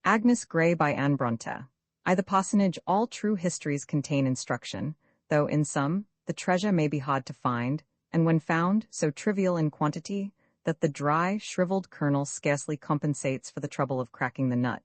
Agnes Grey by Brontë. The parsonage. All true histories contain instruction, though in some, the treasure may be hard to find, and when found, so trivial in quantity, that the dry, shriveled kernel scarcely compensates for the trouble of cracking the nut.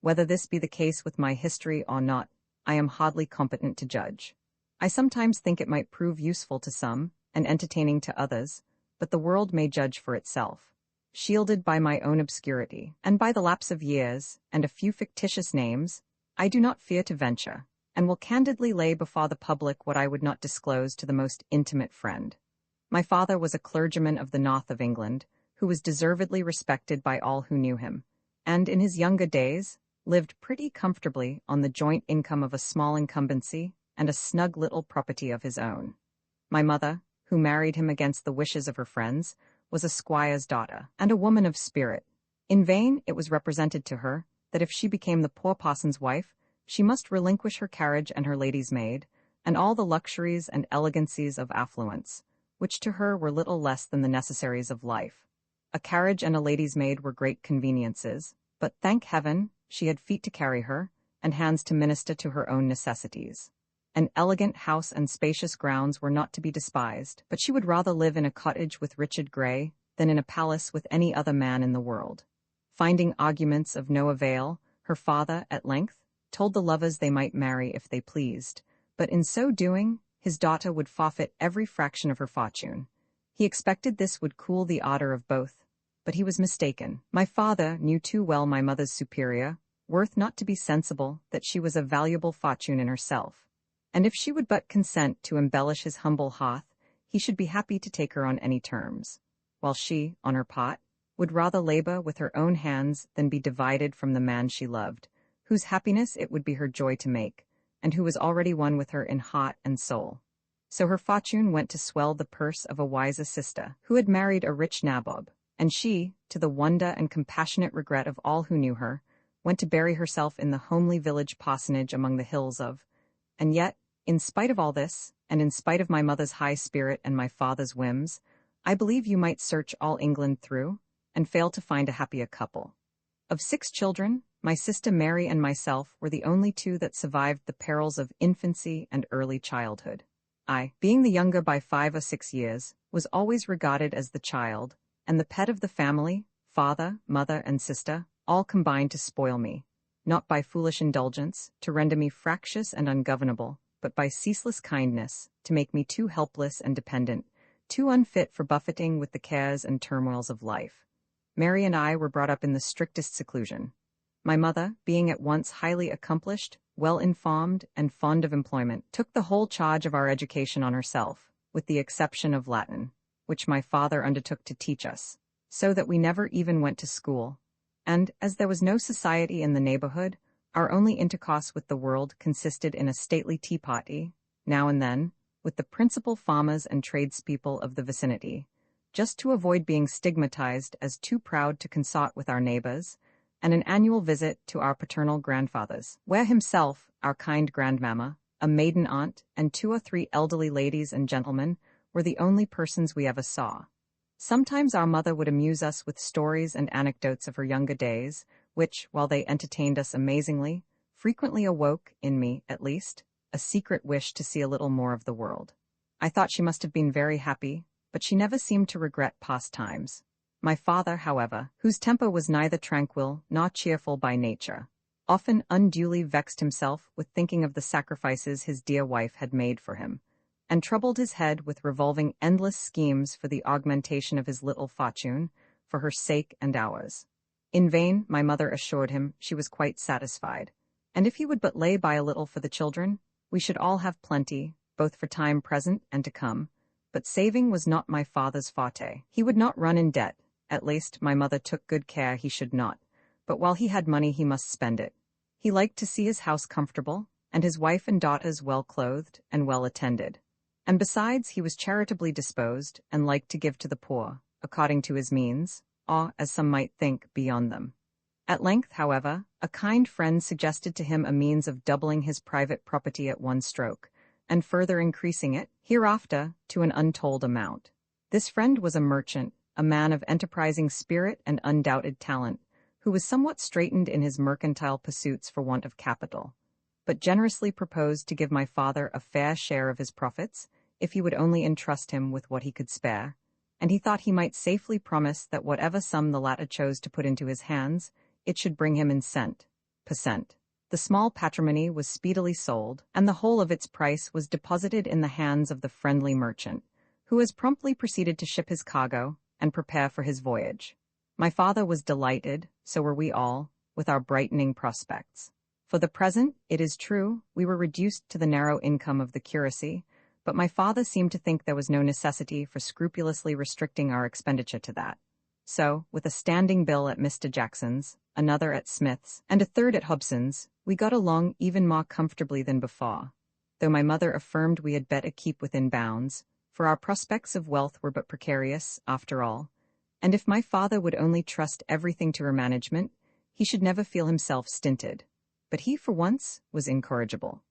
Whether this be the case with my history or not, I am hardly competent to judge. I sometimes think it might prove useful to some, and entertaining to others, but the world may judge for itself. Shielded by my own obscurity, and by the lapse of years, and a few fictitious names, I do not fear to venture, and will candidly lay before the public what I would not disclose to the most intimate friend. My father was a clergyman of the north of England, who was deservedly respected by all who knew him, and in his younger days, lived pretty comfortably on the joint income of a small incumbency and a snug little property of his own. My mother, who married him against the wishes of her friends, was a squire's daughter, and a woman of spirit. In vain it was represented to her that if she became the poor parson's wife, she must relinquish her carriage and her lady's maid, and all the luxuries and elegancies of affluence, which to her were little less than the necessaries of life. A carriage and a lady's maid were great conveniences, but, thank heaven, she had feet to carry her, and hands to minister to her own necessities. An elegant house and spacious grounds were not to be despised, but she would rather live in a cottage with Richard Grey than in a palace with any other man in the world. Finding arguments of no avail, her father, at length, told the lovers they might marry if they pleased, but in so doing, his daughter would forfeit every fraction of her fortune. He expected this would cool the ardor of both, but he was mistaken. My father knew too well my mother's superior worth not to be sensible that she was a valuable fortune in herself, and if she would but consent to embellish his humble hearth, he should be happy to take her on any terms, while she, on her part, would rather labor with her own hands than be divided from the man she loved, whose happiness it would be her joy to make, and who was already one with her in heart and soul. So her fortune went to swell the purse of a wiser sister, who had married a rich nabob, and she, to the wonder and compassionate regret of all who knew her, went to bury herself in the homely village parsonage among the hills of. And yet, in spite of all this, and in spite of my mother's high spirit and my father's whims, I believe you might search all England through, and fail to find a happier couple. Of 6 children, my sister Mary and myself were the only 2 that survived the perils of infancy and early childhood. I, being the younger by 5 or 6 years, was always regarded as the child, and the pet of the family. Father, mother, and sister, all combined to spoil me, not by foolish indulgence, to render me fractious and ungovernable, but by ceaseless kindness, to make me too helpless and dependent, too unfit for buffeting with the cares and turmoils of life. Mary and I were brought up in the strictest seclusion. My mother, being at once highly accomplished, well-informed, and fond of employment, took the whole charge of our education on herself, with the exception of Latin, which my father undertook to teach us, so that we never even went to school, and, as there was no society in the neighborhood, our only intercourse with the world consisted in a stately tea-party, now and then, with the principal farmers and tradespeople of the vicinity, just to avoid being stigmatized as too proud to consort with our neighbors, and an annual visit to our paternal grandfathers, where himself, our kind grandmamma, a maiden aunt, and 2 or 3 elderly ladies and gentlemen were the only persons we ever saw. Sometimes our mother would amuse us with stories and anecdotes of her younger days, which, while they entertained us amazingly, frequently awoke, in me at least, a secret wish to see a little more of the world. I thought she must have been very happy, but she never seemed to regret past times. My father, however, whose temper was neither tranquil nor cheerful by nature, often unduly vexed himself with thinking of the sacrifices his dear wife had made for him, and troubled his head with revolving endless schemes for the augmentation of his little fortune, for her sake and ours. In vain my mother assured him she was quite satisfied, and if he would but lay by a little for the children, we should all have plenty, both for time present and to come. But saving was not my father's forte. He would not run in debt, at least my mother took good care he should not, but while he had money he must spend it. He liked to see his house comfortable, and his wife and daughters well-clothed and well-attended. And besides, he was charitably disposed, and liked to give to the poor, according to his means, or, as some might think, beyond them. At length, however, a kind friend suggested to him a means of doubling his private property at one stroke, and further increasing it, hereafter, to an untold amount. This friend was a merchant, a man of enterprising spirit and undoubted talent, who was somewhat straitened in his mercantile pursuits for want of capital, but generously proposed to give my father a fair share of his profits if he would only entrust him with what he could spare, and he thought he might safely promise that whatever sum the latter chose to put into his hands, it should bring him in cent per cent. The small patrimony was speedily sold, and the whole of its price was deposited in the hands of the friendly merchant, who as promptly proceeded to ship his cargo and prepare for his voyage. My father was delighted, so were we all, with our brightening prospects. For the present, it is true, we were reduced to the narrow income of the curacy, but my father seemed to think there was no necessity for scrupulously restricting our expenditure to that. So, with a standing bill at Mr. Jackson's, another at Smith's, and a third at Hobson's, we got along even more comfortably than before, though my mother affirmed we had better keep within bounds, for our prospects of wealth were but precarious, after all, and if my father would only trust everything to her management, he should never feel himself stinted. But he, for once, was incorrigible.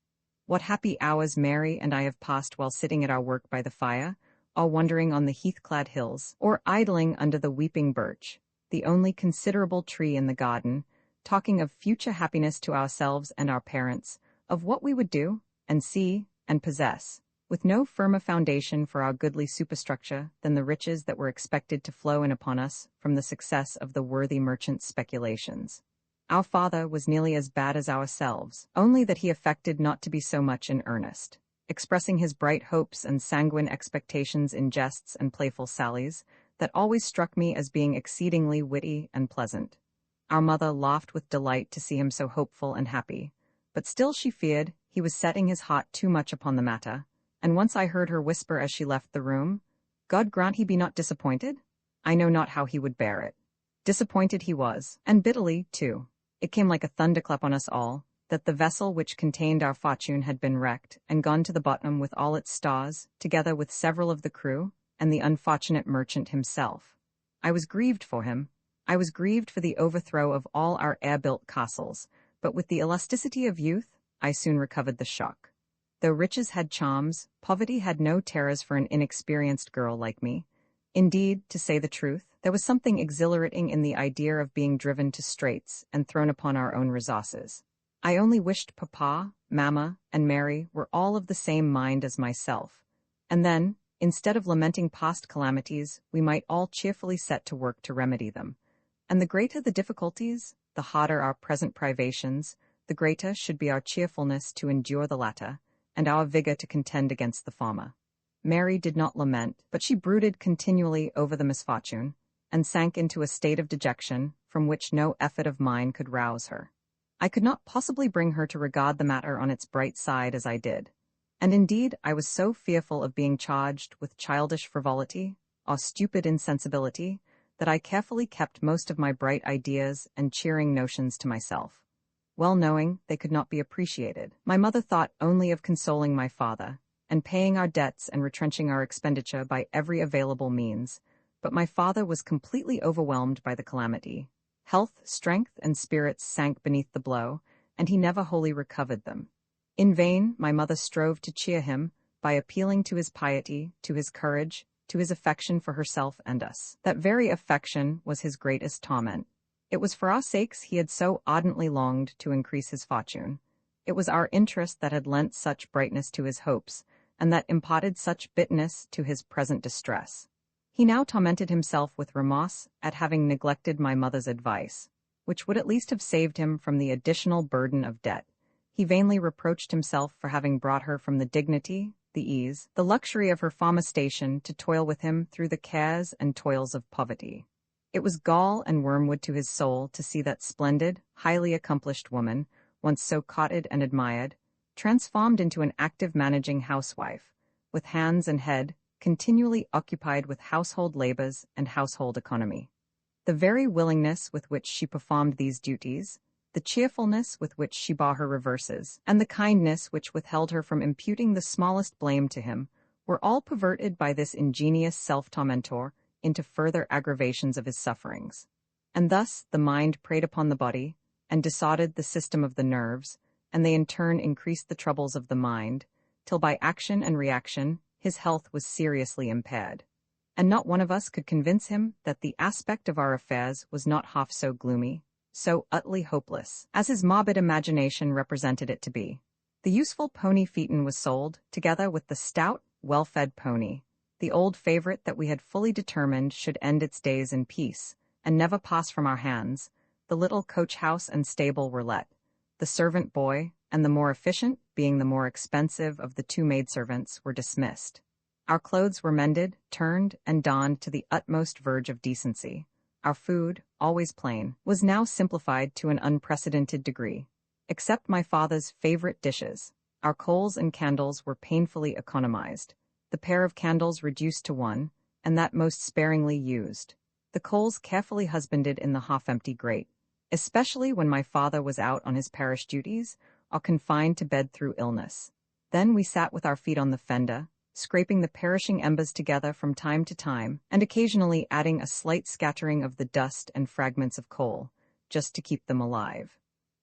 What happy hours Mary and I have passed while sitting at our work by the fire, or wandering on the heath-clad hills, or idling under the weeping birch, the only considerable tree in the garden, talking of future happiness to ourselves and our parents, of what we would do, and see, and possess, with no firmer foundation for our goodly superstructure than the riches that were expected to flow in upon us from the success of the worthy merchant's speculations. Our father was nearly as bad as ourselves, only that he affected not to be so much in earnest, expressing his bright hopes and sanguine expectations in jests and playful sallies that always struck me as being exceedingly witty and pleasant. Our mother laughed with delight to see him so hopeful and happy, but still she feared he was setting his heart too much upon the matter, and once I heard her whisper as she left the room, "God grant he be not disappointed? I know not how he would bear it." Disappointed he was, and bitterly, too. It came like a thunderclap on us all, that the vessel which contained our fortune had been wrecked and gone to the bottom with all its stores, together with several of the crew, and the unfortunate merchant himself. I was grieved for him. I was grieved for the overthrow of all our air-built castles, but with the elasticity of youth, I soon recovered the shock. Though riches had charms, poverty had no terrors for an inexperienced girl like me. Indeed, to say the truth, there was something exhilarating in the idea of being driven to straits and thrown upon our own resources. I only wished Papa, Mamma, and Mary were all of the same mind as myself, and then, instead of lamenting past calamities, we might all cheerfully set to work to remedy them. And the greater the difficulties, the harder our present privations, the greater should be our cheerfulness to endure the latter, and our vigor to contend against the former. Mary did not lament, but she brooded continually over the misfortune, and sank into a state of dejection from which no effort of mine could rouse her. I could not possibly bring her to regard the matter on its bright side as I did, and indeed I was so fearful of being charged with childish frivolity or stupid insensibility that I carefully kept most of my bright ideas and cheering notions to myself. Well knowing they could not be appreciated, my mother thought only of consoling my father, and paying our debts and retrenching our expenditure by every available means, but my father was completely overwhelmed by the calamity. Health, strength, and spirits sank beneath the blow, and he never wholly recovered them. In vain my mother strove to cheer him by appealing to his piety, to his courage, to his affection for herself and us. That very affection was his greatest torment. It was for our sakes he had so ardently longed to increase his fortune. It was our interest that had lent such brightness to his hopes, and that imparted such bitterness to his present distress. He now tormented himself with remorse at having neglected my mother's advice, which would at least have saved him from the additional burden of debt. He vainly reproached himself for having brought her from the dignity, the ease, the luxury of her former station to toil with him through the cares and toils of poverty. It was gall and wormwood to his soul to see that splendid, highly accomplished woman, once so courted and admired, transformed into an active managing housewife, with hands and head continually occupied with household labors and household economy. The very willingness with which she performed these duties, the cheerfulness with which she bore her reverses, and the kindness which withheld her from imputing the smallest blame to him, were all perverted by this ingenious self-tormentor into further aggravations of his sufferings. And thus the mind preyed upon the body, and disordered the system of the nerves, and they in turn increased the troubles of the mind, till by action and reaction his health was seriously impaired. And not one of us could convince him that the aspect of our affairs was not half so gloomy, so utterly hopeless, as his morbid imagination represented it to be. The useful pony Phaeton was sold, together with the stout, well-fed pony, the old favorite that we had fully determined should end its days in peace, and never pass from our hands. The little coach house and stable were let. The servant boy, and the more efficient, being the more expensive of the two maidservants, were dismissed. Our clothes were mended, turned, and donned to the utmost verge of decency. Our food, always plain, was now simplified to an unprecedented degree. Except my father's favorite dishes, our coals and candles were painfully economized, the pair of candles reduced to one, and that most sparingly used, the coals carefully husbanded in the half-empty grate, especially when my father was out on his parish duties or confined to bed through illness. Then we sat with our feet on the fender, scraping the perishing embers together from time to time, and occasionally adding a slight scattering of the dust and fragments of coal, just to keep them alive.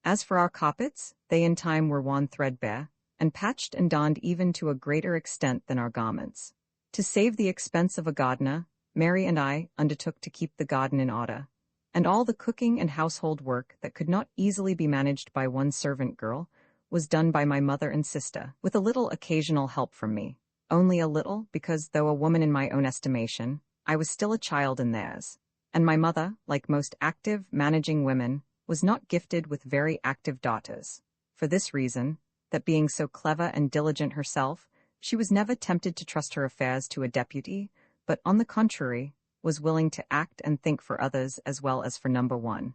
As for our carpets, they in time were worn threadbare, and patched and donned even to a greater extent than our garments. To save the expense of a gardener, Mary and I undertook to keep the garden in order, and all the cooking and household work that could not easily be managed by one servant girl was done by my mother and sister, with a little occasional help from me. Only a little, because though a woman in my own estimation, I was still a child in theirs, and my mother, like most active, managing women, was not gifted with very active daughters. For this reason, that being so clever and diligent herself, she was never tempted to trust her affairs to a deputy, but on the contrary, was willing to act and think for others as well as for number one.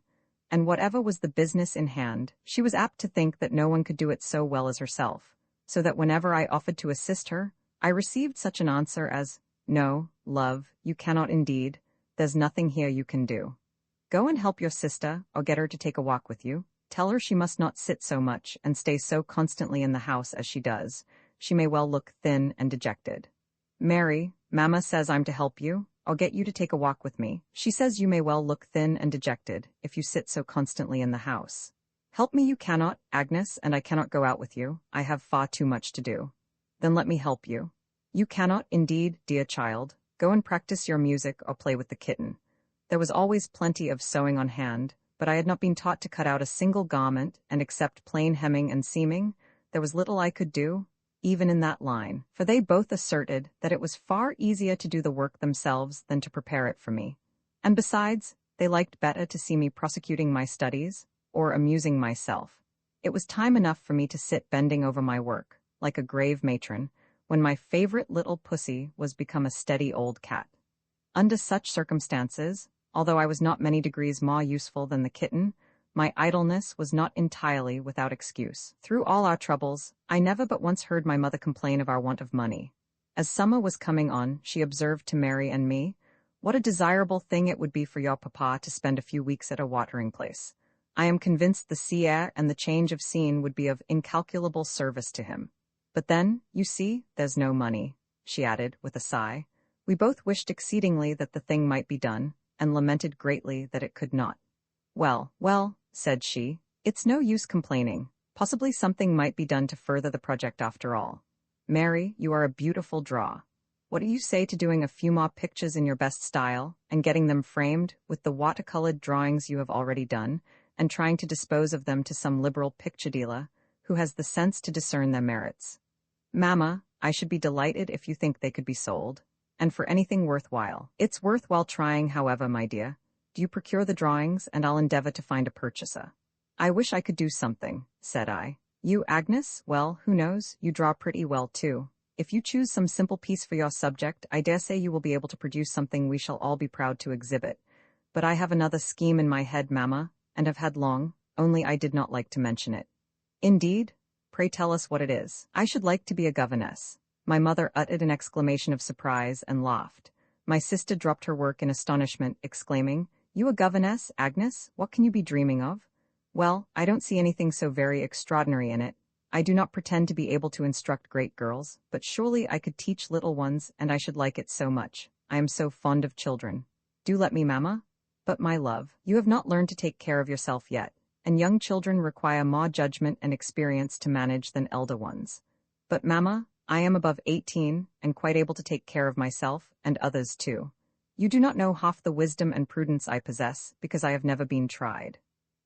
And whatever was the business in hand, she was apt to think that no one could do it so well as herself, so that whenever I offered to assist her, I received such an answer as, "No, love, you cannot indeed. There's nothing here you can do. Go and help your sister, or get her to take a walk with you. Tell her she must not sit so much and stay so constantly in the house as she does. She may well look thin and dejected. Mary, Mamma says I'm to help you. I'll get you to take a walk with me. She says you may well look thin and dejected if you sit so constantly in the house. Help me you cannot, Agnes, and I cannot go out with you. I have far too much to do. Then let me help you. You cannot, indeed, dear child. Go and practice your music or play with the kitten." There was always plenty of sewing on hand, but I had not been taught to cut out a single garment, and except plain hemming and seaming, there was little I could do, even in that line, for they both asserted that it was far easier to do the work themselves than to prepare it for me. And besides, they liked better to see me prosecuting my studies, or amusing myself. It was time enough for me to sit bending over my work, like a grave matron, when my favorite little pussy was become a steady old cat. Under such circumstances, although I was not many degrees more useful than the kitten, my idleness was not entirely without excuse. Through all our troubles, I never but once heard my mother complain of our want of money. As summer was coming on, she observed to Mary and me, "What a desirable thing it would be for your papa to spend a few weeks at a watering place. I am convinced the sea air and the change of scene would be of incalculable service to him. But then, you see, there's no money," she added, with a sigh. We both wished exceedingly that the thing might be done, and lamented greatly that it could not. Well, well, said she, it's no use complaining. Possibly something might be done to further the project after all. Mary, you are a beautiful draw. What do you say to doing a few more pictures in your best style, and getting them framed with the watercolored drawings you have already done, and trying to dispose of them to some liberal picture dealer, who has the sense to discern their merits? Mamma, I should be delighted if you think they could be sold, and for anything worthwhile. It's worthwhile trying, however, my dear. Do you procure the drawings, and I'll endeavor to find a purchaser. I wish I could do something, said I. You, Agnes, well, who knows, you draw pretty well too. If you choose some simple piece for your subject, I dare say you will be able to produce something we shall all be proud to exhibit. But I have another scheme in my head, Mamma, and have had long, only I did not like to mention it. Indeed? Pray tell us what it is. I should like to be a governess. My mother uttered an exclamation of surprise and laughed. My sister dropped her work in astonishment, exclaiming, You a governess, Agnes? What can you be dreaming of? Well, I don't see anything so very extraordinary in it. I do not pretend to be able to instruct great girls, but surely I could teach little ones, and I should like it so much. I am so fond of children. Do let me, Mamma. But, my love, you have not learned to take care of yourself yet, and young children require more judgment and experience to manage than elder ones. But, Mamma, I am above 18, and quite able to take care of myself, and others too. You do not know half the wisdom and prudence I possess, because I have never been tried.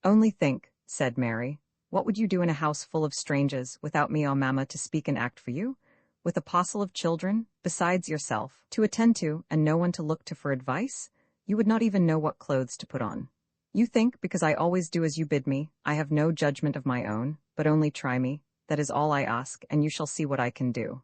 Only think, said Mary. What would you do in a house full of strangers, without me or mamma to speak and act for you? With a parcel of children, besides yourself, to attend to, and no one to look to for advice? You would not even know what clothes to put on. You think, because I always do as you bid me, I have no judgment of my own, but only try me, that is all I ask, and you shall see what I can do.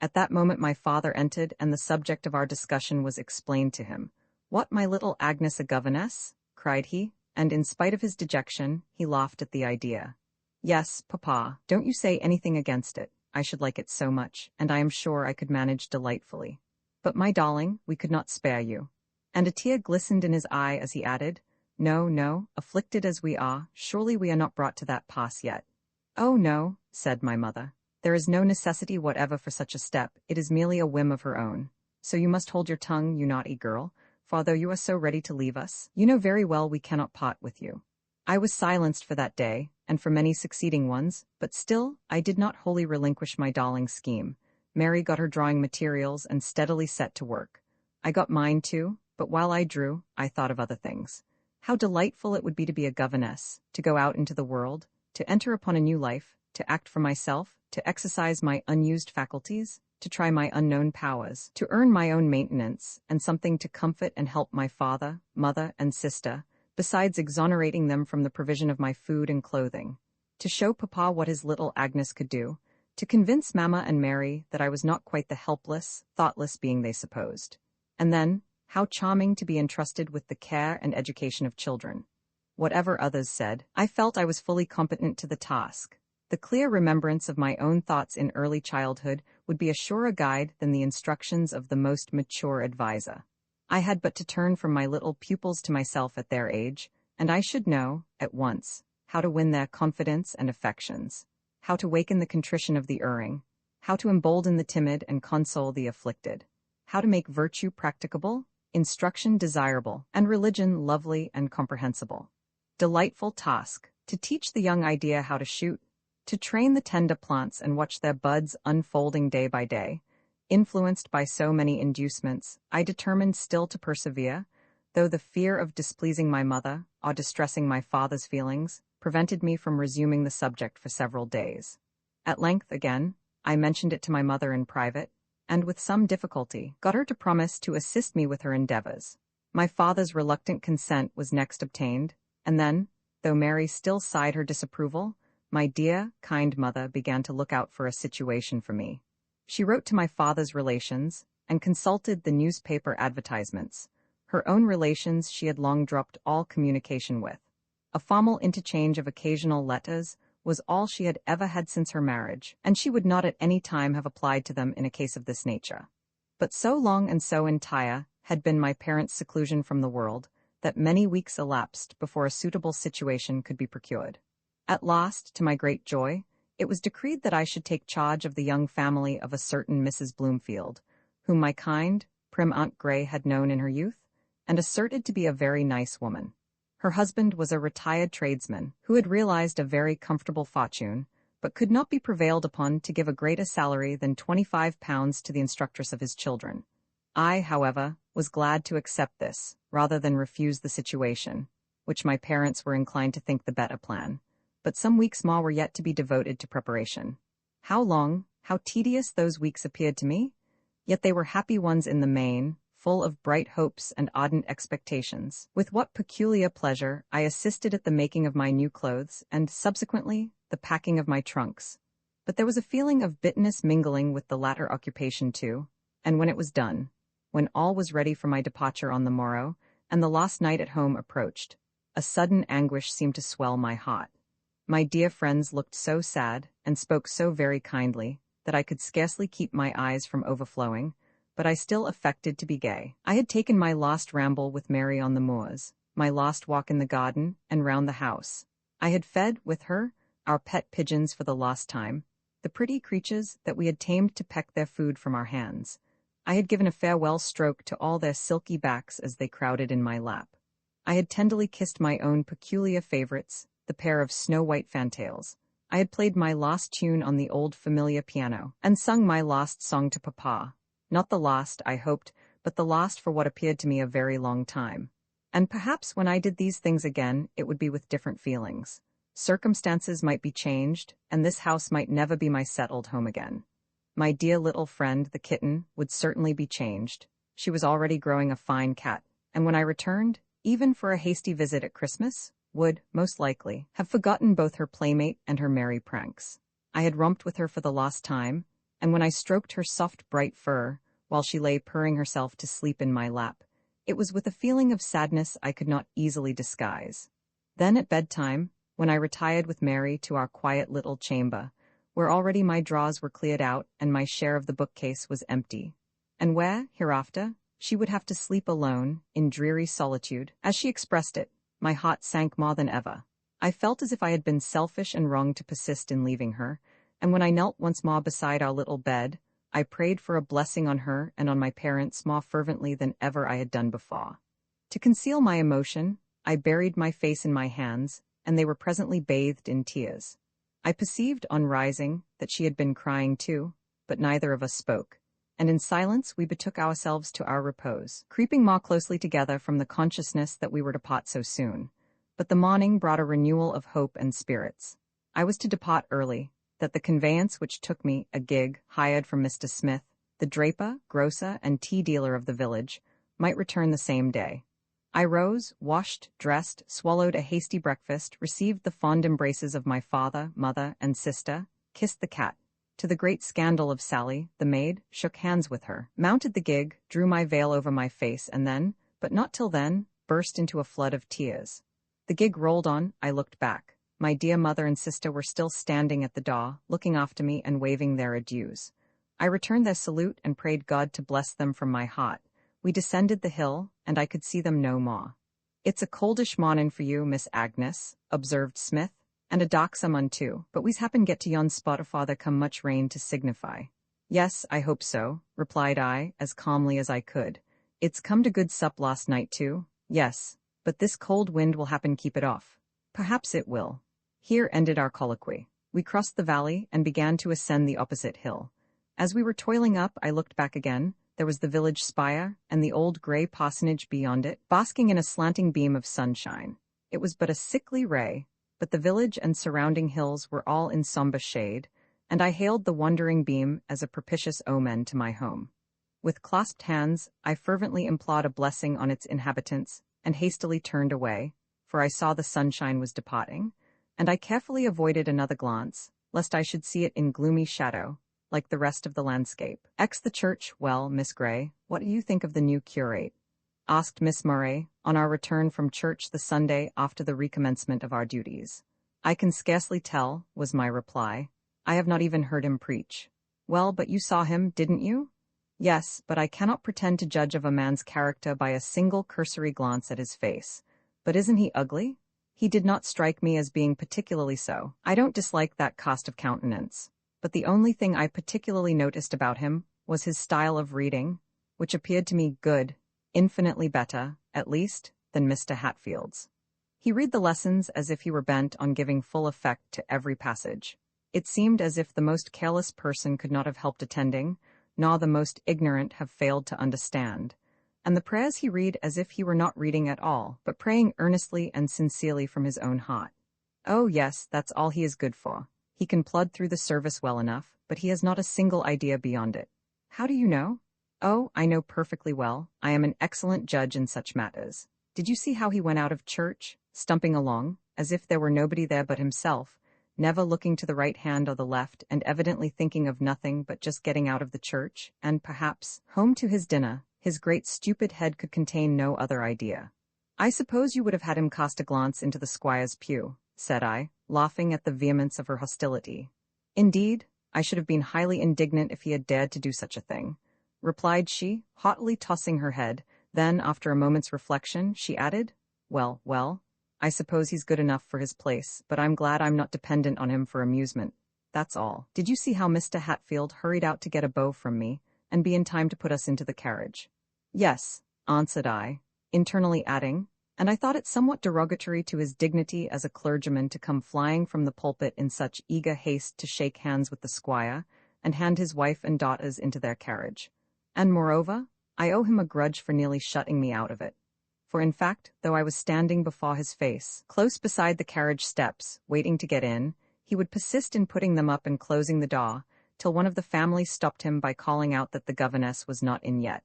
At that moment my father entered, and the subject of our discussion was explained to him. What, my little Agnes a governess? Cried he, and in spite of his dejection, he laughed at the idea. Yes, papa, don't you say anything against it. I should like it so much, and I am sure I could manage delightfully. But, my darling, we could not spare you. And a tear glistened in his eye as he added, No, no, afflicted as we are, surely we are not brought to that pass yet. Oh no, said my mother. There is no necessity whatever for such a step, it is merely a whim of her own. So you must hold your tongue, you naughty girl, for though you are so ready to leave us, you know very well we cannot part with you. I was silenced for that day, and for many succeeding ones, but still, I did not wholly relinquish my darling's scheme. Mary got her drawing materials and steadily set to work. I got mine too, but while I drew, I thought of other things. How delightful it would be to be a governess, to go out into the world, to enter upon a new life, to act for myself, to exercise my unused faculties, to try my unknown powers, to earn my own maintenance, and something to comfort and help my father, mother, and sister, besides exonerating them from the provision of my food and clothing, to show papa what his little Agnes could do, to convince mamma and Mary that I was not quite the helpless, thoughtless being they supposed. And then, how charming to be entrusted with the care and education of children. Whatever others said, I felt I was fully competent to the task. The clear remembrance of my own thoughts in early childhood would be a surer guide than the instructions of the most mature adviser. I had but to turn from my little pupils to myself at their age, and I should know, at once, how to win their confidence and affections, how to waken the contrition of the erring, how to embolden the timid and console the afflicted, how to make virtue practicable, instruction desirable, and religion lovely and comprehensible. Delightful task, to teach the young idea how to shoot, to train the tender plants and watch their buds unfolding day by day. Influenced by so many inducements, I determined still to persevere, though the fear of displeasing my mother, or distressing my father's feelings, prevented me from resuming the subject for several days. At length, again, I mentioned it to my mother in private, and with some difficulty got her to promise to assist me with her endeavors. My father's reluctant consent was next obtained, and then, though Mary still sighed her disapproval, my dear, kind mother began to look out for a situation for me. She wrote to my father's relations, and consulted the newspaper advertisements. Her own relations she had long dropped all communication with. A formal interchange of occasional letters was all she had ever had since her marriage, and she would not at any time have applied to them in a case of this nature. But so long and so entire had been my parents' seclusion from the world, that many weeks elapsed before a suitable situation could be procured. At last, to my great joy, it was decreed that I should take charge of the young family of a certain Mrs. Bloomfield, whom my kind, prim Aunt Gray had known in her youth, and asserted to be a very nice woman. Her husband was a retired tradesman, who had realized a very comfortable fortune, but could not be prevailed upon to give a greater salary than £25 to the instructress of his children. I, however, was glad to accept this, rather than refuse the situation, which my parents were inclined to think the better plan. But some weeks more were yet to be devoted to preparation. How long, how tedious those weeks appeared to me! Yet they were happy ones in the main, full of bright hopes and ardent expectations. With what peculiar pleasure I assisted at the making of my new clothes, and, subsequently, the packing of my trunks. But there was a feeling of bitterness mingling with the latter occupation too, and when it was done, when all was ready for my departure on the morrow, and the last night at home approached, a sudden anguish seemed to swell my heart. My dear friends looked so sad, and spoke so very kindly, that I could scarcely keep my eyes from overflowing, but I still affected to be gay. I had taken my last ramble with Mary on the moors, my last walk in the garden, and round the house. I had fed, with her, our pet pigeons for the last time, the pretty creatures that we had tamed to peck their food from our hands. I had given a farewell stroke to all their silky backs as they crowded in my lap. I had tenderly kissed my own peculiar favorites, the pair of snow-white fantails. I had played my last tune on the old familiar piano, and sung my last song to papa. Not the last, I hoped, but the last for what appeared to me a very long time. And perhaps when I did these things again, it would be with different feelings. Circumstances might be changed, and this house might never be my settled home again. My dear little friend, the kitten, would certainly be changed. She was already growing a fine cat, and when I returned, even for a hasty visit at Christmas, would, most likely, have forgotten both her playmate and her merry pranks. I had romped with her for the last time, and when I stroked her soft bright fur, while she lay purring herself to sleep in my lap, it was with a feeling of sadness I could not easily disguise. Then at bedtime, when I retired with Mary to our quiet little chamber, where already my drawers were cleared out and my share of the bookcase was empty, and where, hereafter, she would have to sleep alone, in dreary solitude, as she expressed it, my heart sank more than ever. I felt as if I had been selfish and wrong to persist in leaving her, and when I knelt once more beside our little bed, I prayed for a blessing on her and on my parents more fervently than ever I had done before. To conceal my emotion, I buried my face in my hands, and they were presently bathed in tears. I perceived, on rising, that she had been crying too, but neither of us spoke, and in silence we betook ourselves to our repose, creeping more closely together from the consciousness that we were to part so soon. But the morning brought a renewal of hope and spirits. I was to depart early, that the conveyance which took me, a gig hired from Mr. Smith, the draper, grocer, and tea dealer of the village, might return the same day. I rose, washed, dressed, swallowed a hasty breakfast, received the fond embraces of my father, mother, and sister, kissed the cat, to the great scandal of Sally, the maid, shook hands with her, mounted the gig, drew my veil over my face, and then, but not till then, burst into a flood of tears. The gig rolled on, I looked back. My dear mother and sister were still standing at the door, looking after me and waving their adieus. I returned their salute and prayed God to bless them from my heart. We descended the hill, and I could see them no more. "It's a coldish mornin' for you, Miss Agnes," observed Smith, "and a darksome un too, but we's happen get to yon spot afore there come much rain to signify." "Yes, I hope so," replied I, as calmly as I could. "It's come to good sup last night too." "Yes, but this cold wind will happen keep it off." "Perhaps it will." Here ended our colloquy. We crossed the valley and began to ascend the opposite hill. As we were toiling up, I looked back again. There was the village spire, and the old grey parsonage beyond it, basking in a slanting beam of sunshine. It was but a sickly ray, but the village and surrounding hills were all in sombre shade, and I hailed the wandering beam as a propitious omen to my home. With clasped hands, I fervently implored a blessing on its inhabitants, and hastily turned away, for I saw the sunshine was departing, and I carefully avoided another glance, lest I should see it in gloomy shadow, like the rest of the landscape. The church. "Well, Miss Grey, what do you think of the new curate?" asked Miss Murray, on our return from church the Sunday after the recommencement of our duties. "I can scarcely tell," was my reply. "I have not even heard him preach." "Well, but you saw him, didn't you?" "Yes, but I cannot pretend to judge of a man's character by a single cursory glance at his face. But isn't he ugly?" "He did not strike me as being particularly so. I don't dislike that cast of countenance. But the only thing I particularly noticed about him was his style of reading, which appeared to me good, infinitely better, at least, than Mr. Hatfield's. He read the lessons as if he were bent on giving full effect to every passage. It seemed as if the most careless person could not have helped attending, nor the most ignorant have failed to understand. And the prayers he read as if he were not reading at all, but praying earnestly and sincerely from his own heart. Oh yes, that's all he is good for. He can plod through the service well enough, but he has not a single idea beyond it." "How do you know?" "Oh, I know perfectly well. I am an excellent judge in such matters. Did you see how he went out of church, stumping along, as if there were nobody there but himself, never looking to the right hand or the left, and evidently thinking of nothing but just getting out of the church, and, perhaps, home to his dinner? His great stupid head could contain no other idea." "I suppose you would have had him cast a glance into the squire's pew," said I, laughing at the vehemence of her hostility. "Indeed, I should have been highly indignant if he had dared to do such a thing," replied she, haughtily tossing her head. Then, after a moment's reflection, she added, Well, I suppose he's good enough for his place, but I'm glad I'm not dependent on him for amusement. That's all. Did you see how Mr. Hatfield hurried out to get a bow from me, and be in time to put us into the carriage?" "Yes," answered I, internally adding, "and I thought it somewhat derogatory to his dignity as a clergyman to come flying from the pulpit in such eager haste to shake hands with the squire, and hand his wife and daughters into their carriage. And moreover, I owe him a grudge for nearly shutting me out of it. for in fact, though I was standing before his face, close beside the carriage steps, waiting to get in, he would persist in putting them up and closing the door, till one of the family stopped him by calling out that the governess was not in yet.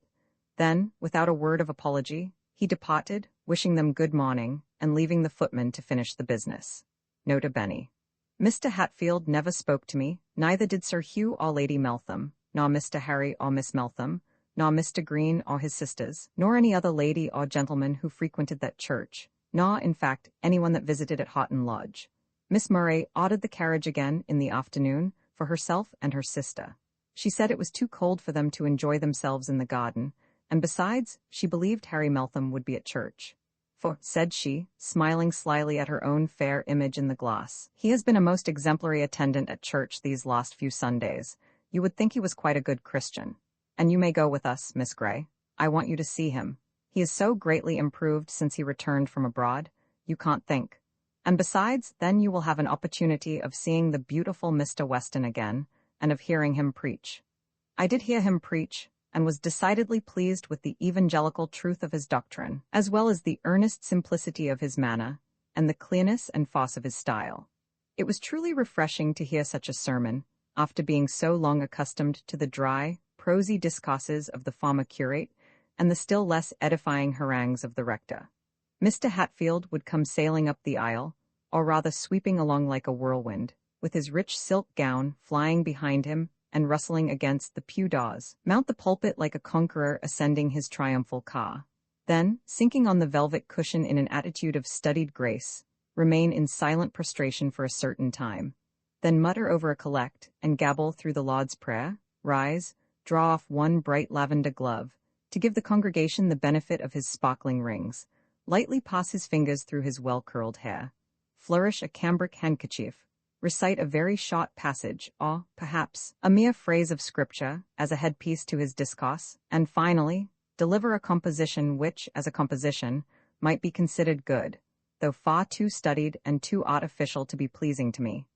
Then, without a word of apology, he departed, wishing them good morning, and leaving the footman to finish the business. Nota bene. Mr. Hatfield never spoke to me, neither did Sir Hugh or Lady Meltham, nor Mr. Harry or Miss Meltham, nor Mr. Green or his sisters, nor any other lady or gentleman who frequented that church, nor, in fact, anyone that visited at Houghton Lodge. Miss Murray ordered the carriage again in the afternoon for herself and her sister. She said it was too cold for them to enjoy themselves in the garden, and besides, she believed Harry Meltham would be at church. For, said she, smiling slyly at her own fair image in the glass, he has been a most exemplary attendant at church these last few Sundays. You would think he was quite a good Christian. And you may go with us, Miss Grey. I want you to see him. He is so greatly improved since he returned from abroad, you can't think. And besides, then you will have an opportunity of seeing the beautiful Mr. Weston again, and of hearing him preach. I did hear him preach, and was decidedly pleased with the evangelical truth of his doctrine, as well as the earnest simplicity of his manner, and the clearness and force of his style. It was truly refreshing to hear such a sermon, after being so long accustomed to the dry, prosy discourses of the former curate, and the still less edifying harangues of the rector. Mr. Hatfield would come sailing up the aisle, or rather sweeping along like a whirlwind, with his rich silk gown flying behind him and rustling against the pew doors, mount the pulpit like a conqueror ascending his triumphal car, then, sinking on the velvet cushion in an attitude of studied grace, remain in silent prostration for a certain time, then mutter over a collect and gabble through the Lord's Prayer, rise, draw off one bright lavender glove, to give the congregation the benefit of his sparkling rings, lightly pass his fingers through his well-curled hair, flourish a cambric handkerchief, recite a very short passage, or, perhaps, a mere phrase of Scripture, as a headpiece to his discourse, and finally, deliver a composition which, as a composition, might be considered good, though far too studied and too artificial to be pleasing to me.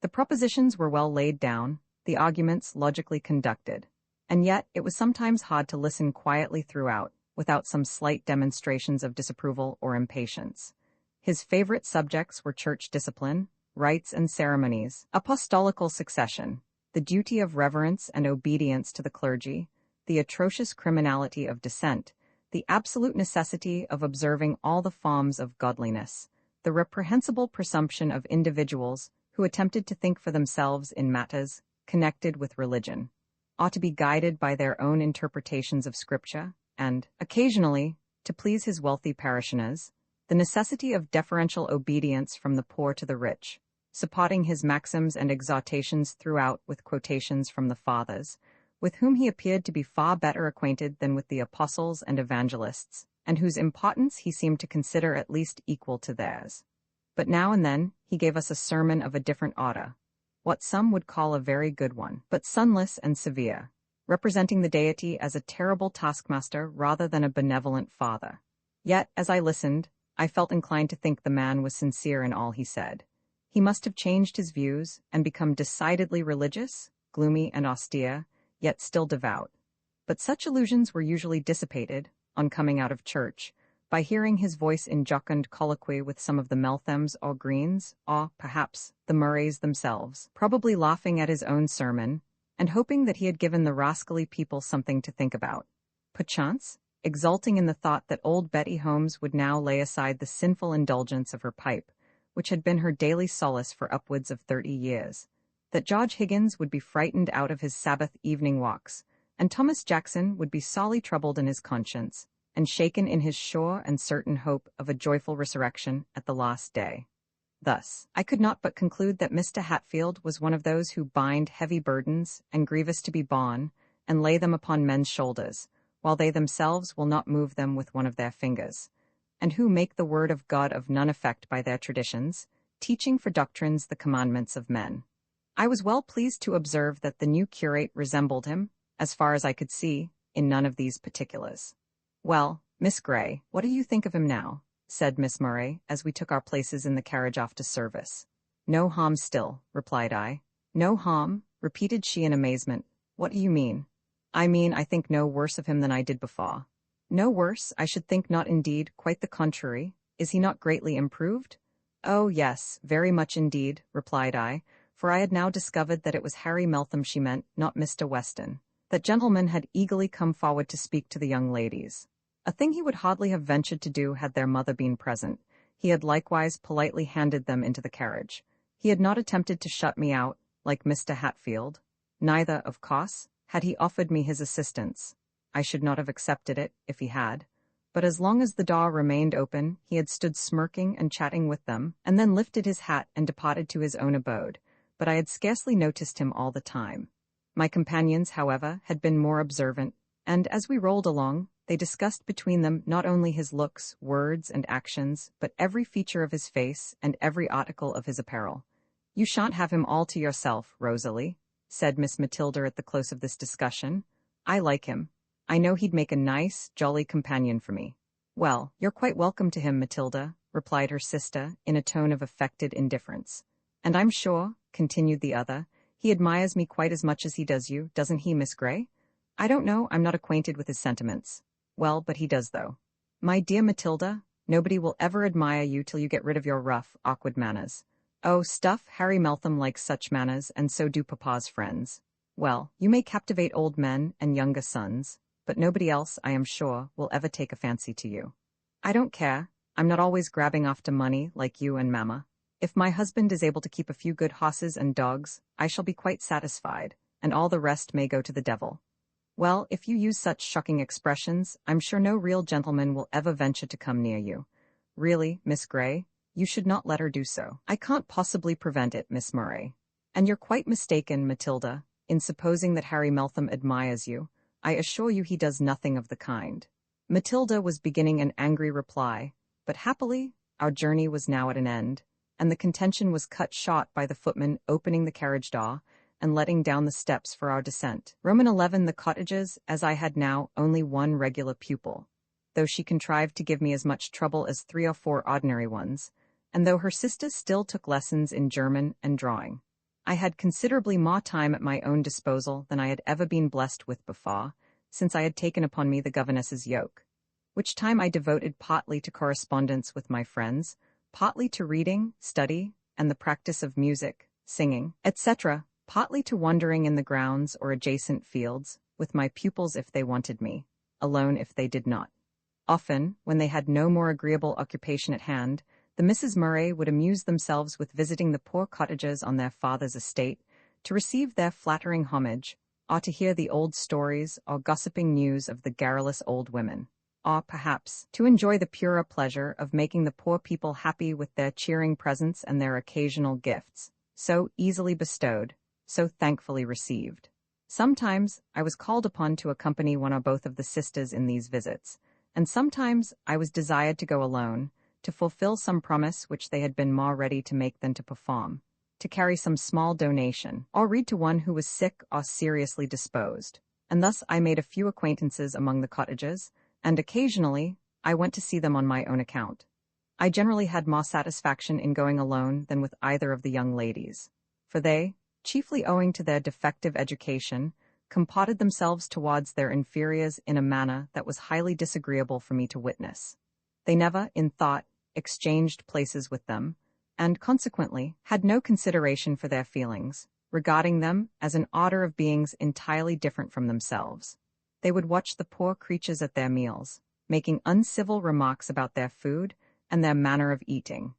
The propositions were well laid down, the arguments logically conducted, and yet it was sometimes hard to listen quietly throughout, without some slight demonstrations of disapproval or impatience. His favorite subjects were church discipline, rites and ceremonies, apostolical succession, the duty of reverence and obedience to the clergy, the atrocious criminality of dissent, the absolute necessity of observing all the forms of godliness, the reprehensible presumption of individuals who attempted to think for themselves in matters connected with religion, ought to be guided by their own interpretations of Scripture, and, occasionally, to please his wealthy parishioners, the necessity of deferential obedience from the poor to the rich, supporting his maxims and exhortations throughout with quotations from the Fathers, with whom he appeared to be far better acquainted than with the apostles and evangelists, and whose importance he seemed to consider at least equal to theirs. But now and then he gave us a sermon of a different order, what some would call a very good one, but sunless and severe, representing the deity as a terrible taskmaster rather than a benevolent father. Yet, as I listened, I felt inclined to think the man was sincere in all he said. He must have changed his views and become decidedly religious, gloomy and austere, yet still devout. But such illusions were usually dissipated, on coming out of church, by hearing his voice in jocund colloquy with some of the Melthams or Greens, or, perhaps, the Murrays themselves, probably laughing at his own sermon, and hoping that he had given the rascally people something to think about. Perchance, exulting in the thought that old Betty Holmes would now lay aside the sinful indulgence of her pipe, which had been her daily solace for upwards of 30 years, that George Higgins would be frightened out of his Sabbath evening walks, and Thomas Jackson would be sorely troubled in his conscience, and shaken in his sure and certain hope of a joyful resurrection at the last day. Thus, I could not but conclude that Mr. Hatfield was one of those who bind heavy burdens, and grievous to be borne, and lay them upon men's shoulders, while they themselves will not move them with one of their fingers, and who make the word of God of none effect by their traditions, teaching for doctrines the commandments of men. I was well pleased to observe that the new curate resembled him, as far as I could see, in none of these particulars. "Well, Miss Grey, what do you think of him now?" said Miss Murray, as we took our places in the carriage off to service. "No harm still," replied I. "No harm?" repeated she in amazement. "What do you mean?" "I mean I think no worse of him than I did before." No worse, I should think not indeed, quite the contrary. Is he not greatly improved? Oh yes, very much indeed, replied I, for I had now discovered that it was Harry Meltham she meant, not Mr. Weston. That gentleman had eagerly come forward to speak to the young ladies. A thing he would hardly have ventured to do had their mother been present. He had likewise politely handed them into the carriage. He had not attempted to shut me out, like Mr. Hatfield. Neither, of course, had he offered me his assistance. I should not have accepted it, if he had. But as long as the door remained open, he had stood smirking and chatting with them, and then lifted his hat and departed to his own abode. But I had scarcely noticed him all the time. My companions, however, had been more observant, and as we rolled along, they discussed between them not only his looks, words, and actions, but every feature of his face and every article of his apparel. "You shan't have him all to yourself, Rosalie," said Miss Matilda at the close of this discussion. "I like him. I know he'd make a nice, jolly companion for me." "Well, you're quite welcome to him, Matilda," replied her sister, in a tone of affected indifference. "And I'm sure," continued the other, "he admires me quite as much as he does you, doesn't he, Miss Grey?" "I don't know, I'm not acquainted with his sentiments." "Well, but he does, though." "My dear Matilda, nobody will ever admire you till you get rid of your rough, awkward manners." "Oh, stuff, Harry Meltham likes such manners, and so do papa's friends." "Well, you may captivate old men and younger sons, but nobody else, I am sure, will ever take a fancy to you." "I don't care. I'm not always grabbing after money like you and Mamma. If my husband is able to keep a few good horses and dogs, I shall be quite satisfied, and all the rest may go to the devil." "Well, if you use such shocking expressions, I'm sure no real gentleman will ever venture to come near you. Really, Miss Grey, you should not let her do so." "I can't possibly prevent it, Miss Murray. And you're quite mistaken, Matilda, in supposing that Harry Meltham admires you. I assure you he does nothing of the kind." Matilda was beginning an angry reply, but happily, our journey was now at an end, and the contention was cut short by the footman opening the carriage door and letting down the steps for our descent. XI. The cottages, as I had now only one regular pupil, though she contrived to give me as much trouble as 3 or 4 ordinary ones, and though her sister still took lessons in German and drawing. I had considerably more time at my own disposal than I had ever been blessed with before, since I had taken upon me the governess's yoke, which time I devoted partly to correspondence with my friends, partly to reading, study, and the practice of music, singing, etc., partly to wandering in the grounds or adjacent fields, with my pupils if they wanted me, alone if they did not. Often, when they had no more agreeable occupation at hand, the Misses Murray would amuse themselves with visiting the poor cottages on their father's estate, to receive their flattering homage, or to hear the old stories or gossiping news of the garrulous old women, or, perhaps, to enjoy the purer pleasure of making the poor people happy with their cheering presents and their occasional gifts, so easily bestowed, so thankfully received. Sometimes I was called upon to accompany one or both of the sisters in these visits, and sometimes I was desired to go alone, to fulfill some promise which they had been more ready to make than to perform, to carry some small donation, or read to one who was sick or seriously disposed. And thus I made a few acquaintances among the cottages, and occasionally I went to see them on my own account. I generally had more satisfaction in going alone than with either of the young ladies, for they, chiefly owing to their defective education, comported themselves towards their inferiors in a manner that was highly disagreeable for me to witness. They never, in thought, exchanged places with them, and consequently had no consideration for their feelings, regarding them as an order of beings entirely different from themselves. They would watch the poor creatures at their meals, making uncivil remarks about their food and their manner of eating.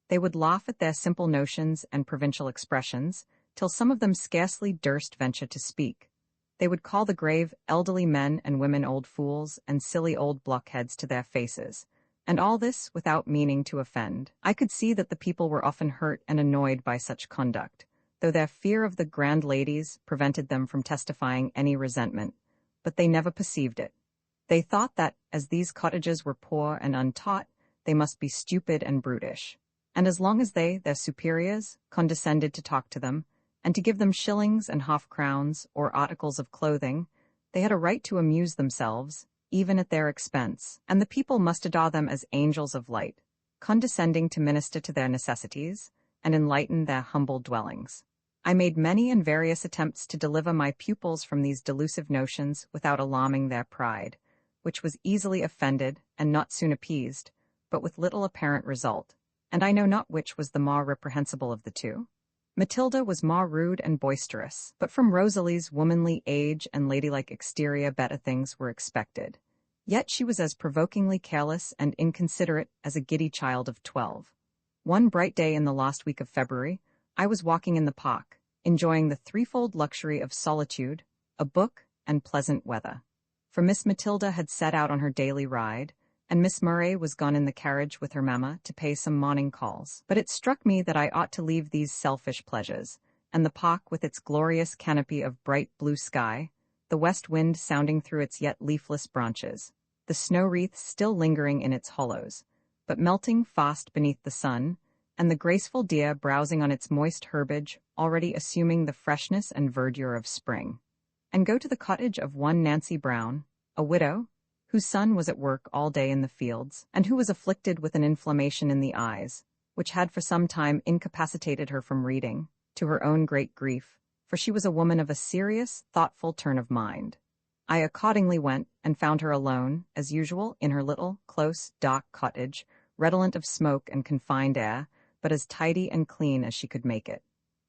They would laugh at their simple notions and provincial expressions, till some of them scarcely durst venture to speak. They would call the grave, elderly men and women old fools and silly old blockheads to their faces, and all this without meaning to offend. I could see that the people were often hurt and annoyed by such conduct, though their fear of the grand ladies prevented them from testifying any resentment, but they never perceived it. They thought that, as these cottages were poor and untaught, they must be stupid and brutish, and as long as they, their superiors, condescended to talk to them, and to give them shillings and half-crowns or articles of clothing, they had a right to amuse themselves, even at their expense, and the people must adore them as angels of light, condescending to minister to their necessities, and enlighten their humble dwellings. I made many and various attempts to deliver my pupils from these delusive notions without alarming their pride, which was easily offended and not soon appeased, but with little apparent result, and I know not which was the more reprehensible of the two. Matilda was more rude and boisterous, but from Rosalie's womanly age and ladylike exterior better things were expected. Yet she was as provokingly careless and inconsiderate as a giddy child of 12. One bright day in the last week of February, I was walking in the park, enjoying the threefold luxury of solitude, a book, and pleasant weather. For Miss Matilda had set out on her daily ride, and Miss Murray was gone in the carriage with her mamma to pay some morning calls. But it struck me that I ought to leave these selfish pleasures, and the park with its glorious canopy of bright blue sky, the west wind sounding through its yet leafless branches, the snow wreaths still lingering in its hollows, but melting fast beneath the sun, and the graceful deer browsing on its moist herbage, already assuming the freshness and verdure of spring. And go to the cottage of one Nancy Brown, a widow, whose son was at work all day in the fields, and who was afflicted with an inflammation in the eyes, which had for some time incapacitated her from reading, to her own great grief, for she was a woman of a serious, thoughtful turn of mind. I accordingly went, and found her alone, as usual, in her little, close, dark cottage, redolent of smoke and confined air, but as tidy and clean as she could make it.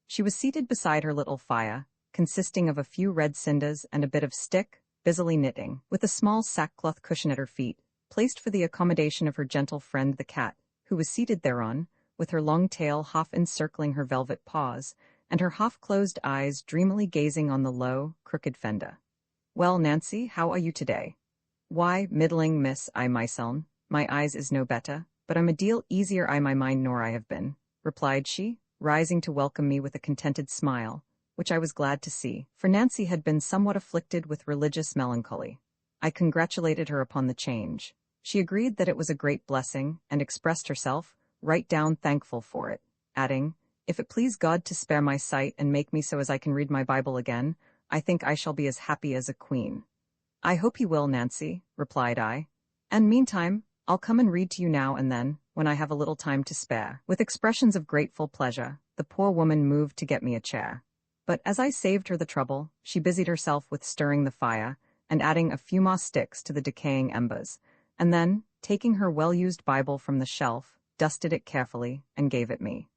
She was seated beside her little fire, consisting of a few red cinders and a bit of stick, busily knitting, with a small sackcloth cushion at her feet, placed for the accommodation of her gentle friend the cat, who was seated thereon, with her long tail half encircling her velvet paws, and her half-closed eyes dreamily gazing on the low, crooked fender. "Well, Nancy, how are you today?" "Why, middling, miss, I myseln. My eyes is no better, but I'm a deal easier I my mind nor I have been," replied she, rising to welcome me with a contented smile, which I was glad to see, for Nancy had been somewhat afflicted with religious melancholy. I congratulated her upon the change. She agreed that it was a great blessing, and expressed herself right down thankful for it, adding, "If it please God to spare my sight and make me so as I can read my Bible again, I think I shall be as happy as a queen." "I hope he will, Nancy," replied I. "And meantime, I'll come and read to you now and then, when I have a little time to spare." With expressions of grateful pleasure, the poor woman moved to get me a chair. But as I saved her the trouble, she busied herself with stirring the fire, and adding a few more sticks to the decaying embers, and then, taking her well-used Bible from the shelf, dusted it carefully, and gave it me.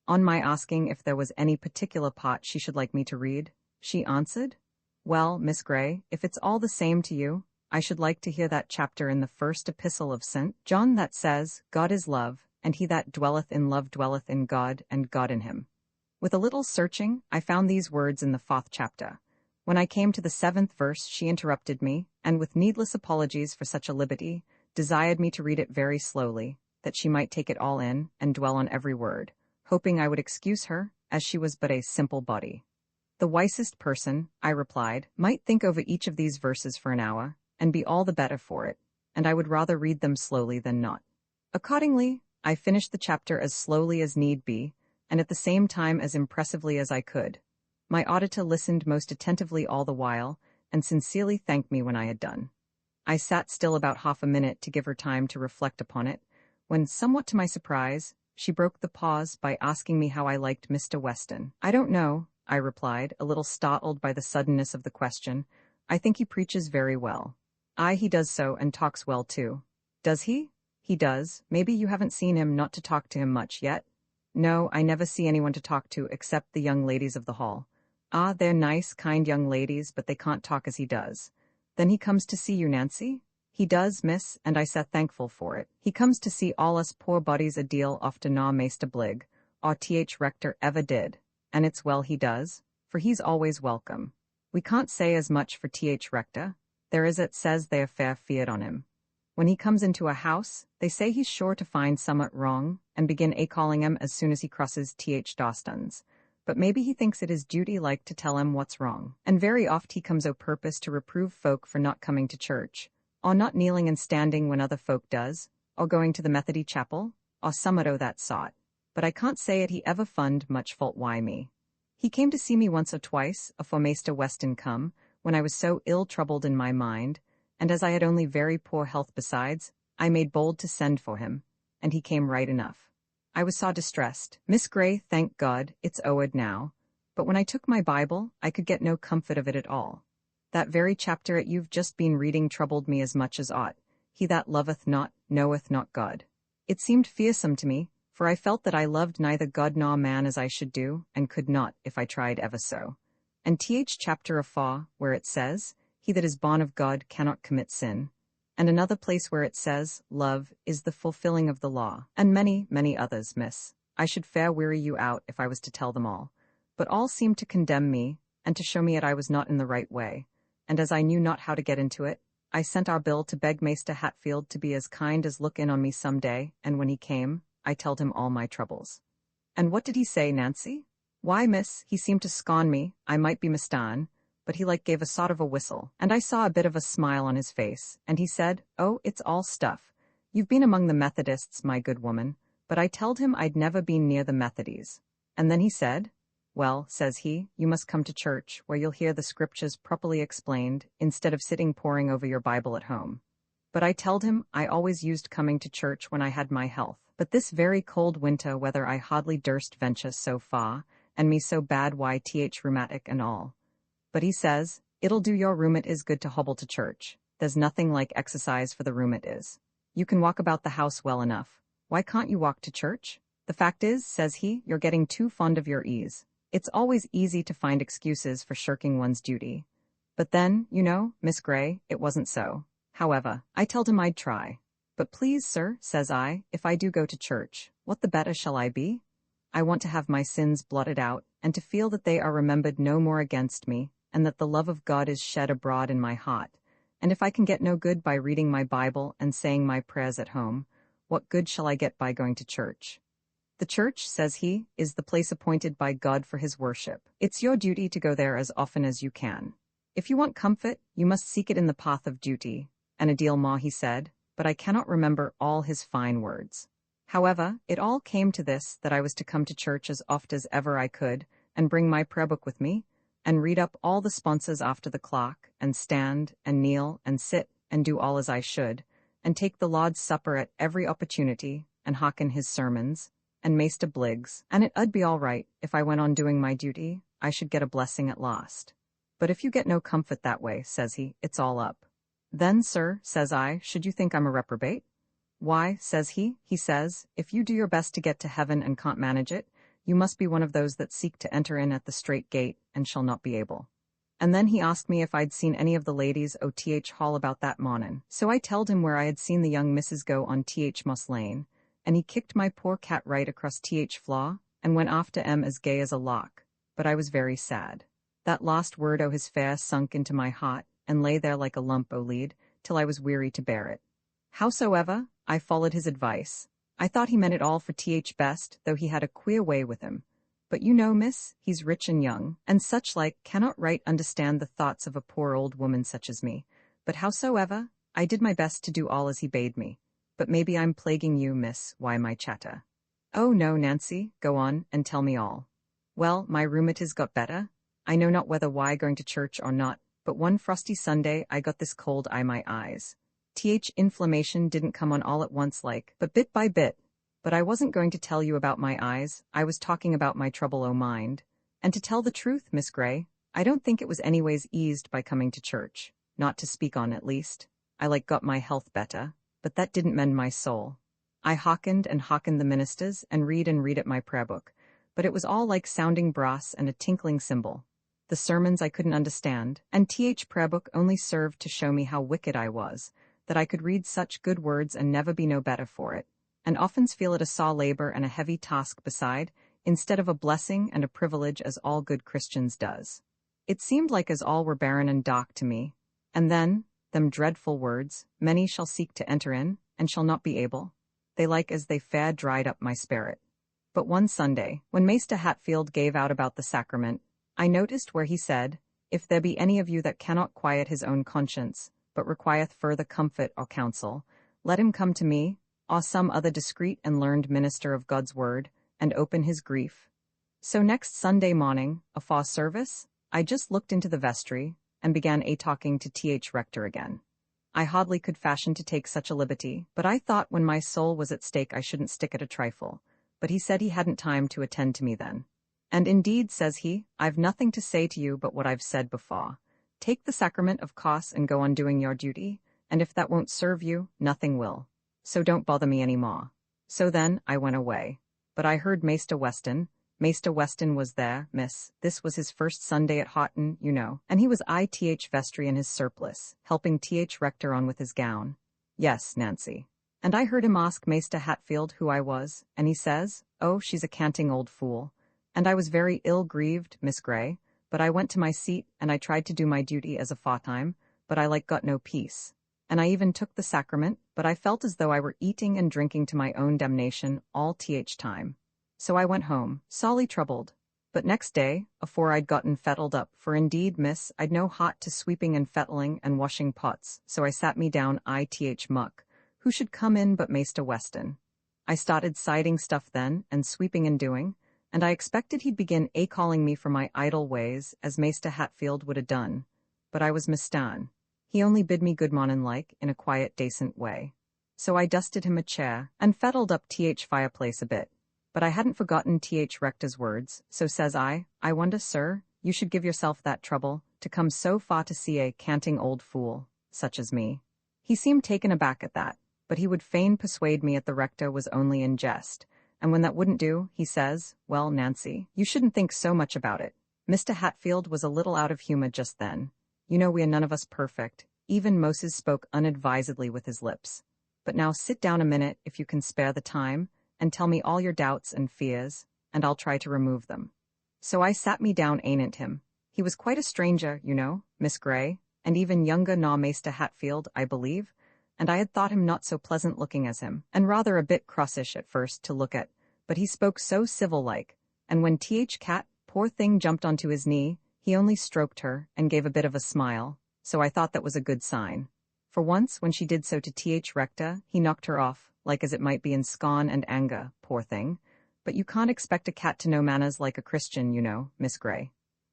On my asking if there was any particular part she should like me to read, she answered, "Well, Miss Grey, if it's all the same to you, I should like to hear that chapter in the first epistle of St. John that says, 'God is love, and he that dwelleth in love dwelleth in God, and God in him.'" With a little searching, I found these words in the 4th chapter. When I came to the 7th verse, she interrupted me, and with needless apologies for such a liberty, desired me to read it very slowly, that she might take it all in, and dwell on every word, hoping I would excuse her, as she was but a simple body. "The wisest person," I replied, "might think over each of these verses for an hour, and be all the better for it, and I would rather read them slowly than not." Accordingly, I finished the chapter as slowly as need be, and at the same time as impressively as I could. My auditor listened most attentively all the while, and sincerely thanked me when I had done. I sat still about half a minute to give her time to reflect upon it, when, somewhat to my surprise, she broke the pause by asking me how I liked Mr. Weston. "I don't know," I replied, a little startled by the suddenness of the question. "I think he preaches very well." "Aye, he does so, and talks well too." "Does he?" "He does. Maybe you haven't seen him not to talk to him much yet?" "No, I never see anyone to talk to except the young ladies of the hall." "Ah, they're nice, kind young ladies, but they can't talk as he does." "Then he comes to see you, Nancy?" "He does, miss, and I set thankful for it. He comes to see all us poor bodies a deal ofter nor Maester Blig, or Th Rector ever did, and it's well he does, for he's always welcome. We can't say as much for Th Rector. There is it says they are fair feared on him. When he comes into a house, they say he's sure to find summat wrong, and begin a-calling him as soon as he crosses Th Dostons. But maybe he thinks it is duty like to tell him what's wrong. And very oft he comes o' purpose to reprove folk for not coming to church, or not kneeling and standing when other folk does, or going to the Methody chapel, or summat o' that sort. But I can't say it he ever fund much fault why me. He came to see me once or twice, afore Maester Weston come, when I was so ill troubled in my mind, and as I had only very poor health besides, I made bold to send for him, and he came right enough. I was so distressed. Miss Grey, thank God, it's owed now, but when I took my Bible, I could get no comfort of it at all. That very chapter at you've just been reading troubled me as much as aught. He that loveth not, knoweth not God. It seemed fearsome to me, for I felt that I loved neither God nor man as I should do, and could not, if I tried ever so. And chapter of 4, where it says, He that is born of God cannot commit sin. And another place where it says, Love is the fulfilling of the law. And many, many others, miss. I should fair weary you out if I was to tell them all. But all seemed to condemn me, and to show me that I was not in the right way. And as I knew not how to get into it, I sent our Bill to beg Maester Hatfield to be as kind as look in on me some day, and when he came, I told him all my troubles. And what did he say, Nancy? Why, miss, he seemed to scorn me, I might be mistan, but he gave a sort of a whistle, and I saw a bit of a smile on his face, and he said, Oh, it's all stuff. You've been among the Methodists, my good woman, but I telled him I'd never been near the Methodies. And then he said, Well, says he, you must come to church, where you'll hear the scriptures properly explained, instead of sitting poring over your Bible at home. But I telled him I always used coming to church when I had my health, but this very cold winter weather I hardly durst venture so far, and me so bad rheumatic and all. But he says, It'll do your rheumat is good to hobble to church. There's nothing like exercise for the rheumat is. You can walk about the house well enough. Why can't you walk to church? The fact is, says he, you're getting too fond of your ease. It's always easy to find excuses for shirking one's duty. But then, you know, Miss Grey, it wasn't so. However, I told him I'd try. But please, sir, says I, if I do go to church, what the better shall I be? I want to have my sins blotted out, and to feel that they are remembered no more against me, and that the love of God is shed abroad in my heart. And if I can get no good by reading my Bible and saying my prayers at home, what good shall I get by going to church? The church, says he, is the place appointed by God for his worship. It's your duty to go there as often as you can. If you want comfort, you must seek it in the path of duty. And a deal more he said, but I cannot remember all his fine words. However, it all came to this, that I was to come to church as oft as ever I could, and bring my prayer book with me, and read up all the sponsors after the clock, and stand, and kneel, and sit, and do all as I should, and take the Lord's Supper at every opportunity, and hearken his sermons, and Maester Bliggs, and it 'ud be all right, if I went on doing my duty, I should get a blessing at last. But if you get no comfort that way, says he, it's all up. Then, sir, says I, should you think I'm a reprobate? Why, says he says, if you do your best to get to heaven and can't manage it, you must be one of those that seek to enter in at the strait gate, and shall not be able. And then he asked me if I'd seen any of the ladies o' Th Hall about that mornin'. So I telled him where I had seen the young misses go on Th Moss Lane, and he kicked my poor cat right across Th Flaw, and went off to as gay as a lark. But I was very sad. That last word o' his fair sunk into my heart, and lay there like a lump o' lead, till I was weary to bear it. Howsoever, I followed his advice. I thought he meant it all for Th best, though he had a queer way with him. But you know, miss, he's rich and young, and such like cannot right understand the thoughts of a poor old woman such as me. But howsoever, I did my best to do all as he bade me. But maybe I'm plaguing you, miss, why my chatter? Oh no, Nancy, go on, and tell me all. Well, my rheumat has got better. I know not whether why going to church or not, but one frosty Sunday I got this cold my eyes. Inflammation didn't come on all at once but bit by bit. But I wasn't going to tell you about my eyes, I was talking about my trouble o' mind. And to tell the truth, Miss Grey, I don't think it was anyways eased by coming to church, not to speak on at least. I got my health better, but that didn't mend my soul. I hearkened the ministers, and read at my prayer book, but it was all like sounding brass and a tinkling cymbal. The sermons I couldn't understand, and prayer book only served to show me how wicked I was, that I could read such good words and never be no better for it, and often feel it a saw labor and a heavy task beside, instead of a blessing and a privilege as all good Christians does. It seemed like as all were barren and dark to me. And then, them dreadful words, many shall seek to enter in, and shall not be able. They as they fair dried up my spirit. But one Sunday, when Maester Hatfield gave out about the sacrament, I noticed where he said, If there be any of you that cannot quiet his own conscience, but requireth further comfort or counsel, let him come to me, or some other discreet and learned minister of God's word, and open his grief. So next Sunday morning, afore service, I just looked into the vestry, and began talking to Rector again. I hardly could fashion to take such a liberty, but I thought when my soul was at stake I shouldn't stick at a trifle. But he said he hadn't time to attend to me then. And indeed, says he, I've nothing to say to you but what I've said before. Take the sacrament of course and go on doing your duty, and if that won't serve you, nothing will. So don't bother me any more. So then, I went away. But I heard Maester Weston. Maester Weston was there, miss. This was his first Sunday at Houghton, you know, and he was I.Th. vestry in his surplice, helping Th. Rector on with his gown. Yes, Nancy. And I heard him ask Maester Hatfield who I was, and he says, oh, she's a canting old fool. And I was very ill-grieved, Miss Grey, but I went to my seat, and I tried to do my duty as a fatime, but I got no peace. And I even took the sacrament, but I felt as though I were eating and drinking to my own damnation all time. So I went home, sorely troubled. But next day, afore I'd gotten fettled up, for indeed, miss, I'd no heart to sweeping and fettling and washing pots, so I sat me down I.Th. muck. Who should come in but Maester Weston? I started siding stuff then, and sweeping and doing, and I expected he'd begin calling me for my idle ways, as Maester Hatfield would ha' done. But I was mistan. He only bid me good mornin' in a quiet, decent way. So I dusted him a chair, and fettled up Th. fireplace a bit. But I hadn't forgotten Th. Rector's words, so says I wonder, sir, you should give yourself that trouble, to come so far to see a canting old fool, such as me. He seemed taken aback at that, but he would fain persuade me that the rector was only in jest, and when that wouldn't do, he says, well, Nancy, you shouldn't think so much about it. Mr. Hatfield was a little out of humor just then. You know we are none of us perfect. Even Moses spoke unadvisedly with his lips. But now sit down a minute if you can spare the time, and tell me all your doubts and fears, and I'll try to remove them. So I sat me down ain't him. He was quite a stranger, you know, Miss Grey, and even younger nor Maester Hatfield, I believe, and I had thought him not so pleasant-looking as him, and rather a bit crossish at first to look at, but he spoke so civil-like, and when Th. Cat, poor thing, jumped onto his knee, he only stroked her, and gave a bit of a smile, so I thought that was a good sign. For once, when she did so to Th. Rector, he knocked her off, like as it might be in scorn and anger, poor thing. But you can't expect a cat to know manners like a Christian, you know, Miss Grey.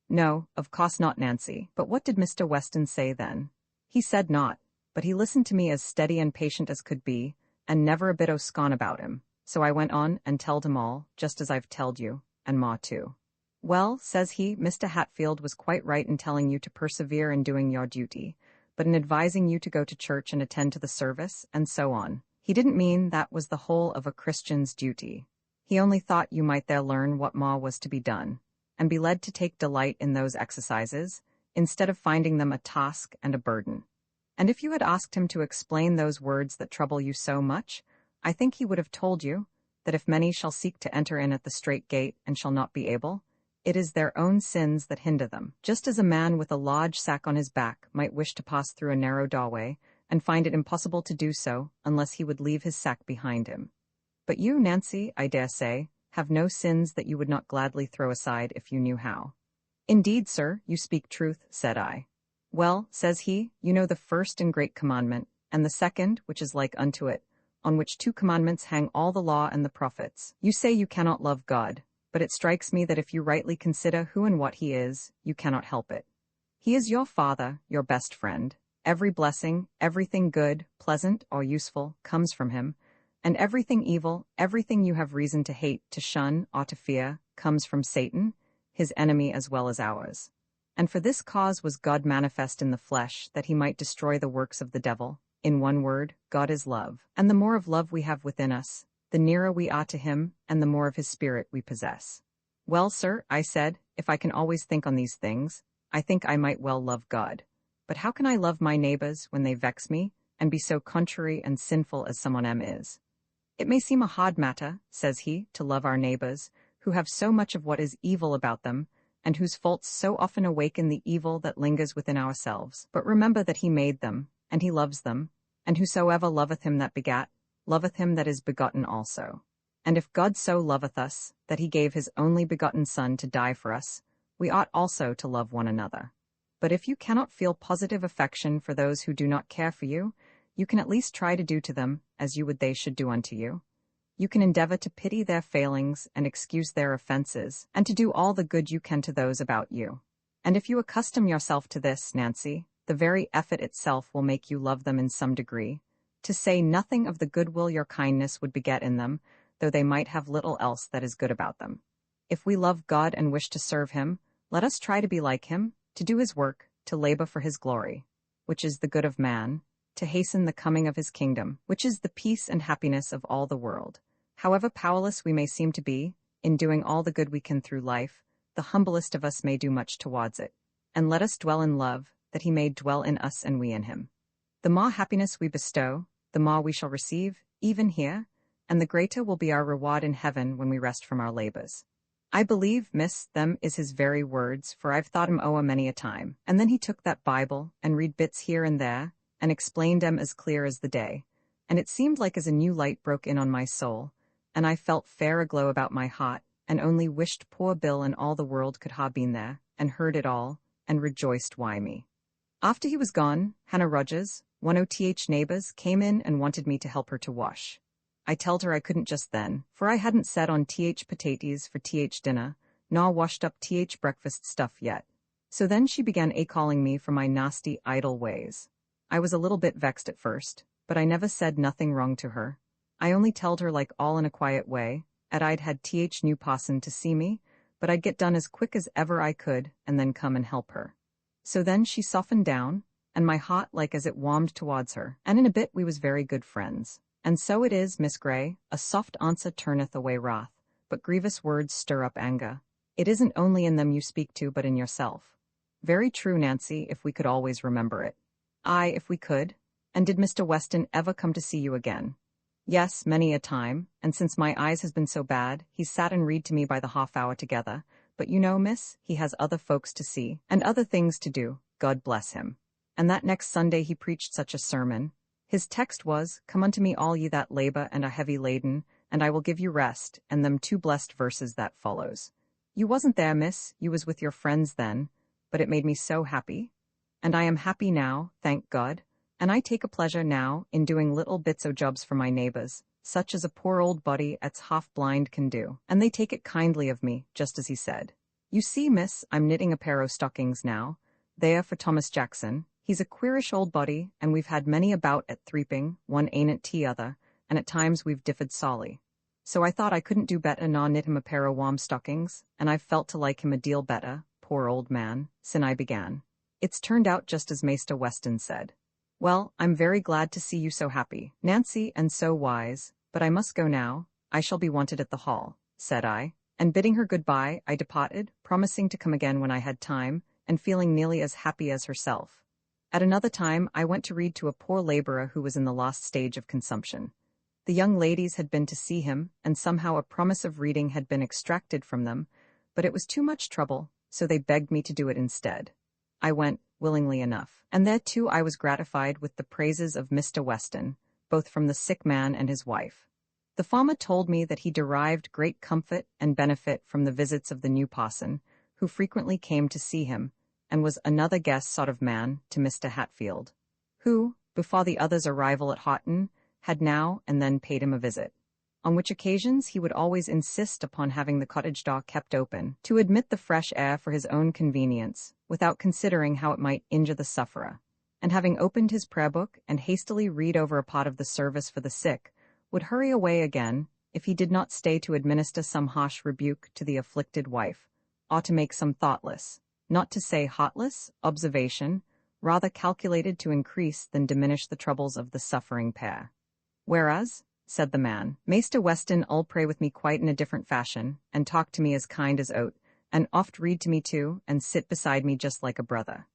No, of course not, Nancy. But what did Mr. Weston say then? He said naught, but he listened to me as steady and patient as could be, and never a bit o' scorn about him. So I went on and telled him all, just as I've telled you, and ma too. Well, says he, Mr. Hatfield was quite right in telling you to persevere in doing your duty, but in advising you to go to church and attend to the service, and so on. He didn't mean that was the whole of a Christian's duty. He only thought you might there learn what more was to be done, and be led to take delight in those exercises, instead of finding them a task and a burden. And if you had asked him to explain those words that trouble you so much, I think he would have told you that if many shall seek to enter in at the strait gate and shall not be able, it is their own sins that hinder them, just as a man with a large sack on his back might wish to pass through a narrow doorway, and find it impossible to do so unless he would leave his sack behind him. But you, Nancy, I dare say, have no sins that you would not gladly throw aside if you knew how. Indeed, sir, you speak truth, said I. Well, says he, you know the first and great commandment, and the second, which is like unto it, on which two commandments hang all the law and the prophets. You say you cannot love God, but it strikes me that if you rightly consider who and what he is, you cannot help it. He is your father, your best friend. Every blessing, everything good, pleasant, or useful, comes from him, and everything evil, everything you have reason to hate, to shun, or to fear, comes from Satan, his enemy as well as ours. And for this cause was God manifest in the flesh, that he might destroy the works of the devil. In one word, God is love, and the more of love we have within us, the nearer we are to him, and the more of his spirit we possess. Well, sir, I said, if I can always think on these things, I think I might well love God. But how can I love my neighbours when they vex me, and be so contrary and sinful as someone is? It may seem a hard matter, says he, to love our neighbours, who have so much of what is evil about them, and whose faults so often awaken the evil that lingers within ourselves. But remember that he made them, and he loves them, and whosoever loveth him that begat, loveth him that is begotten also. And if God so loveth us, that he gave his only begotten Son to die for us, we ought also to love one another. But if you cannot feel positive affection for those who do not care for you, you can at least try to do to them as you would they should do unto you. You can endeavor to pity their failings and excuse their offenses, and to do all the good you can to those about you. And if you accustom yourself to this, Nancy, the very effort itself will make you love them in some degree, to say nothing of the goodwill your kindness would beget in them, though they might have little else that is good about them. If we love God and wish to serve him, let us try to be like him, to do his work, to labor for his glory, which is the good of man, to hasten the coming of his kingdom, which is the peace and happiness of all the world. However powerless we may seem to be, in doing all the good we can through life, the humblest of us may do much towards it. And let us dwell in love, that he may dwell in us and we in him. The more happiness we bestow, the more we shall receive, even here, and the greater will be our reward in heaven when we rest from our labors. I believe, miss, them is his very words, for I've thought him o'er many a time. And then he took that Bible, and read bits here and there, and explained them as clear as the day. And it seemed like as a new light broke in on my soul, and I felt fair aglow about my heart, and only wished poor Bill and all the world could ha' been there, and heard it all, and rejoiced why me. After he was gone, Hannah Rogers, one o' th neighbors, came in and wanted me to help her to wash. I telled her I couldn't just then, for I hadn't set on th potatoes for th dinner, nor washed up th breakfast stuff yet. So then she began a-calling me for my nasty, idle ways. I was a little bit vexed at first, but I never said nothing wrong to her. I only telled her like all in a quiet way, 'at I'd had th new parson to see me, but I'd get done as quick as ever I could, and then come and help her. So then she softened down, and my heart like as it warmed towards her, and in a bit we was very good friends. And so it is, Miss Grey, a soft answer turneth away wrath, but grievous words stir up anger. It isn't only in them you speak to, but in yourself. Very true, Nancy, if we could always remember it. Aye, if we could. And did Mr. Weston ever come to see you again? Yes, many a time, and since my eyes has been so bad, he's sat and read to me by the half-hour together. But you know, miss, he has other folks to see, and other things to do, God bless him. And that next Sunday he preached such a sermon. His text was, "Come unto me all ye that labor and are heavy laden, and I will give you rest," and them two blessed verses that follows. You wasn't there, miss, you was with your friends then, but it made me so happy. And I am happy now, thank God, and I take a pleasure now in doing little bits o' jobs for my neighbors, such as a poor old body 'at's half-blind can do, and they take it kindly of me, just as he said. You see, miss, I'm knitting a pair o' stockings now. They are for Thomas Jackson. He's a queerish old body, and we've had many a bout at threeping, one ain't t'other, and at times we've differed sorely. So I thought I couldn't do better nor knit him a pair o' warm stockings, and I've felt to like him a deal better, poor old man, sin' I began. It's turned out just as Maester Weston said. Well, I'm very glad to see you so happy, Nancy, and so wise, but I must go now. I shall be wanted at the hall, said I, and bidding her good-bye, I departed, promising to come again when I had time, and feeling nearly as happy as herself. At another time, I went to read to a poor laborer who was in the last stage of consumption. The young ladies had been to see him, and somehow a promise of reading had been extracted from them, but it was too much trouble, so they begged me to do it instead. I went, willingly enough, and there too I was gratified with the praises of Mr. Weston, both from the sick man and his wife. The farmer told me that he derived great comfort and benefit from the visits of the new parson, who frequently came to see him, and was another guest sort of man to Mr. Hatfield, who, before the other's arrival at Houghton, had now and then paid him a visit, on which occasions he would always insist upon having the cottage door kept open, to admit the fresh air for his own convenience, without considering how it might injure the sufferer, and having opened his prayer-book and hastily read over a part of the service for the sick, would hurry away again, if he did not stay to administer some harsh rebuke to the afflicted wife, or to make some thoughtless, not to say heartless, observation, rather calculated to increase than diminish the troubles of the suffering pair. Whereas, said the man, Maester Weston 'ull pray with me quite in a different fashion, and talk to me as kind as oat, and oft read to me too, and sit beside me just like a brother.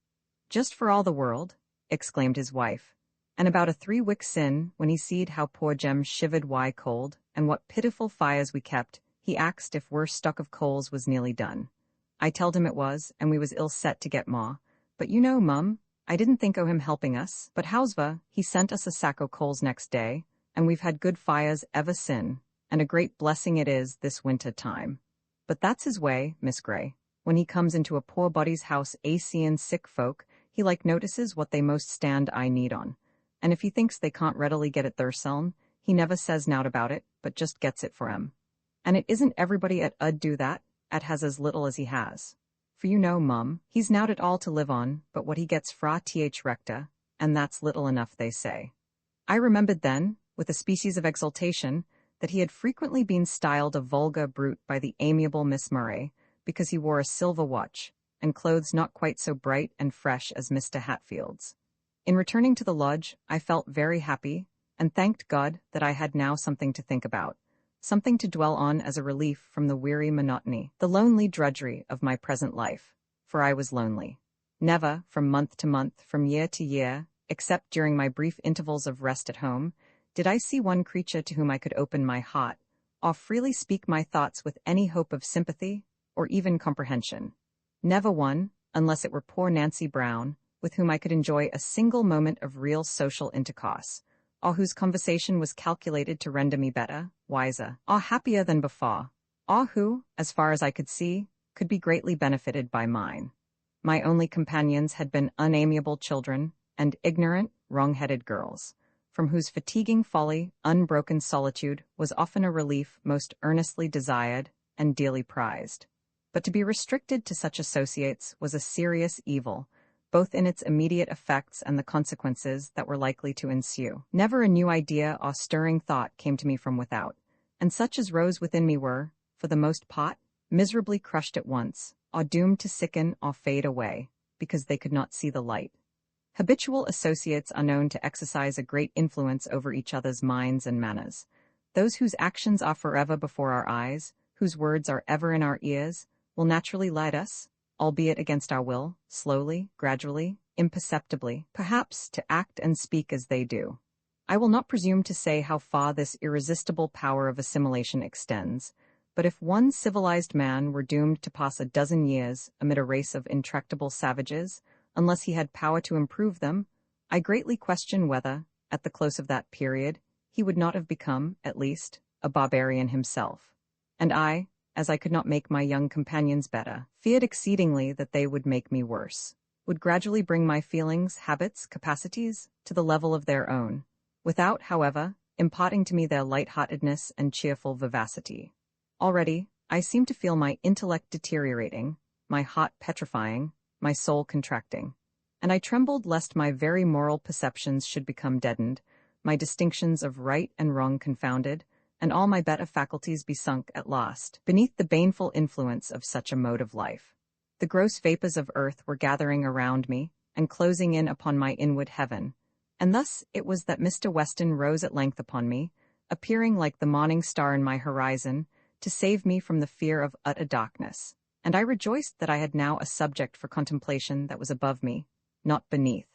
Just for all the world, exclaimed his wife, and about a 3 weeks sin, when he seed how poor Jem shivered why cold, and what pitiful fires we kept, he axed if worse stock of coals was nearly done. I telled him it was, and we was ill set to get more, but you know, mum, I didn't think o' him helping us, but houseva, he sent us a sack o' coals next day, and we've had good fires ever sin, and a great blessing it is this winter time. But that's his way, Miss Grey. When he comes into a poor body's house seein' sick folk, he like notices what they most stand I need on, and if he thinks they can't readily get it theirseln, he never says nowt about it, but just gets it for 'em. And it isn't everybody at 'ud do that, 'at has as little as he has. For you know, mum, he's nowt at all to live on, but what he gets fra th recta, and that's little enough, they say. I remembered then, with a species of exultation, that he had frequently been styled a vulgar brute by the amiable Miss Murray, because he wore a silver watch, and clothes not quite so bright and fresh as Mr. Hatfield's. In returning to the lodge, I felt very happy, and thanked God that I had now something to think about, something to dwell on as a relief from the weary monotony, the lonely drudgery of my present life, for I was lonely. Never, from month to month, from year to year, except during my brief intervals of rest at home, did I see one creature to whom I could open my heart, or freely speak my thoughts with any hope of sympathy, or even comprehension. Never one, unless it were poor Nancy Brown, with whom I could enjoy a single moment of real social intercourse, or whose conversation was calculated to render me better, wiser, or happier than before, or who, as far as I could see, could be greatly benefited by mine. My only companions had been unamiable children and ignorant, wrong-headed girls, from whose fatiguing folly unbroken solitude was often a relief most earnestly desired and dearly prized. But to be restricted to such associates was a serious evil, both in its immediate effects and the consequences that were likely to ensue. Never a new idea or stirring thought came to me from without, and such as rose within me were, for the most part, miserably crushed at once, or doomed to sicken or fade away, because they could not see the light. Habitual associates are known to exercise a great influence over each other's minds and manners. Those whose actions are forever before our eyes, whose words are ever in our ears, will naturally lead us, albeit against our will, slowly, gradually, imperceptibly, perhaps, to act and speak as they do. I will not presume to say how far this irresistible power of assimilation extends, but if one civilized man were doomed to pass a dozen years amid a race of intractable savages, unless he had power to improve them, I greatly question whether, at the close of that period, he would not have become, at least, a barbarian himself. And I, as I could not make my young companions better, feared exceedingly that they would make me worse, would gradually bring my feelings, habits, capacities, to the level of their own, without, however, imparting to me their light-heartedness and cheerful vivacity. Already, I seemed to feel my intellect deteriorating, my heart petrifying, my soul contracting, and I trembled lest my very moral perceptions should become deadened, my distinctions of right and wrong confounded, and all my better faculties be sunk at last beneath the baneful influence of such a mode of life. The gross vapors of earth were gathering around me and closing in upon my inward heaven, and thus it was that Mr. Weston rose at length upon me, appearing like the morning star in my horizon, to save me from the fear of utter darkness, and I rejoiced that I had now a subject for contemplation that was above me, not beneath.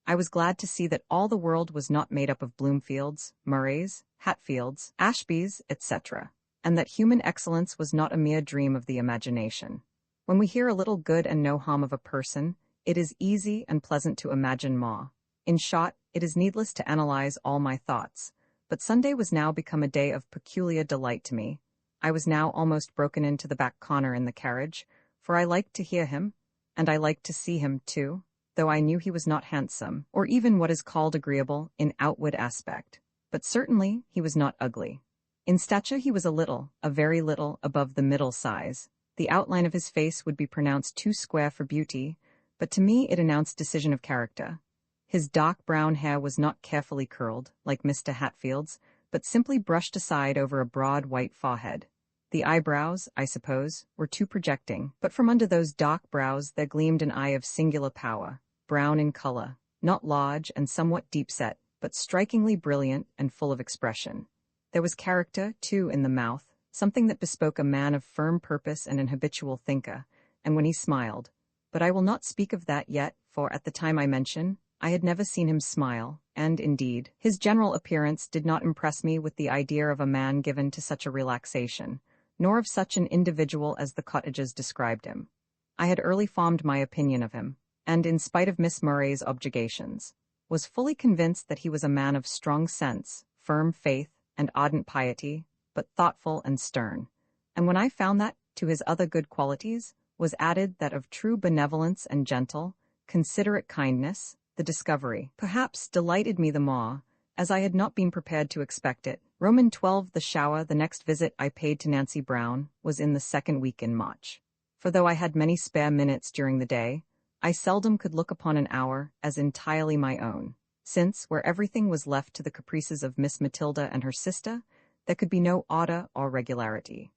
I was glad to see that all the world was not made up of Bloomfields, Murrays, Hatfields, Ashbys, etc., and that human excellence was not a mere dream of the imagination. When we hear a little good and no harm of a person, it is easy and pleasant to imagine more. In short, it is needless to analyze all my thoughts, but Sunday was now become a day of peculiar delight to me. I was now almost broken into the back corner in the carriage, for I liked to hear him, and I liked to see him too, though I knew he was not handsome, or even what is called agreeable in outward aspect, but certainly he was not ugly. In stature he was a very little, above the middle size. The outline of his face would be pronounced too square for beauty, but to me it announced decision of character. His dark brown hair was not carefully curled, like Mr. Hatfield's, but simply brushed aside over a broad white forehead. The eyebrows, I suppose, were too projecting, but from under those dark brows there gleamed an eye of singular power, brown in color, not large and somewhat deep-set, but strikingly brilliant and full of expression. There was character, too, in the mouth, something that bespoke a man of firm purpose and an habitual thinker, and when he smiled. But I will not speak of that yet, for at the time I mention, I had never seen him smile, and, indeed, his general appearance did not impress me with the idea of a man given to such a relaxation, nor of such an individual as the cottagers described him. I had early formed my opinion of him, and, in spite of Miss Murray's objurgations, was fully convinced that he was a man of strong sense, firm faith, and ardent piety, but thoughtful and stern. And when I found that, to his other good qualities, was added that of true benevolence and gentle, considerate kindness, the discovery, perhaps, delighted me the more, as I had not been prepared to expect it. Roman 12. The shower. The next visit I paid to Nancy Brown was in the second week in March. For though I had many spare minutes during the day, I seldom could look upon an hour as entirely my own, since, where everything was left to the caprices of Miss Matilda and her sister, there could be no order or regularity.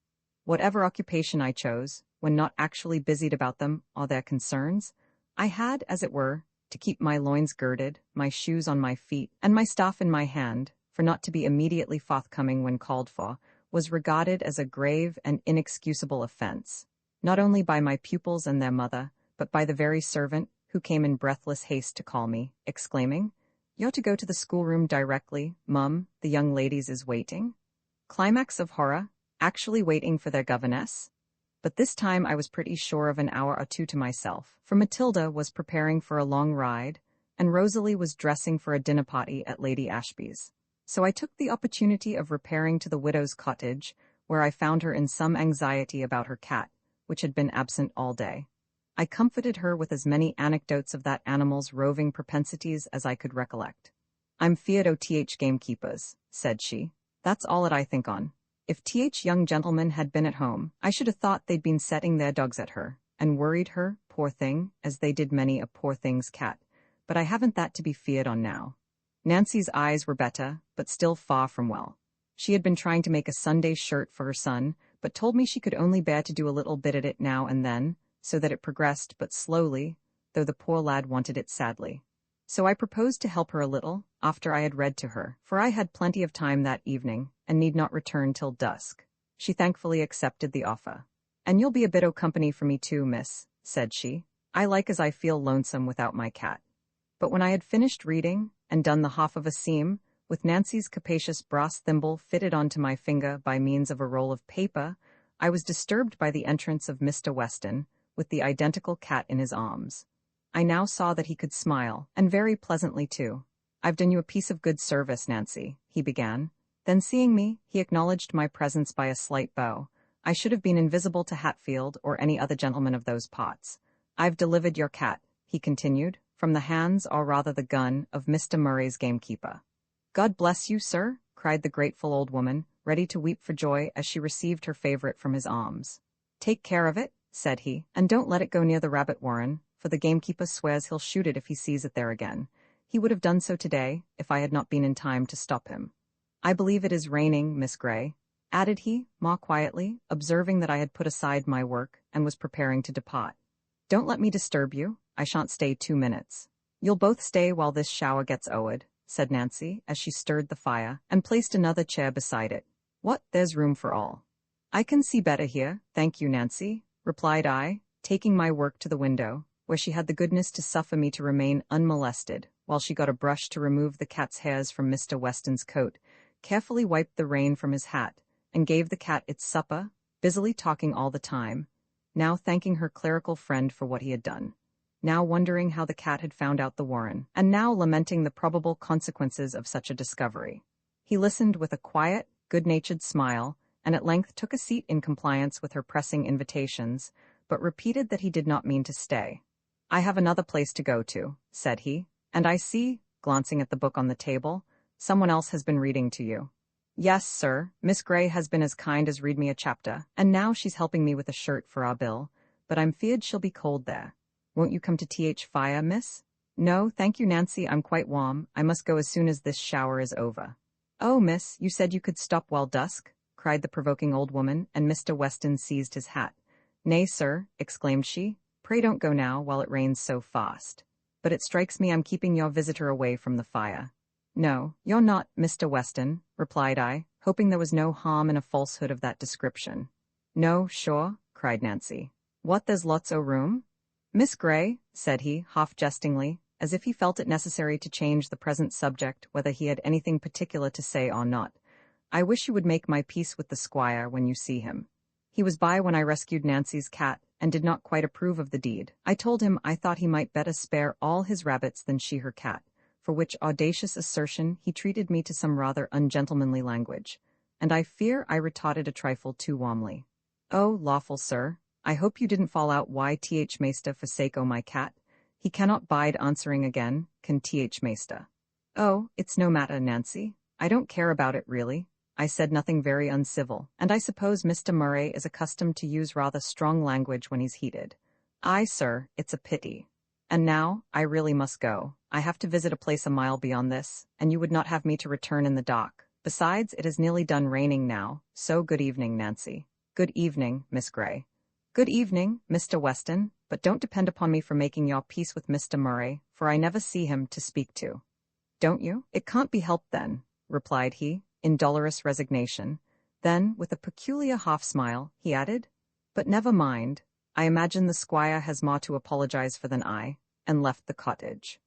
Whatever occupation I chose, when not actually busied about them or their concerns, I had, as it were, to keep my loins girded, my shoes on my feet, and my staff in my hand, for not to be immediately forthcoming when called for was regarded as a grave and inexcusable offense, not only by my pupils and their mother, but by the very servant who came in breathless haste to call me, exclaiming, "You're to go to the schoolroom directly, Mum, the young ladies is waiting." Climax of horror, actually waiting for their governess? But this time I was pretty sure of an hour or two to myself, for Matilda was preparing for a long ride, and Rosalie was dressing for a dinner party at Lady Ashby's. So I took the opportunity of repairing to the widow's cottage, where I found her in some anxiety about her cat, which had been absent all day. I comforted her with as many anecdotes of that animal's roving propensities as I could recollect. "I'm feared o' th gamekeepers," said she. "That's all that I think on. If th young gentlemen had been at home, I should have thought they'd been setting their dogs at her, and worried her, poor thing, as they did many a poor thing's cat. But I haven't that to be feared on now." Nancy's eyes were better, but still far from well. She had been trying to make a Sunday shirt for her son, but told me she could only bear to do a little bit at it now and then, so that it progressed but slowly, though the poor lad wanted it sadly. So I proposed to help her a little, after I had read to her, for I had plenty of time that evening, and need not return till dusk. She thankfully accepted the offer. "And you'll be a bit o' company for me too, miss," said she. "I like as I feel lonesome without my cat." But when I had finished reading, and done the half of a seam, with Nancy's capacious brass thimble fitted onto my finger by means of a roll of paper, I was disturbed by the entrance of Mr. Weston, with the identical cat in his arms. I now saw that he could smile, and very pleasantly too. "I've done you a piece of good service, Nancy," he began. Then seeing me, he acknowledged my presence by a slight bow. "I should have been invisible to Hatfield or any other gentleman of those parts. I've delivered your cat," he continued, "from the hands, or rather the gun, of Mr. Murray's gamekeeper." "God bless you, sir," cried the grateful old woman, ready to weep for joy as she received her favorite from his arms. "Take care of it," said he, "and don't let it go near the rabbit warren, for the gamekeeper swears he'll shoot it if he sees it there again. He would have done so today, if I had not been in time to stop him. I believe it is raining, Miss Grey," added he, more quietly, observing that I had put aside my work and was preparing to depart. "Don't let me disturb you. I shan't stay 2 minutes." "You'll both stay while this shower gets o'ered," said Nancy, as she stirred the fire, and placed another chair beside it. "What, there's room for all." "I can see better here, thank you, Nancy," replied I, taking my work to the window, where she had the goodness to suffer me to remain unmolested, while she got a brush to remove the cat's hairs from Mr. Weston's coat, carefully wiped the rain from his hat, and gave the cat its supper, busily talking all the time, now thanking her clerical friend for what he had done, now wondering how the cat had found out the warren, and now lamenting the probable consequences of such a discovery. He listened with a quiet, good-natured smile, and at length took a seat in compliance with her pressing invitations, but repeated that he did not mean to stay. "I have another place to go to," said he, "and I see," glancing at the book on the table, "someone else has been reading to you." "Yes, sir, Miss Grey has been as kind as read me a chapter, and now she's helping me with a shirt for our Bill, but I'm feared she'll be cold there. Won't you come to th fire, miss?" "No, thank you, Nancy, I'm quite warm. I must go as soon as this shower is over." "Oh, miss, you said you could stop while dusk?" cried the provoking old woman, and Mr. Weston seized his hat. "Nay, sir," exclaimed she, "pray don't go now while it rains so fast. But it strikes me I'm keeping your visitor away from the fire." "No, you're not, Mr. Weston," replied I, hoping there was no harm in a falsehood of that description. "No, sure," cried Nancy. "What, there's lots o' room?" "Miss Grey," said he, half jestingly, as if he felt it necessary to change the present subject, whether he had anything particular to say or not, "I wish you would make my peace with the squire when you see him. He was by when I rescued Nancy's cat, and did not quite approve of the deed. I told him I thought he might better spare all his rabbits than she her cat, for which audacious assertion he treated me to some rather ungentlemanly language, and I fear I retorted a trifle too warmly. "Oh, lawful sir, I hope you didn't fall out why th maester forsake o my cat. He cannot bide answering again, can th maester." "Oh, it's no matter, Nancy. I don't care about it really. I said nothing very uncivil, and I suppose Mr. Murray is accustomed to use rather strong language when he's heated. Aye, sir, it's a pity. And now, I really must go. I have to visit a place a mile beyond this, and you would not have me to return in the dark. Besides, it has nearly done raining now, so good evening, Nancy." "Good evening, Miss Grey." Good evening, Mr. Weston, but don't depend upon me for making your peace with Mr. Murray, for I never see him to speak to. Don't you? It can't be helped then, replied he, in dolorous resignation. Then, with a peculiar half-smile, he added, but never mind, I imagine the squire has more to apologize for than I, and left the cottage.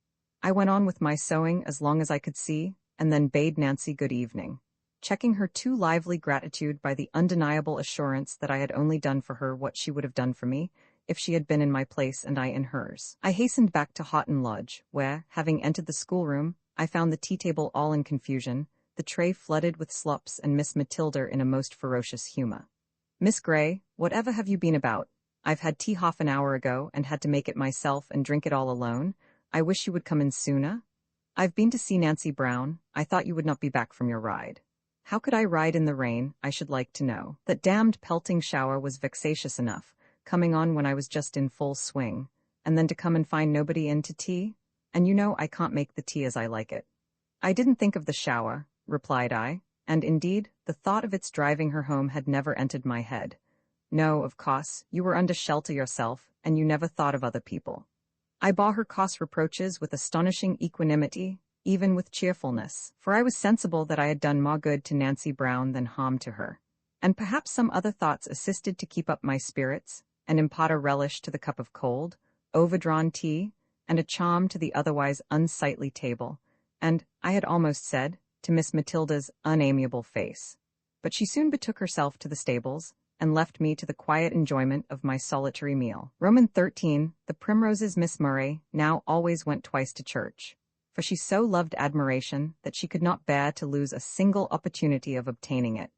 I went on with my sewing as long as I could see, and then bade Nancy good evening, checking her too lively gratitude by the undeniable assurance that I had only done for her what she would have done for me, if she had been in my place and I in hers. I hastened back to Houghton Lodge, where, having entered the schoolroom, I found the tea-table all in confusion, the tray flooded with slops and Miss Matilda in a most ferocious humor. Miss Grey, whatever have you been about? I've had tea half an hour ago and had to make it myself and drink it all alone. I wish you would come in sooner. I've been to see Nancy Brown. I thought you would not be back from your ride. How could I ride in the rain, I should like to know? That damned pelting shower was vexatious enough, coming on when I was just in full swing, and then to come and find nobody in to tea? And you know I can't make the tea as I like it. I didn't think of the shower, replied I, and indeed, the thought of its driving her home had never entered my head. No, of course, you were under shelter yourself, and you never thought of other people. I bore her cross reproaches with astonishing equanimity, even with cheerfulness, for I was sensible that I had done more good to Nancy Brown than harm to her, and perhaps some other thoughts assisted to keep up my spirits, and impart a relish to the cup of cold, overdrawn tea, and a charm to the otherwise unsightly table, and, I had almost said, to Miss Matilda's unamiable face. But she soon betook herself to the stables, and left me to the quiet enjoyment of my solitary meal. Roman 13, the Primroses Miss Murray now always went twice to church, for she so loved admiration that she could not bear to lose a single opportunity of obtaining it,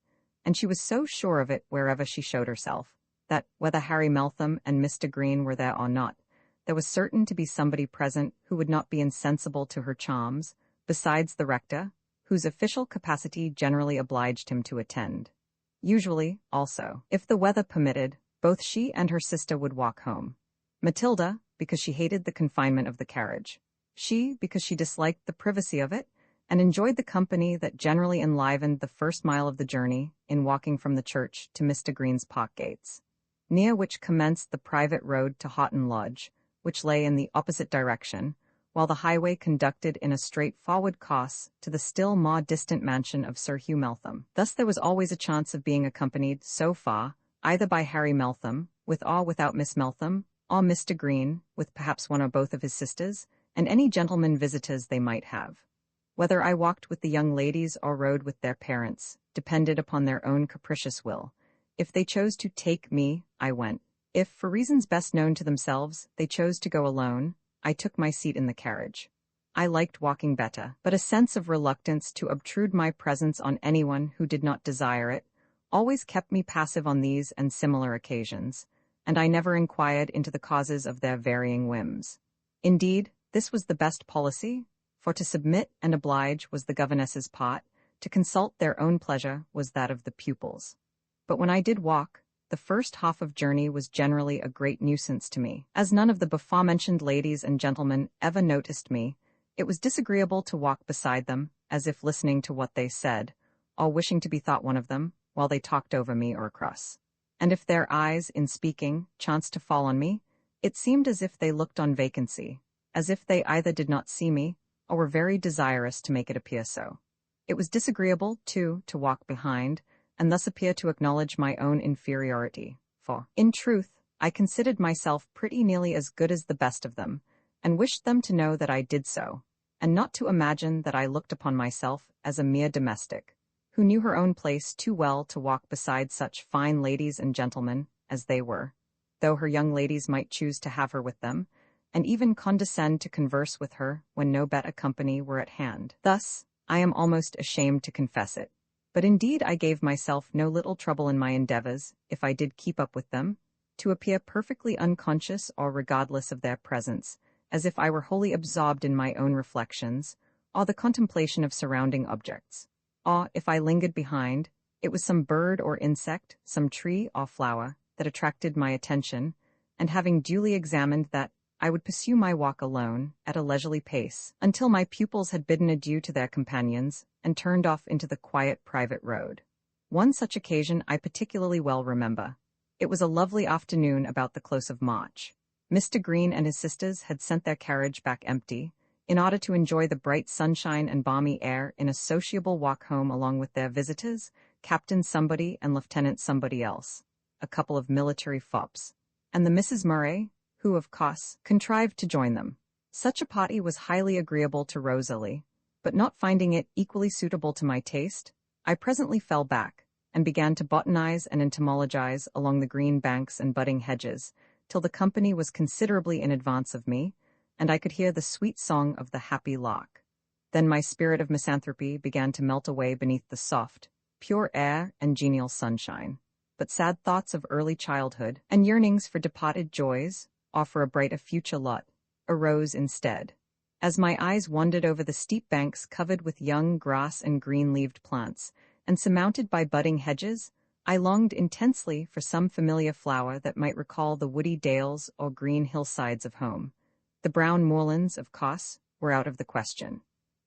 and she was so sure of it wherever she showed herself, that, whether Harry Meltham and Mr. Green were there or not, there was certain to be somebody present who would not be insensible to her charms, besides the rector, whose official capacity generally obliged him to attend. Usually, also, if the weather permitted, both she and her sister would walk home. Matilda, because she hated the confinement of the carriage. She, because she disliked the privacy of it, and enjoyed the company that generally enlivened the first mile of the journey in walking from the church to Mr. Green's park gates, near which commenced the private road to Houghton Lodge, which lay in the opposite direction, while the highway conducted in a straightforward course to the still more distant mansion of Sir Hugh Meltham. Thus there was always a chance of being accompanied so far, either by Harry Meltham, with or without Miss Meltham, or Mr. Green, with perhaps one or both of his sisters, and any gentlemen visitors they might have. Whether I walked with the young ladies or rode with their parents depended upon their own capricious will. If they chose to take me, I went. If, for reasons best known to themselves, they chose to go alone, I took my seat in the carriage. I liked walking better, but a sense of reluctance to obtrude my presence on anyone who did not desire it always kept me passive on these and similar occasions, and I never inquired into the causes of their varying whims. Indeed, this was the best policy, for to submit and oblige was the governess's part, to consult their own pleasure was that of the pupils. But when I did walk, the first half of journey was generally a great nuisance to me. As none of the before-mentioned ladies and gentlemen ever noticed me, it was disagreeable to walk beside them, as if listening to what they said, or wishing to be thought one of them, while they talked over me or across. And if their eyes, in speaking, chanced to fall on me, it seemed as if they looked on vacancy, as if they either did not see me, or were very desirous to make it appear so. It was disagreeable, too, to walk behind, and thus appear to acknowledge my own inferiority, for, in truth, I considered myself pretty nearly as good as the best of them, and wished them to know that I did so, and not to imagine that I looked upon myself as a mere domestic, who knew her own place too well to walk beside such fine ladies and gentlemen as they were, though her young ladies might choose to have her with them, and even condescend to converse with her when no better company were at hand. Thus, I am almost ashamed to confess it, but indeed I gave myself no little trouble in my endeavors, if I did keep up with them, to appear perfectly unconscious or regardless of their presence, as if I were wholly absorbed in my own reflections, or the contemplation of surrounding objects. Or, if I lingered behind, it was some bird or insect, some tree or flower, that attracted my attention, and having duly examined that, I would pursue my walk alone, at a leisurely pace, until my pupils had bidden adieu to their companions, and turned off into the quiet private road. One such occasion I particularly well remember. It was a lovely afternoon about the close of March. Mr. Green and his sisters had sent their carriage back empty, in order to enjoy the bright sunshine and balmy air in a sociable walk home along with their visitors, Captain Somebody and Lieutenant Somebody else, a couple of military fops, and the Mrs. Murray, who, of course, contrived to join them. Such a party was highly agreeable to Rosalie, but not finding it equally suitable to my taste, I presently fell back, and began to botanize and entomologize along the green banks and budding hedges, till the company was considerably in advance of me, and I could hear the sweet song of the happy lark. Then my spirit of misanthropy began to melt away beneath the soft, pure air and genial sunshine. But sad thoughts of early childhood, and yearnings for departed joys, or for a brighter future lot, arose instead. As my eyes wandered over the steep banks covered with young grass and green-leaved plants, and surmounted by budding hedges, I longed intensely for some familiar flower that might recall the woody dales or green hillsides of home. The brown moorlands, of course, were out of the question.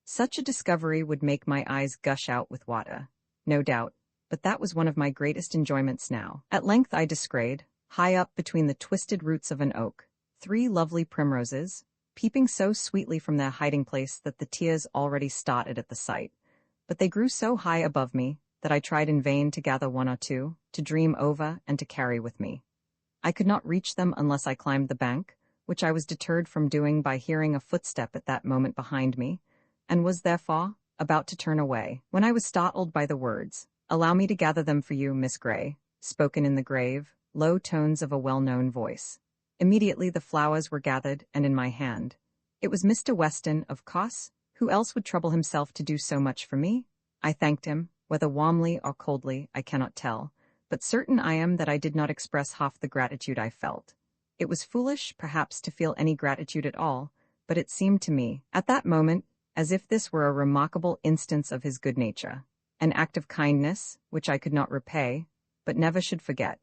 Such a discovery would make my eyes gush out with water, no doubt, but that was one of my greatest enjoyments now. At length I descried, high up between the twisted roots of an oak, 3 lovely primroses, peeping so sweetly from their hiding place that the tears already started at the sight. But they grew so high above me that I tried in vain to gather 1 or 2, to dream over and to carry with me. I could not reach them unless I climbed the bank, which I was deterred from doing by hearing a footstep at that moment behind me, and was therefore about to turn away, when I was startled by the words, "Allow me to gather them for you, Miss Grey," spoken in the grave, low tones of a well-known voice. Immediately the flowers were gathered and in my hand. It was Mr. Weston, of course. Who else would trouble himself to do so much for me? I thanked him, whether warmly or coldly, I cannot tell, but certain I am that I did not express half the gratitude I felt. It was foolish, perhaps, to feel any gratitude at all, but it seemed to me, at that moment, as if this were a remarkable instance of his good nature, an act of kindness, which I could not repay, but never should forget.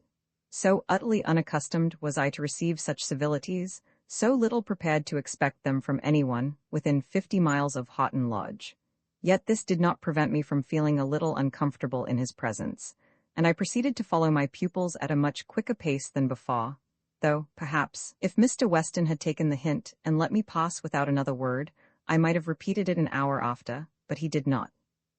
So utterly unaccustomed was I to receive such civilities, so little prepared to expect them from anyone within 50 miles of Houghton Lodge. Yet this did not prevent me from feeling a little uncomfortable in his presence, and I proceeded to follow my pupils at a much quicker pace than before, though, perhaps, if Mr. Weston had taken the hint and let me pass without another word, I might have repeated it an hour after, but he did not.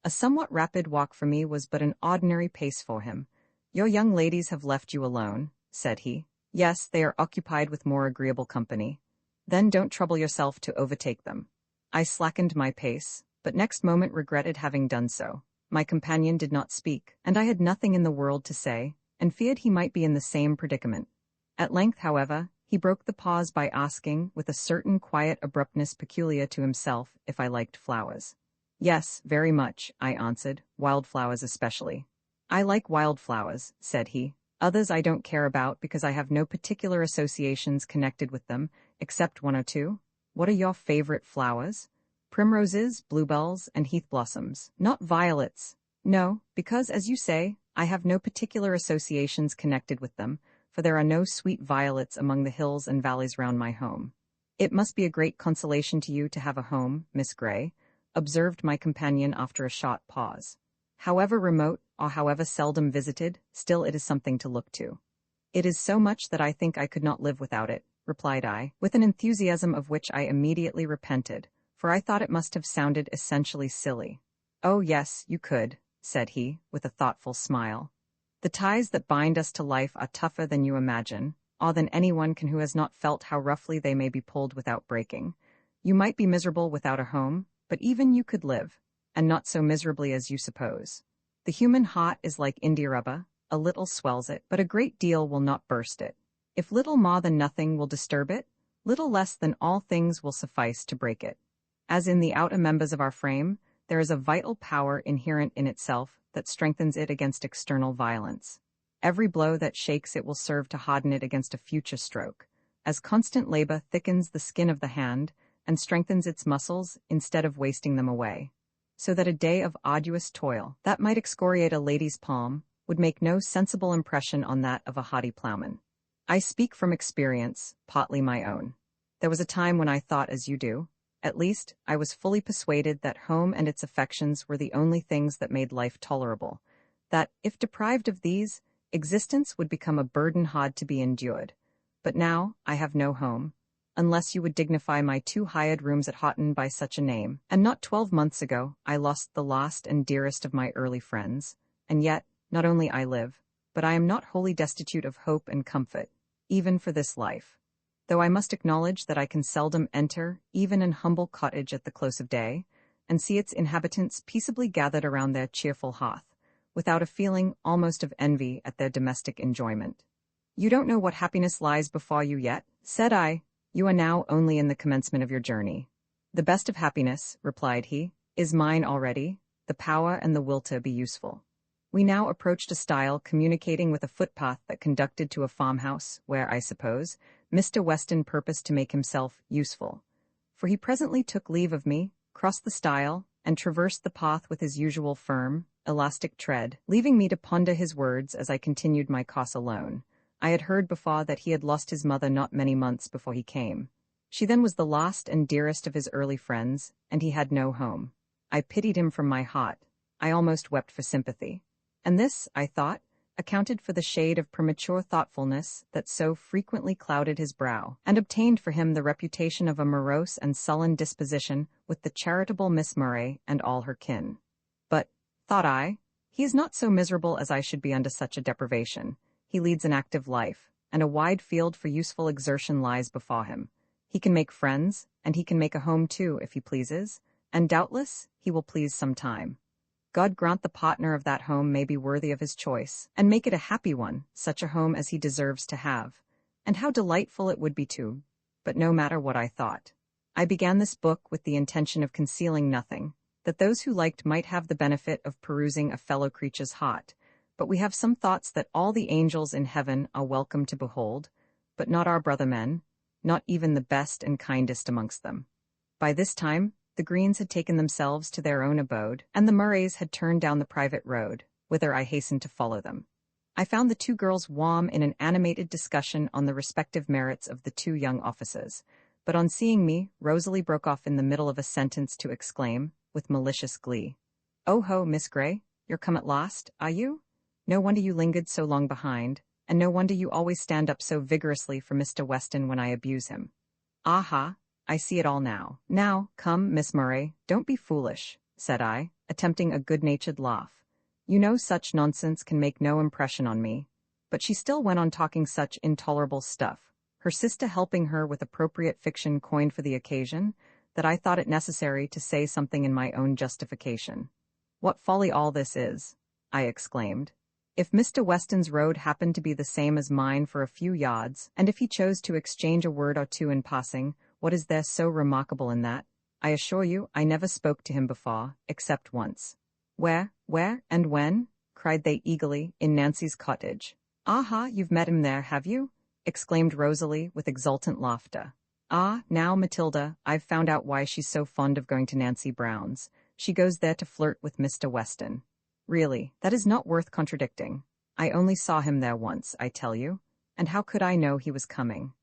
A somewhat rapid walk for me was but an ordinary pace for him. "Your young ladies have left you alone," said he. "Yes, they are occupied with more agreeable company. Then don't trouble yourself to overtake them." I slackened my pace, but next moment regretted having done so. My companion did not speak, and I had nothing in the world to say, and feared he might be in the same predicament. At length, however, he broke the pause by asking, with a certain quiet abruptness peculiar to himself, if I liked flowers. "Yes, very much," I answered, "wildflowers especially." "I like wildflowers," said he. "Others I don't care about because I have no particular associations connected with them, except 1 or 2. What are your favorite flowers?" "Primroses, bluebells, and heath blossoms." "Not violets?" "No, because, as you say, I have no particular associations connected with them, for there are no sweet violets among the hills and valleys round my home." "It must be a great consolation to you to have a home, Miss Grey," observed my companion after a short pause. "However remote, or however seldom visited, still it is something to look to." "It is so much that I think I could not live without it," replied I, with an enthusiasm of which I immediately repented, for I thought it must have sounded essentially silly. "Oh yes, you could," said he, with a thoughtful smile. "The ties that bind us to life are tougher than you imagine, or than anyone can who has not felt how roughly they may be pulled without breaking. You might be miserable without a home, but even you could live, and not so miserably as you suppose. The human heart is like india-rubber, a little swells it, but a great deal will not burst it. If little more than nothing will disturb it, little less than all things will suffice to break it. As in the outer members of our frame, there is a vital power inherent in itself that strengthens it against external violence. Every blow that shakes it will serve to harden it against a future stroke, as constant labor thickens the skin of the hand and strengthens its muscles instead of wasting them away, so that a day of arduous toil that might excoriate a lady's palm would make no sensible impression on that of a haughty plowman. I speak from experience, partly my own. There was a time when I thought as you do. At least, I was fully persuaded that home and its affections were the only things that made life tolerable, that, if deprived of these, Existence would become a burden hard to be endured. But now, I have no home, unless you would dignify my 2 hired rooms at Houghton by such a name. And not 12 months ago, I lost the last and dearest of my early friends. And yet, not only I live, but I am not wholly destitute of hope and comfort, even for this life. Though I must acknowledge that I can seldom enter even an humble cottage at the close of day, and see its inhabitants peaceably gathered around their cheerful hearth, without a feeling almost of envy at their domestic enjoyment. You don't know what happiness lies before you yet, said I. You are now only in the commencement of your journey. The best of happiness, replied he, is mine already, the power and the will to be useful. We now approached a stile communicating with a footpath that conducted to a farmhouse, where, I suppose, Mr. Weston purposed to make himself useful. For he presently took leave of me, crossed the stile, and traversed the path with his usual firm, elastic tread, leaving me to ponder his words as I continued my course alone. I had heard before that he had lost his mother not many months before he came. She then was the last and dearest of his early friends, and he had no home. I pitied him from my heart. I almost wept for sympathy. And this, I thought, accounted for the shade of premature thoughtfulness that so frequently clouded his brow, and obtained for him the reputation of a morose and sullen disposition with the charitable Miss Murray and all her kin. But, thought I, he is not so miserable as I should be under such a deprivation. He leads an active life, and a wide field for useful exertion lies before him. He can make friends, and he can make a home too, if he pleases, and doubtless he will please some time. God grant the partner of that home may be worthy of his choice, and make it a happy one, such a home as he deserves to have. And how delightful it would be too. But no matter what I thought. I began this book with the intention of concealing nothing, that those who liked might have the benefit of perusing a fellow creature's heart. But we have some thoughts that all the angels in heaven are welcome to behold, but not our brother men, not even the best and kindest amongst them. By this time, the Greens had taken themselves to their own abode, and the Murrays had turned down the private road, whither I hastened to follow them. I found the 2 girls warm in an animated discussion on the respective merits of the 2 young officers, but on seeing me, Rosalie broke off in the middle of a sentence to exclaim, with malicious glee, "Oh ho, Miss Grey, you're come at last, are you? No wonder you lingered so long behind, and no wonder you always stand up so vigorously for Mr. Weston when I abuse him. Aha, I see it all now. Now, come, Miss Murray, don't be foolish," said I, attempting a good-natured laugh. "You know such nonsense can make no impression on me." But she still went on talking such intolerable stuff, her sister helping her with appropriate fiction coined for the occasion, that I thought it necessary to say something in my own justification. "What folly all this is!" I exclaimed. "If Mr. Weston's road happened to be the same as mine for a few yards, and if he chose to exchange a word or two in passing, what is there so remarkable in that? I assure you I never spoke to him before, except once." Where, and when?" cried they eagerly, "in Nancy's cottage." "Aha, you've met him there, have you?" exclaimed Rosalie with exultant laughter. "Ah, now, Matilda, I've found out why she's so fond of going to Nancy Brown's. She goes there to flirt with Mr. Weston. Really, that is not worth contradicting. I only saw him there once, I tell you, and how could I know he was coming?"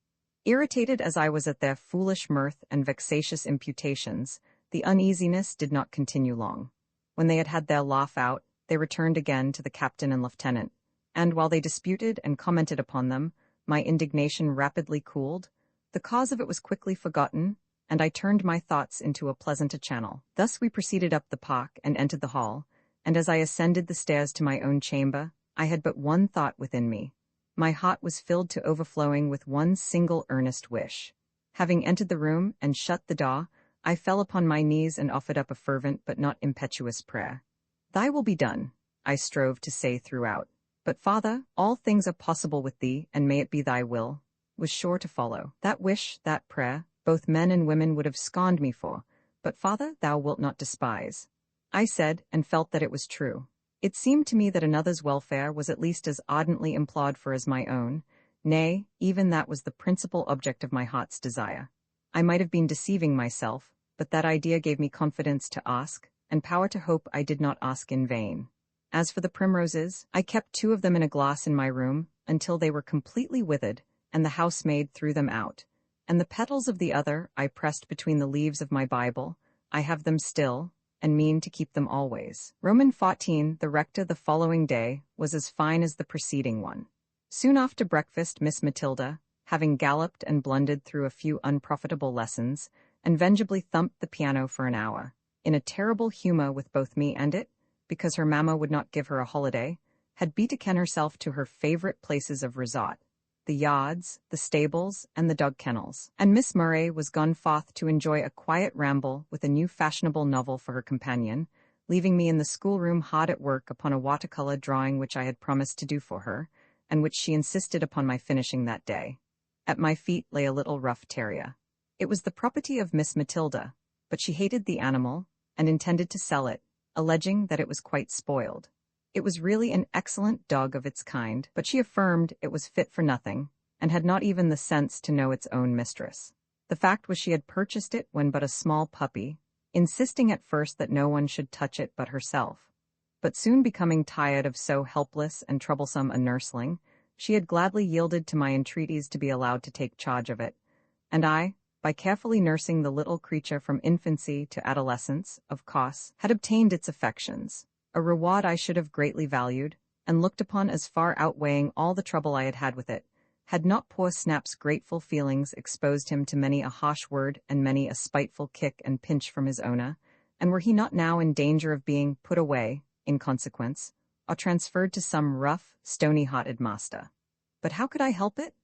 Irritated as I was at their foolish mirth and vexatious imputations, the uneasiness did not continue long. When they had had their laugh out, they returned again to the captain and lieutenant, and while they disputed and commented upon them, my indignation rapidly cooled. The cause of it was quickly forgotten, and I turned my thoughts into a pleasanter channel. Thus we proceeded up the park and entered the hall, and as I ascended the stairs to my own chamber, I had but one thought within me. My heart was filled to overflowing with one single earnest wish. Having entered the room and shut the door, I fell upon my knees and offered up a fervent but not impetuous prayer. "Thy will be done," I strove to say throughout. "But, Father, all things are possible with thee, and may it be thy will," was sure to follow. That wish, that prayer, both men and women would have scorned me for, but, Father, thou wilt not despise. I said, and felt that it was true. It seemed to me that another's welfare was at least as ardently implored for as my own. Nay, even that was the principal object of my heart's desire. I might have been deceiving myself, but that idea gave me confidence to ask, and power to hope I did not ask in vain. As for the primroses, I kept 2 of them in a glass in my room, until they were completely withered, and the housemaid threw them out. And the petals of the other I pressed between the leaves of my Bible. I have them still, and mean to keep them always. Roman 14, the rector the following day, was as fine as the preceding one. Soon after breakfast, Miss Matilda, having galloped and blundered through a few unprofitable lessons, and vengefully thumped the piano for an hour, in a terrible humour with both me and it, because her mamma would not give her a holiday, had betaken herself to her favourite places of resort, the yards, the stables, and the dog kennels, and Miss Murray was gone forth to enjoy a quiet ramble with a new fashionable novel for her companion, leaving me in the schoolroom hard at work upon a watercolour drawing which I had promised to do for her, and which she insisted upon my finishing that day. At my feet lay a little rough terrier. It was the property of Miss Matilda, but she hated the animal, and intended to sell it, alleging that it was quite spoiled. It was really an excellent dog of its kind, but she affirmed it was fit for nothing, and had not even the sense to know its own mistress. The fact was she had purchased it when but a small puppy, insisting at first that no one should touch it but herself. But soon becoming tired of so helpless and troublesome a nursling, she had gladly yielded to my entreaties to be allowed to take charge of it, and I, by carefully nursing the little creature from infancy to adolescence, of course, had obtained its affections, a reward I should have greatly valued, and looked upon as far outweighing all the trouble I had had with it, had not poor Snap's grateful feelings exposed him to many a harsh word and many a spiteful kick and pinch from his owner, and were he not now in danger of being put away, in consequence, or transferred to some rough, stony-hearted master. But how could I help it?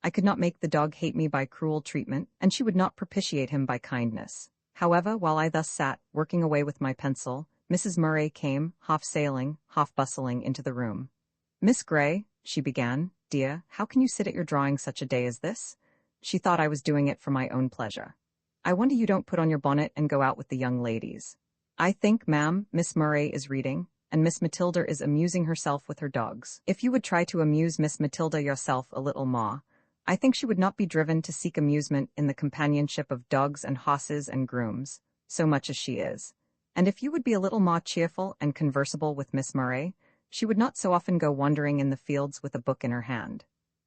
I could not make the dog hate me by cruel treatment, and she would not propitiate him by kindness. However, while I thus sat, working away with my pencil, Mrs. Murray came, half sailing, half bustling, into the room. "Miss Gray," she began, "dear, how can you sit at your drawing such a day as this?" She thought I was doing it for my own pleasure. "I wonder you don't put on your bonnet and go out with the young ladies." "I think, ma'am, Miss Murray is reading, and Miss Matilda is amusing herself with her dogs. If you would try to amuse Miss Matilda yourself a little more, I think she would not be driven to seek amusement in the companionship of dogs and horses and grooms, so much as she is. And if you would be a little more cheerful and conversable with Miss Murray, she would not so often go wandering in the fields with a book in her hand.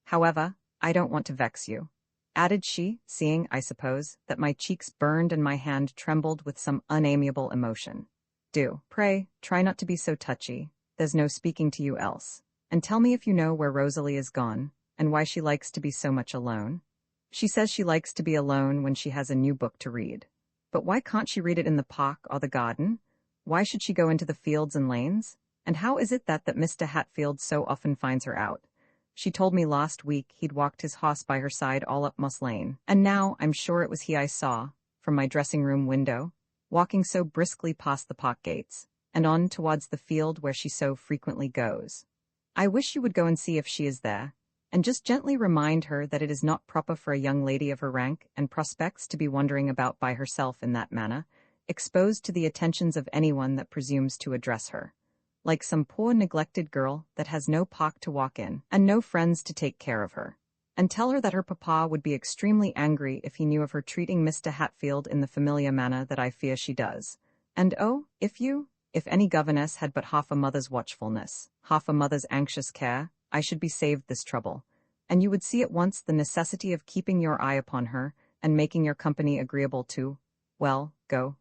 However, I don't want to vex you," added she, seeing, I suppose, that my cheeks burned and my hand trembled with some unamiable emotion. "Do, pray, try not to be so touchy, there's no speaking to you else, and tell me if you know where Rosalie is gone, and why she likes to be so much alone." "She says she likes to be alone when she has a new book to read. But why can't she read it in the park or the garden? Why should she go into the fields and lanes? And how is it that Mr. Hatfield so often finds her out? She told me last week he'd walked his horse by her side all up Moss Lane, and now I'm sure it was he I saw, from my dressing-room window, walking so briskly past the park gates, and on towards the field where she so frequently goes. I wish you would go and see if she is there, and just gently remind her that it is not proper for a young lady of her rank and prospects to be wandering about by herself in that manner, exposed to the attentions of anyone that presumes to address her, like some poor neglected girl that has no park to walk in, and no friends to take care of her. And tell her that her papa would be extremely angry if he knew of her treating Mr. Hatfield in the familiar manner that I fear she does. And oh, if any governess had but half a mother's watchfulness, half a mother's anxious care, I should be saved this trouble, and you would see at once the necessity of keeping your eye upon her, and making your company agreeable too. Well, go,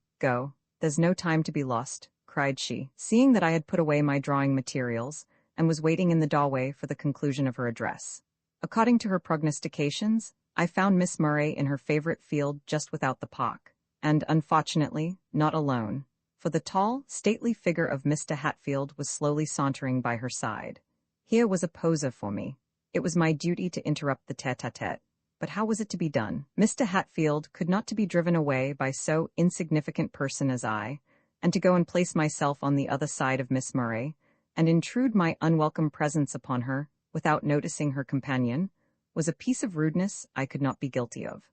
there's no time to be lost," cried she, seeing that I had put away my drawing materials, and was waiting in the doorway for the conclusion of her address. According to her prognostications, I found Miss Murray in her favourite field just without the park, and, unfortunately, not alone, for the tall, stately figure of Mr. Hatfield was slowly sauntering by her side. Here was a poser for me. It was my duty to interrupt the tete-a-tete. But how was it to be done? Mr. Hatfield could not to be driven away by so insignificant person as I, and to go and place myself on the other side of Miss Murray, and intrude my unwelcome presence upon her, without noticing her companion, was a piece of rudeness I could not be guilty of.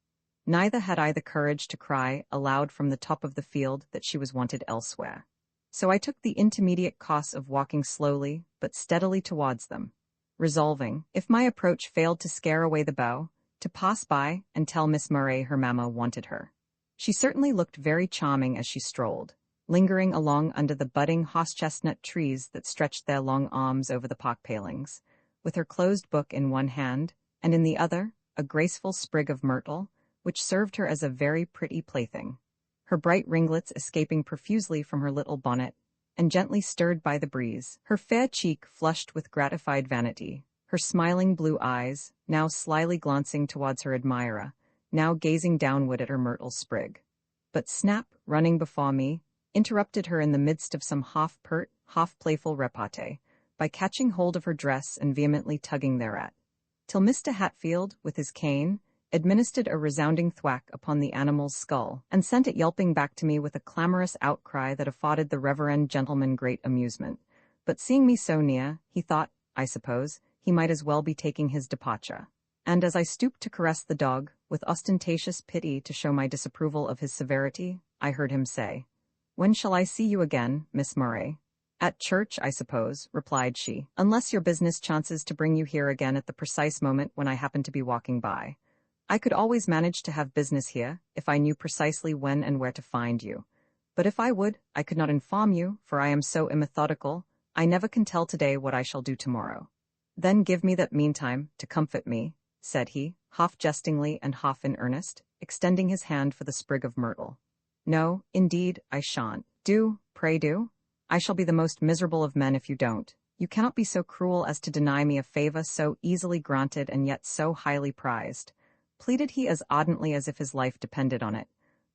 Neither had I the courage to cry aloud from the top of the field that she was wanted elsewhere. So I took the intermediate course of walking slowly but steadily towards them, resolving, if my approach failed to scare away the beau, to pass by and tell Miss Murray her mamma wanted her. She certainly looked very charming as she strolled, lingering along under the budding horse-chestnut trees that stretched their long arms over the park palings, with her closed book in one hand, and in the other a graceful sprig of myrtle, which served her as a very pretty plaything. her bright ringlets escaping profusely from her little bonnet, and gently stirred by the breeze, her fair cheek flushed with gratified vanity, her smiling blue eyes, now slyly glancing towards her admirer, now gazing downward at her myrtle sprig. But Snap, running before me, interrupted her in the midst of some half-pert, half-playful repartee, by catching hold of her dress and vehemently tugging thereat, till Mr. Hatfield, with his cane, administered a resounding thwack upon the animal's skull, and sent it yelping back to me with a clamorous outcry that afforded the reverend gentleman great amusement. But seeing me so near, he thought, I suppose, he might as well be taking his departure. And as I stooped to caress the dog, with ostentatious pity to show my disapproval of his severity, I heard him say, "When shall I see you again, Miss Murray?" "At church, I suppose," replied she, "unless your business chances to bring you here again at the precise moment when I happen to be walking by. I could always manage to have business here, if I knew precisely when and where to find you. But if I would, I could not inform you, for I am so immethodical, I never can tell today what I shall do tomorrow." "Then give me that meantime, to comfort me," said he, half jestingly and half in earnest, extending his hand for the sprig of myrtle. "No, indeed, I shan't. Do, pray do. I shall be the most miserable of men if you don't. You cannot be so cruel as to deny me a favor so easily granted and yet so highly prized," pleaded he as ardently as if his life depended on it.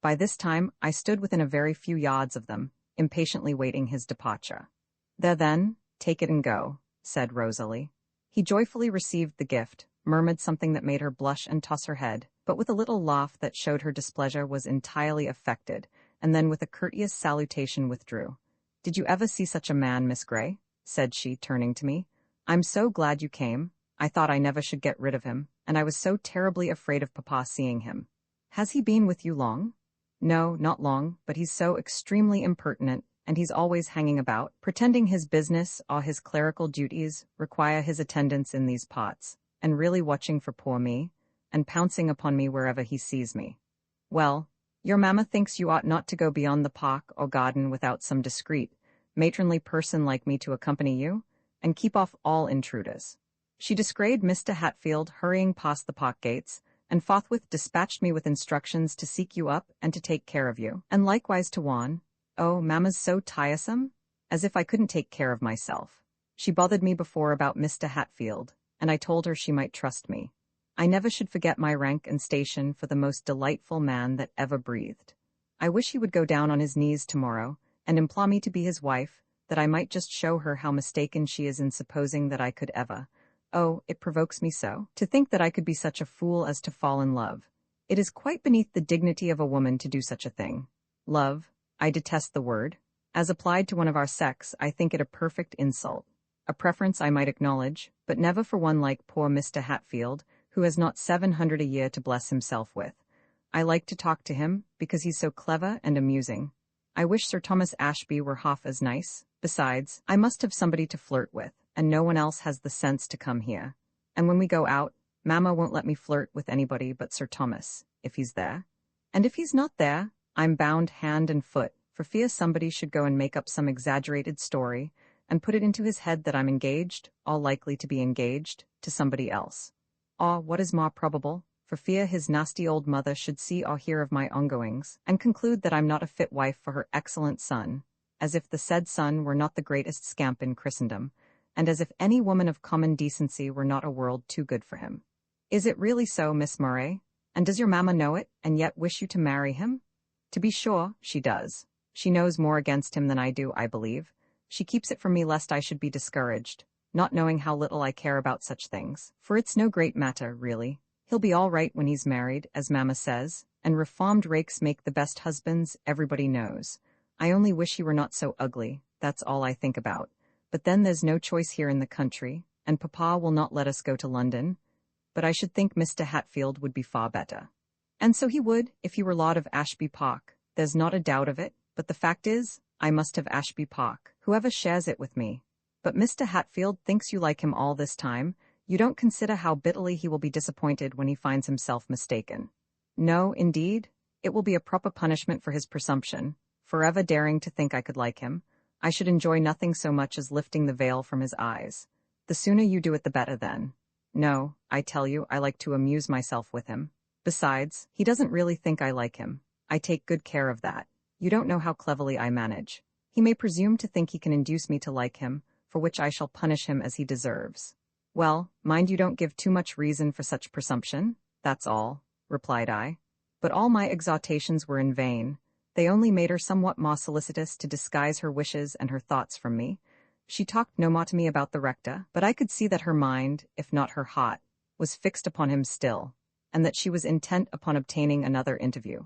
By this time I stood within a very few yards of them, impatiently waiting his departure. "There then, take it and go," said Rosalie. He joyfully received the gift, murmured something that made her blush and toss her head, but with a little laugh that showed her displeasure was entirely affected, and then with a courteous salutation withdrew. "Did you ever see such a man, Miss Grey?" said she, turning to me. "I'm so glad you came. I thought I never should get rid of him, and I was so terribly afraid of Papa seeing him. Has he been with you long?" "No, not long, but he's so extremely impertinent, and he's always hanging about, pretending his business or his clerical duties require his attendance in these parts, and really watching for poor me, and pouncing upon me wherever he sees me. Well, your mamma thinks you ought not to go beyond the park or garden without some discreet, matronly person like me to accompany you, and keep off all intruders. She descried Mr. Hatfield hurrying past the park gates, and forthwith dispatched me with instructions to seek you up and to take care of you, and likewise to Juan. Oh, mamma's so tiresome, as if I couldn't take care of myself. She bothered me before about Mr. Hatfield, and I told her she might trust me. I never should forget my rank and station for the most delightful man that ever breathed. I wish he would go down on his knees tomorrow, and implore me to be his wife, that I might just show her how mistaken she is in supposing that I could ever. Oh, it provokes me so, to think that I could be such a fool as to fall in love. It is quite beneath the dignity of a woman to do such a thing. Love, I detest the word. As applied to one of our sex, I think it a perfect insult. A preference I might acknowledge, but never for one like poor Mr. Hatfield, who has not 700 a year to bless himself with. I like to talk to him, because he's so clever and amusing. I wish Sir Thomas Ashby were half as nice. Besides, I must have somebody to flirt with, and no one else has the sense to come here. And when we go out, Mamma won't let me flirt with anybody but Sir Thomas, if he's there. And if he's not there, I'm bound hand and foot, for fear somebody should go and make up some exaggerated story, and put it into his head that I'm engaged, all likely to be engaged, to somebody else. Or, what is more probable, for fear his nasty old mother should see or hear of my ongoings, and conclude that I'm not a fit wife for her excellent son, as if the said son were not the greatest scamp in Christendom, and as if any woman of common decency were not a world too good for him. Is it really so, Miss Murray? And does your mamma know it, and yet wish you to marry him? To be sure, she does. She knows more against him than I do, I believe. She keeps it from me lest I should be discouraged, not knowing how little I care about such things, for it's no great matter, really. He'll be all right when he's married, as mamma says, and reformed rakes make the best husbands, everybody knows. I only wish he were not so ugly, that's all I think about. But then there's no choice here in the country, and Papa will not let us go to London. But I should think Mr. Hatfield would be far better. And so he would, if he were Lord of Ashby Park. There's not a doubt of it, but the fact is, I must have Ashby Park, whoever shares it with me. But Mr. Hatfield thinks you like him all this time. You don't consider how bitterly he will be disappointed when he finds himself mistaken. No, indeed, it will be a proper punishment for his presumption, forever daring to think I could like him. I should enjoy nothing so much as lifting the veil from his eyes. The sooner you do it the better then. No, I tell you, I like to amuse myself with him. Besides, he doesn't really think I like him. I take good care of that. You don't know how cleverly I manage. He may presume to think he can induce me to like him, for which I shall punish him as he deserves. Well, mind you don't give too much reason for such presumption, that's all, replied I. But all my exhortations were in vain. They only made her somewhat more solicitous to disguise her wishes and her thoughts from me. She talked no more to me about the rector, but I could see that her mind, if not her heart, was fixed upon him still, and that she was intent upon obtaining another interview.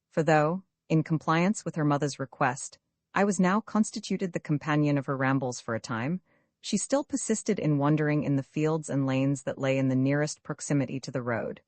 For though, in compliance with her mother's request, I was now constituted the companion of her rambles for a time, she still persisted in wandering in the fields and lanes that lay in the nearest proximity to the road,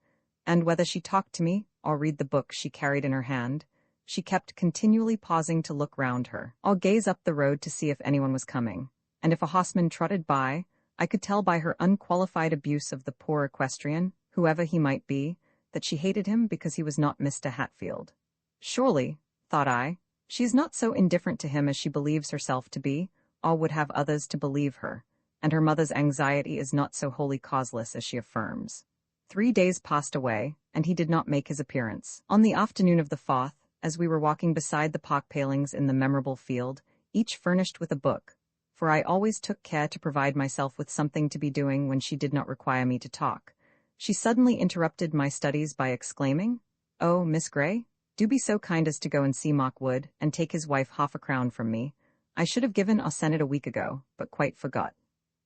and whether she talked to me or read the book she carried in her hand, she kept continually pausing to look round her, or gaze up the road to see if anyone was coming, and if a horseman trotted by, I could tell by her unqualified abuse of the poor equestrian, whoever he might be, that she hated him because he was not Mr. Hatfield. Surely, thought I, she is not so indifferent to him as she believes herself to be, or would have others to believe her, and her mother's anxiety is not so wholly causeless as she affirms. 3 days passed away, and he did not make his appearance. On the afternoon of the 4th, as we were walking beside the park palings in the memorable field, each furnished with a book, for I always took care to provide myself with something to be doing when she did not require me to talk, she suddenly interrupted my studies by exclaiming, "Oh, Miss Grey, do be so kind as to go and see Mark Wood, and take his wife 1/2 crown from me. I should have given or sent it a week ago, but quite forgot."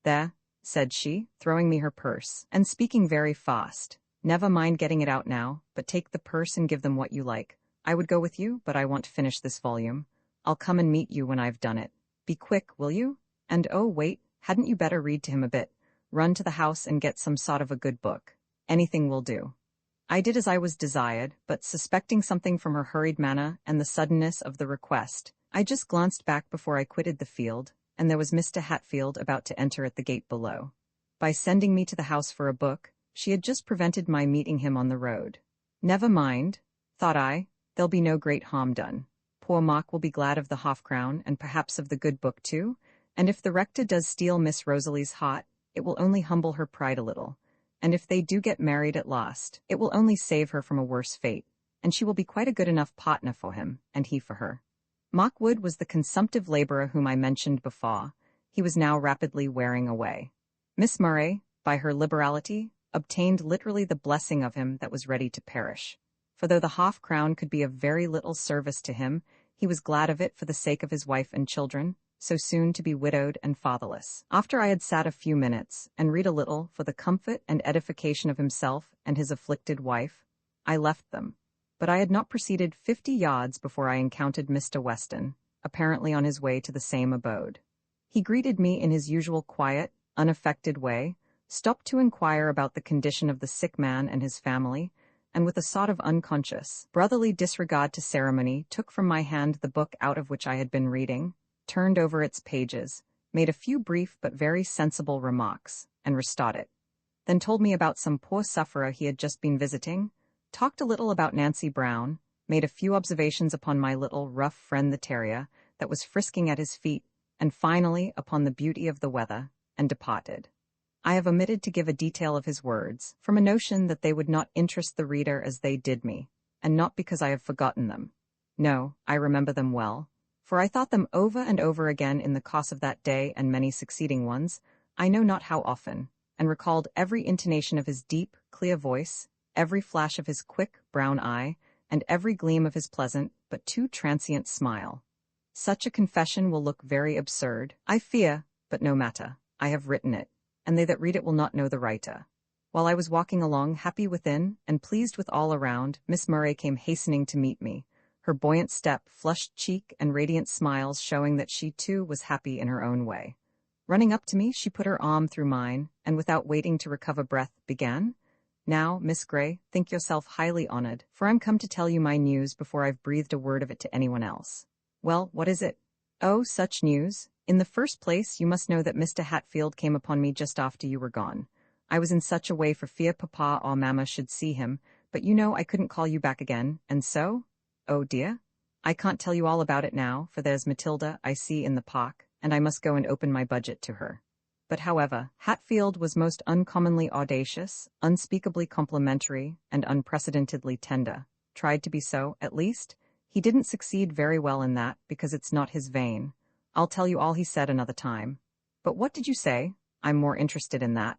"There," said she, throwing me her purse, and speaking very fast. "Never mind getting it out now, but take the purse and give them what you like. I would go with you, but I want to finish this volume. I'll come and meet you when I've done it. Be quick, will you? And oh, wait, hadn't you better read to him a bit? Run to the house and get some sort of a good book. Anything will do." I did as I was desired, but suspecting something from her hurried manner and the suddenness of the request, I just glanced back before I quitted the field, and there was Mr. Hatfield about to enter at the gate below. By sending me to the house for a book, she had just prevented my meeting him on the road. Never mind, thought I, there'll be no great harm done. Poor Mark will be glad of the 1/2 crown, and perhaps of the good book too, and if the rector does steal Miss Rosalie's heart, it will only humble her pride a little, and if they do get married at last, it will only save her from a worse fate, and she will be quite a good enough partner for him, and he for her. Mark Wood was the consumptive laborer whom I mentioned before. He was now rapidly wearing away. Miss Murray, by her liberality, obtained literally the blessing of him that was ready to perish. For though the 1/2 crown could be of very little service to him, he was glad of it for the sake of his wife and children, so soon to be widowed and fatherless. After I had sat a few minutes, and read a little for the comfort and edification of himself and his afflicted wife, I left them. But I had not proceeded 50 yards before I encountered Mr. Weston, apparently on his way to the same abode. He greeted me in his usual quiet, unaffected way, stopped to inquire about the condition of the sick man and his family, and with a sort of unconscious, brotherly disregard to ceremony took from my hand the book out of which I had been reading, turned over its pages, made a few brief but very sensible remarks, and restored it. Then told me about some poor sufferer he had just been visiting, talked a little about Nancy Brown, made a few observations upon my little rough friend the terrier that was frisking at his feet, and finally upon the beauty of the weather, and departed. I have omitted to give a detail of his words, from a notion that they would not interest the reader as they did me, and not because I have forgotten them. No, I remember them well, for I thought them over and over again in the course of that day and many succeeding ones, I know not how often, and recalled every intonation of his deep, clear voice, every flash of his quick, brown eye, and every gleam of his pleasant, but too transient smile. Such a confession will look very absurd, I fear, but no matter, I have written it, and they that read it will not know the writer. While I was walking along, happy within, and pleased with all around, Miss Murray came hastening to meet me, her buoyant step, flushed cheek, and radiant smiles showing that she too was happy in her own way. Running up to me, she put her arm through mine, and without waiting to recover breath, began, "Now, Miss Grey, think yourself highly honored, for I'm come to tell you my news before I've breathed a word of it to anyone else." "Well, what is it?" "Oh, such news. In the first place, you must know that Mr. Hatfield came upon me just after you were gone. I was in such a way for fear papa or mamma should see him, but you know I couldn't call you back again, and so, oh dear, I can't tell you all about it now, for there's Matilda I see in the park, and I must go and open my budget to her. But however, Hatfield was most uncommonly audacious, unspeakably complimentary, and unprecedentedly tender. tried to be so, at least. He didn't succeed very well in that, because it's not his vein. I'll tell you all he said another time. But what did you say? I'm more interested in that.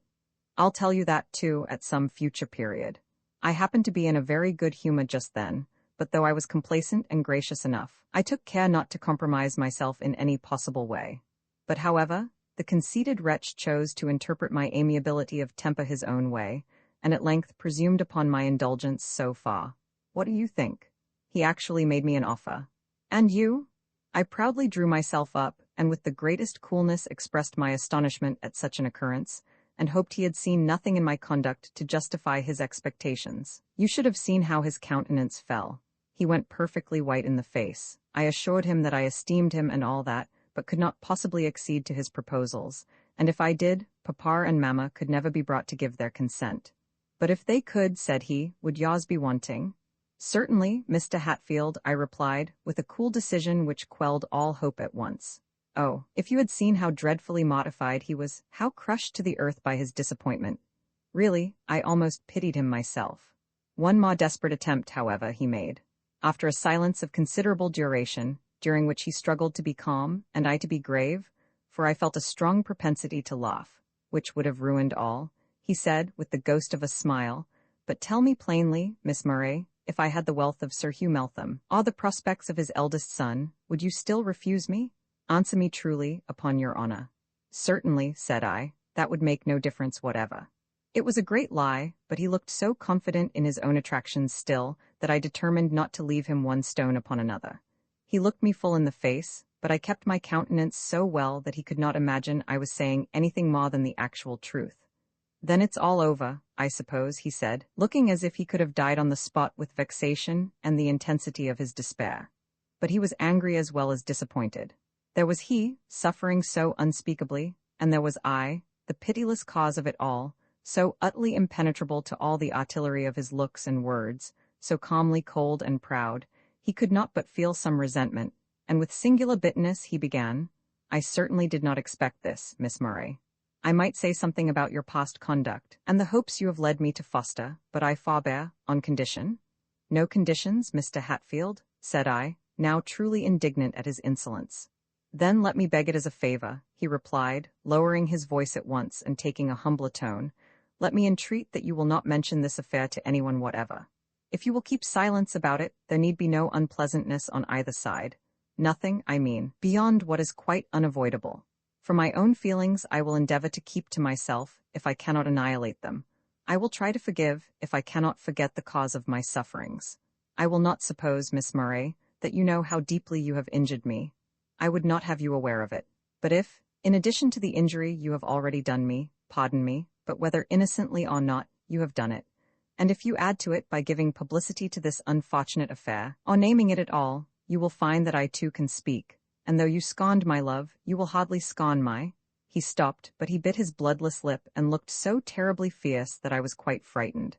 I'll tell you that too at some future period. I happened to be in a very good humor just then, but though I was complacent and gracious enough, I took care not to compromise myself in any possible way. But however, the conceited wretch chose to interpret my amiability of temper his own way, and at length presumed upon my indulgence so far. What do you think? He actually made me an offer. And you? I proudly drew myself up, and with the greatest coolness expressed my astonishment at such an occurrence, and hoped he had seen nothing in my conduct to justify his expectations. You should have seen how his countenance fell. He went perfectly white in the face. I assured him that I esteemed him and all that, but could not possibly accede to his proposals, and if I did, Papa and Mamma could never be brought to give their consent. But if they could, said he, would yours be wanting? Certainly, Mr. Hatfield, I replied, with a cool decision which quelled all hope at once. Oh, if you had seen how dreadfully mortified he was, how crushed to the earth by his disappointment. Really, I almost pitied him myself. One more desperate attempt, however, he made. After a silence of considerable duration, during which he struggled to be calm, and I to be grave, for I felt a strong propensity to laugh, which would have ruined all, he said, with the ghost of a smile, but tell me plainly, Miss Murray, if I had the wealth of Sir Hugh Meltham, or the prospects of his eldest son, would you still refuse me? Answer me truly, upon your honor. Certainly, said I, that would make no difference whatever. It was a great lie, but he looked so confident in his own attractions still, that I determined not to leave him one stone upon another. He looked me full in the face, but I kept my countenance so well that he could not imagine I was saying anything more than the actual truth. Then it's all over, I suppose, he said, looking as if he could have died on the spot with vexation and the intensity of his despair. But he was angry as well as disappointed. There was he, suffering so unspeakably, and there was I, the pitiless cause of it all, so utterly impenetrable to all the artillery of his looks and words, so calmly cold and proud, he could not but feel some resentment, and with singular bitterness he began, I certainly did not expect this, Miss Murray. I might say something about your past conduct, and the hopes you have led me to foster, but I forbear, on condition. No conditions, Mr. Hatfield, said I, now truly indignant at his insolence. Then let me beg it as a favor, he replied, lowering his voice at once and taking a humbler tone. Let me entreat that you will not mention this affair to anyone whatever. If you will keep silence about it, there need be no unpleasantness on either side. Nothing, I mean, beyond what is quite unavoidable. For my own feelings I will endeavor to keep to myself, if I cannot annihilate them. I will try to forgive, if I cannot forget the cause of my sufferings. I will not suppose, Miss Murray, that you know how deeply you have injured me. I would not have you aware of it. But if, in addition to the injury you have already done me, pardon me, but whether innocently or not, you have done it, and if you add to it by giving publicity to this unfortunate affair, or naming it at all, you will find that I too can speak, and though you scorned my love, you will hardly scorn my— He stopped, but he bit his bloodless lip and looked so terribly fierce that I was quite frightened.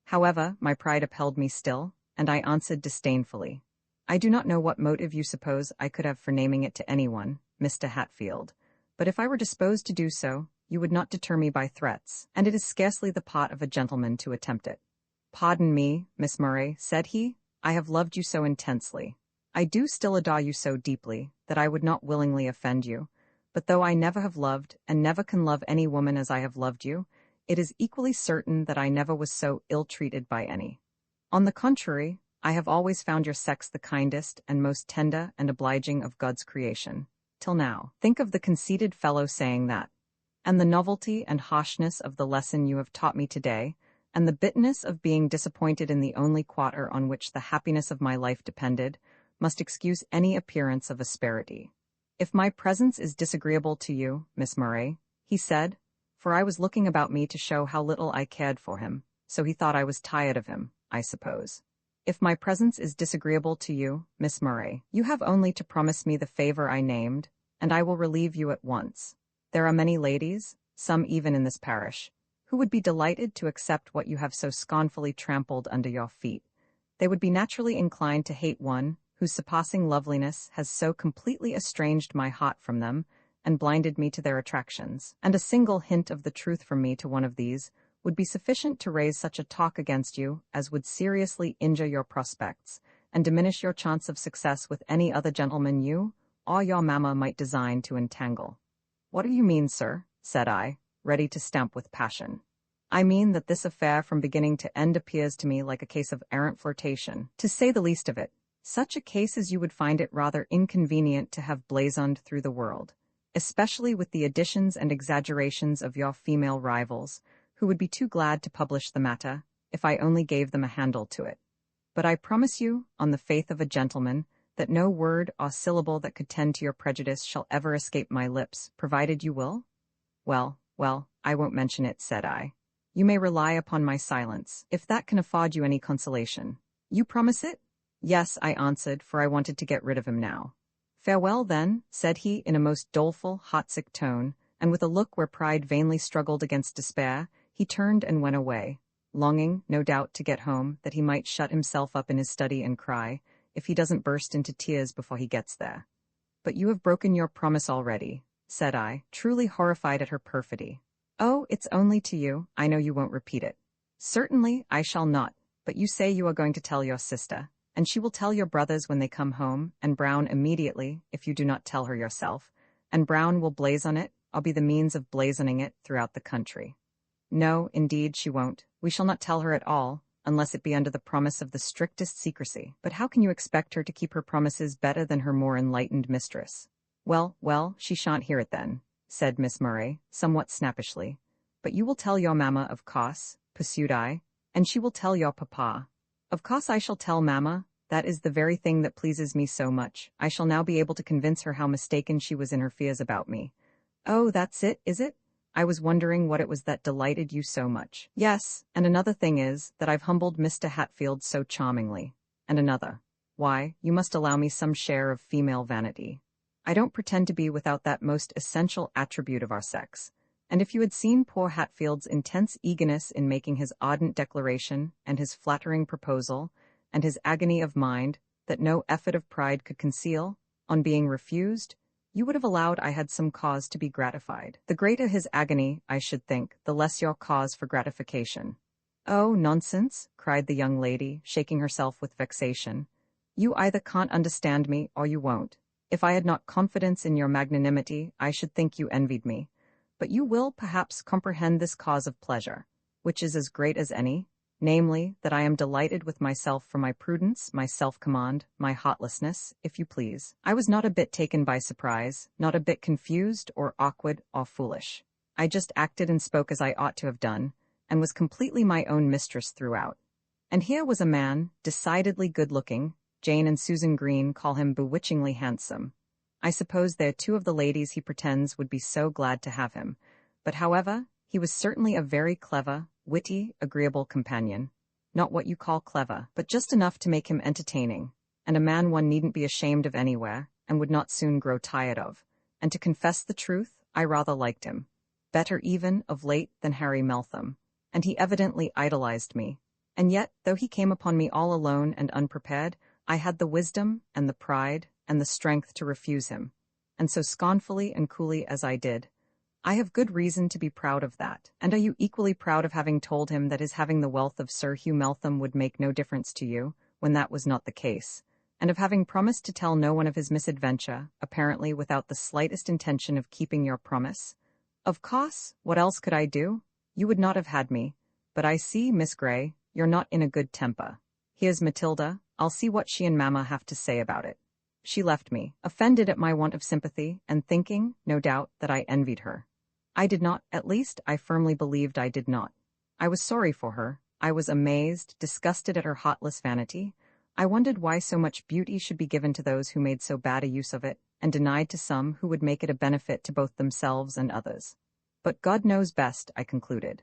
However, my pride upheld me still, and I answered disdainfully, I do not know what motive you suppose I could have for naming it to anyone, Mr. Hatfield, but if I were disposed to do so, you would not deter me by threats, and it is scarcely the part of a gentleman to attempt it. Pardon me, Miss Murray, said he, I have loved you so intensely. I do still adore you so deeply, that I would not willingly offend you, but though I never have loved, and never can love any woman as I have loved you, it is equally certain that I never was so ill-treated by any. On the contrary, I have always found your sex the kindest and most tender and obliging of God's creation, till now. Think of the conceited fellow saying that. And the novelty and harshness of the lesson you have taught me today, and the bitterness of being disappointed in the only quarter on which the happiness of my life depended, must excuse any appearance of asperity. If my presence is disagreeable to you, Miss Murray, he said, for I was looking about me to show how little I cared for him, so he thought I was tired of him, I suppose. If my presence is disagreeable to you, Miss Murray, you have only to promise me the favor I named, and I will relieve you at once. There are many ladies, some even in this parish, who would be delighted to accept what you have so scornfully trampled under your feet. They would be naturally inclined to hate one whose surpassing loveliness has so completely estranged my heart from them and blinded me to their attractions, and a single hint of the truth from me to one of these would be sufficient to raise such a talk against you as would seriously injure your prospects, and diminish your chance of success with any other gentleman you or your mamma might design to entangle. What do you mean, sir? Said I, ready to stamp with passion. I mean that this affair from beginning to end appears to me like a case of errant flirtation, to say the least of it. Such a case as you would find it rather inconvenient to have blazoned through the world, especially with the additions and exaggerations of your female rivals, who would be too glad to publish the matter, if I only gave them a handle to it. But I promise you, on the faith of a gentleman, that no word or syllable that could tend to your prejudice shall ever escape my lips, provided you will? Well, I won't mention it, said I. You may rely upon my silence, if that can afford you any consolation. You promise it? Yes, I answered, for I wanted to get rid of him now. Farewell, then, said he in a most doleful, heartsick tone, and with a look where pride vainly struggled against despair, he turned and went away, longing, no doubt, to get home, that he might shut himself up in his study and cry, if he doesn't burst into tears before he gets there. But you have broken your promise already, said I, truly horrified at her perfidy. Oh, it's only to you, I know you won't repeat it. Certainly, I shall not, but you say you are going to tell your sister, and she will tell your brothers when they come home, and Brown immediately, if you do not tell her yourself, and Brown will blazon it, or be the means of blazoning it throughout the country. No, indeed, she won't. We shall not tell her at all, unless it be under the promise of the strictest secrecy. But how can you expect her to keep her promises better than her more enlightened mistress? Well, she shan't hear it then, said Miss Murray, somewhat snappishly. But you will tell your mamma, of course, pursued I, and she will tell your papa. Of course I shall tell mamma. That is the very thing that pleases me so much. I shall now be able to convince her how mistaken she was in her fears about me. Oh, that's it, is it? I was wondering what it was that delighted you so much. Yes, and another thing is, that I've humbled Mr. Hatfield so charmingly. And another. Why, you must allow me some share of female vanity. I don't pretend to be without that most essential attribute of our sex. And if you had seen poor Hatfield's intense eagerness in making his ardent declaration, and his flattering proposal, and his agony of mind, that no effort of pride could conceal, on being refused, you would have allowed I had some cause to be gratified. The greater his agony, I should think, the less your cause for gratification. Oh, nonsense, cried the young lady, shaking herself with vexation. You either can't understand me, or you won't. If I had not confidence in your magnanimity, I should think you envied me. But you will, perhaps, comprehend this cause of pleasure, which is as great as any, namely, that I am delighted with myself for my prudence, my self-command, my heartlessness, if you please. I was not a bit taken by surprise, not a bit confused, or awkward, or foolish. I just acted and spoke as I ought to have done, and was completely my own mistress throughout. And here was a man, decidedly good-looking. Jane and Susan Green call him bewitchingly handsome. I suppose they're two of the ladies he pretends would be so glad to have him. But however, he was certainly a very clever, witty, agreeable companion. Not what you call clever, but just enough to make him entertaining, and a man one needn't be ashamed of anywhere, and would not soon grow tired of. And to confess the truth, I rather liked him. Better even, of late, than Harry Meltham. And he evidently idolized me. And yet, though he came upon me all alone and unprepared, I had the wisdom, and the pride, and the strength to refuse him. And so scornfully and coolly as I did, I have good reason to be proud of that. And are you equally proud of having told him that his having the wealth of Sir Hugh Meltham would make no difference to you, when that was not the case, and of having promised to tell no one of his misadventure, apparently without the slightest intention of keeping your promise? Of course, what else could I do? You would not have had me. But I see, Miss Grey, you're not in a good temper. Here's Matilda. I'll see what she and Mamma have to say about it. She left me, offended at my want of sympathy, and thinking, no doubt, that I envied her. I did not, at least, I firmly believed I did not. I was sorry for her. I was amazed, disgusted at her heartless vanity. I wondered why so much beauty should be given to those who made so bad a use of it, and denied to some who would make it a benefit to both themselves and others. But God knows best, I concluded.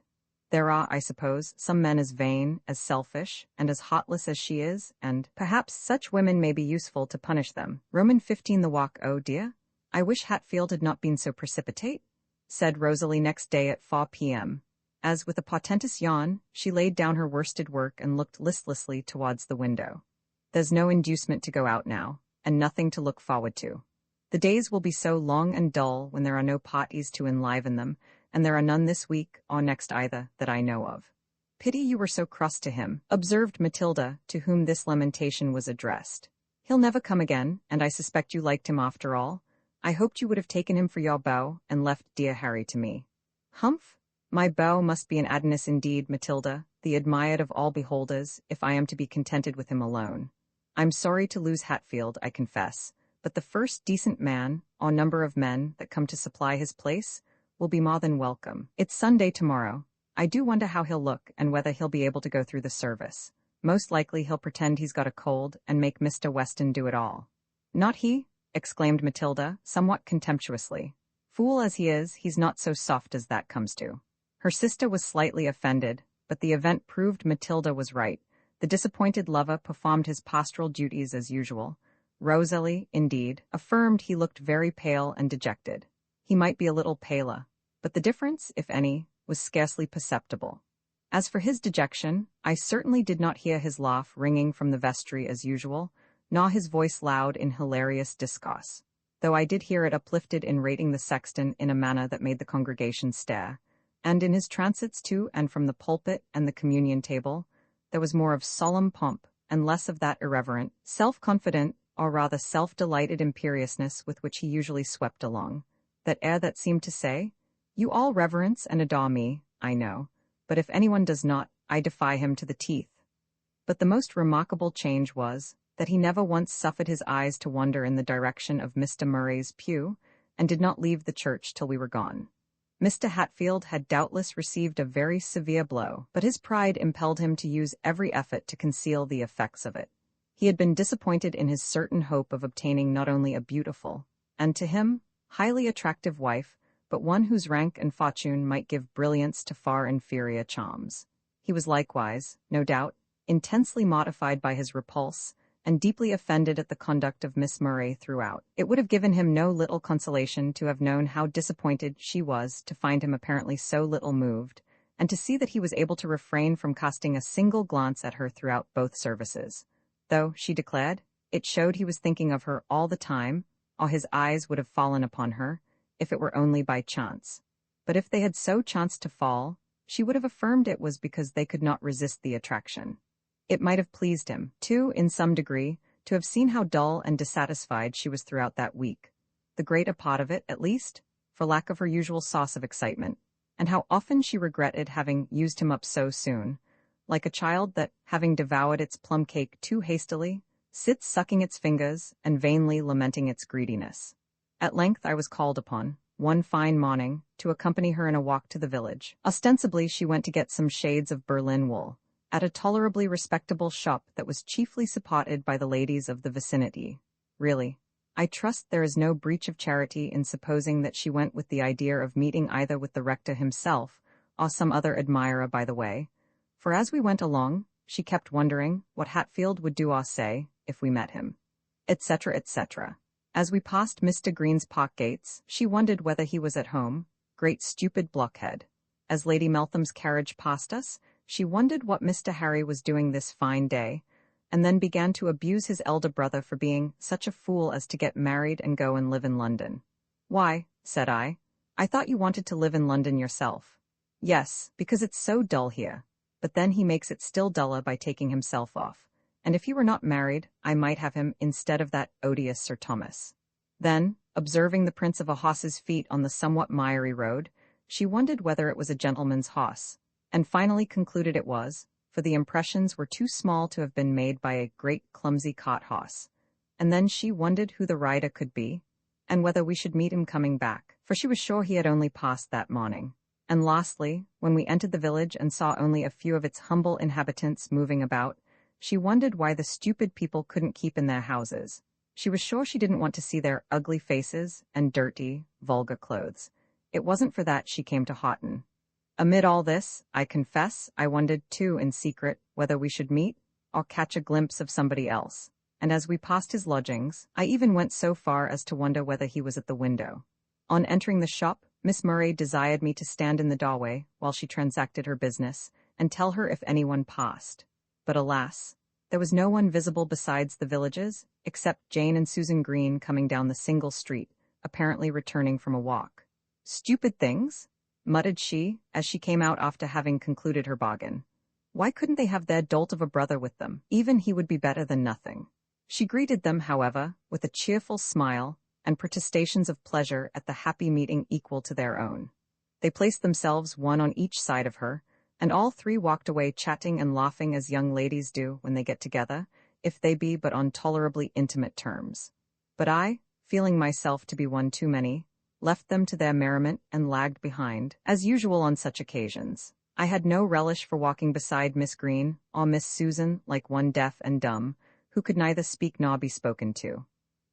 There are, I suppose, some men as vain, as selfish, and as heartless as she is, and perhaps such women may be useful to punish them. Roman 15 the walk, oh dear. I wish Hatfield had not been so precipitate, said Rosalie next day at 4 p.m., as with a portentous yawn, she laid down her worsted work and looked listlessly towards the window. There's no inducement to go out now, and nothing to look forward to. The days will be so long and dull when there are no parties to enliven them, and there are none this week or next either that I know of. Pity you were so cross to him, observed Matilda, to whom this lamentation was addressed. He'll never come again, and I suspect you liked him after all. I hoped you would have taken him for your beau and left dear Harry to me. Humph! My beau must be an Agnes indeed, Matilda, the admired of all beholders, if I am to be contented with him alone. I'm sorry to lose Hatfield, I confess, but the first decent man, or number of men, that come to supply his place, will be more than welcome. It's Sunday tomorrow. I do wonder how he'll look, and whether he'll be able to go through the service. Most likely he'll pretend he's got a cold, and make Mr. Weston do it all. Not he, exclaimed Matilda, somewhat contemptuously. Fool as he is, he's not so soft as that comes to. Her sister was slightly offended, but the event proved Matilda was right. The disappointed lover performed his pastoral duties as usual. Rosalie, indeed, affirmed he looked very pale and dejected. He might be a little paler, but the difference, if any, was scarcely perceptible. As for his dejection, I certainly did not hear his laugh ringing from the vestry as usual, nor his voice loud in hilarious discourse, though I did hear it uplifted in rating the sexton in a manner that made the congregation stare, and in his transits to and from the pulpit and the communion table, there was more of solemn pomp and less of that irreverent, self-confident, or rather self-delighted imperiousness with which he usually swept along, that air that seemed to say, "You all reverence and adore me, I know, but if anyone does not, I defy him to the teeth." But the most remarkable change was, that he never once suffered his eyes to wander in the direction of Mr. Murray's pew, and did not leave the church till we were gone. Mr. Hatfield had doubtless received a very severe blow, but his pride impelled him to use every effort to conceal the effects of it. He had been disappointed in his certain hope of obtaining not only a beautiful, and to him, highly attractive wife, but one whose rank and fortune might give brilliance to far inferior charms. He was likewise, no doubt, intensely mortified by his repulse, and deeply offended at the conduct of Miss Murray throughout. It would have given him no little consolation to have known how disappointed she was to find him apparently so little moved, and to see that he was able to refrain from casting a single glance at her throughout both services. Though, she declared, it showed he was thinking of her all the time, or his eyes would have fallen upon her, if it were only by chance. But if they had so chanced to fall, she would have affirmed it was because they could not resist the attraction. It might have pleased him, too, in some degree, to have seen how dull and dissatisfied she was throughout that week, the greater part of it, at least, for lack of her usual sauce of excitement, and how often she regretted having used him up so soon, like a child that, having devoured its plum cake too hastily, sits sucking its fingers and vainly lamenting its greediness. At length I was called upon, one fine morning, to accompany her in a walk to the village. Ostensibly she went to get some shades of Berlin wool, at a tolerably respectable shop that was chiefly supported by the ladies of the vicinity. Really, I trust there is no breach of charity in supposing that she went with the idea of meeting either with the rector himself, or some other admirer by the way, for as we went along, she kept wondering what Hatfield would do or say, if we met him, etc., etc. As we passed Mr. Green's park gates, she wondered whether he was at home, great stupid blockhead. As Lady Meltham's carriage passed us, she wondered what Mr. Harry was doing this fine day, and then began to abuse his elder brother for being such a fool as to get married and go and live in London. "Why," said I thought you wanted to live in London yourself." "Yes, because it's so dull here, but then he makes it still duller by taking himself off, and if he were not married, I might have him instead of that odious Sir Thomas." Then, observing the prints of a horse's feet on the somewhat miry road, she wondered whether it was a gentleman's horse, and finally concluded it was, for the impressions were too small to have been made by a great clumsy cart horse. And then she wondered who the rider could be, and whether we should meet him coming back, for she was sure he had only passed that morning. And lastly, when we entered the village and saw only a few of its humble inhabitants moving about, she wondered why the stupid people couldn't keep in their houses. She was sure she didn't want to see their ugly faces and dirty, vulgar clothes. It wasn't for that she came to Houghton. Amid all this, I confess, I wondered too in secret whether we should meet, or catch a glimpse of somebody else, and as we passed his lodgings, I even went so far as to wonder whether he was at the window. On entering the shop, Miss Murray desired me to stand in the doorway while she transacted her business, and tell her if anyone passed. But alas, there was no one visible besides the villagers, except Jane and Susan Green coming down the single street, apparently returning from a walk. Stupid things! muttered she, as she came out after having concluded her bargain. Why couldn't they have their dolt of a brother with them? Even he would be better than nothing. She greeted them, however, with a cheerful smile and protestations of pleasure at the happy meeting equal to their own. They placed themselves one on each side of her, and all three walked away chatting and laughing as young ladies do when they get together, if they be but on tolerably intimate terms. But I, feeling myself to be one too many, left them to their merriment and lagged behind, as usual on such occasions. I had no relish for walking beside Miss Green or Miss Susan like one deaf and dumb, who could neither speak nor be spoken to.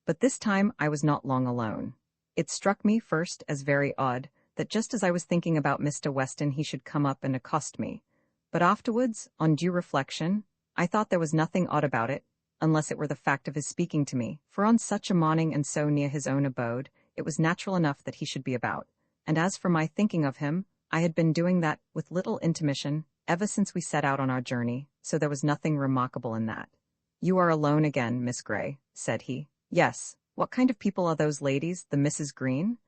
But this time I was not long alone. It struck me first as very odd that just as I was thinking about Mr. Weston he should come up and accost me. But afterwards, on due reflection, I thought there was nothing odd about it, unless it were the fact of his speaking to me, for on such a morning and so near his own abode, it was natural enough that he should be about. And as for my thinking of him, I had been doing that with little intermission ever since we set out on our journey, so there was nothing remarkable in that. "You are alone again, Miss Grey," said he. "Yes. What kind of people are those ladies, the Misses Green?"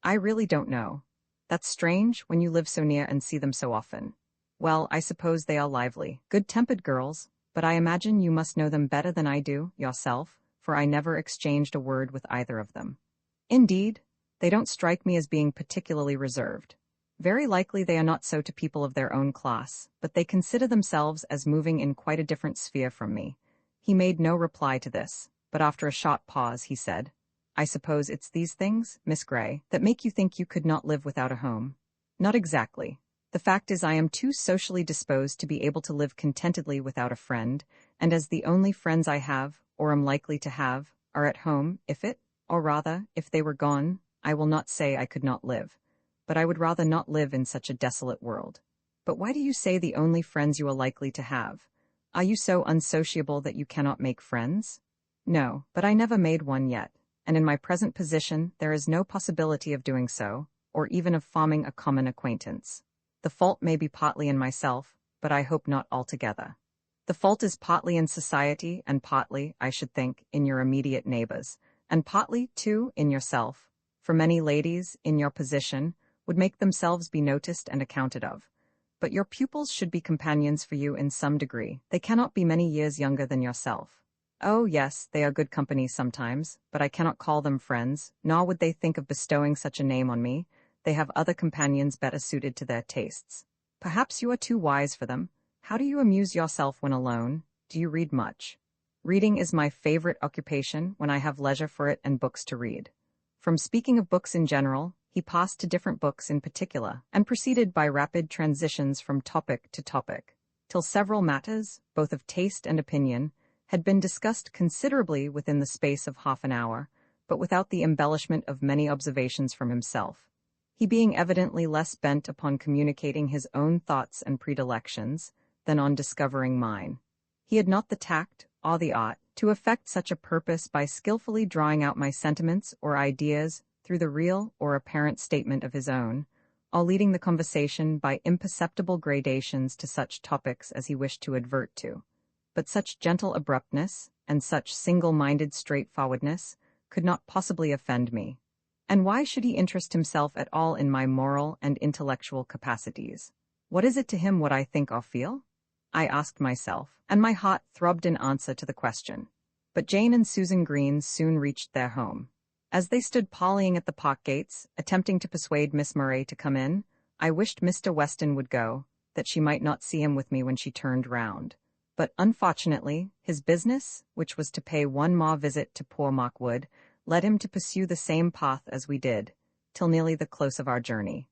"I really don't know." "That's strange, when you live so near and see them so often." "Well, I suppose they are lively, good-tempered girls, but I imagine you must know them better than I do, yourself, for I never exchanged a word with either of them." "Indeed? They don't strike me as being particularly reserved." "Very likely they are not so to people of their own class, but they consider themselves as moving in quite a different sphere from me." He made no reply to this, but after a short pause he said, "I suppose it's these things, Miss Grey, that make you think you could not live without a home?" "Not exactly. The fact is I am too socially disposed to be able to live contentedly without a friend, and as the only friends I have, or am likely to have, are at home, or rather, if they were gone, I will not say I could not live. But I would rather not live in such a desolate world." "But why do you say the only friends you are likely to have? Are you so unsociable that you cannot make friends?" "No, but I never made one yet, and in my present position there is no possibility of doing so, or even of forming a common acquaintance. The fault may be partly in myself, but I hope not altogether. The fault is partly in society, and partly, I should think, in your immediate neighbors, and partly, too, in yourself, for many ladies, in your position, would make themselves be noticed and accounted of. But your pupils should be companions for you in some degree. They cannot be many years younger than yourself." "Oh, yes, they are good company sometimes, but I cannot call them friends, nor would they think of bestowing such a name on me. They have other companions better suited to their tastes." "Perhaps you are too wise for them. How do you amuse yourself when alone? Do you read much?" "Reading is my favorite occupation when I have leisure for it and books to read." From speaking of books in general, he passed to different books in particular, and proceeded by rapid transitions from topic to topic, till several matters, both of taste and opinion, had been discussed considerably within the space of half an hour, but without the embellishment of many observations from himself, he being evidently less bent upon communicating his own thoughts and predilections than on discovering mine. He had not the tact, or the art, to effect such a purpose by skillfully drawing out my sentiments or ideas through the real or apparent statement of his own, or leading the conversation by imperceptible gradations to such topics as he wished to advert to. But such gentle abruptness, and such single-minded straightforwardness, could not possibly offend me. And why should he interest himself at all in my moral and intellectual capacities? What is it to him what I think or feel? I asked myself, and my heart throbbed in answer to the question. But Jane and Susan Green soon reached their home. As they stood parleying at the park gates, attempting to persuade Miss Murray to come in, I wished Mr. Weston would go, that she might not see him with me when she turned round. But unfortunately, his business, which was to pay one more visit to poor Mark Wood, led him to pursue the same path as we did, till nearly the close of our journey.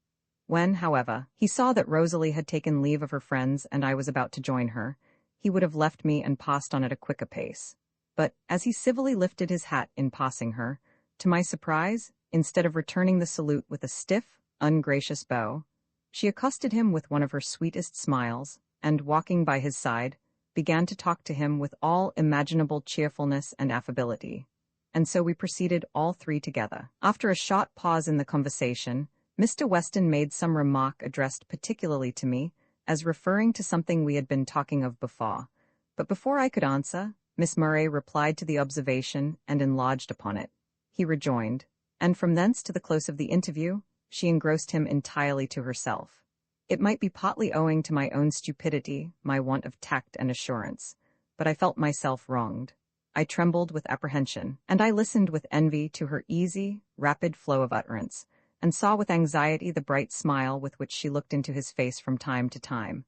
When, however, he saw that Rosalie had taken leave of her friends and I was about to join her, he would have left me and passed on at a quicker pace. But, as he civilly lifted his hat in passing her, to my surprise, instead of returning the salute with a stiff, ungracious bow, she accosted him with one of her sweetest smiles, and, walking by his side, began to talk to him with all imaginable cheerfulness and affability. And so we proceeded all three together. After a short pause in the conversation, Mr. Weston made some remark addressed particularly to me, as referring to something we had been talking of before. But before I could answer, Miss Murray replied to the observation and enlarged upon it. He rejoined, "And from thence to the close of the interview, she engrossed him entirely to herself. It might be partly owing to my own stupidity, my want of tact and assurance, but I felt myself wronged. I trembled with apprehension, and I listened with envy to her easy, rapid flow of utterance, and saw with anxiety the bright smile with which she looked into his face from time to time,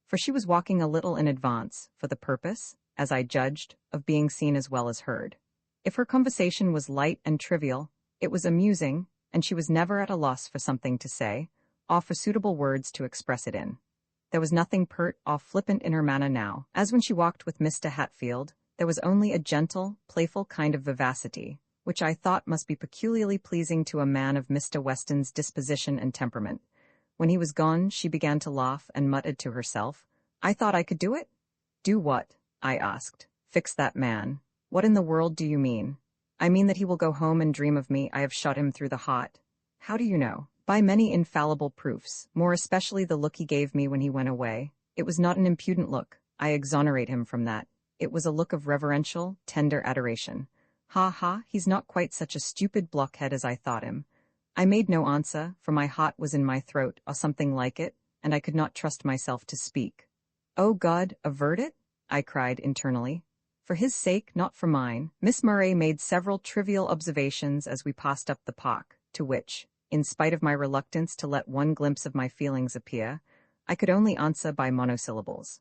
for she was walking a little in advance, for the purpose, as I judged, of being seen as well as heard. If her conversation was light and trivial, it was amusing, and she was never at a loss for something to say, or for suitable words to express it in. There was nothing pert or flippant in her manner now, as when she walked with Mr. Hatfield. There was only a gentle, playful kind of vivacity, which I thought must be peculiarly pleasing to a man of Mr. Weston's disposition and temperament. When he was gone, she began to laugh and muttered to herself, "I thought I could do it?" "Do what?" I asked. "Fix that man." "What in the world do you mean?" "I mean that he will go home and dream of me. I have shot him through the heart." "How do you know?" "By many infallible proofs, more especially the look he gave me when he went away. It was not an impudent look. I exonerate him from that. It was a look of reverential, tender adoration. Ha ha, he's not quite such a stupid blockhead as I thought him. I made no answer, for my heart was in my throat, or something like it, and I could not trust myself to speak. "Oh God, avert it!" I cried internally. For his sake, not for mine. Miss Murray made several trivial observations as we passed up the park, to which, in spite of my reluctance to let one glimpse of my feelings appear, I could only answer by monosyllables.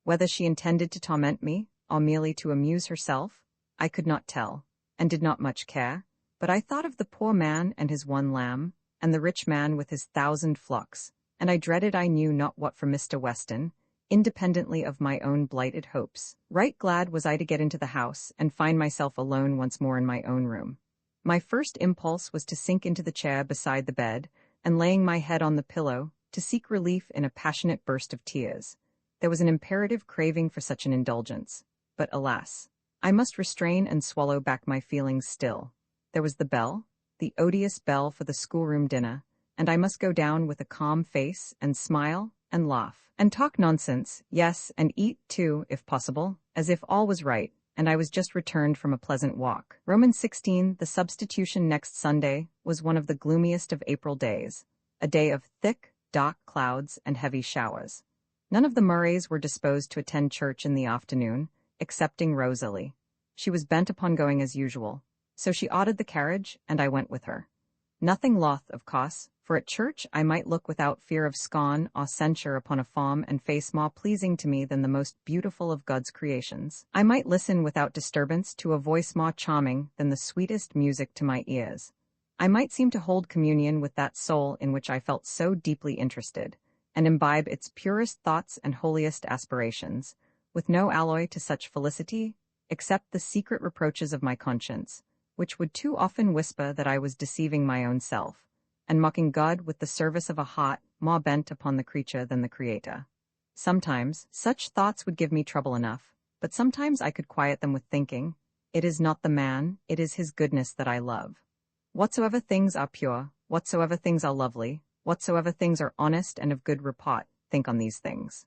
Whether she intended to torment me, or merely to amuse herself, I could not tell, and did not much care, but I thought of the poor man and his one lamb, and the rich man with his 1,000 flocks, and I dreaded I knew not what for Mr. Weston, independently of my own blighted hopes. Right glad was I to get into the house and find myself alone once more in my own room. My first impulse was to sink into the chair beside the bed, and laying my head on the pillow, to seek relief in a passionate burst of tears. There was an imperative craving for such an indulgence. But alas, I must restrain and swallow back my feelings still. There was the bell, the odious bell for the schoolroom dinner, and I must go down with a calm face, and smile, and laugh, and talk nonsense, yes, and eat, too, if possible, as if all was right, and I was just returned from a pleasant walk. Romans 16, the substitution next Sunday, was one of the gloomiest of April days, a day of thick, dark clouds and heavy showers. None of the Murrays were disposed to attend church in the afternoon, excepting Rosalie. She was bent upon going as usual, so she ordered the carriage, and I went with her. Nothing loth, of course, for at church I might look without fear of scorn or censure upon a form and face more pleasing to me than the most beautiful of God's creations. I might listen without disturbance to a voice more charming than the sweetest music to my ears. I might seem to hold communion with that soul in which I felt so deeply interested, and imbibe its purest thoughts and holiest aspirations, with no alloy to such felicity, except the secret reproaches of my conscience, which would too often whisper that I was deceiving my own self, and mocking God with the service of a heart more bent upon the creature than the Creator. Sometimes such thoughts would give me trouble enough, but sometimes I could quiet them with thinking, "It is not the man, it is his goodness that I love. Whatsoever things are pure, whatsoever things are lovely, whatsoever things are honest and of good report, think on these things."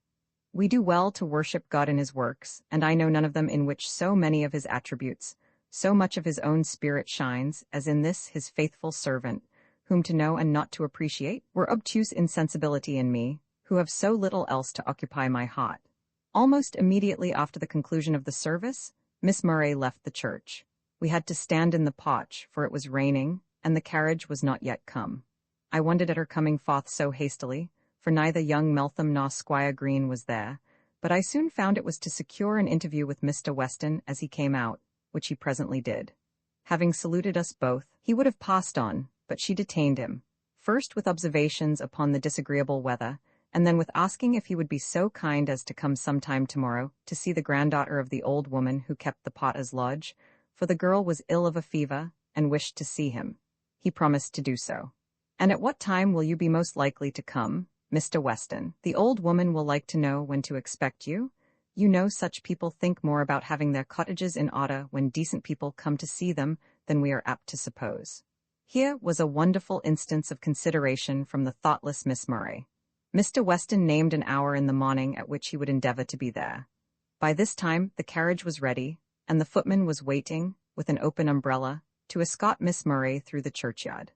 We do well to worship God in his works, and I know none of them in which so many of his attributes, so much of his own spirit shines, as in this his faithful servant, whom to know and not to appreciate were obtuse insensibility in me, who have so little else to occupy my heart. Almost immediately after the conclusion of the service, Miss Murray left the church. We had to stand in the porch, for it was raining, and the carriage was not yet come. I wondered at her coming forth so hastily, for neither young Meltham nor Squire Green was there, but I soon found it was to secure an interview with Mr. Weston as he came out, which he presently did. Having saluted us both, he would have passed on, but she detained him, first with observations upon the disagreeable weather, and then with asking if he would be so kind as to come some time tomorrow to see the granddaughter of the old woman who kept the Potter's Lodge, for the girl was ill of a fever, and wished to see him. He promised to do so. "And at what time will you be most likely to come, Mr. Weston? The old woman will like to know when to expect you. You know such people think more about having their cottages in order when decent people come to see them than we are apt to suppose." Here was a wonderful instance of consideration from the thoughtless Miss Murray. Mr. Weston named an hour in the morning at which he would endeavor to be there. By this time the carriage was ready, and the footman was waiting, with an open umbrella, to escort Miss Murray through the churchyard.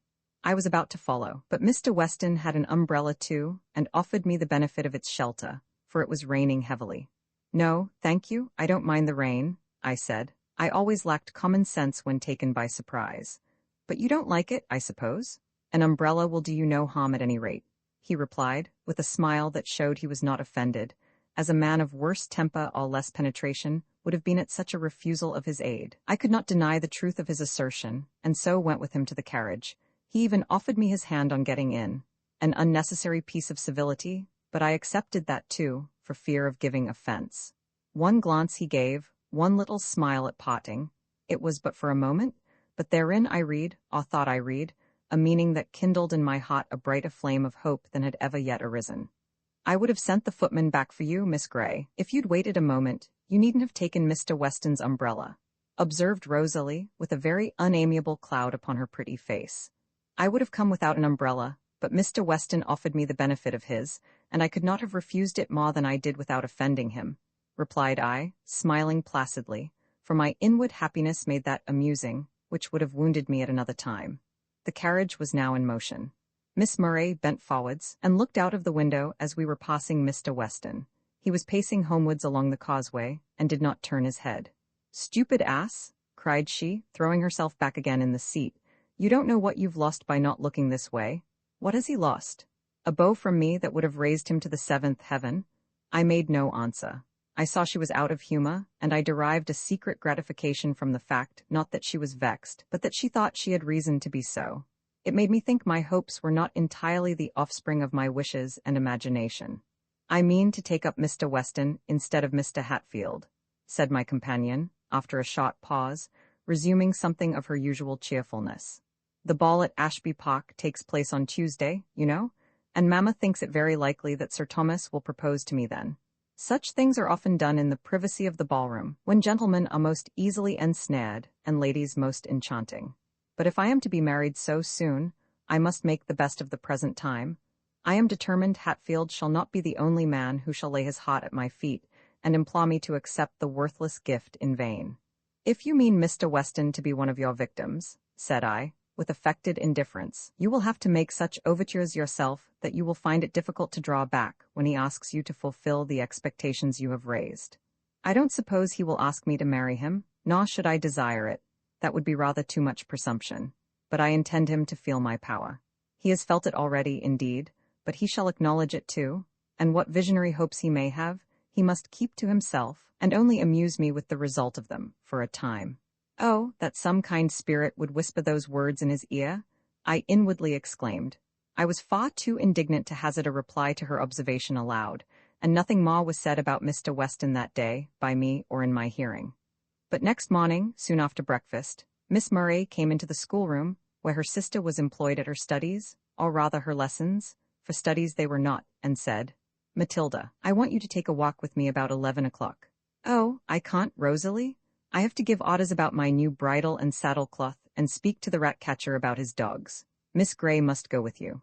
I was about to follow, but Mr. Weston had an umbrella too, and offered me the benefit of its shelter, for it was raining heavily. "No, thank you, I don't mind the rain," I said. I always lacked common sense when taken by surprise. "But you don't like it, I suppose? An umbrella will do you no harm at any rate," he replied, with a smile that showed he was not offended, as a man of worse temper or less penetration would have been at such a refusal of his aid. I could not deny the truth of his assertion, and so went with him to the carriage. He even offered me his hand on getting in, an unnecessary piece of civility, but I accepted that too, for fear of giving offense. One glance he gave, one little smile at parting. It was but for a moment, but therein I read, or thought I read, a meaning that kindled in my heart a brighter flame of hope than had ever yet arisen. "I would have sent the footman back for you, Miss Grey. If you'd waited a moment, you needn't have taken Mr. Weston's umbrella," observed Rosalie, with a very unamiable cloud upon her pretty face. "I would have come without an umbrella, but Mr. Weston offered me the benefit of his, and I could not have refused it more than I did without offending him," replied I, smiling placidly, for my inward happiness made that amusing, which would have wounded me at another time. The carriage was now in motion. Miss Murray bent forwards and looked out of the window as we were passing Mr. Weston. He was pacing homewards along the causeway, and did not turn his head. "Stupid ass!" cried she, throwing herself back again in the seat. "You don't know what you've lost by not looking this way." "What has he lost?" "A bow from me that would have raised him to the seventh heaven." I made no answer. I saw she was out of humor, and I derived a secret gratification from the fact, not that she was vexed, but that she thought she had reason to be so. It made me think my hopes were not entirely the offspring of my wishes and imagination. "I mean to take up Mr. Weston instead of Mr. Hatfield," said my companion, after a short pause, resuming something of her usual cheerfulness. "The ball at Ashby Park takes place on Tuesday, you know, and Mamma thinks it very likely that Sir Thomas will propose to me then. Such things are often done in the privacy of the ballroom, when gentlemen are most easily ensnared and ladies most enchanting. But if I am to be married so soon, I must make the best of the present time. I am determined Hatfield shall not be the only man who shall lay his heart at my feet, and implore me to accept the worthless gift in vain." "If you mean Mr. Weston to be one of your victims," said I, with affected indifference, "you will have to make such overtures yourself that you will find it difficult to draw back when he asks you to fulfill the expectations you have raised. I don't suppose he will ask me to marry him, nor should I desire it. That would be rather too much presumption. But I intend him to feel my power. He has felt it already, indeed, but he shall acknowledge it too, and what visionary hopes he may have, he must keep to himself, and only amuse me with the result of them, for a time." "Oh, that some kind spirit would whisper those words in his ear!" I inwardly exclaimed. I was far too indignant to hazard a reply to her observation aloud, and nothing more was said about Mr. Weston that day, by me or in my hearing. But next morning, soon after breakfast, Miss Murray came into the schoolroom, where her sister was employed at her studies, or rather her lessons, for studies they were not, and said, "Matilda, I want you to take a walk with me about 11 o'clock." "Oh, I can't, Rosalie. I have to give orders about my new bridle and saddle cloth, and speak to the rat-catcher about his dogs. Miss Grey must go with you."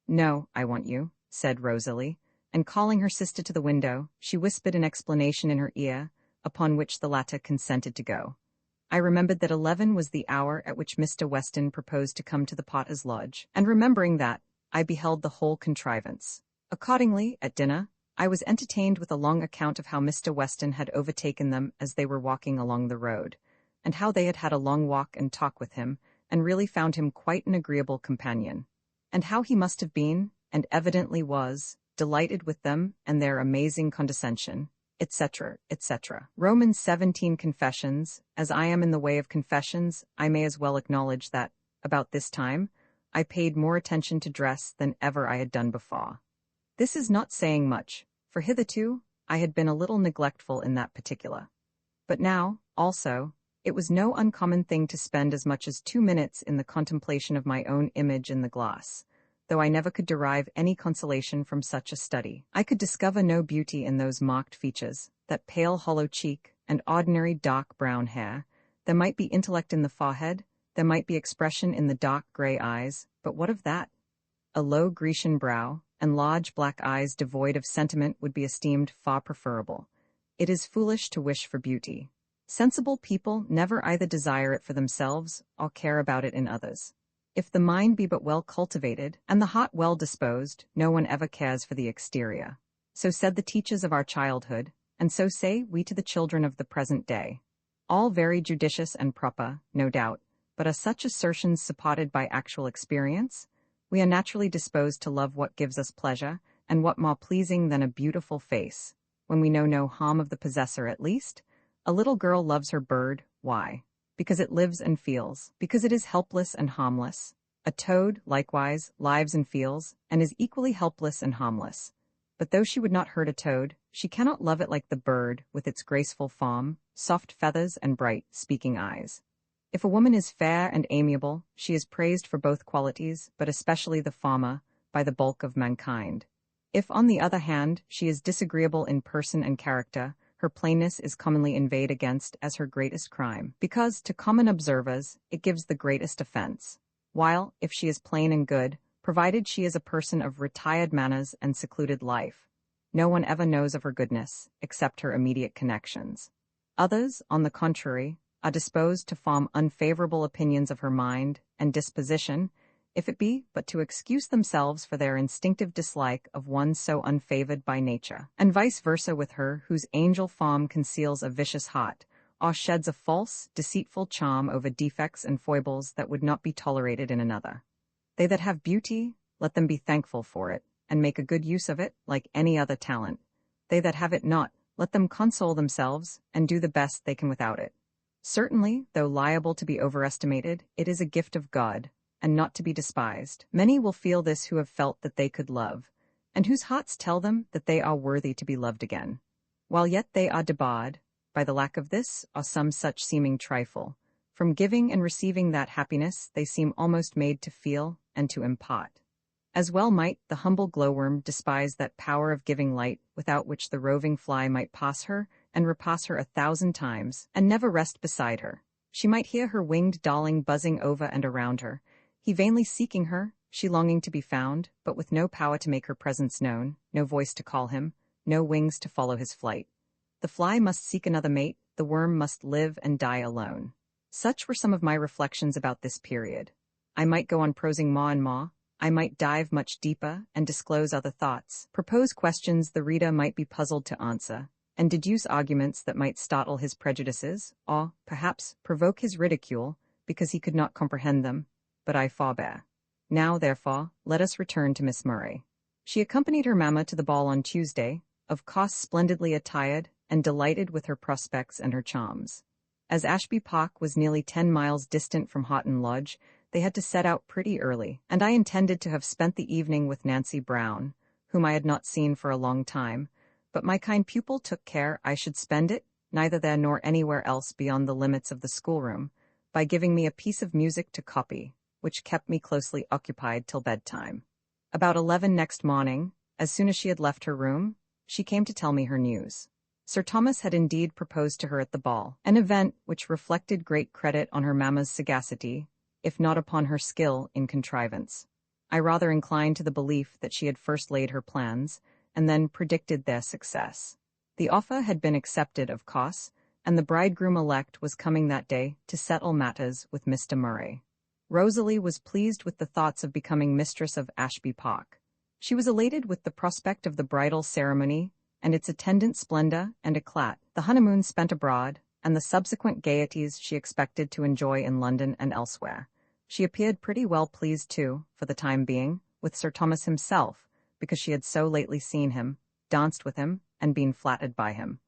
"No, I want you," said Rosalie, and calling her sister to the window, she whispered an explanation in her ear, upon which the latter consented to go. I remembered that 11 was the hour at which Mr. Weston proposed to come to the Potter's Lodge, and remembering that, I beheld the whole contrivance. Accordingly, at dinner, I was entertained with a long account of how Mr. Weston had overtaken them as they were walking along the road, and how they had had a long walk and talk with him, and really found him quite an agreeable companion, and how he must have been, and evidently was, delighted with them and their amazing condescension, etc., etc. Romans 17 Confessions. As I am in the way of confessions, I may as well acknowledge that, about this time, I paid more attention to dress than ever I had done before. This is not saying much, for hitherto I had been a little neglectful in that particular. But now, also, it was no uncommon thing to spend as much as 2 minutes in the contemplation of my own image in the glass, though I never could derive any consolation from such a study. I could discover no beauty in those marked features, that pale hollow cheek, and ordinary dark brown hair. There might be intellect in the forehead, there might be expression in the dark gray eyes, but what of that? A low Grecian brow, and large black eyes devoid of sentiment would be esteemed far preferable. It is foolish to wish for beauty. Sensible people never either desire it for themselves or care about it in others. If the mind be but well cultivated, and the heart well disposed, no one ever cares for the exterior. So said the teachers of our childhood, and so say we to the children of the present day. All very judicious and proper, no doubt, but are such assertions supported by actual experience? We are naturally disposed to love what gives us pleasure, and what more pleasing than a beautiful face, when we know no harm of the possessor at least? A little girl loves her bird, why? Because it lives and feels, because it is helpless and harmless. A toad, likewise, lives and feels, and is equally helpless and harmless. But though she would not hurt a toad, she cannot love it like the bird, with its graceful form, soft feathers, and bright, speaking eyes. If a woman is fair and amiable, she is praised for both qualities, but especially the former, by the bulk of mankind. If, on the other hand, she is disagreeable in person and character, her plainness is commonly inveighed against as her greatest crime, because, to common observers, it gives the greatest offense. While, if she is plain and good, provided she is a person of retired manners and secluded life, no one ever knows of her goodness, except her immediate connections. Others, on the contrary, are disposed to form unfavorable opinions of her mind and disposition, if it be but to excuse themselves for their instinctive dislike of one so unfavored by nature, and vice versa with her whose angel form conceals a vicious heart, or sheds a false, deceitful charm over defects and foibles that would not be tolerated in another. They that have beauty, let them be thankful for it, and make a good use of it, like any other talent. They that have it not, let them console themselves, and do the best they can without it. Certainly, though liable to be overestimated, it is a gift of God, and not to be despised. Many will feel this who have felt that they could love, and whose hearts tell them that they are worthy to be loved again, while yet they are debarred, by the lack of this or some such seeming trifle, from giving and receiving that happiness they seem almost made to feel and to impart. As well might the humble glowworm despise that power of giving light without which the roving fly might pass her and repass her 1,000 times, and never rest beside her. She might hear her winged darling buzzing over and around her, he vainly seeking her, she longing to be found, but with no power to make her presence known, no voice to call him, no wings to follow his flight. The fly must seek another mate, the worm must live and die alone. Such were some of my reflections about this period. I might go on prosing more and more, I might dive much deeper and disclose other thoughts, propose questions the reader might be puzzled to answer, and deduce arguments that might startle his prejudices, or, perhaps, provoke his ridicule, because he could not comprehend them, but I forbear. Now, therefore, let us return to Miss Murray. She accompanied her mamma to the ball on Tuesday, of course splendidly attired, and delighted with her prospects and her charms. As Ashby Park was nearly 10 miles distant from Houghton Lodge, they had to set out pretty early, and I intended to have spent the evening with Nancy Brown, whom I had not seen for a long time, but my kind pupil took care I should spend it, neither there nor anywhere else beyond the limits of the schoolroom, by giving me a piece of music to copy, which kept me closely occupied till bedtime. About 11 next morning, as soon as she had left her room, she came to tell me her news. Sir Thomas had indeed proposed to her at the ball, an event which reflected great credit on her mamma's sagacity, if not upon her skill in contrivance. I rather inclined to the belief that she had first laid her plans, and then predicted their success. The offer had been accepted, of course, and the bridegroom-elect was coming that day to settle matters with Mr. Murray. Rosalie was pleased with the thoughts of becoming mistress of Ashby Park. She was elated with the prospect of the bridal ceremony and its attendant splendor and eclat, the honeymoon spent abroad, and the subsequent gaieties she expected to enjoy in London and elsewhere. She appeared pretty well pleased, too, for the time being, with Sir Thomas himself, because she had so lately seen him, danced with him, and been flattered by him.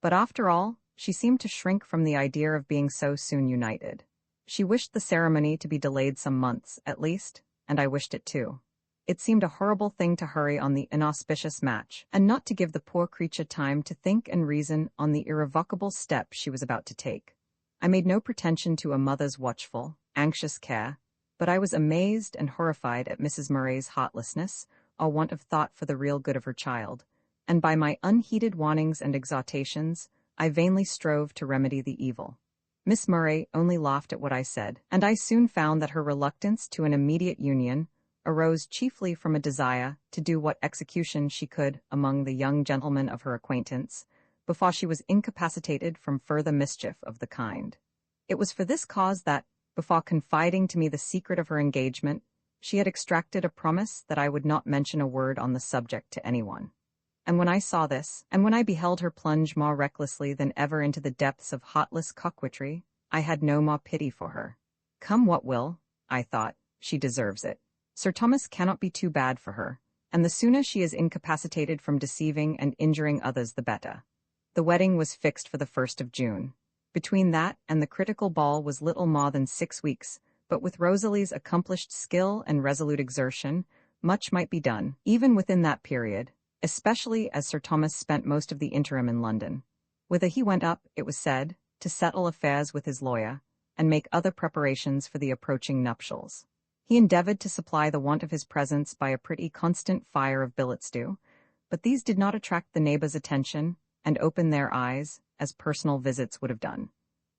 But after all, she seemed to shrink from the idea of being so soon united. She wished the ceremony to be delayed some months, at least, and I wished it too. It seemed a horrible thing to hurry on the inauspicious match, and not to give the poor creature time to think and reason on the irrevocable step she was about to take. I made no pretension to a mother's watchful, anxious care, but I was amazed and horrified at Mrs. Murray's heartlessness, or want of thought for the real good of her child, and by my unheeded warnings and exhortations, I vainly strove to remedy the evil. Miss Murray only laughed at what I said, and I soon found that her reluctance to an immediate union arose chiefly from a desire to do what execution she could among the young gentlemen of her acquaintance, before she was incapacitated from further mischief of the kind. It was for this cause that, Before confiding to me the secret of her engagement, she had extracted a promise that I would not mention a word on the subject to anyone. And when I saw this, and when I beheld her plunge more recklessly than ever into the depths of heartless coquetry, I had no more pity for her. Come what will, I thought, she deserves it. Sir Thomas cannot be too bad for her, and the sooner she is incapacitated from deceiving and injuring others the better. The wedding was fixed for the 1st of June. Between that and the critical ball was little more than 6 weeks, but with Rosalie's accomplished skill and resolute exertion, much might be done, even within that period, especially as Sir Thomas spent most of the interim in London, whither he went up, it was said, to settle affairs with his lawyer, and make other preparations for the approaching nuptials. He endeavoured to supply the want of his presence by a pretty constant fire of billet stew, but these did not attract the neighbours' attention and open their eyes, as personal visits would have done.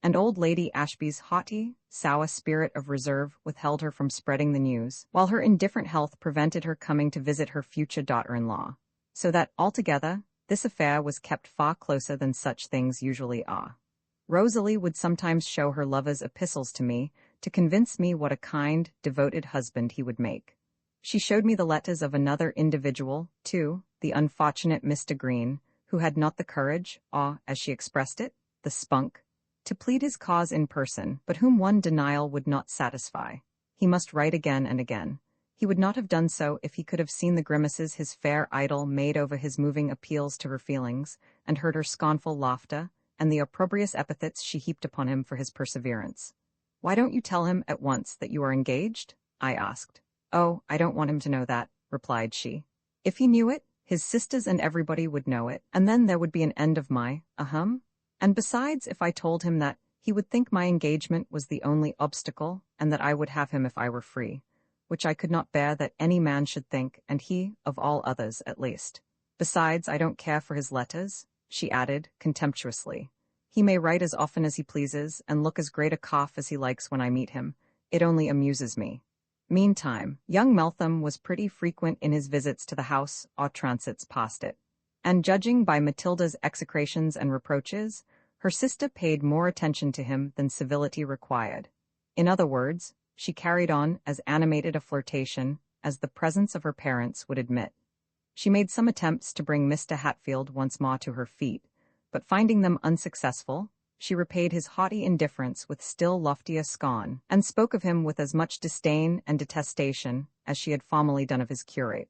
And old Lady Ashby's haughty, sour spirit of reserve withheld her from spreading the news, while her indifferent health prevented her coming to visit her future daughter-in-law. So that, altogether, this affair was kept far closer than such things usually are. Rosalie would sometimes show her lover's epistles to me, to convince me what a kind, devoted husband he would make. She showed me the letters of another individual, too, the unfortunate Mr. Green, who had not the courage, or, as she expressed it, the spunk, to plead his cause in person, but whom one denial would not satisfy. He must write again and again. He would not have done so if he could have seen the grimaces his fair idol made over his moving appeals to her feelings, and heard her scornful laughter, and the opprobrious epithets she heaped upon him for his perseverance. "Why don't you tell him at once that you are engaged?" I asked. "Oh, I don't want him to know that," replied she. "If he knew it, his sisters and everybody would know it, and then there would be an end of my, And besides, if I told him that, he would think my engagement was the only obstacle, and that I would have him if I were free, which I could not bear that any man should think, and he, of all others, at least. Besides, I don't care for his letters," she added, contemptuously. "He may write as often as he pleases, and look as great a cough as he likes when I meet him. It only amuses me." Meantime, young Meltham was pretty frequent in his visits to the house or transits past it, and judging by Matilda's execrations and reproaches, her sister paid more attention to him than civility required. In other words, she carried on as animated a flirtation as the presence of her parents would admit. She made some attempts to bring Mr. Hatfield once more to her feet, but finding them unsuccessful, she repaid his haughty indifference with still loftier scorn, and spoke of him with as much disdain and detestation as she had formerly done of his curate.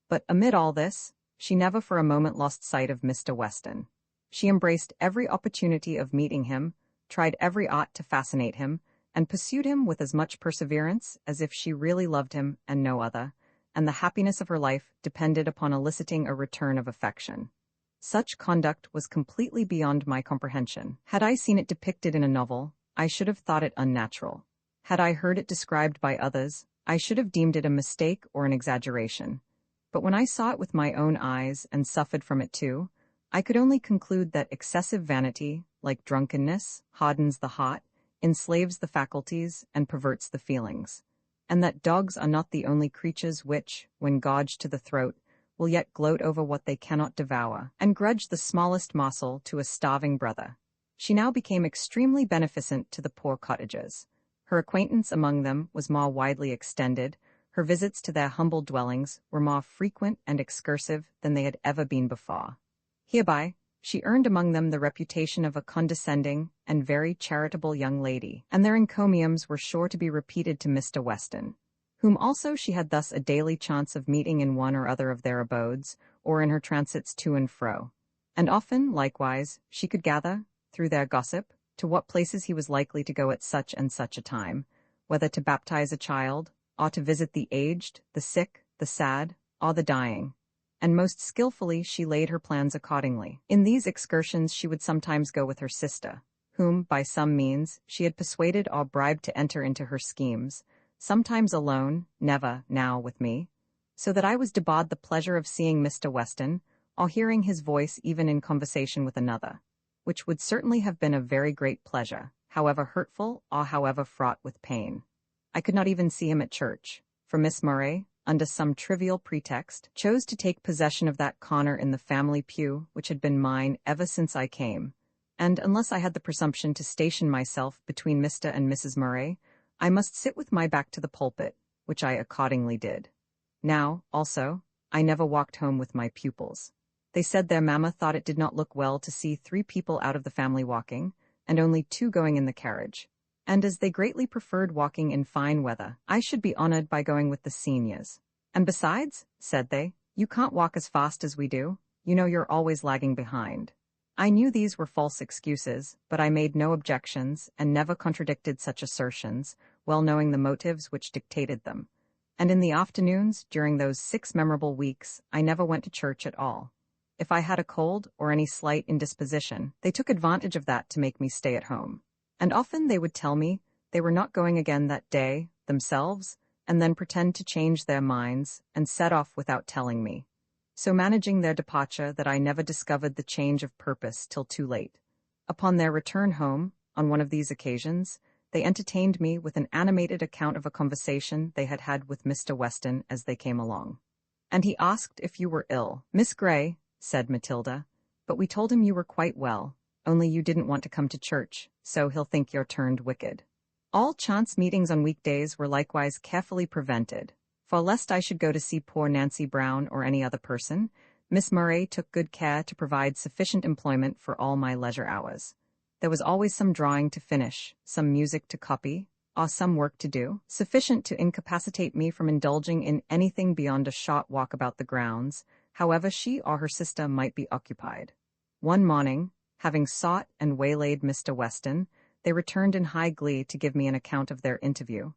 But amid all this, she never for a moment lost sight of Mr. Weston. She embraced every opportunity of meeting him, tried every art to fascinate him, and pursued him with as much perseverance as if she really loved him and no other, and the happiness of her life depended upon eliciting a return of affection. Such conduct was completely beyond my comprehension. Had I seen it depicted in a novel, I should have thought it unnatural. Had I heard it described by others, I should have deemed it a mistake or an exaggeration. But when I saw it with my own eyes and suffered from it too, I could only conclude that excessive vanity, like drunkenness, hardens the heart, enslaves the faculties, and perverts the feelings, and that dogs are not the only creatures which, when gouged to the throat, will yet gloat over what they cannot devour, and grudge the smallest morsel to a starving brother. She now became extremely beneficent to the poor cottagers. Her acquaintance among them was more widely extended, her visits to their humble dwellings were more frequent and excursive than they had ever been before. Hereby, she earned among them the reputation of a condescending and very charitable young lady, and their encomiums were sure to be repeated to Mr. Weston, whom also she had thus a daily chance of meeting in one or other of their abodes, or in her transits to and fro. And often, likewise, she could gather, through their gossip, to what places he was likely to go at such and such a time, whether to baptize a child, or to visit the aged, the sick, the sad, or the dying. And most skillfully she laid her plans accordingly. In these excursions she would sometimes go with her sister, whom, by some means, she had persuaded or bribed to enter into her schemes, sometimes alone, never, now, with me, so that I was debarred the pleasure of seeing Mr. Weston, or hearing his voice even in conversation with another, which would certainly have been a very great pleasure, however hurtful or however fraught with pain. I could not even see him at church, for Miss Murray, under some trivial pretext, chose to take possession of that corner in the family pew which had been mine ever since I came, and unless I had the presumption to station myself between Mr. and Mrs. Murray, I must sit with my back to the pulpit, which I accordingly did. Now, also, I never walked home with my pupils. They said their mamma thought it did not look well to see 3 people out of the family walking, and only 2 going in the carriage. And as they greatly preferred walking in fine weather, I should be honored by going with the seniors. And besides, said they, you can't walk as fast as we do, you know you're always lagging behind. I knew these were false excuses, but I made no objections and never contradicted such assertions, well knowing the motives which dictated them. And in the afternoons, during those 6 memorable weeks, I never went to church at all. If I had a cold or any slight indisposition, they took advantage of that to make me stay at home. And often they would tell me they were not going again that day, themselves, and then pretend to change their minds and set off without telling me, so managing their departure that I never discovered the change of purpose till too late. Upon their return home, on one of these occasions, they entertained me with an animated account of a conversation they had had with Mr. Weston as they came along. And he asked if you were ill. Miss Grey, said Matilda, but we told him you were quite well, only you didn't want to come to church, so he'll think you're turned wicked. All chance meetings on weekdays were likewise carefully prevented, for lest I should go to see poor Nancy Brown or any other person, Miss Murray took good care to provide sufficient employment for all my leisure hours. There was always some drawing to finish, some music to copy, or some work to do, sufficient to incapacitate me from indulging in anything beyond a short walk about the grounds, however she or her sister might be occupied. One morning, having sought and waylaid Mr. Weston, they returned in high glee to give me an account of their interview.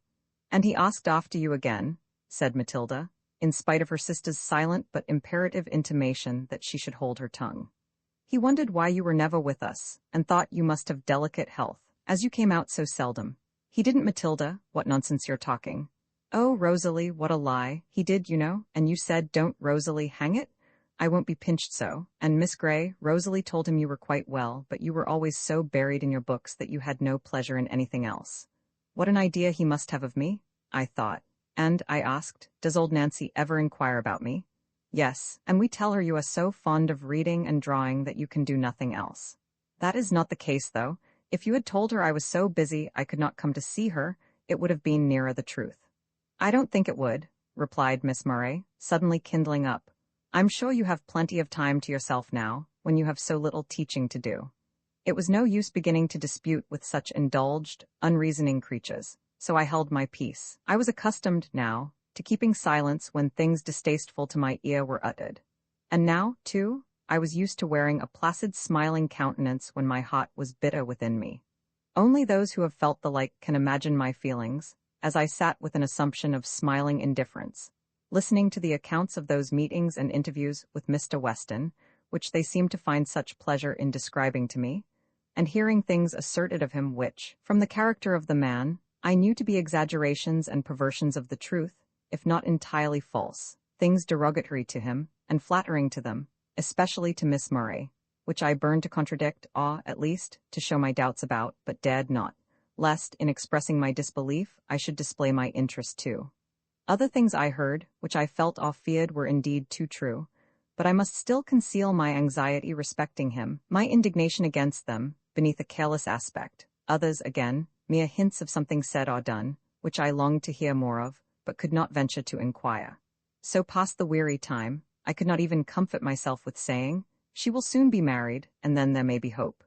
And he asked after you again, said Matilda, in spite of her sister's silent but imperative intimation that she should hold her tongue. He wondered why you were never with us, and thought you must have delicate health, as you came out so seldom. He didn't, Matilda, what nonsense you're talking. Oh, Rosalie, what a lie. He did, you know, and you said, don't, Rosalie, hang it? I won't be pinched so. And Miss Grey, Rosalie told him you were quite well, but you were always so buried in your books that you had no pleasure in anything else. What an idea he must have of me, I thought. And, I asked, does old Nancy ever inquire about me? Yes, and we tell her you are so fond of reading and drawing that you can do nothing else. That is not the case, though. If you had told her I was so busy I could not come to see her, it would have been nearer the truth. I don't think it would, replied Miss Murray, suddenly kindling up. I'm sure you have plenty of time to yourself now, when you have so little teaching to do. It was no use beginning to dispute with such indulged, unreasoning creatures, so I held my peace. I was accustomed, now, to keeping silence when things distasteful to my ear were uttered. And now, too, I was used to wearing a placid smiling countenance when my heart was bitter within me. Only those who have felt the like can imagine my feelings, as I sat with an assumption of smiling indifference, listening to the accounts of those meetings and interviews with Mr. Weston, which they seemed to find such pleasure in describing to me, and hearing things asserted of him which, from the character of the man, I knew to be exaggerations and perversions of the truth, if not entirely false, things derogatory to him, and flattering to them, especially to Miss Murray, which I burned to contradict, or, at least, to show my doubts about, but dared not, lest, in expressing my disbelief, I should display my interest too. Other things I heard, which I felt or feared were indeed too true, but I must still conceal my anxiety respecting him, my indignation against them, beneath a careless aspect. Others, again, mere hints of something said or done, which I longed to hear more of, but could not venture to inquire. So passed the weary time. I could not even comfort myself with saying, she will soon be married, and then there may be hope.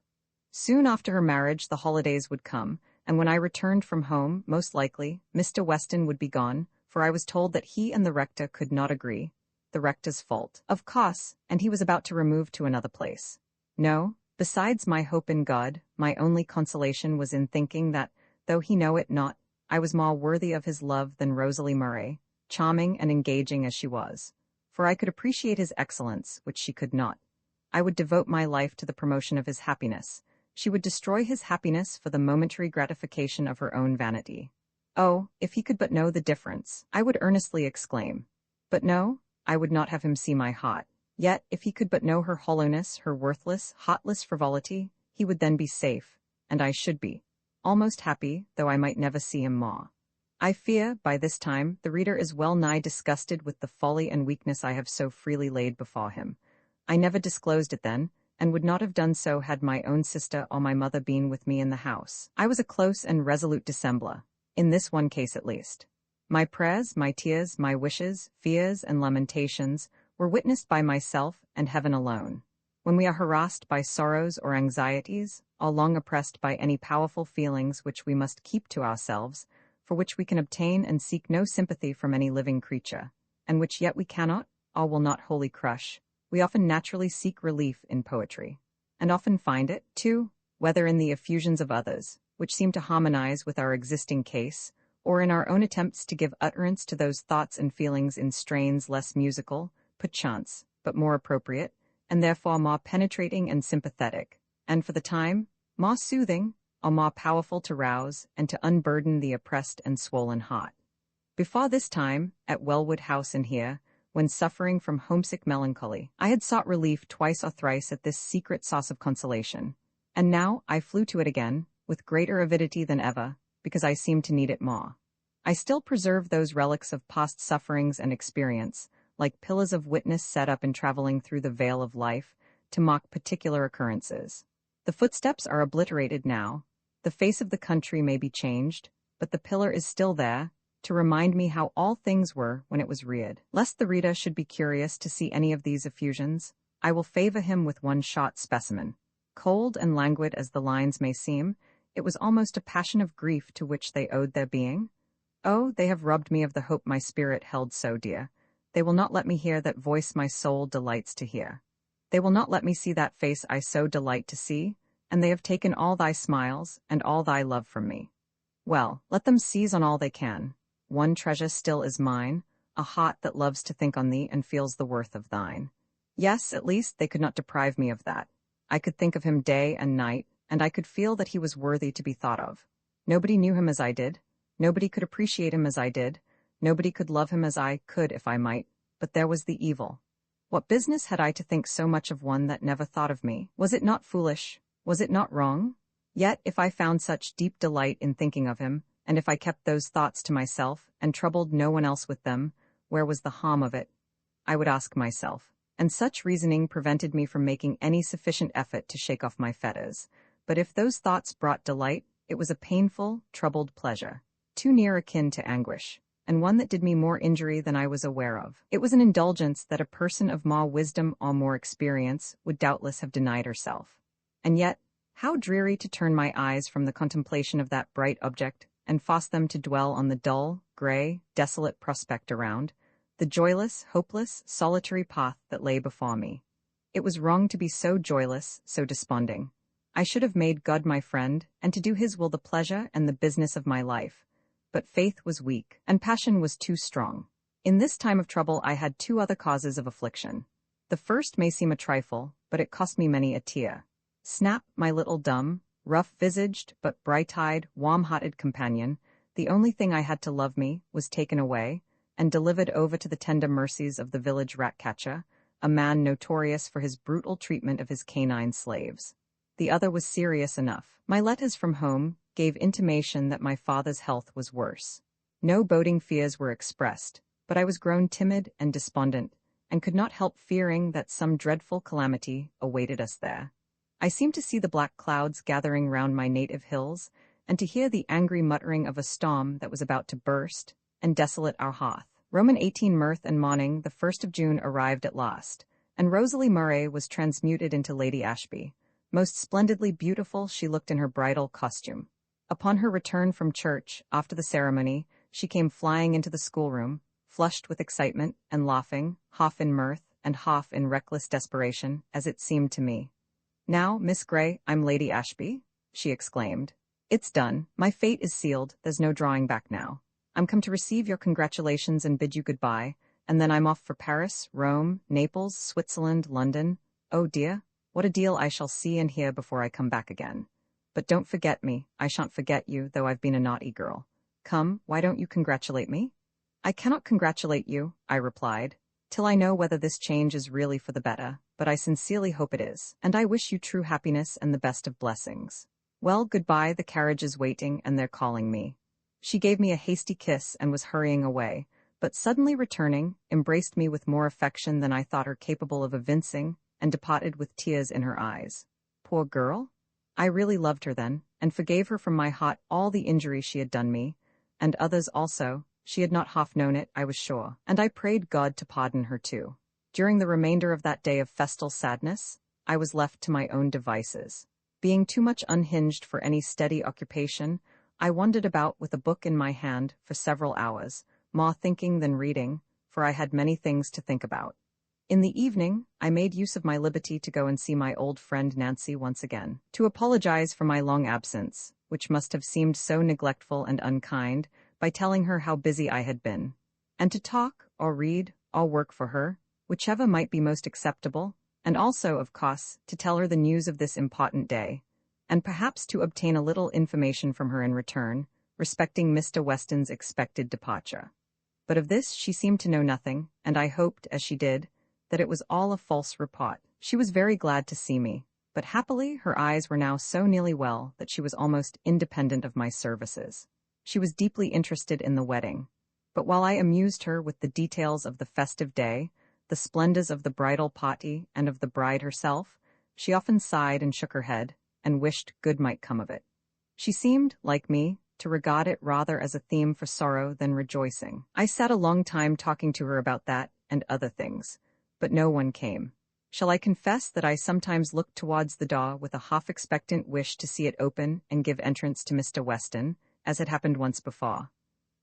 Soon after her marriage the holidays would come, and when I returned from home, most likely, Mr. Weston would be gone, for I was told that he and the rector could not agree, the rector's fault, of course, and he was about to remove to another place. No, besides my hope in God, my only consolation was in thinking that, though he know it not, I was more worthy of his love than Rosalie Murray, charming and engaging as she was, for I could appreciate his excellence, which she could not. I would devote my life to the promotion of his happiness. She would destroy his happiness for the momentary gratification of her own vanity. Oh, if he could but know the difference, I would earnestly exclaim. But no, I would not have him see my heart. Yet, if he could but know her hollowness, her worthless, heartless frivolity, he would then be safe, and I should be almost happy, though I might never see him more. I fear, by this time, the reader is well nigh disgusted with the folly and weakness I have so freely laid before him. I never disclosed it then, and would not have done so had my own sister or my mother been with me in the house. I was a close and resolute dissembler. in this one case at least. My prayers, my tears, my wishes, fears, and lamentations were witnessed by myself and heaven alone. When we are harassed by sorrows or anxieties, or long oppressed by any powerful feelings which we must keep to ourselves, for which we can obtain and seek no sympathy from any living creature, and which yet we cannot, or will not wholly crush, we often naturally seek relief in poetry, and often find it, too, whether in the effusions of others, which seem to harmonize with our existing case, or in our own attempts to give utterance to those thoughts and feelings in strains less musical, perchance, but more appropriate, and therefore more penetrating and sympathetic, and for the time, more soothing, or more powerful to rouse and to unburden the oppressed and swollen heart. Before this time, at Wellwood House in here, when suffering from homesick melancholy, I had sought relief twice or thrice at this secret source of consolation, and now I flew to it again, with greater avidity than ever, because I seemed to need it more. I still preserve those relics of past sufferings and experience, like pillars of witness set up in traveling through the veil of life, to mock particular occurrences. The footsteps are obliterated now, the face of the country may be changed, but the pillar is still there, to remind me how all things were when it was reared. Lest the reader should be curious to see any of these effusions, I will favor him with one short specimen. Cold and languid as the lines may seem, it was almost a passion of grief to which they owed their being. Oh, they have robbed me of the hope my spirit held so dear. They will not let me hear that voice my soul delights to hear. They will not let me see that face I so delight to see, and they have taken all thy smiles and all thy love from me. Well, let them seize on all they can. One treasure still is mine, a heart that loves to think on thee and feels the worth of thine. Yes, at least they could not deprive me of that. I could think of him day and night, and I could feel that he was worthy to be thought of. Nobody knew him as I did. Nobody could appreciate him as I did. Nobody could love him as I could if I might. But there was the evil. What business had I to think so much of one that never thought of me? Was it not foolish? Was it not wrong? Yet, if I found such deep delight in thinking of him, and if I kept those thoughts to myself, and troubled no one else with them, where was the harm of it? I would ask myself. And such reasoning prevented me from making any sufficient effort to shake off my fetters. But if those thoughts brought delight, it was a painful, troubled pleasure, too near akin to anguish, and one that did me more injury than I was aware of. It was an indulgence that a person of more wisdom or more experience would doubtless have denied herself. And yet, how dreary to turn my eyes from the contemplation of that bright object, and force them to dwell on the dull, gray, desolate prospect around, the joyless, hopeless, solitary path that lay before me. It was wrong to be so joyless, so desponding. I should have made God my friend, and to do his will the pleasure and the business of my life. But faith was weak, and passion was too strong. In this time of trouble I had two other causes of affliction. The first may seem a trifle, but it cost me many a tear. Snap, my little dumb, rough-visaged, but bright-eyed, warm-hearted companion, the only thing I had to love me, was taken away, and delivered over to the tender mercies of the village rat-catcher, a man notorious for his brutal treatment of his canine slaves. The other was serious enough. My letters from home gave intimation that my father's health was worse. No boding fears were expressed, but I was grown timid and despondent, and could not help fearing that some dreadful calamity awaited us there. I seemed to see the black clouds gathering round my native hills, and to hear the angry muttering of a storm that was about to burst and desolate our hearth. Roman 18 mirth and mourning, the 1st of June arrived at last, and Rosalie Murray was transmuted into Lady Ashby. Most splendidly beautiful she looked in her bridal costume. Upon her return from church, after the ceremony, she came flying into the schoolroom, flushed with excitement and laughing, half in mirth and half in reckless desperation, as it seemed to me. "Now, Miss Grey, I'm Lady Ashby," she exclaimed. "It's done. My fate is sealed. There's no drawing back now. I'm come to receive your congratulations and bid you goodbye, and then I'm off for Paris, Rome, Naples, Switzerland, London. Oh dear, what a deal I shall see and hear before I come back again. But don't forget me. I shan't forget you, though I've been a naughty girl. Come, why don't you congratulate me?" "I cannot congratulate you," I replied, "till I know whether this change is really for the better, but I sincerely hope it is, and I wish you true happiness and the best of blessings. Well, goodbye, the carriage is waiting, and they're calling me." She gave me a hasty kiss and was hurrying away, but suddenly returning, embraced me with more affection than I thought her capable of evincing, and departed with tears in her eyes. Poor girl! I really loved her then, and forgave her from my heart all the injury she had done me, and others also. She had not half known it, I was sure, and I prayed God to pardon her too. During the remainder of that day of festal sadness, I was left to my own devices. Being too much unhinged for any steady occupation, I wandered about with a book in my hand for several hours, more thinking than reading, for I had many things to think about. In the evening, I made use of my liberty to go and see my old friend Nancy once again, to apologize for my long absence, which must have seemed so neglectful and unkind, by telling her how busy I had been, and to talk, or read, or work for her, whichever might be most acceptable, and also, of course, to tell her the news of this important day, and perhaps to obtain a little information from her in return, respecting Mr. Weston's expected departure. But of this she seemed to know nothing, and I hoped, as she did, that it was all a false report. She was very glad to see me, but happily her eyes were now so nearly well that she was almost independent of my services. She was deeply interested in the wedding, but while I amused her with the details of the festive day, the splendors of the bridal party and of the bride herself, she often sighed and shook her head, and wished good might come of it. She seemed, like me, to regard it rather as a theme for sorrow than rejoicing. I sat a long time talking to her about that and other things, but no one came. Shall I confess that I sometimes looked towards the door with a half-expectant wish to see it open and give entrance to Mr. Weston, as had happened once before,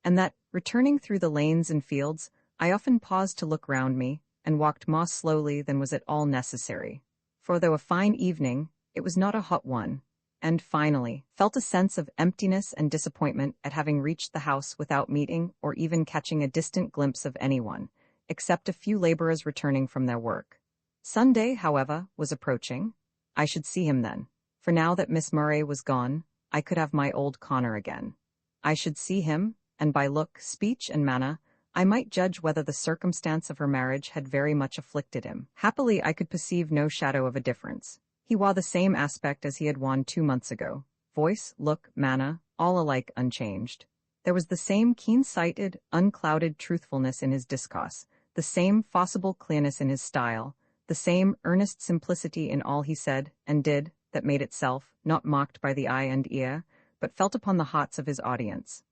and that, returning through the lanes and fields, I often paused to look round me, and walked more slowly than was at all necessary, for though a fine evening, it was not a hot one, and finally felt a sense of emptiness and disappointment at having reached the house without meeting or even catching a distant glimpse of anyone, except a few laborers returning from their work. Sunday, however, was approaching. I should see him then, for now that Miss Murray was gone, I could have my old Connor again. I should see him, and by look, speech, and manner, I might judge whether the circumstance of her marriage had very much afflicted him. Happily, I could perceive no shadow of a difference. He wore the same aspect as he had worn 2 months ago. Voice, look, manner, all alike unchanged. There was the same keen-sighted, unclouded truthfulness in his discourse, the same forcible clearness in his style, the same earnest simplicity in all he said and did, that made itself, not mocked by the eye and ear, but felt upon the hearts of his audience.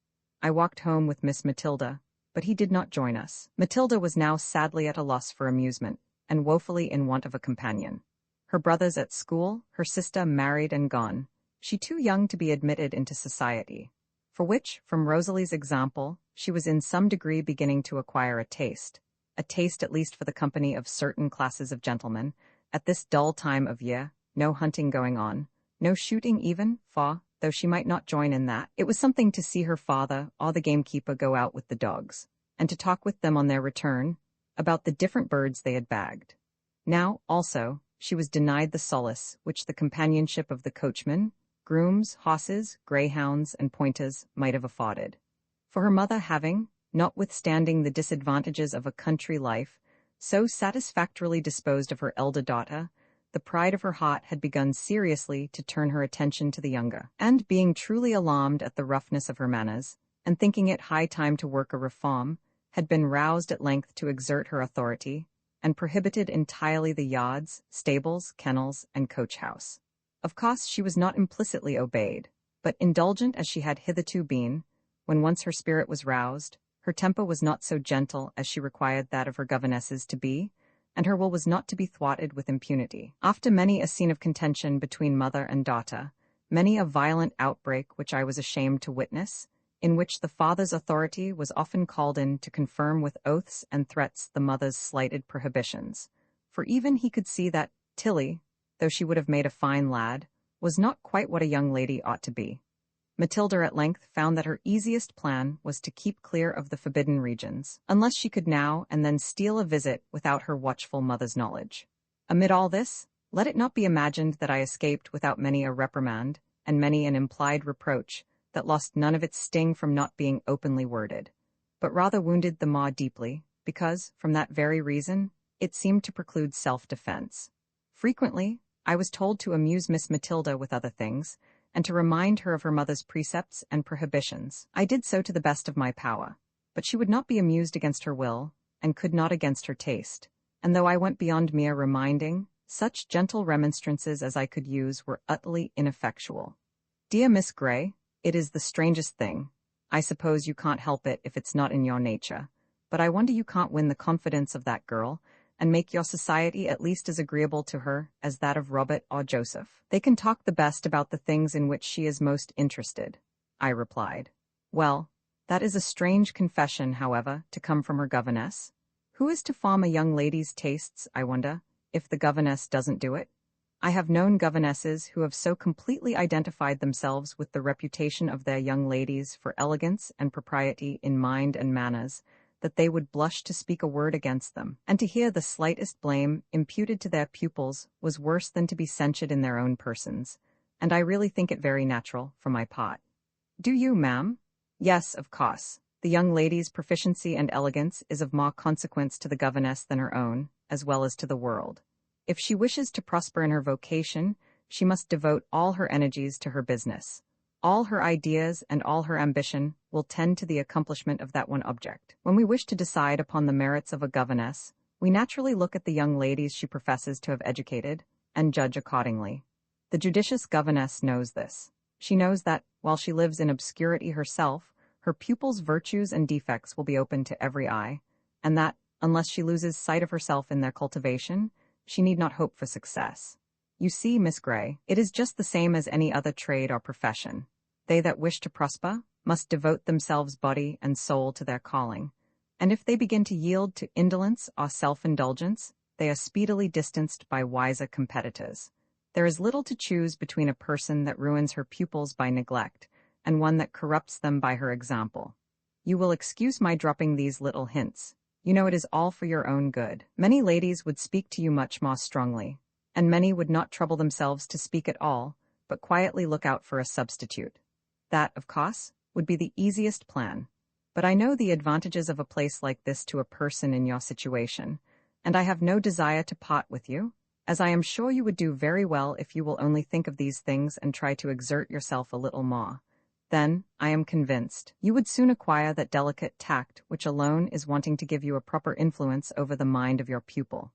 I walked home with Miss Matilda, but he did not join us. Matilda was now sadly at a loss for amusement, and woefully in want of a companion. Her brothers at school, her sister married and gone, she too young to be admitted into society, for which, from Rosalie's example, she was in some degree beginning to acquire a taste at least for the company of certain classes of gentlemen, at this dull time of year. No hunting going on, no shooting even, for, though she might not join in that, it was something to see her father or the gamekeeper go out with the dogs, and to talk with them on their return, about the different birds they had bagged. Now, also, she was denied the solace which the companionship of the coachman, grooms, horses, greyhounds, and pointers might have afforded. For her mother having, notwithstanding the disadvantages of a country life, so satisfactorily disposed of her elder daughter, the pride of her heart had begun seriously to turn her attention to the younger, and being truly alarmed at the roughness of her manners, and thinking it high time to work a reform, had been roused at length to exert her authority, and prohibited entirely the yards, stables, kennels, and coach-house. Of course she was not implicitly obeyed, but indulgent as she had hitherto been, when once her spirit was roused, her temper was not so gentle as she required that of her governesses to be, and her will was not to be thwarted with impunity. After many a scene of contention between mother and daughter, many a violent outbreak which I was ashamed to witness, in which the father's authority was often called in to confirm with oaths and threats the mother's slighted prohibitions, for even he could see that Tilly, though she would have made a fine lad, was not quite what a young lady ought to be. Matilda at length found that her easiest plan was to keep clear of the forbidden regions, unless she could now and then steal a visit without her watchful mother's knowledge. Amid all this, let it not be imagined that I escaped without many a reprimand, and many an implied reproach, that lost none of its sting from not being openly worded, but rather wounded the more deeply, because, from that very reason, it seemed to preclude self-defense. Frequently, I was told to amuse Miss Matilda with other things, and to remind her of her mother's precepts and prohibitions. I did so to the best of my power, but she would not be amused against her will, and could not against her taste, and though I went beyond mere reminding, such gentle remonstrances as I could use were utterly ineffectual. Dear Miss Grey, it is the strangest thing. I suppose you can't help it if it's not in your nature, but I wonder you can't win the confidence of that girl and make your society at least as agreeable to her as that of Robert or Joseph. They can talk the best about the things in which she is most interested, I replied. Well, that is a strange confession, however, to come from her governess. Who is to form a young lady's tastes, I wonder, if the governess doesn't do it? I have known governesses who have so completely identified themselves with the reputation of their young ladies for elegance and propriety in mind and manners, that they would blush to speak a word against them, and to hear the slightest blame imputed to their pupils was worse than to be censured in their own persons, and I really think it very natural, for my part. Do you, ma'am? Yes, of course. The young lady's proficiency and elegance is of more consequence to the governess than her own, as well as to the world. If she wishes to prosper in her vocation, she must devote all her energies to her business. All her ideas and all her ambition will tend to the accomplishment of that one object. When we wish to decide upon the merits of a governess, we naturally look at the young ladies she professes to have educated, and judge accordingly. The judicious governess knows this. She knows that, while she lives in obscurity herself, her pupils' virtues and defects will be open to every eye, and that, unless she loses sight of herself in their cultivation, she need not hope for success. You see, Miss Grey, it is just the same as any other trade or profession. They that wish to prosper must devote themselves body and soul to their calling, and if they begin to yield to indolence or self-indulgence, they are speedily distanced by wiser competitors. There is little to choose between a person that ruins her pupils by neglect and one that corrupts them by her example. You will excuse my dropping these little hints. You know it is all for your own good. Many ladies would speak to you much more strongly, and many would not trouble themselves to speak at all, but quietly look out for a substitute. That, of course, would be the easiest plan. But I know the advantages of a place like this to a person in your situation, and I have no desire to part with you, as I am sure you would do very well if you will only think of these things and try to exert yourself a little more. Then, I am convinced, you would soon acquire that delicate tact which alone is wanting to give you a proper influence over the mind of your pupil.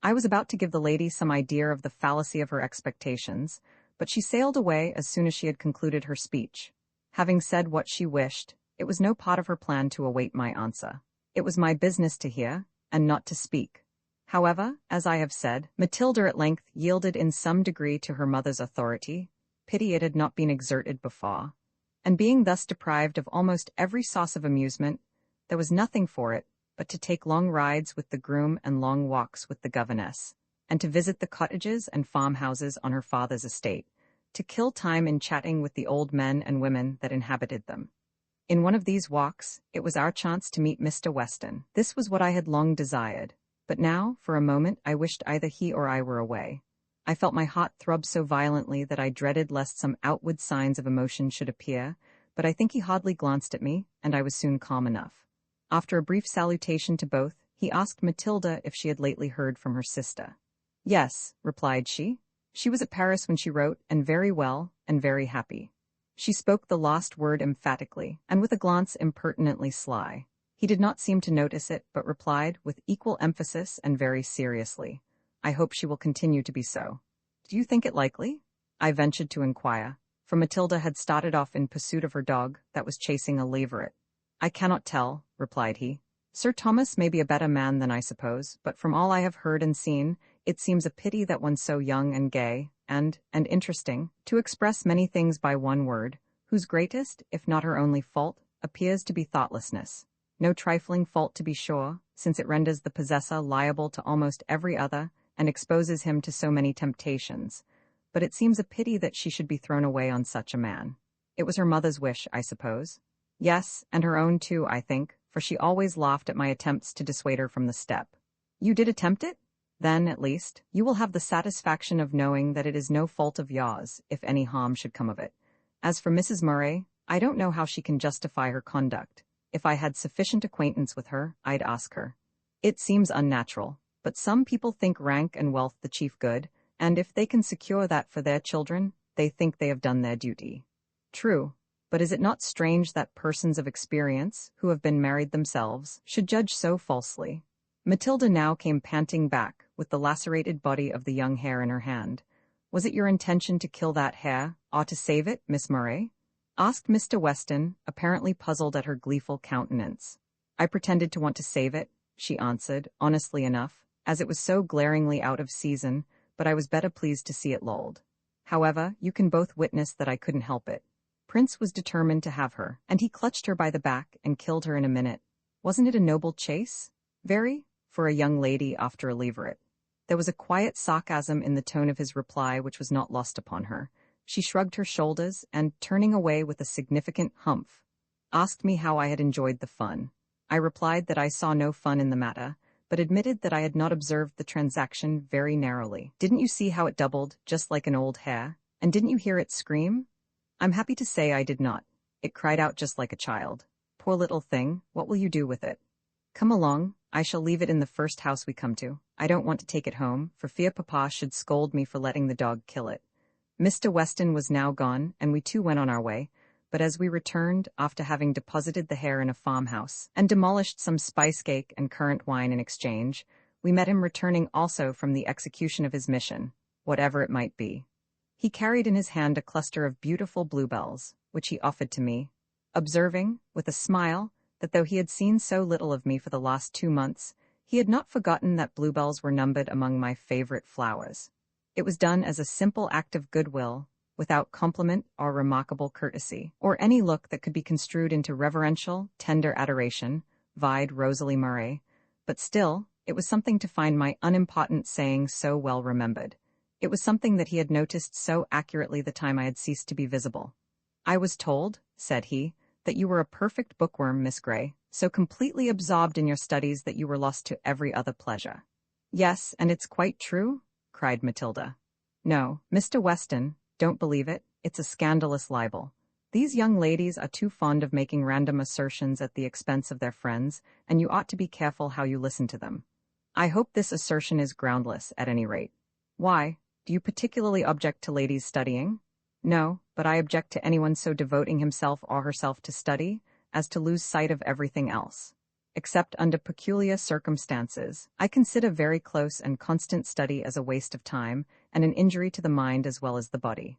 I was about to give the lady some idea of the fallacy of her expectations, but she sailed away as soon as she had concluded her speech. Having said what she wished, it was no part of her plan to await my answer. It was my business to hear, and not to speak. However, as I have said, Matilda at length yielded in some degree to her mother's authority. Pity it had not been exerted before. And being thus deprived of almost every source of amusement, there was nothing for it but to take long rides with the groom and long walks with the governess, and to visit the cottages and farmhouses on her father's estate, to kill time in chatting with the old men and women that inhabited them. In one of these walks, it was our chance to meet Mr. Weston. This was what I had long desired, but now, for a moment, I wished either he or I were away. I felt my heart throb so violently that I dreaded lest some outward signs of emotion should appear, but I think he hardly glanced at me, and I was soon calm enough. After a brief salutation to both, he asked Matilda if she had lately heard from her sister. Yes, replied she. She was at Paris when she wrote, and very well, and very happy. She spoke the last word emphatically, and with a glance impertinently sly. He did not seem to notice it, but replied, with equal emphasis and very seriously, I hope she will continue to be so. Do you think it likely? I ventured to inquire, for Matilda had started off in pursuit of her dog that was chasing a leveret. I cannot tell, replied he. Sir Thomas may be a better man than I suppose, but from all I have heard and seen, it seems a pity that one so young and gay, and interesting, to express many things by one word, whose greatest, if not her only fault, appears to be thoughtlessness. No trifling fault to be sure, since it renders the possessor liable to almost every other, and exposes him to so many temptations, but it seems a pity that she should be thrown away on such a man. It was her mother's wish, I suppose. Yes, and her own too, I think, for she always laughed at my attempts to dissuade her from the step. You did attempt it? Then, at least, you will have the satisfaction of knowing that it is no fault of yours, if any harm should come of it. As for Mrs. Murray, I don't know how she can justify her conduct. If I had sufficient acquaintance with her, I'd ask her. It seems unnatural, but some people think rank and wealth the chief good, and if they can secure that for their children, they think they have done their duty. True, but is it not strange that persons of experience, who have been married themselves, should judge so falsely? Matilda now came panting back, with the lacerated body of the young hare in her hand. Was it your intention to kill that hare, or to save it, Miss Murray? asked Mr. Weston, apparently puzzled at her gleeful countenance. I pretended to want to save it, she answered, honestly enough, as it was so glaringly out of season, but I was better pleased to see it lulled. However, you can both witness that I couldn't help it. Prince was determined to have her, and he clutched her by the back and killed her in a minute. Wasn't it a noble chase? Very, for a young lady after a leveret. There was a quiet sarcasm in the tone of his reply which was not lost upon her. She shrugged her shoulders and, turning away with a significant humph, asked me how I had enjoyed the fun. I replied that I saw no fun in the matter, but admitted that I had not observed the transaction very narrowly. Didn't you see how it doubled, just like an old hare? And didn't you hear it scream? I'm happy to say I did not. It cried out just like a child. Poor little thing, what will you do with it? Come along, I shall leave it in the first house we come to. I don't want to take it home, for fear Papa should scold me for letting the dog kill it. Mr. Weston was now gone, and we too went on our way, but as we returned, after having deposited the hare in a farmhouse, and demolished some spice cake and currant wine in exchange, we met him returning also from the execution of his mission, whatever it might be. He carried in his hand a cluster of beautiful bluebells, which he offered to me, observing, with a smile, that though he had seen so little of me for the last 2 months, he had not forgotten that bluebells were numbered among my favorite flowers. It was done as a simple act of goodwill, without compliment or remarkable courtesy, or any look that could be construed into reverential, tender adoration, vied Rosalie Murray, but still, it was something to find my unimportant saying so well remembered. It was something that he had noticed so accurately the time I had ceased to be visible. I was told, said he, that you were a perfect bookworm, Miss Grey, so completely absorbed in your studies that you were lost to every other pleasure. Yes, and it's quite true, cried Matilda. No, Mr. Weston, don't believe it, it's a scandalous libel. These young ladies are too fond of making random assertions at the expense of their friends, and you ought to be careful how you listen to them. I hope this assertion is groundless, at any rate. Why, do you particularly object to ladies studying? No, but I object to anyone so devoting himself or herself to study as to lose sight of everything else. Except under peculiar circumstances, I consider very close and constant study as a waste of time and an injury to the mind as well as the body.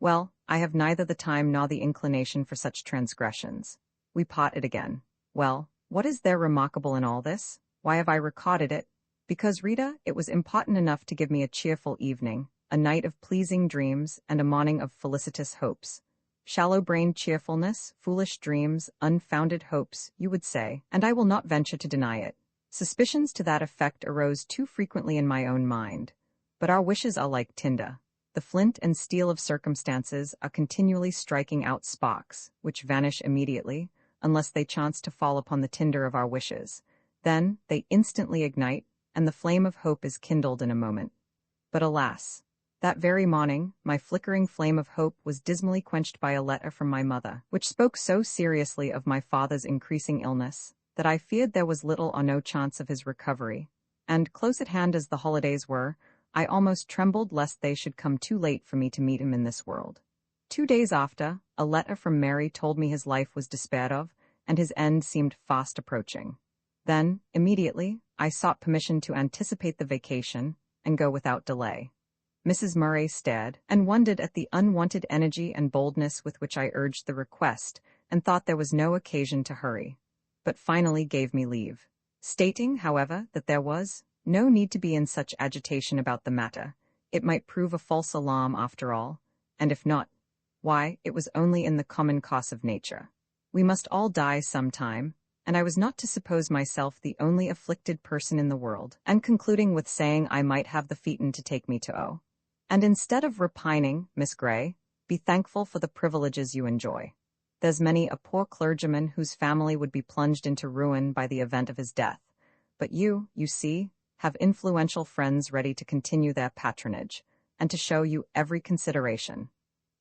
Well, I have neither the time nor the inclination for such transgressions. We parted again. Well, what is there remarkable in all this? Why have I recorded it? Because, Rita, it was important enough to give me a cheerful evening, a night of pleasing dreams, and a morning of felicitous hopes. Shallow-brained cheerfulness, foolish dreams, unfounded hopes, you would say, and I will not venture to deny it. Suspicions to that effect arose too frequently in my own mind. But our wishes are like tinder. The flint and steel of circumstances are continually striking out sparks, which vanish immediately, unless they chance to fall upon the tinder of our wishes. Then they instantly ignite, and the flame of hope is kindled in a moment. But alas! That very morning, my flickering flame of hope was dismally quenched by a letter from my mother, which spoke so seriously of my father's increasing illness, that I feared there was little or no chance of his recovery, and, close at hand as the holidays were, I almost trembled lest they should come too late for me to meet him in this world. 2 days after, a letter from Mary told me his life was despaired of, and his end seemed fast approaching. Then, immediately, I sought permission to anticipate the vacation, and go without delay. Mrs. Murray stared, and wondered at the unwonted energy and boldness with which I urged the request, and thought there was no occasion to hurry, but finally gave me leave, stating, however, that there was no need to be in such agitation about the matter. It might prove a false alarm after all, and if not, why, it was only in the common course of nature. We must all die some time, and I was not to suppose myself the only afflicted person in the world, and concluding with saying I might have the phaeton to take me to O. And instead of repining, Miss Grey, be thankful for the privileges you enjoy. There's many a poor clergyman whose family would be plunged into ruin by the event of his death, but you see, have influential friends ready to continue their patronage, and to show you every consideration.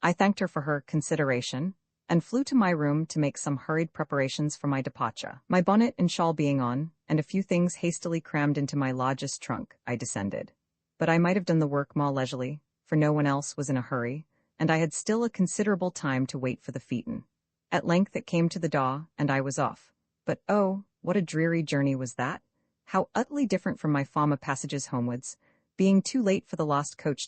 I thanked her for her consideration, and flew to my room to make some hurried preparations for my departure. My bonnet and shawl being on, and a few things hastily crammed into my largest trunk, I descended. But I might have done the work more leisurely, for no one else was in a hurry, and I had still a considerable time to wait for the phaeton. At length it came to the door, and I was off. But oh, what a dreary journey was that! How utterly different from my former passages homewards. Being too late for the last coach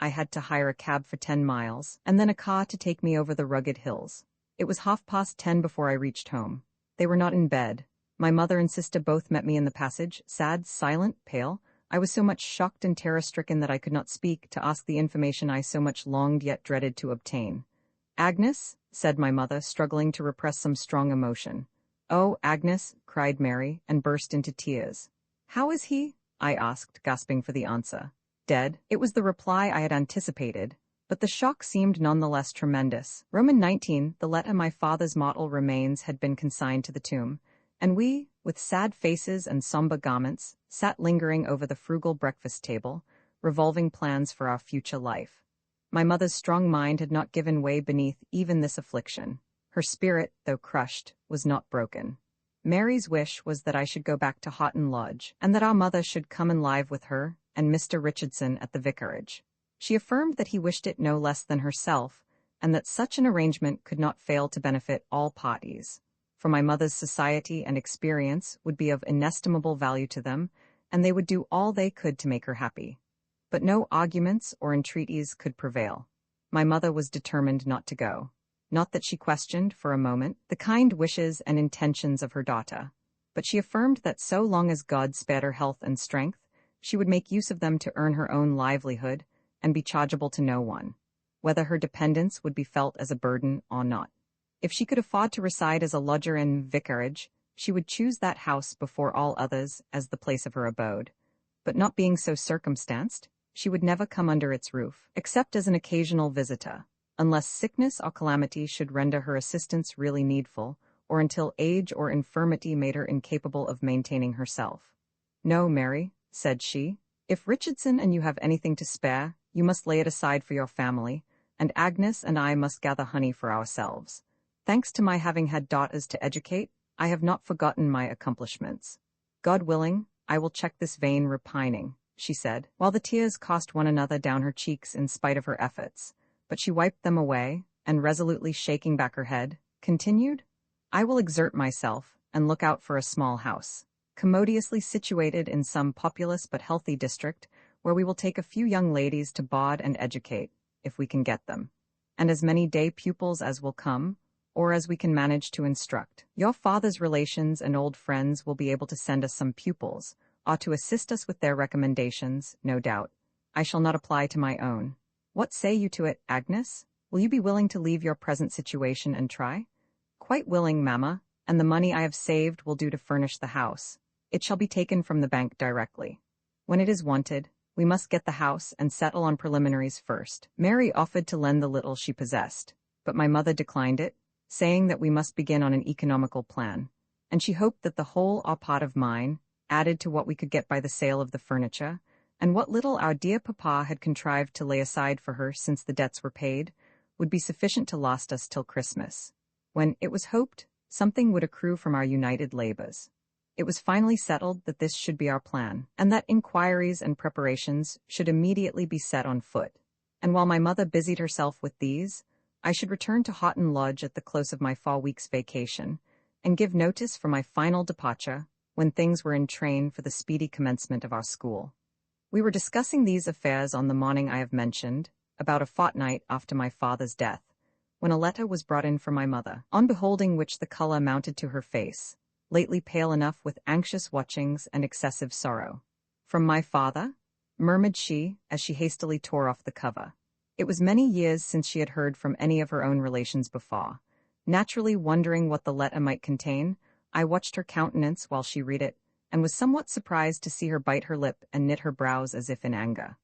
I had to hire a cab for 10 miles, and then a car to take me over the rugged hills. It was 10:30 before I reached home. They were not in bed. My mother and sister both met me in the passage, sad, silent, pale. I was so much shocked and terror-stricken that I could not speak to ask the information I so much longed yet dreaded to obtain. "Agnes," said my mother, struggling to repress some strong emotion. "Oh, Agnes," cried Mary, and burst into tears. "How is he?" I asked, gasping for the answer. "Dead." It was the reply I had anticipated, but the shock seemed none the less tremendous. Roman 19, the letter my father's mortal remains had been consigned to the tomb, and we, with sad faces and somber garments, sat lingering over the frugal breakfast table, revolving plans for our future life. My mother's strong mind had not given way beneath even this affliction. Her spirit, though crushed, was not broken. Mary's wish was that I should go back to Houghton Lodge, and that our mother should come and live with her and Mr. Richardson at the vicarage. She affirmed that he wished it no less than herself, and that such an arrangement could not fail to benefit all parties, for my mother's society and experience would be of inestimable value to them, and they would do all they could to make her happy. But no arguments or entreaties could prevail. My mother was determined not to go. Not that she questioned, for a moment, the kind wishes and intentions of her daughter, but she affirmed that so long as God spared her health and strength, she would make use of them to earn her own livelihood and be chargeable to no one, whether her dependence would be felt as a burden or not. If she could afford to reside as a lodger in vicarage, she would choose that house before all others as the place of her abode, but not being so circumstanced, she would never come under its roof, except as an occasional visitor, unless sickness or calamity should render her assistance really needful, or until age or infirmity made her incapable of maintaining herself. "No, Mary," said she, "if Richardson and you have anything to spare, you must lay it aside for your family, and Agnes and I must gather honey for ourselves. Thanks to my having had daughters to educate, I have not forgotten my accomplishments. God willing, I will check this vain repining," she said, while the tears coursed one another down her cheeks in spite of her efforts, but she wiped them away, and resolutely shaking back her head, continued, "I will exert myself, and look out for a small house, commodiously situated in some populous but healthy district, where we will take a few young ladies to board and educate, if we can get them, and as many day pupils as will come, or as we can manage to instruct. Your father's relations and old friends will be able to send us some pupils, or to assist us with their recommendations, no doubt. I shall not apply to my own. What say you to it, Agnes? Will you be willing to leave your present situation and try?" "Quite willing, mamma, and the money I have saved will do to furnish the house. It shall be taken from the bank directly. When it is wanted, we must get the house and settle on preliminaries first." Mary offered to lend the little she possessed, but my mother declined it, saying that we must begin on an economical plan, and she hoped that the whole or part of mine, added to what we could get by the sale of the furniture, and what little our dear papa had contrived to lay aside for her since the debts were paid, would be sufficient to last us till Christmas, when, it was hoped, something would accrue from our united labors. It was finally settled that this should be our plan, and that inquiries and preparations should immediately be set on foot, and while my mother busied herself with these, I should return to Houghton Lodge at the close of my 4 weeks' vacation, and give notice for my final departure when things were in train for the speedy commencement of our school. We were discussing these affairs on the morning I have mentioned, about a fortnight after my father's death, when a letter was brought in from my mother, on beholding which the color mounted to her face, lately pale enough with anxious watchings and excessive sorrow. "From my father?" murmured she, as she hastily tore off the cover. It was many years since she had heard from any of her own relations before. Naturally wondering what the letter might contain, I watched her countenance while she read it, and was somewhat surprised to see her bite her lip and knit her brows as if in anger.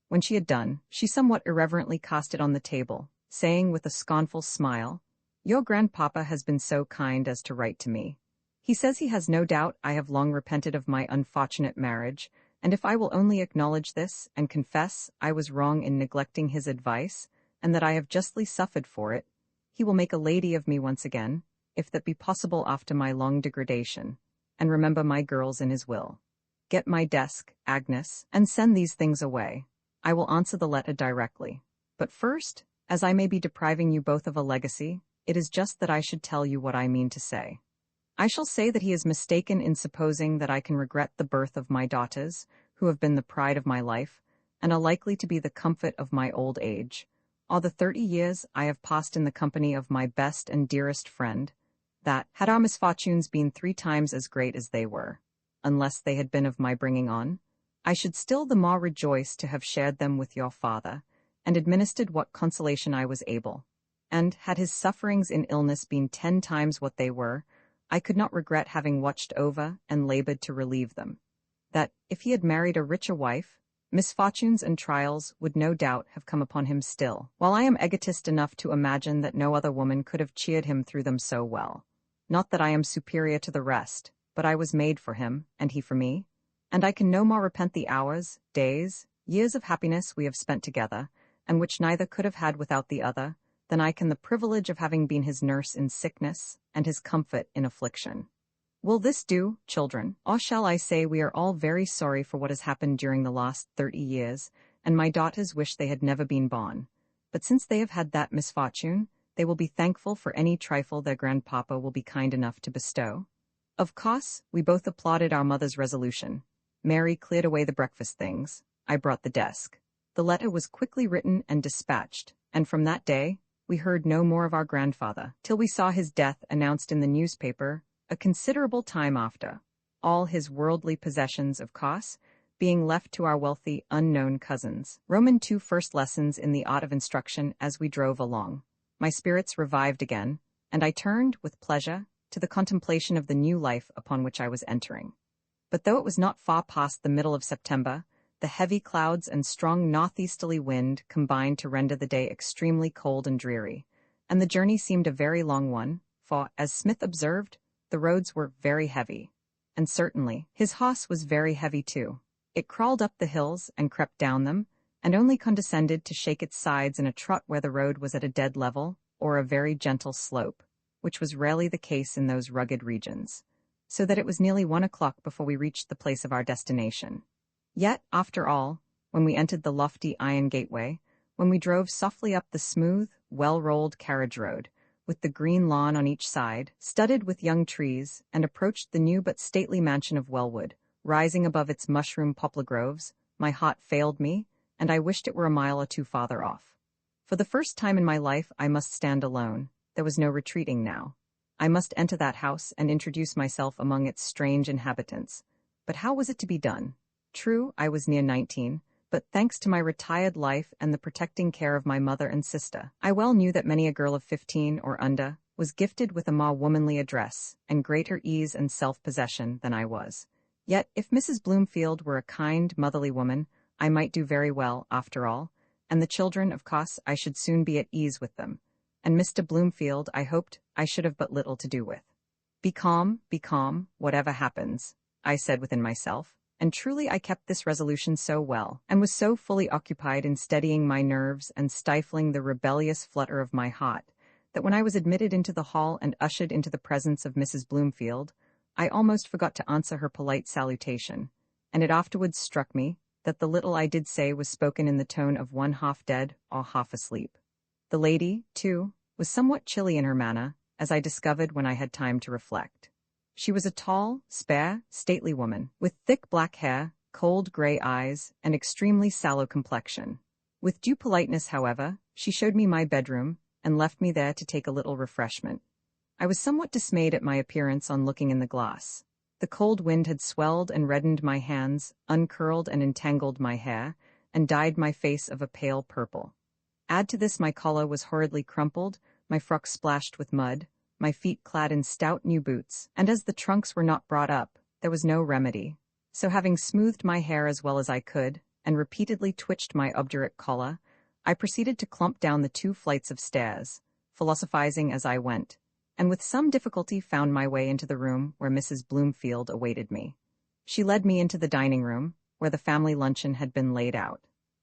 When she had done, she somewhat irreverently cast it on the table, saying with a scornful smile, "Your grandpapa has been so kind as to write to me. He says he has no doubt I have long repented of my unfortunate marriage, and if I will only acknowledge this and confess I was wrong in neglecting his advice, and that I have justly suffered for it, he will make a lady of me once again, if that be possible after my long degradation, and remember my girls in his will. Get my desk, Agnes, and send these things away. I will answer the letter directly. But first, as I may be depriving you both of a legacy, it is just that I should tell you what I mean to say. I shall say that he is mistaken in supposing that I can regret the birth of my daughters, who have been the pride of my life, and are likely to be the comfort of my old age, All the 30 years I have passed in the company of my best and dearest friend, that, had our misfortunes been 3 times as great as they were, unless they had been of my bringing on, I should still the more rejoice to have shared them with your father, and administered what consolation I was able. And, had his sufferings in illness been 10 times what they were, I could not regret having watched over and labored to relieve them. That, if he had married a richer wife, misfortunes and trials would no doubt have come upon him still, while I am egotist enough to imagine that no other woman could have cheered him through them so well. Not that I am superior to the rest, but I was made for him, and he for me, and I can no more repent the hours, days, years of happiness we have spent together, and which neither could have had without the other, than I can the privilege of having been his nurse in sickness, and his comfort in affliction. Will this do, children? Or shall I say we are all very sorry for what has happened during the last 30 years, and my daughters wish they had never been born. But since they have had that misfortune, they will be thankful for any trifle their grandpapa will be kind enough to bestow. Of course, we both applauded our mother's resolution. Mary cleared away the breakfast things. I brought the desk. The letter was quickly written and dispatched, and from that day, we heard no more of our grandfather, till we saw his death announced in the newspaper a considerable time after, all his worldly possessions, of course, being left to our wealthy, unknown cousins. Roman 2 first lessons in the art of instruction as we drove along. My spirits revived again, and I turned, with pleasure, to the contemplation of the new life upon which I was entering. But though it was not far past the middle of September, the heavy clouds and strong northeasterly wind combined to render the day extremely cold and dreary, and the journey seemed a very long one, for, as Smith observed, the roads were very heavy. And certainly, his horse was very heavy too. It crawled up the hills and crept down them, and only condescended to shake its sides in a trot where the road was at a dead level, or a very gentle slope, which was rarely the case in those rugged regions, so that it was nearly 1 o'clock before we reached the place of our destination. Yet, after all, when we entered the lofty iron gateway, when we drove softly up the smooth, well-rolled carriage road, with the green lawn on each side, studded with young trees, and approached the new but stately mansion of Wellwood, rising above its mushroom poplar groves, my heart failed me, and I wished it were a mile or 2 farther off. For the first time in my life I must stand alone. There was no retreating now. I must enter that house and introduce myself among its strange inhabitants. But how was it to be done? True, I was near 19, but thanks to my retired life and the protecting care of my mother and sister, I well knew that many a girl of 15 or under was gifted with a more womanly address and greater ease and self-possession than I was. Yet, if Mrs. Bloomfield were a kind, motherly woman, I might do very well, after all, and the children, of course, I should soon be at ease with them, and Mr. Bloomfield, I hoped, I should have but little to do with. Be calm, whatever happens, I said within myself, and truly I kept this resolution so well, and was so fully occupied in steadying my nerves and stifling the rebellious flutter of my heart, that when I was admitted into the hall and ushered into the presence of Mrs. Bloomfield, I almost forgot to answer her polite salutation, and it afterwards struck me that the little I did say was spoken in the tone of one half dead or half asleep. The lady, too, was somewhat chilly in her manner, as I discovered when I had time to reflect. She was a tall, spare, stately woman, with thick black hair, cold gray eyes, and extremely sallow complexion. With due politeness, however, she showed me my bedroom, and left me there to take a little refreshment. I was somewhat dismayed at my appearance on looking in the glass. The cold wind had swelled and reddened my hands, uncurled and entangled my hair, and dyed my face of a pale purple. Add to this my collar was horridly crumpled, my frock splashed with mud, my feet clad in stout new boots, and as the trunks were not brought up, there was no remedy. So having smoothed my hair as well as I could, and repeatedly twitched my obdurate collar, I proceeded to clump down the 2 flights of stairs, philosophizing as I went, and with some difficulty found my way into the room where Mrs. Bloomfield awaited me. She led me into the dining room, where the family luncheon had been laid out.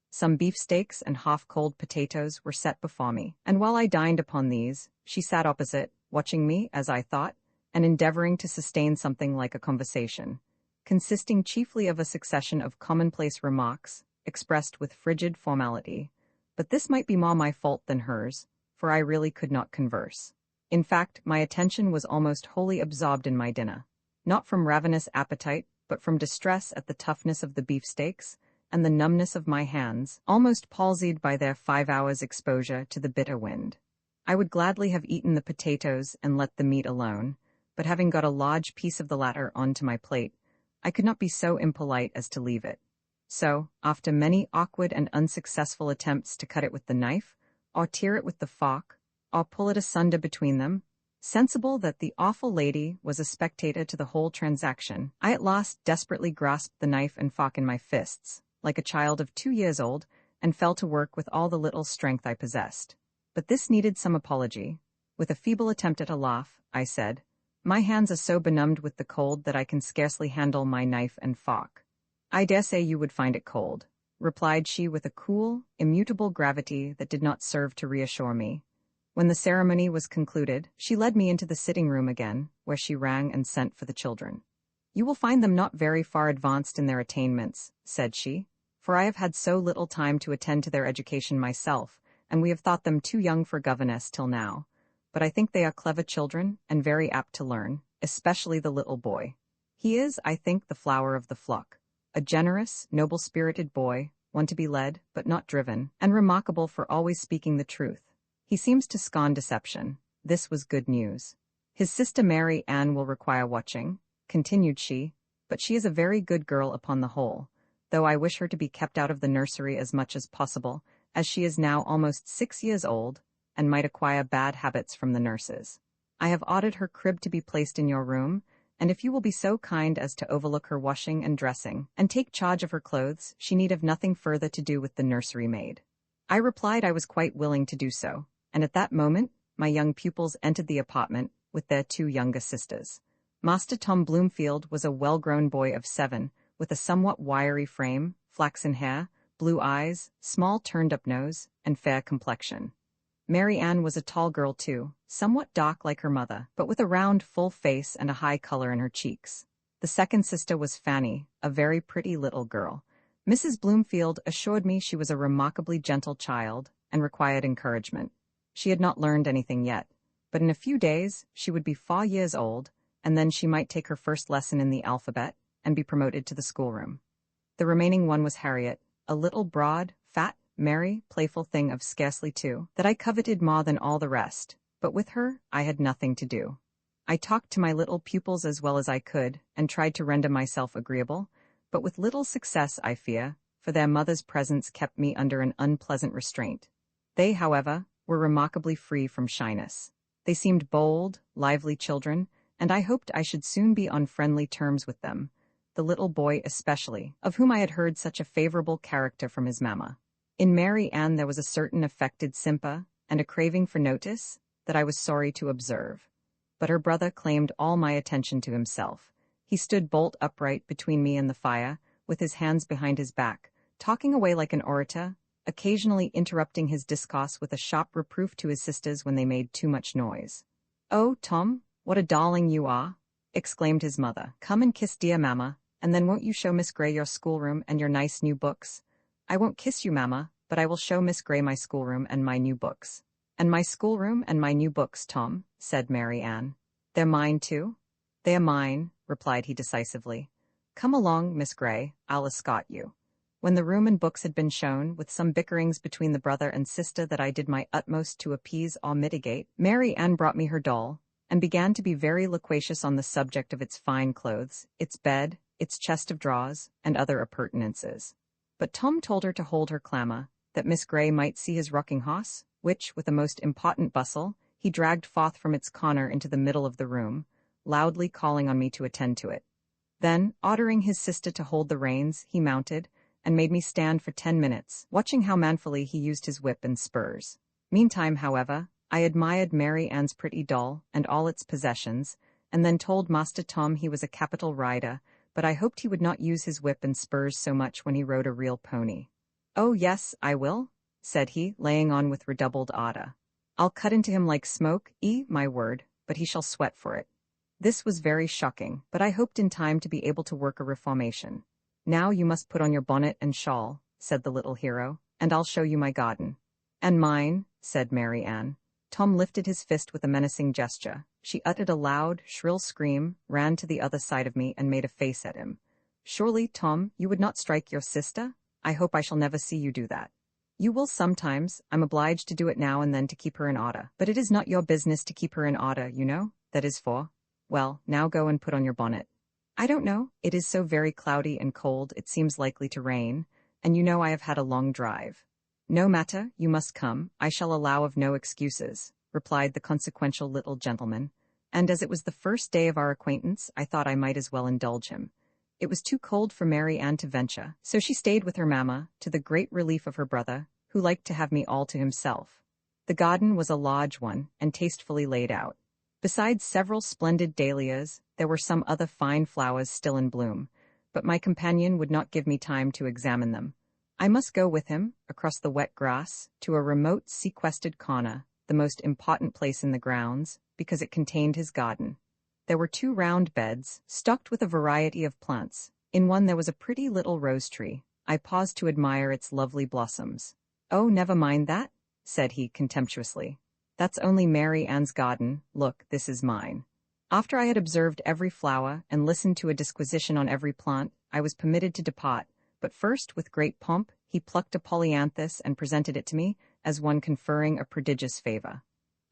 Some beefsteaks and half-cold potatoes were set before me, and while I dined upon these, she sat opposite, watching me, as I thought, and endeavoring to sustain something like a conversation, consisting chiefly of a succession of commonplace remarks, expressed with frigid formality. But this might be more my fault than hers, for I really could not converse. In fact, my attention was almost wholly absorbed in my dinner, not from ravenous appetite, but from distress at the toughness of the beefsteaks, and the numbness of my hands, almost palsied by their 5 hours' exposure to the bitter wind. I would gladly have eaten the potatoes and let the meat alone, but having got a large piece of the latter onto my plate, I could not be so impolite as to leave it. So, after many awkward and unsuccessful attempts to cut it with the knife, or tear it with the fork, or pull it asunder between them, sensible that the awful lady was a spectator to the whole transaction, I at last desperately grasped the knife and fork in my fists, like a child of 2 years old, and fell to work with all the little strength I possessed. But this needed some apology. With a feeble attempt at a laugh, I said, "My hands are so benumbed with the cold that I can scarcely handle my knife and fork." "I dare say you would find it cold," replied she with a cool, immutable gravity that did not serve to reassure me. When the ceremony was concluded, she led me into the sitting-room again, where she rang and sent for the children. "You will find them not very far advanced in their attainments," said she, "for I have had so little time to attend to their education myself, and we have thought them too young for governess till now. But I think they are clever children, and very apt to learn, especially the little boy. He is, I think, the flower of the flock. A generous, noble-spirited boy, one to be led, but not driven, and remarkable for always speaking the truth. He seems to scorn deception." This was good news. "His sister Mary Ann will require watching," continued she, "but she is a very good girl upon the whole, though I wish her to be kept out of the nursery as much as possible, as she is now almost 6 years old, and might acquire bad habits from the nurses. I have ordered her crib to be placed in your room, and if you will be so kind as to overlook her washing and dressing, and take charge of her clothes, she need have nothing further to do with the nursery maid." I replied I was quite willing to do so, and at that moment my young pupils entered the apartment with their 2 younger sisters. Master Tom Bloomfield was a well-grown boy of 7, with a somewhat wiry frame, flaxen hair, blue eyes, small turned-up nose, and fair complexion. Mary Ann was a tall girl too, somewhat dark like her mother, but with a round, full face and a high color in her cheeks. The second sister was Fanny, a very pretty little girl. Mrs. Bloomfield assured me she was a remarkably gentle child, and required encouragement. She had not learned anything yet, but in a few days she would be 4 years old, and then she might take her first lesson in the alphabet, and be promoted to the schoolroom. The remaining one was Harriet, a little broad, fat, merry, playful thing of scarcely 2, that I coveted more than all the rest, but with her I had nothing to do. I talked to my little pupils as well as I could, and tried to render myself agreeable, but with little success, I fear, for their mother's presence kept me under an unpleasant restraint. They, however, were remarkably free from shyness. They seemed bold, lively children, and I hoped I should soon be on friendly terms with them, the little boy especially, of whom I had heard such a favorable character from his mamma. In Mary Ann there was a certain affected simper, and a craving for notice, that I was sorry to observe. But her brother claimed all my attention to himself. He stood bolt upright between me and the fire, with his hands behind his back, talking away like an orator, occasionally interrupting his discourse with a sharp reproof to his sisters when they made too much noise. "Oh, Tom, what a darling you are!" exclaimed his mother. "Come and kiss dear mamma, and then won't you show Miss Grey your schoolroom and your nice new books?" "I won't kiss you, mamma, but I will show Miss Grey my schoolroom and my new books." "And my schoolroom and my new books, Tom," said Mary Ann. "They're mine too?" "They are mine," replied he decisively. "Come along, Miss Grey, I'll escort you." When the room and books had been shown, with some bickerings between the brother and sister that I did my utmost to appease or mitigate, Mary Ann brought me her doll, and began to be very loquacious on the subject of its fine clothes, its bed, its chest of drawers, and other appurtenances. But Tom told her to hold her clamour, that Miss Grey might see his rocking horse, which, with a most important bustle, he dragged forth from its corner into the middle of the room, loudly calling on me to attend to it. Then, ordering his sister to hold the reins, he mounted, and made me stand for 10 minutes, watching how manfully he used his whip and spurs. Meantime, however, I admired Mary Ann's pretty doll and all its possessions, and then told Master Tom he was a capital rider, but I hoped he would not use his whip and spurs so much when he rode a real pony. "Oh yes, I will," said he, laying on with redoubled ardor. "I'll cut into him like smoke, my word, but he shall sweat for it." This was very shocking, but I hoped in time to be able to work a reformation. "Now you must put on your bonnet and shawl," said the little hero, "and I'll show you my garden." "And mine," said Mary Ann. Tom lifted his fist with a menacing gesture. She uttered a loud, shrill scream, ran to the other side of me, and made a face at him. "Surely, Tom, you would not strike your sister?" I hope I shall never see you do that. You will sometimes. I'm obliged to do it now and then to keep her in order. But it is not your business to keep her in order, you know? That is for. Well, now go and put on your bonnet. I don't know. It is so very cloudy and cold, it seems likely to rain, and you know I have had a long drive. No matter, you must come. I shall allow of no excuses, replied the consequential little gentleman, and as it was the first day of our acquaintance, I thought I might as well indulge him. It was too cold for Mary Ann to venture, so she stayed with her mamma, to the great relief of her brother, who liked to have me all to himself. The garden was a large one, and tastefully laid out. Besides several splendid dahlias, there were some other fine flowers still in bloom, but my companion would not give me time to examine them. I must go with him, across the wet grass, to a remote sequestered corner, the most important place in the grounds, because it contained his garden. There were 2 round beds, stocked with a variety of plants. In one there was a pretty little rose tree. I paused to admire its lovely blossoms. "Oh, never mind that," said he contemptuously. "That's only Mary Ann's garden. Look, this is mine." After I had observed every flower and listened to a disquisition on every plant, I was permitted to depart, but first, with great pomp, he plucked a polyanthus and presented it to me, as one conferring a prodigious favor.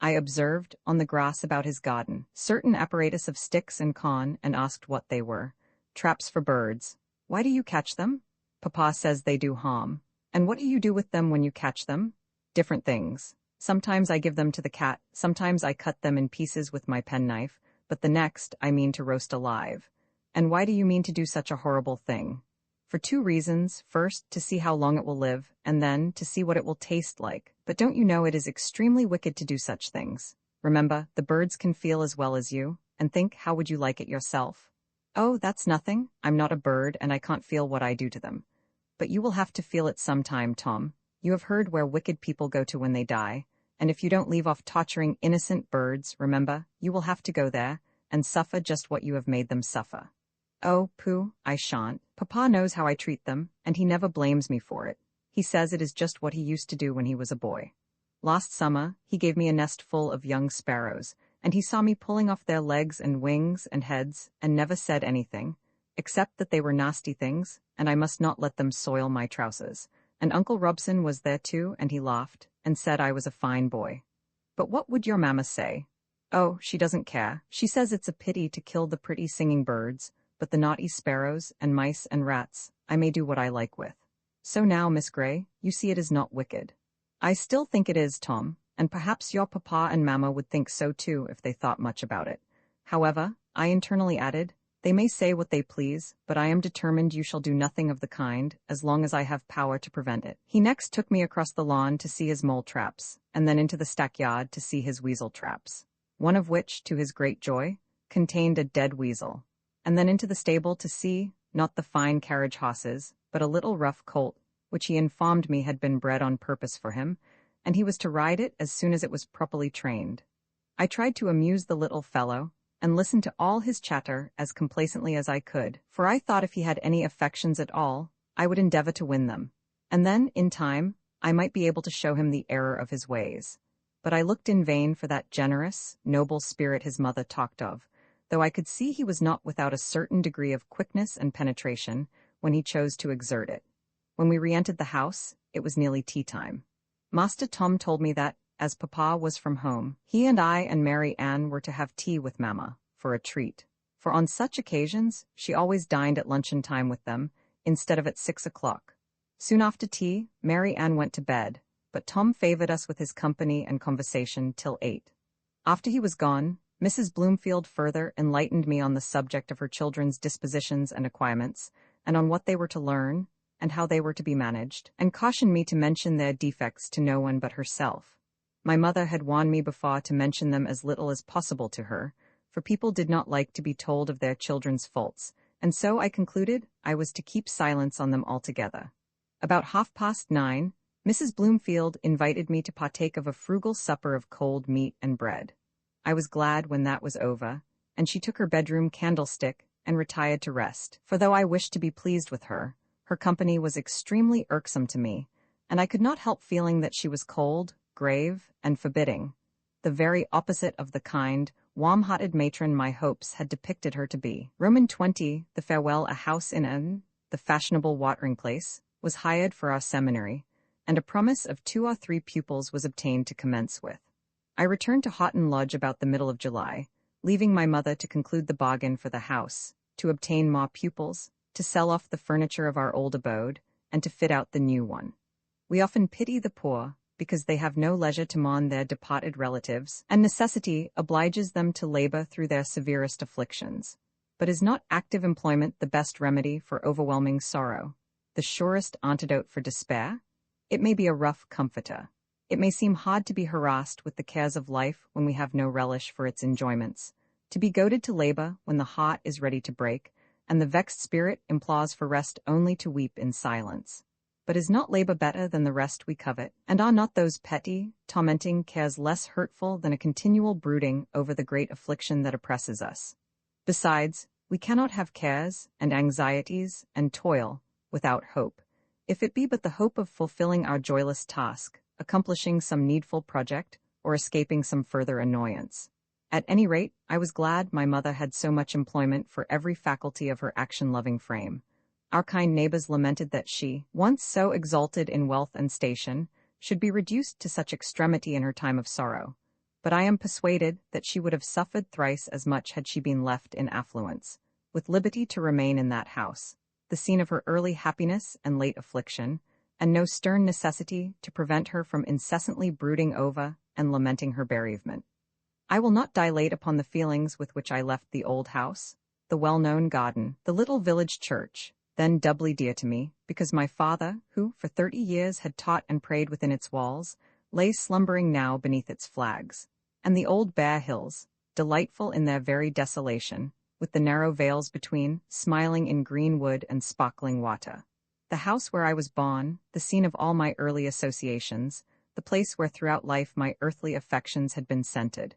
I observed, on the grass about his garden, certain apparatus of sticks and corn, and asked what they were. "Traps for birds." "Why do you catch them?" "Papa says they do harm." "And what do you do with them when you catch them?" "Different things. Sometimes I give them to the cat, sometimes I cut them in pieces with my penknife, but the next I mean to roast alive." "And why do you mean to do such a horrible thing?" "For 2 reasons. First, to see how long it will live, and then, to see what it will taste like. But don't you know it is extremely wicked to do such things? Remember, the birds can feel as well as you, and think, how would you like it yourself?" "Oh, that's nothing. I'm not a bird, and I can't feel what I do to them." "But you will have to feel it some time, Tom. You have heard where wicked people go to when they die, and if you don't leave off torturing innocent birds, remember, you will have to go there, and suffer just what you have made them suffer." "Oh, pooh, I shan't. Papa knows how I treat them, and he never blames me for it. He says it is just what he used to do when he was a boy. Last summer, he gave me a nest full of young sparrows, and he saw me pulling off their legs and wings and heads, and never said anything, except that they were nasty things, and I must not let them soil my trousers. And Uncle Robson was there too, and he laughed, and said I was a fine boy." "But what would your mamma say?" "Oh, she doesn't care. She says it's a pity to kill the pretty singing birds, but the naughty sparrows and mice and rats I may do what I like with. So now, Miss Gray, you see it is not wicked." "I still think it is, Tom, and perhaps your papa and mamma would think so too if they thought much about it. However," I internally added, "they may say what they please, but I am determined you shall do nothing of the kind, as long as I have power to prevent it." He next took me across the lawn to see his mole traps, and then into the stackyard to see his weasel traps, one of which, to his great joy, contained a dead weasel, and then into the stable to see, not the fine carriage horses, but a little rough colt, which he informed me had been bred on purpose for him, and he was to ride it as soon as it was properly trained. I tried to amuse the little fellow, and listened to all his chatter as complacently as I could, for I thought if he had any affections at all, I would endeavor to win them, and then, in time, I might be able to show him the error of his ways. But I looked in vain for that generous, noble spirit his mother talked of, though I could see he was not without a certain degree of quickness and penetration when he chose to exert it. When we re-entered the house, it was nearly tea-time. Master Tom told me that, as Papa was from home, he and I and Mary Ann were to have tea with Mamma, for a treat. For on such occasions, she always dined at luncheon time with them, instead of at 6 o'clock. Soon after tea, Mary Ann went to bed, but Tom favored us with his company and conversation till 8. After he was gone, Mrs. Bloomfield further enlightened me on the subject of her children's dispositions and acquirements, and on what they were to learn, and how they were to be managed, and cautioned me to mention their defects to no one but herself. My mother had warned me before to mention them as little as possible to her, for people did not like to be told of their children's faults, and so I concluded I was to keep silence on them altogether. About 9:30, Mrs. Bloomfield invited me to partake of a frugal supper of cold meat and bread. I was glad when that was over, and she took her bedroom candlestick and retired to rest, for though I wished to be pleased with her, her company was extremely irksome to me, and I could not help feeling that she was cold, grave, and forbidding, the very opposite of the kind, warm-hearted matron my hopes had depicted her to be. Roman 20, the farewell a house in N, the fashionable watering place, was hired for our seminary, and a promise of 2 or 3 pupils was obtained to commence with. I returned to Houghton Lodge about the middle of July, leaving my mother to conclude the bargain for the house, to obtain more pupils, to sell off the furniture of our old abode, and to fit out the new one. We often pity the poor, because they have no leisure to mourn their departed relatives, and necessity obliges them to labor through their severest afflictions. But is not active employment the best remedy for overwhelming sorrow, the surest antidote for despair? It may be a rough comforter. It may seem hard to be harassed with the cares of life when we have no relish for its enjoyments, to be goaded to labor when the heart is ready to break, and the vexed spirit implores for rest only to weep in silence. But is not labor better than the rest we covet, and are not those petty, tormenting cares less hurtful than a continual brooding over the great affliction that oppresses us? Besides, we cannot have cares, and anxieties, and toil, without hope, if it be but the hope of fulfilling our joyless task, accomplishing some needful project, or escaping some further annoyance. At any rate, I was glad my mother had so much employment for every faculty of her action-loving frame. Our kind neighbors lamented that she, once so exalted in wealth and station, should be reduced to such extremity in her time of sorrow. But I am persuaded that she would have suffered thrice as much had she been left in affluence, with liberty to remain in that house, the scene of her early happiness and late affliction, and no stern necessity to prevent her from incessantly brooding over and lamenting her bereavement. I will not dilate upon the feelings with which I left the old house, the well-known garden, the little village church, then doubly dear to me, because my father, who for 30 years had taught and prayed within its walls, lay slumbering now beneath its flags, and the old bare hills, delightful in their very desolation, with the narrow vales between, smiling in green wood and sparkling water. The house where I was born, the scene of all my early associations, the place where throughout life my earthly affections had been centered,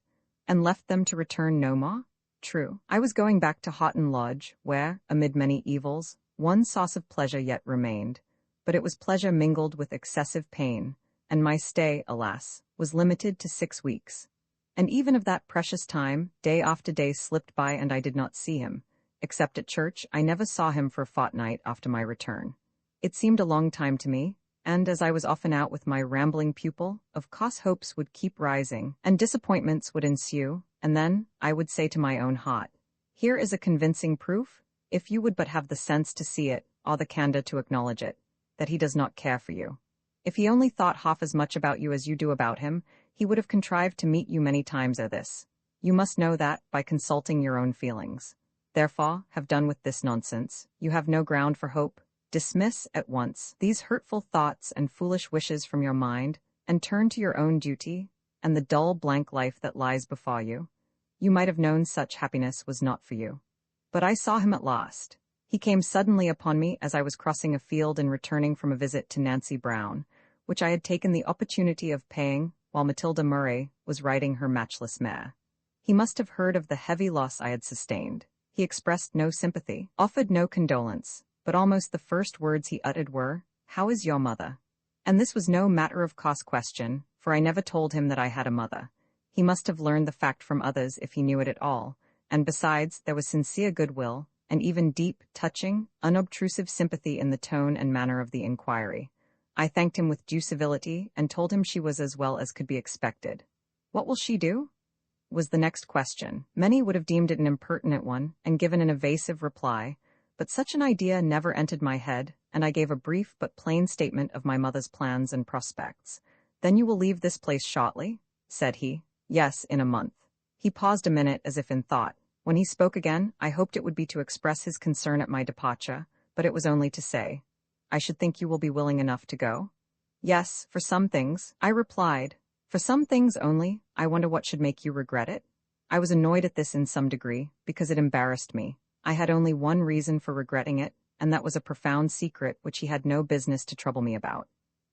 and left them to return no more? True, I was going back to Houghton Lodge, where, amid many evils, one source of pleasure yet remained, but it was pleasure mingled with excessive pain, and my stay, alas, was limited to 6 weeks. And even of that precious time, day after day slipped by and I did not see him. Except at church, I never saw him for a fortnight after my return. It seemed a long time to me, and as I was often out with my rambling pupil, of course hopes would keep rising, and disappointments would ensue, and then I would say to my own heart, "Here is a convincing proof, if you would but have the sense to see it, or the candor to acknowledge it, that he does not care for you. If he only thought half as much about you as you do about him, he would have contrived to meet you many times ere this. You must know that, by consulting your own feelings. Therefore, have done with this nonsense. You have no ground for hope. Dismiss, at once, these hurtful thoughts and foolish wishes from your mind, and turn to your own duty, and the dull blank life that lies before you. You might have known such happiness was not for you. But I saw him at last. He came suddenly upon me as I was crossing a field and returning from a visit to Nancy Brown, which I had taken the opportunity of paying while Matilda Murray was riding her matchless mare. He must have heard of the heavy loss I had sustained. He expressed no sympathy, offered no condolence, but almost the first words he uttered were, "How is your mother?" And this was no matter-of-course question, for I never told him that I had a mother. He must have learned the fact from others if he knew it at all, and besides, there was sincere goodwill, and even deep, touching, unobtrusive sympathy in the tone and manner of the inquiry. I thanked him with due civility, and told him she was as well as could be expected. "What will she do?" was the next question. Many would have deemed it an impertinent one, and given an evasive reply, but such an idea never entered my head, and I gave a brief but plain statement of my mother's plans and prospects. "Then you will leave this place shortly?" said he. "Yes, in a month." He paused a minute as if in thought. When he spoke again, I hoped it would be to express his concern at my departure, but it was only to say, "I should think you will be willing enough to go?" "Yes, for some things," I replied. "For some things only. I wonder what should make you regret it?" I was annoyed at this in some degree, because it embarrassed me. I had only one reason for regretting it, and that was a profound secret which he had no business to trouble me about.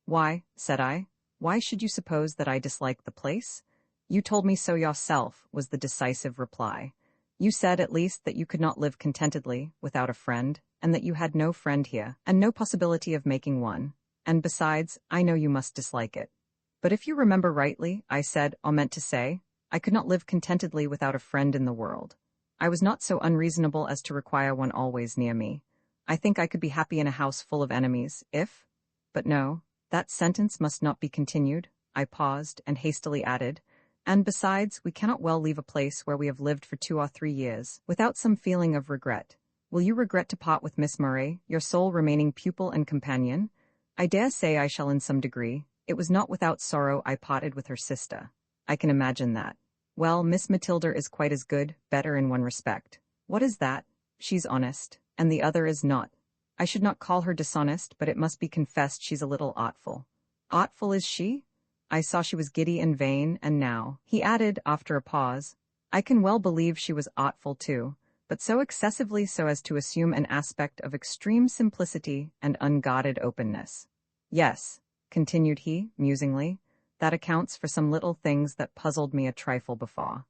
"Why," said I, "why should you suppose that I dislike the place?" "You told me so yourself," was the decisive reply. "You said, at least, that you could not live contentedly without a friend, and that you had no friend here, and no possibility of making one. And besides, I know you must dislike it." "But if you remember rightly, I said, or meant to say, I could not live contentedly without a friend in the world. I was not so unreasonable as to require one always near me. I think I could be happy in a house full of enemies, if... But no, that sentence must not be continued. I paused and hastily added, and besides, we cannot well leave a place where we have lived for 2 or 3 years, without some feeling of regret. Will you regret to part with Miss Murray, your sole remaining pupil and companion? I dare say I shall in some degree. It was not without sorrow I parted with her sister. I can imagine that. Well, Miss Matilda is quite as good, better in one respect. What is that? She's honest, and the other is not. I should not call her dishonest, but it must be confessed she's a little artful. Artful is she? I saw she was giddy and vain, and now, he added after a pause, I can well believe she was artful too, but so excessively so as to assume an aspect of extreme simplicity and unguarded openness. Yes, continued he, musingly, that accounts for some little things that puzzled me a trifle before.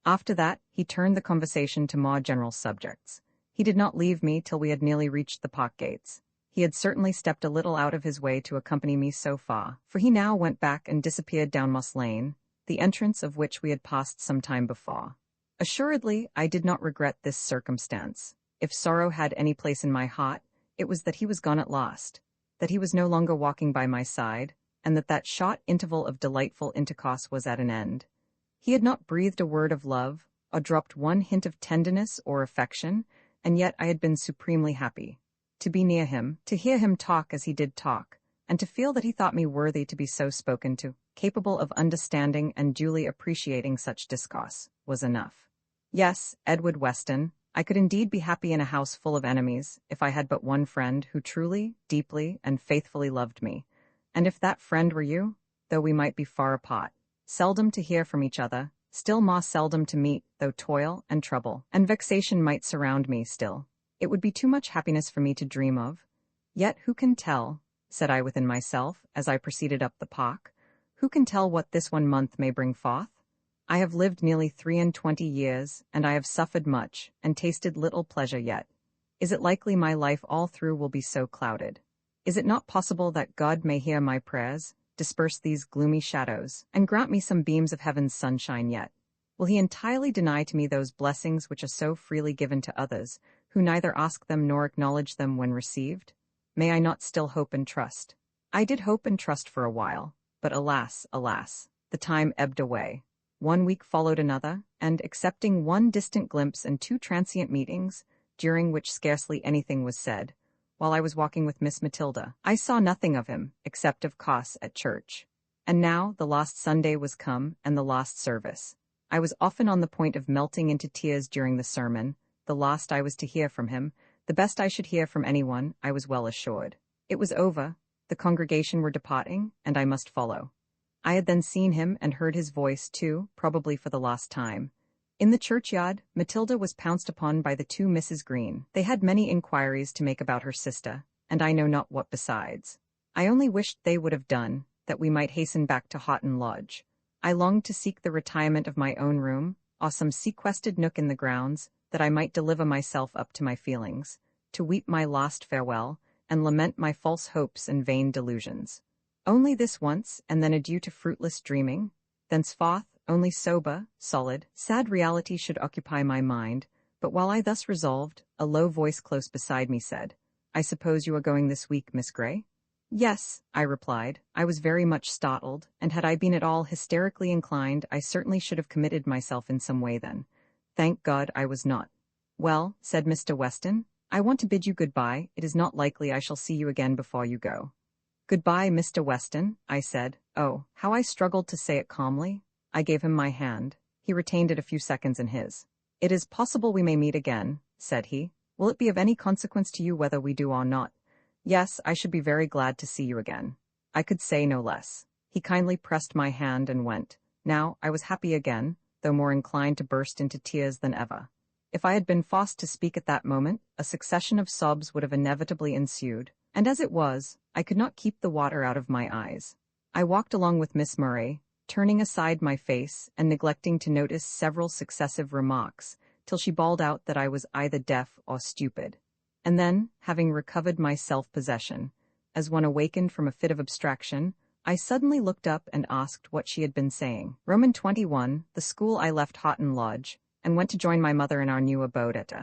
After that, he turned the conversation to more general subjects. He did not leave me till we had nearly reached the park gates. He had certainly stepped a little out of his way to accompany me so far, for he now went back and disappeared down Moss Lane, the entrance of which we had passed some time before. Assuredly, I did not regret this circumstance. If sorrow had any place in my heart, it was that he was gone at last, that he was no longer walking by my side, and that short interval of delightful intercourse was at an end. He had not breathed a word of love, or dropped one hint of tenderness or affection, and yet I had been supremely happy. To be near him, to hear him talk as he did talk, and to feel that he thought me worthy to be so spoken to, capable of understanding and duly appreciating such discourse, was enough. Yes, Edward Weston, I could indeed be happy in a house full of enemies, if I had but one friend who truly, deeply, and faithfully loved me. And if that friend were you, though we might be far apart, seldom to hear from each other, still more seldom to meet, though toil, and trouble, and vexation might surround me still, it would be too much happiness for me to dream of. Yet who can tell, said I within myself, as I proceeded up the park, who can tell what this 1 month may bring forth? I have lived nearly 23 years, and I have suffered much, and tasted little pleasure yet. Is it likely my life all through will be so clouded? Is it not possible that God may hear my prayers, disperse these gloomy shadows, and grant me some beams of heaven's sunshine yet? Will he entirely deny to me those blessings which are so freely given to others, who neither ask them nor acknowledge them when received? May I not still hope and trust? I did hope and trust for a while, but alas, alas, the time ebbed away. 1 week followed another, and, excepting one distant glimpse and 2 transient meetings, during which scarcely anything was said, while I was walking with Miss Matilda, I saw nothing of him, except of course at church. And now the lost Sunday was come, and the lost service. I was often on the point of melting into tears during the sermon. The last I was to hear from him, the best I should hear from anyone, I was well assured. It was over, the congregation were departing, and I must follow. I had then seen him and heard his voice too, probably for the last time. In the churchyard, Matilda was pounced upon by the 2 Mrs. Green. They had many inquiries to make about her sister, and I know not what besides. I only wished they would have done, that we might hasten back to Houghton Lodge. I longed to seek the retirement of my own room, or some sequestered nook in the grounds, that I might deliver myself up to my feelings, to weep my lost farewell, and lament my false hopes and vain delusions. Only this once, and then adieu to fruitless dreaming. Thenceforth, only sober, solid, sad reality should occupy my mind. But while I thus resolved, a low voice close beside me said, I suppose you are going this week, Miss Grey? Yes, I replied. I was very much startled, and had I been at all hysterically inclined, I certainly should have committed myself in some way then. Thank God I was not. Well, said Mr. Weston, I want to bid you good-bye. It is not likely I shall see you again before you go. Good-bye, Mr. Weston, I said. Oh, how I struggled to say it calmly. I gave him my hand. He retained it a few seconds in his. It is possible we may meet again, said he. Will it be of any consequence to you whether we do or not? Yes, I should be very glad to see you again. I could say no less. He kindly pressed my hand and went. Now, I was happy again, though more inclined to burst into tears than ever. If I had been forced to speak at that moment, a succession of sobs would have inevitably ensued, and as it was, I could not keep the water out of my eyes. I walked along with Miss Murray, turning aside my face and neglecting to notice several successive remarks, till she bawled out that I was either deaf or stupid. And then, having recovered my self-possession, as one awakened from a fit of abstraction, I suddenly looked up and asked what she had been saying. Roman 21, the school I left Houghton Lodge, and went to join my mother in our new abode at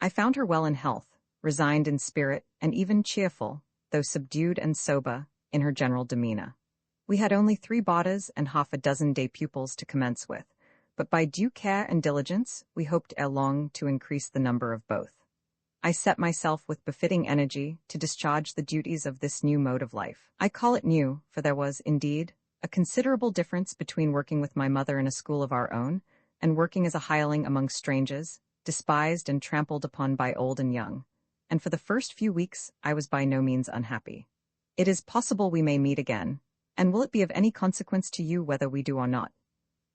I found her well in health, resigned in spirit, and even cheerful, though subdued and sober, in her general demeanor. We had only 3 boarders and half a dozen day pupils to commence with, but by due care and diligence, we hoped ere long to increase the number of both. I set myself with befitting energy to discharge the duties of this new mode of life. I call it new, for there was, indeed, a considerable difference between working with my mother in a school of our own, and working as a hireling among strangers, despised and trampled upon by old and young, and for the first few weeks I was by no means unhappy. It is possible we may meet again, and will it be of any consequence to you whether we do or not?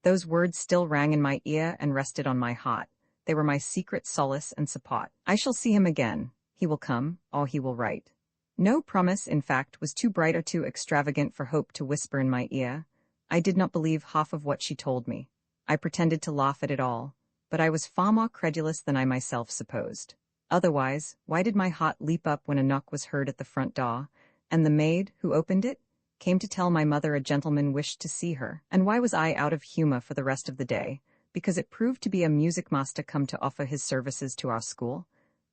Those words still rang in my ear and rested on my heart. They were my secret solace and support. I shall see him again. He will come, or he will write. No promise, in fact, was too bright or too extravagant for hope to whisper in my ear. I did not believe half of what she told me. I pretended to laugh at it all, but I was far more credulous than I myself supposed. Otherwise, why did my heart leap up when a knock was heard at the front door, and the maid, who opened it, came to tell my mother a gentleman wished to see her? And why was I out of humor for the rest of the day? Because it proved to be a music master come to offer his services to our school.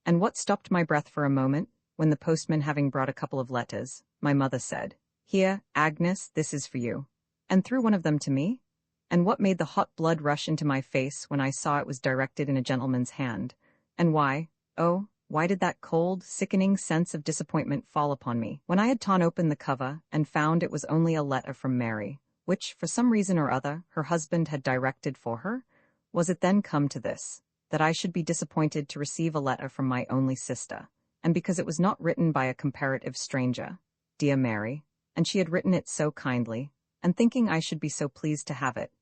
And what stopped my breath for a moment, when the postman having brought a couple of letters, my mother said, "Here, Agnes, this is for you," and threw one of them to me? And what made the hot blood rush into my face when I saw it was directed in a gentleman's hand? And why, oh, why did that cold, sickening sense of disappointment fall upon me, when I had torn open the cover and found it was only a letter from Mary, which, for some reason or other, her husband had directed for her? Was it then come to this, that I should be disappointed to receive a letter from my only sister, and because it was not written by a comparative stranger, dear Mary, and she had written it so kindly, and thinking I should be so pleased to have it,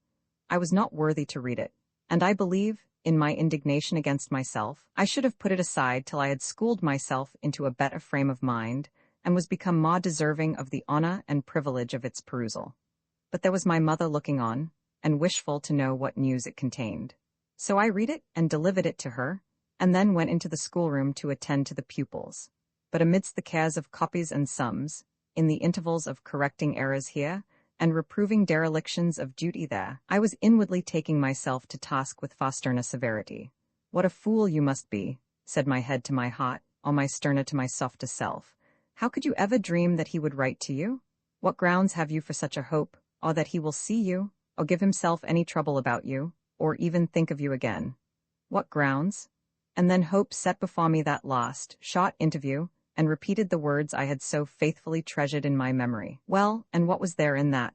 I was not worthy to read it, and I believe, in my indignation against myself, I should have put it aside till I had schooled myself into a better frame of mind, and was become more deserving of the honor and privilege of its perusal. But there was my mother looking on, and wishful to know what news it contained. So I read it and delivered it to her, and then went into the schoolroom to attend to the pupils. But amidst the cares of copies and sums, in the intervals of correcting errors here, and reproving derelictions of duty there, I was inwardly taking myself to task with far sterner severity. "What a fool you must be," said my head to my heart, or my sterner to my softer self. "How could you ever dream that he would write to you? What grounds have you for such a hope, or that he will see you, or give himself any trouble about you, or even think of you again? What grounds?" And then hope set before me that last, short interview, and repeated the words I had so faithfully treasured in my memory. Well, and what was there in that?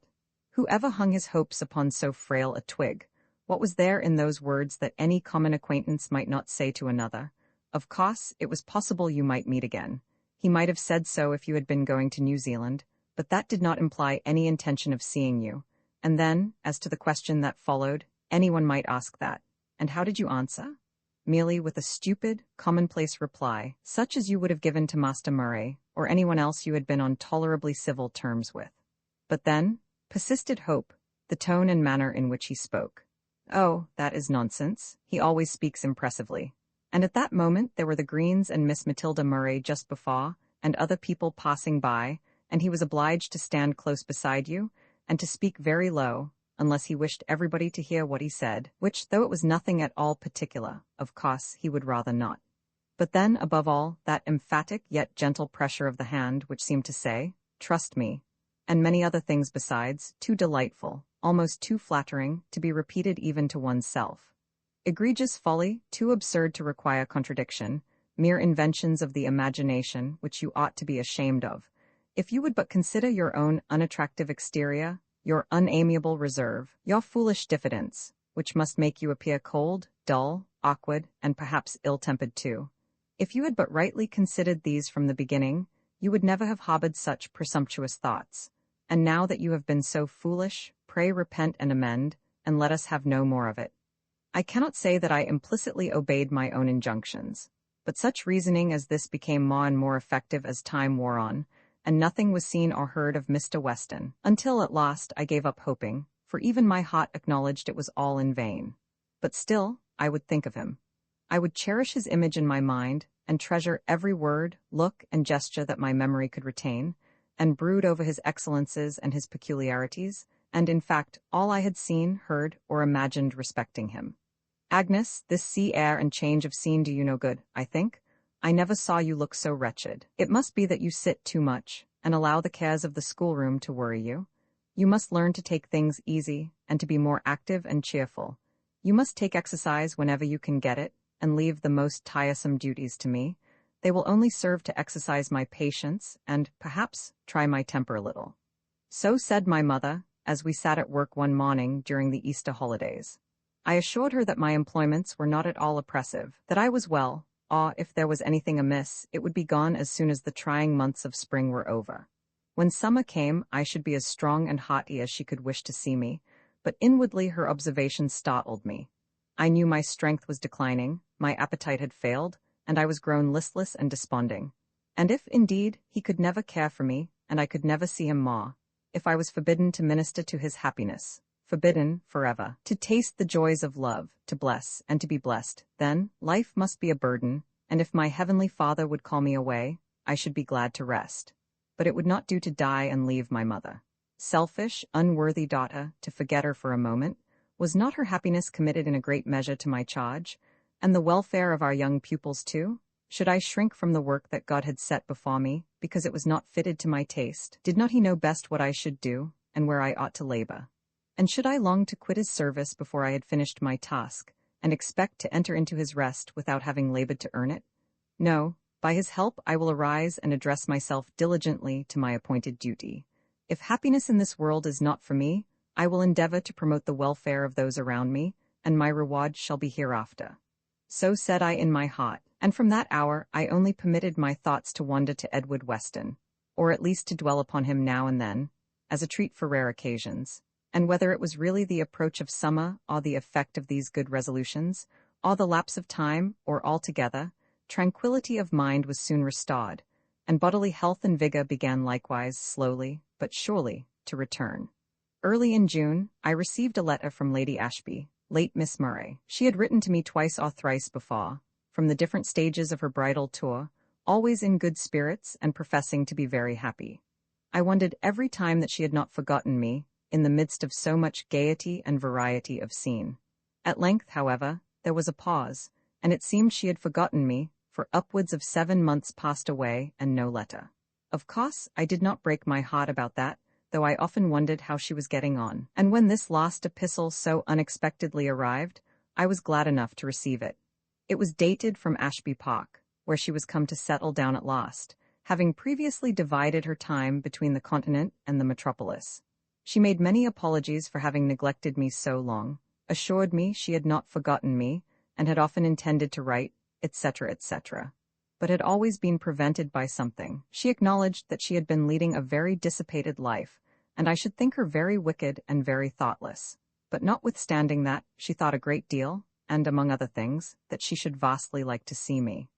Who ever hung his hopes upon so frail a twig? What was there in those words that any common acquaintance might not say to another? Of course, it was possible you might meet again. He might have said so if you had been going to New Zealand, but that did not imply any intention of seeing you. And then, as to the question that followed, anyone might ask that. And how did you answer? Merely with a stupid, commonplace reply, such as you would have given to Master Murray, or anyone else you had been on tolerably civil terms with. But then, persisted Hope, the tone and manner in which he spoke. "Oh, that is nonsense. He always speaks impressively." And at that moment there were the Greens and Miss Matilda Murray just before, and other people passing by, and he was obliged to stand close beside you, and to speak very low, unless he wished everybody to hear what he said, which, though it was nothing at all particular, of course he would rather not. But then, above all, that emphatic yet gentle pressure of the hand which seemed to say, "Trust me," and many other things besides, too delightful, almost too flattering, to be repeated even to one's self. Egregious folly, too absurd to require contradiction, mere inventions of the imagination which you ought to be ashamed of, if you would but consider your own unattractive exterior, your unamiable reserve, your foolish diffidence, which must make you appear cold, dull, awkward, and perhaps ill-tempered too. If you had but rightly considered these from the beginning, you would never have harbored such presumptuous thoughts. And now that you have been so foolish, pray repent and amend, and let us have no more of it. I cannot say that I implicitly obeyed my own injunctions, but such reasoning as this became more and more effective as time wore on, and nothing was seen or heard of Mr. Weston, until at last I gave up hoping, for even my heart acknowledged it was all in vain. But still, I would think of him. I would cherish his image in my mind, and treasure every word, look, and gesture that my memory could retain, and brood over his excellences and his peculiarities, and in fact all I had seen, heard, or imagined respecting him. Agnes, this sea air and change of scene do you no good, I think? I never saw you look so wretched. It must be that you sit too much, and allow the cares of the schoolroom to worry you. You must learn to take things easy, and to be more active and cheerful. You must take exercise whenever you can get it, and leave the most tiresome duties to me. They will only serve to exercise my patience, and, perhaps, try my temper a little. So said my mother, as we sat at work one morning during the Easter holidays. I assured her that my employments were not at all oppressive, that I was well, or if there was anything amiss, it would be gone as soon as the trying months of spring were over. When summer came, I should be as strong and hearty as she could wish to see me, but inwardly her observations startled me. I knew my strength was declining, my appetite had failed, and I was grown listless and desponding. And if, indeed, he could never care for me, and I could never see him more, if I was forbidden to minister to his happiness, forbidden, forever, to taste the joys of love, to bless, and to be blessed, then life must be a burden, and if my heavenly Father would call me away, I should be glad to rest. But it would not do to die and leave my mother. Selfish, unworthy daughter, to forget her for a moment, was not her happiness committed in a great measure to my charge, and the welfare of our young pupils too? Should I shrink from the work that God had set before me, because it was not fitted to my taste? Did not he know best what I should do, and where I ought to labor? And should I long to quit his service before I had finished my task, and expect to enter into his rest without having labored to earn it? No, by his help I will arise and address myself diligently to my appointed duty. If happiness in this world is not for me, I will endeavor to promote the welfare of those around me, and my reward shall be hereafter. So said I in my heart, and from that hour I only permitted my thoughts to wander to Edward Weston, or at least to dwell upon him now and then, as a treat for rare occasions. And whether it was really the approach of summer, or the effect of these good resolutions, or the lapse of time, or altogether, tranquillity of mind was soon restored, and bodily health and vigor began likewise slowly, but surely, to return. Early in June, I received a letter from Lady Ashby, late Miss Murray. She had written to me twice or thrice before, from the different stages of her bridal tour, always in good spirits and professing to be very happy. I wondered every time that she had not forgotten me, in the midst of so much gaiety and variety of scene. At length, however, there was a pause, and it seemed she had forgotten me, for upwards of 7 months passed away and no letter. Of course, I did not break my heart about that, though I often wondered how she was getting on, and when this last epistle so unexpectedly arrived, I was glad enough to receive it. It was dated from Ashby Park, where she was come to settle down at last, having previously divided her time between the continent and the metropolis. She made many apologies for having neglected me so long, assured me she had not forgotten me, and had often intended to write, etc., etc., but had always been prevented by something. She acknowledged that she had been leading a very dissipated life, and I should think her very wicked and very thoughtless. But notwithstanding that, she thought a great deal, and, among other things, that she should vastly like to see me.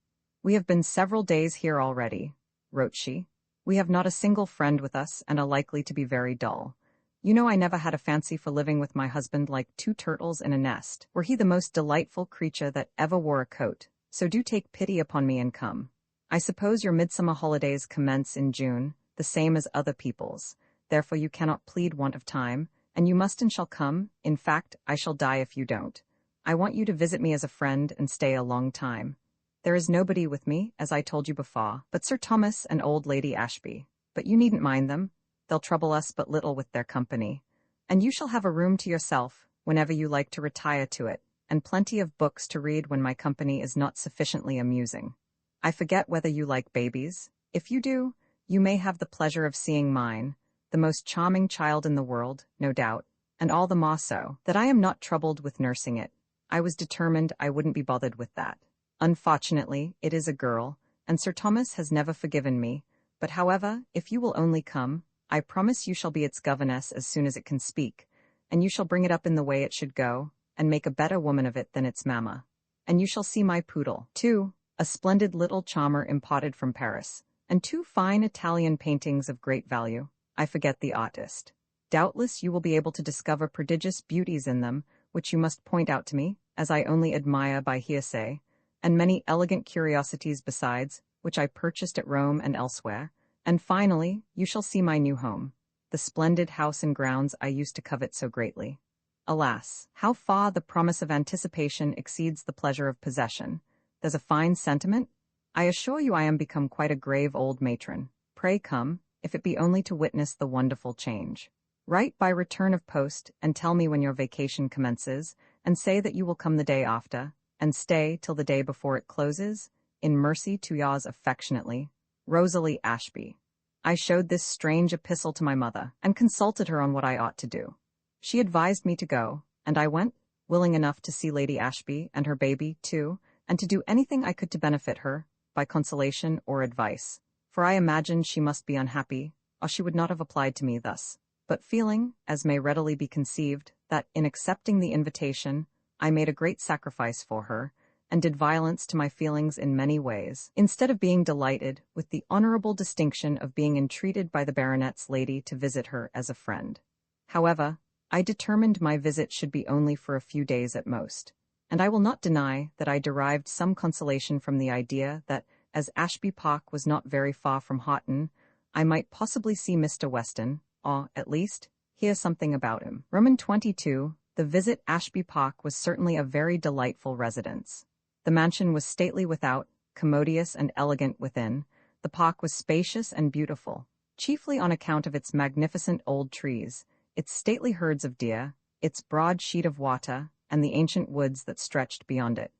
"We have been several days here already," wrote she. "We have not a single friend with us, and are likely to be very dull. You know I never had a fancy for living with my husband like 2 turtles in a nest, were he the most delightful creature that ever wore a coat. So do take pity upon me and come. I suppose your midsummer holidays commence in June, the same as other people's, therefore you cannot plead want of time, and you must and shall come. In fact, I shall die if you don't. I want you to visit me as a friend and stay a long time. There is nobody with me, as I told you before, but Sir Thomas and old Lady Ashby, but you needn't mind them. They'll trouble us but little with their company, and you shall have a room to yourself whenever you like to retire to it, and plenty of books to read when my company is not sufficiently amusing. I forget whether you like babies. If you do, you may have the pleasure of seeing mine, the most charming child in the world, no doubt, and all the more so, that I am not troubled with nursing it. I was determined I wouldn't be bothered with that. Unfortunately, it is a girl, and Sir Thomas has never forgiven me, but however, if you will only come, I promise you shall be its governess as soon as it can speak, and you shall bring it up in the way it should go, and make a better woman of it than its mamma. And you shall see my poodle, too, a splendid little charmer imported from Paris, and 2 fine Italian paintings of great value. I forget the artist. Doubtless you will be able to discover prodigious beauties in them, which you must point out to me, as I only admire by hearsay, and many elegant curiosities besides, which I purchased at Rome and elsewhere. And finally, you shall see my new home, the splendid house and grounds I used to covet so greatly. Alas, how far the promise of anticipation exceeds the pleasure of possession. There's a fine sentiment, I assure you I am become quite a grave old matron. Pray come, if it be only to witness the wonderful change. Write by return of post, and tell me when your vacation commences, and say that you will come the day after, and stay till the day before it closes, in mercy to yours affectionately, Rosalie Ashby. I showed this strange epistle to my mother, and consulted her on what I ought to do. She advised me to go, and I went, willing enough to see Lady Ashby and her baby, too, and to do anything I could to benefit her, by consolation or advice, for I imagined she must be unhappy, or she would not have applied to me thus. But feeling, as may readily be conceived, that in accepting the invitation, I made a great sacrifice for her, and did violence to my feelings in many ways, instead of being delighted with the honourable distinction of being entreated by the baronet's lady to visit her as a friend. However, I determined my visit should be only for a few days at most, and I will not deny that I derived some consolation from the idea that, as Ashby Park was not very far from Houghton, I might possibly see Mr. Weston, or, at least, hear something about him. Roman 22. The visit Ashby Park was certainly a very delightful residence. The mansion was stately without, commodious and elegant within. The park was spacious and beautiful, chiefly on account of its magnificent old trees, its stately herds of deer, its broad sheet of water, and the ancient woods that stretched beyond it.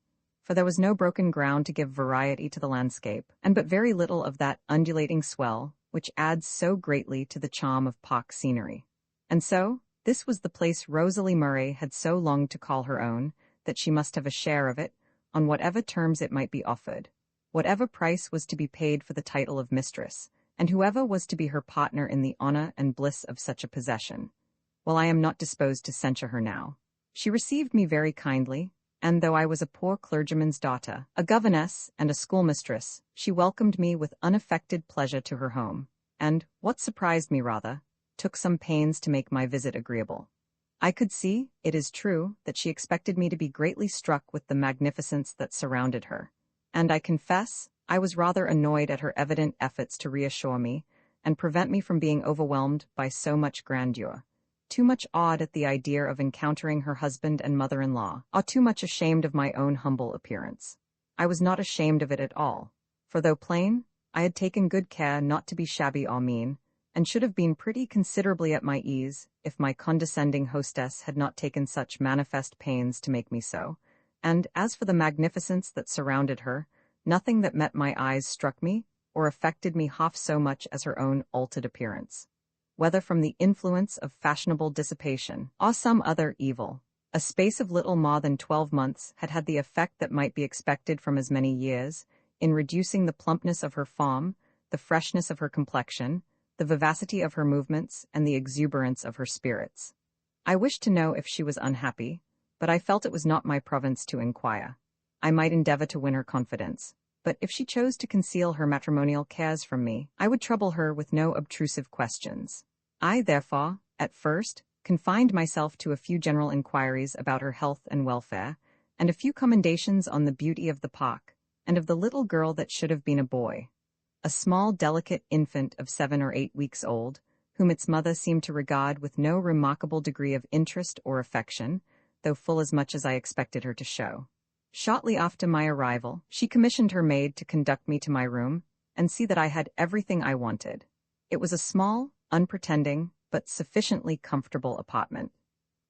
For there was no broken ground to give variety to the landscape, and but very little of that undulating swell which adds so greatly to the charm of park scenery. And so, this was the place Rosalie Murray had so longed to call her own, that she must have a share of it, on whatever terms it might be offered, whatever price was to be paid for the title of mistress, and whoever was to be her partner in the honour and bliss of such a possession. While I am not disposed to censure her now, she received me very kindly, and though I was a poor clergyman's daughter, a governess, and a schoolmistress, she welcomed me with unaffected pleasure to her home, and, what surprised me rather, took some pains to make my visit agreeable. I could see, it is true, that she expected me to be greatly struck with the magnificence that surrounded her, and I confess, I was rather annoyed at her evident efforts to reassure me, and prevent me from being overwhelmed by so much grandeur, too much awed at the idea of encountering her husband and mother-in-law, or too much ashamed of my own humble appearance. I was not ashamed of it at all, for though plain, I had taken good care not to be shabby or mean, and should have been pretty considerably at my ease if my condescending hostess had not taken such manifest pains to make me so, and as for the magnificence that surrounded her, nothing that met my eyes struck me, or affected me half so much as her own altered appearance. Whether from the influence of fashionable dissipation, or some other evil, a space of little more than 12 months had had the effect that might be expected from as many years, in reducing the plumpness of her form, the freshness of her complexion, the vivacity of her movements, and the exuberance of her spirits. I wished to know if she was unhappy, but I felt it was not my province to inquire. I might endeavour to win her confidence, but if she chose to conceal her matrimonial cares from me, I would trouble her with no obtrusive questions. I, therefore, at first, confined myself to a few general inquiries about her health and welfare, and a few commendations on the beauty of the park, and of the little girl that should have been a boy, a small, delicate infant of 7 or 8 weeks old, whom its mother seemed to regard with no remarkable degree of interest or affection, though full as much as I expected her to show. Shortly after my arrival, she commissioned her maid to conduct me to my room, and see that I had everything I wanted. It was a small, unpretending, but sufficiently comfortable apartment.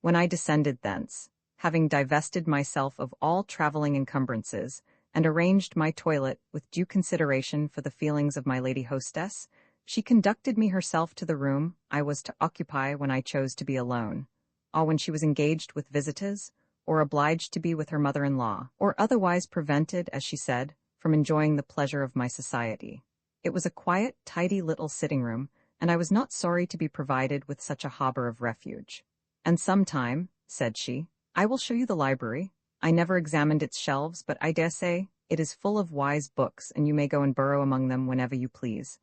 When I descended thence, having divested myself of all travelling encumbrances, and arranged my toilet with due consideration for the feelings of my lady hostess, she conducted me herself to the room I was to occupy when I chose to be alone, or when she was engaged with visitors, or obliged to be with her mother-in-law, or otherwise prevented, as she said, from enjoying the pleasure of my society. It was a quiet, tidy little sitting-room, and I was not sorry to be provided with such a harbour of refuge. And some time, said she, I will show you the library. I never examined its shelves, but I dare say it is full of wise books, and you may go and burrow among them whenever you please.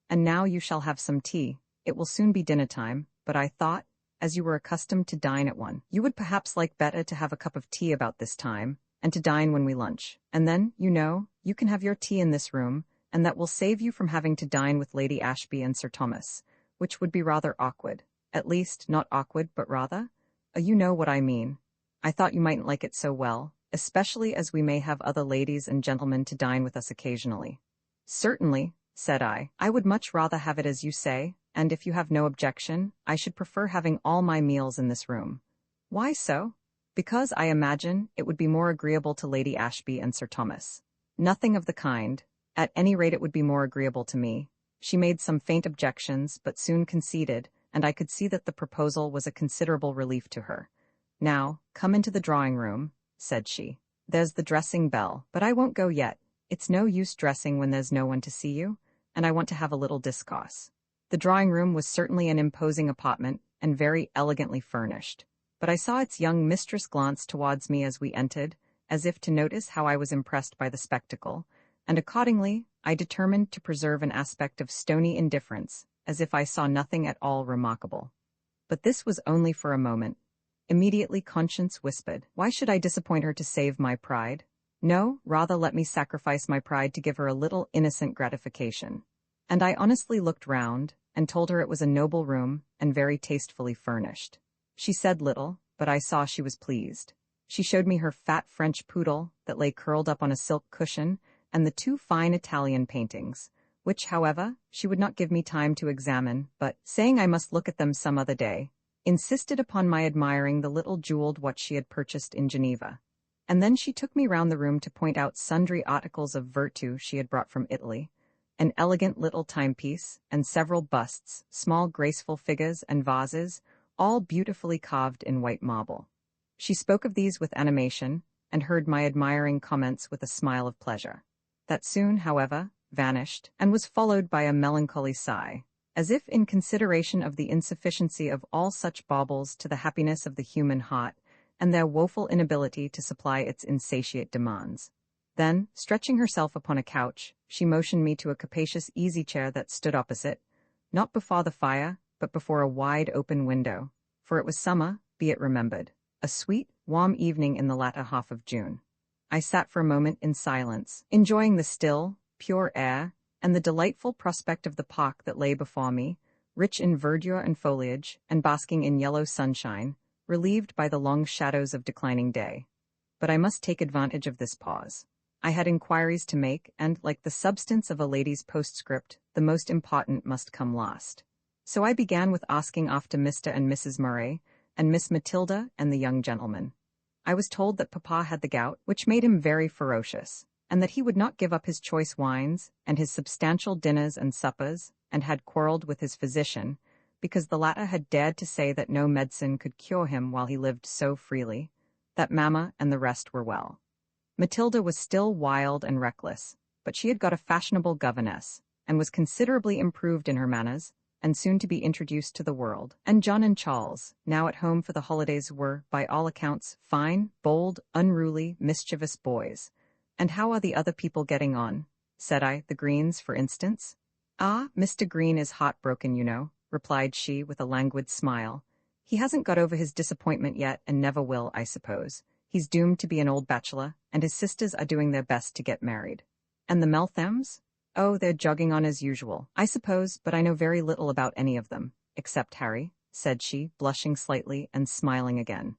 And now you shall have some tea. It will soon be dinner-time, but I thought, as you were accustomed to dine at one, you would perhaps like better to have a cup of tea about this time, and to dine when we lunch. And then, you know, you can have your tea in this room, and that will save you from having to dine with Lady Ashby and Sir Thomas, which would be rather awkward. At least, not awkward, but rather. You know what I mean. I thought you mightn't like it so well, especially as we may have other ladies and gentlemen to dine with us occasionally. Certainly, said I. I would much rather have it as you say, and if you have no objection, I should prefer having all my meals in this room. Why so? Because I imagine it would be more agreeable to Lady Ashby and Sir Thomas. Nothing of the kind. At any rate it would be more agreeable to me. She made some faint objections, but soon conceded, and I could see that the proposal was a considerable relief to her. Now, come into the drawing-room, said she. There's the dressing bell, but I won't go yet. It's no use dressing when there's no one to see you, and I want to have a little discourse. The drawing-room was certainly an imposing apartment, and very elegantly furnished. But I saw its young mistress glance towards me as we entered, as if to notice how I was impressed by the spectacle, and accordingly I determined to preserve an aspect of stony indifference, as if I saw nothing at all remarkable. But this was only for a moment. Immediately conscience whispered, why should I disappoint her to save my pride? No, rather let me sacrifice my pride to give her a little innocent gratification. And I honestly looked round, and told her it was a noble room, and very tastefully furnished. She said little, but I saw she was pleased. She showed me her fat French poodle, that lay curled up on a silk cushion, and the 2 fine Italian paintings, which, however, she would not give me time to examine, but, saying I must look at them some other day, insisted upon my admiring the little jeweled watch she had purchased in Geneva. And then she took me round the room to point out sundry articles of virtu she had brought from Italy, an elegant little timepiece, and several busts, small graceful figures and vases, all beautifully carved in white marble. She spoke of these with animation, and heard my admiring comments with a smile of pleasure. That soon, however, vanished, and was followed by a melancholy sigh, as if in consideration of the insufficiency of all such baubles to the happiness of the human heart, and their woeful inability to supply its insatiate demands. Then, stretching herself upon a couch, she motioned me to a capacious easy-chair that stood opposite, not before the fire, but before a wide open window, for it was summer, be it remembered, a sweet, warm evening in the latter half of June. I sat for a moment in silence, enjoying the still, pure air, and the delightful prospect of the park that lay before me, rich in verdure and foliage, and basking in yellow sunshine, relieved by the long shadows of declining day. But I must take advantage of this pause. I had inquiries to make, and, like the substance of a lady's postscript, the most important must come last. So I began with asking after Mr. and Mrs. Murray, and Miss Matilda and the young gentleman. I was told that Papa had the gout, which made him very ferocious, and that he would not give up his choice wines, and his substantial dinners and suppers, and had quarrelled with his physician, because the latter had dared to say that no medicine could cure him while he lived so freely, that Mamma and the rest were well. Matilda was still wild and reckless, but she had got a fashionable governess, and was considerably improved in her manners, and soon to be introduced to the world. And John and Charles, now at home for the holidays, were, by all accounts, fine, bold, unruly, mischievous boys. And how are the other people getting on? Said I, the Greens, for instance? Ah, Mr. Green is heartbroken, you know, replied she with a languid smile. He hasn't got over his disappointment yet, and never will, I suppose. He's doomed to be an old bachelor, and his sisters are doing their best to get married. And the Melthams? Oh, they're jogging on as usual, I suppose, but I know very little about any of them, except Harry, said she, blushing slightly and smiling again.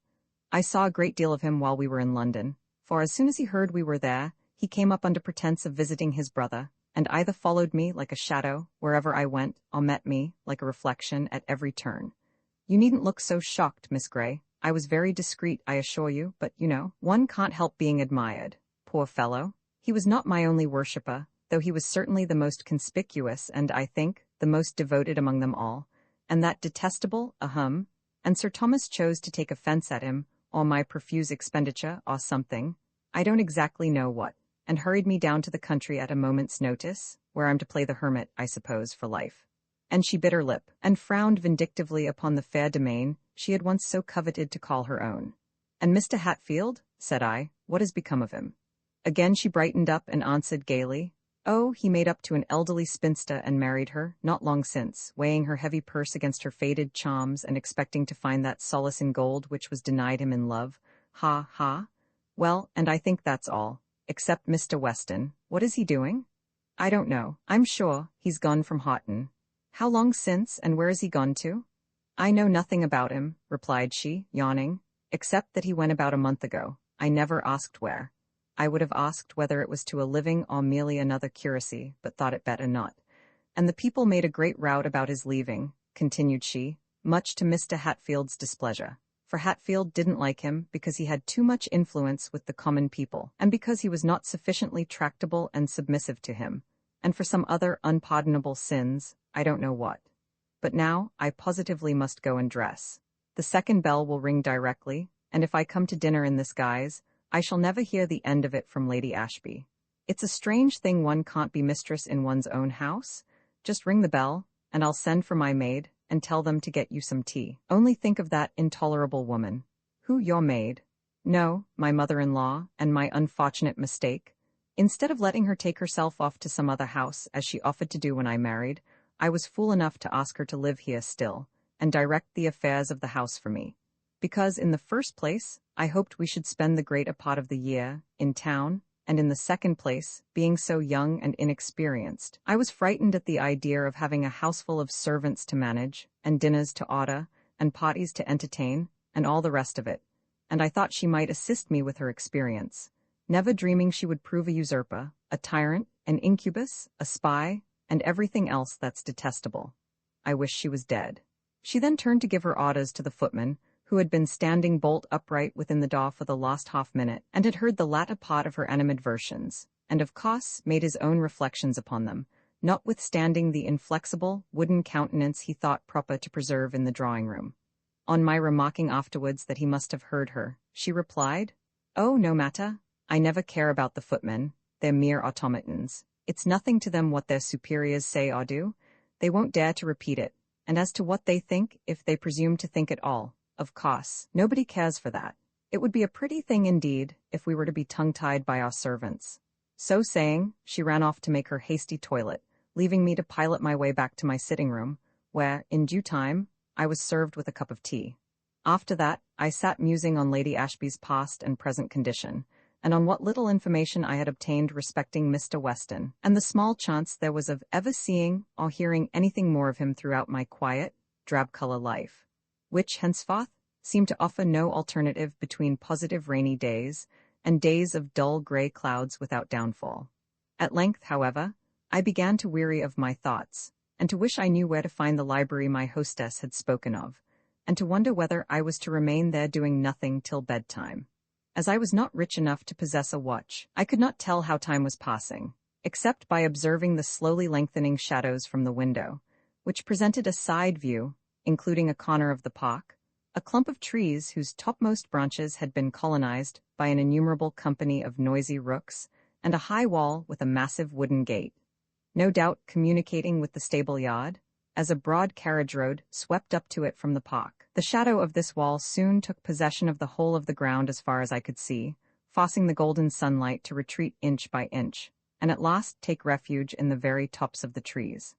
I saw a great deal of him while we were in London, for as soon as he heard we were there, he came up under pretence of visiting his brother, and either followed me like a shadow wherever I went, or met me, like a reflection, at every turn. You needn't look so shocked, Miss Grey. I was very discreet, I assure you, but, you know, one can't help being admired. Poor fellow. He was not my only worshipper, though he was certainly the most conspicuous and, I think, the most devoted among them all, and that detestable, and Sir Thomas chose to take offence at him, or my profuse expenditure, or something, I don't exactly know what, and hurried me down to the country at a moment's notice, where I'm to play the hermit, I suppose, for life. And she bit her lip, and frowned vindictively upon the fair domain she had once so coveted to call her own. And Mr. Hatfield, said I, what has become of him? Again she brightened up and answered gaily, oh, he made up to an elderly spinster and married her, not long since, weighing her heavy purse against her faded charms and expecting to find that solace in gold which was denied him in love. Ha, ha. Well, and I think that's all. Except Mr. Weston. What is he doing? I don't know. I'm sure he's gone from Houghton. How long since, and where is he gone to? I know nothing about him, replied she, yawning, except that he went about a month ago. I never asked where. I would have asked whether it was to a living or merely another curacy, but thought it better not. And the people made a great rout about his leaving, continued she, much to Mr. Hatfield's displeasure. For Hatfield didn't like him because he had too much influence with the common people, and because he was not sufficiently tractable and submissive to him, and for some other unpardonable sins, I don't know what. But now, I positively must go and dress. The second bell will ring directly, and if I come to dinner in this guise, I shall never hear the end of it from Lady Ashby. It's a strange thing one can't be mistress in one's own house. Just ring the bell, and I'll send for my maid, and tell them to get you some tea. Only think of that intolerable woman. Who, your maid? No, my mother-in-law, and my unfortunate mistake. Instead of letting her take herself off to some other house, as she offered to do when I married, I was fool enough to ask her to live here still, and direct the affairs of the house for me. Because, in the first place, I hoped we should spend the greater part of the year in town, and in the second place, being so young and inexperienced, I was frightened at the idea of having a houseful of servants to manage, and dinners to order, and parties to entertain, and all the rest of it, and I thought she might assist me with her experience, never dreaming she would prove a usurper, a tyrant, an incubus, a spy, and everything else that's detestable. I wish she was dead. She then turned to give her orders to the footman, who had been standing bolt upright within the door for the last half-minute, and had heard the latter part of her animadversions, and of course made his own reflections upon them, notwithstanding the inflexible, wooden countenance he thought proper to preserve in the drawing-room. On my remarking afterwards that he must have heard her, she replied, "Oh, no matter. I never care about the footmen. They're mere automatons. It's nothing to them what their superiors say or do. They won't dare to repeat it, and as to what they think, if they presume to think at all, of course, nobody cares for that. It would be a pretty thing indeed, if we were to be tongue-tied by our servants." So saying, she ran off to make her hasty toilet, leaving me to pilot my way back to my sitting-room, where, in due time, I was served with a cup of tea. After that, I sat musing on Lady Ashby's past and present condition, and on what little information I had obtained respecting Mr. Weston, and the small chance there was of ever seeing or hearing anything more of him throughout my quiet, drab-color life, which, henceforth, seemed to offer no alternative between positive rainy days and days of dull gray clouds without downfall. At length, however, I began to weary of my thoughts, and to wish I knew where to find the library my hostess had spoken of, and to wonder whether I was to remain there doing nothing till bedtime. As I was not rich enough to possess a watch, I could not tell how time was passing, except by observing the slowly lengthening shadows from the window, which presented a side view, including a corner of the park, a clump of trees whose topmost branches had been colonized by an innumerable company of noisy rooks, and a high wall with a massive wooden gate, no doubt communicating with the stable yard, as a broad carriage road swept up to it from the park. The shadow of this wall soon took possession of the whole of the ground as far as I could see, forcing the golden sunlight to retreat inch by inch, and at last take refuge in the very tops of the trees.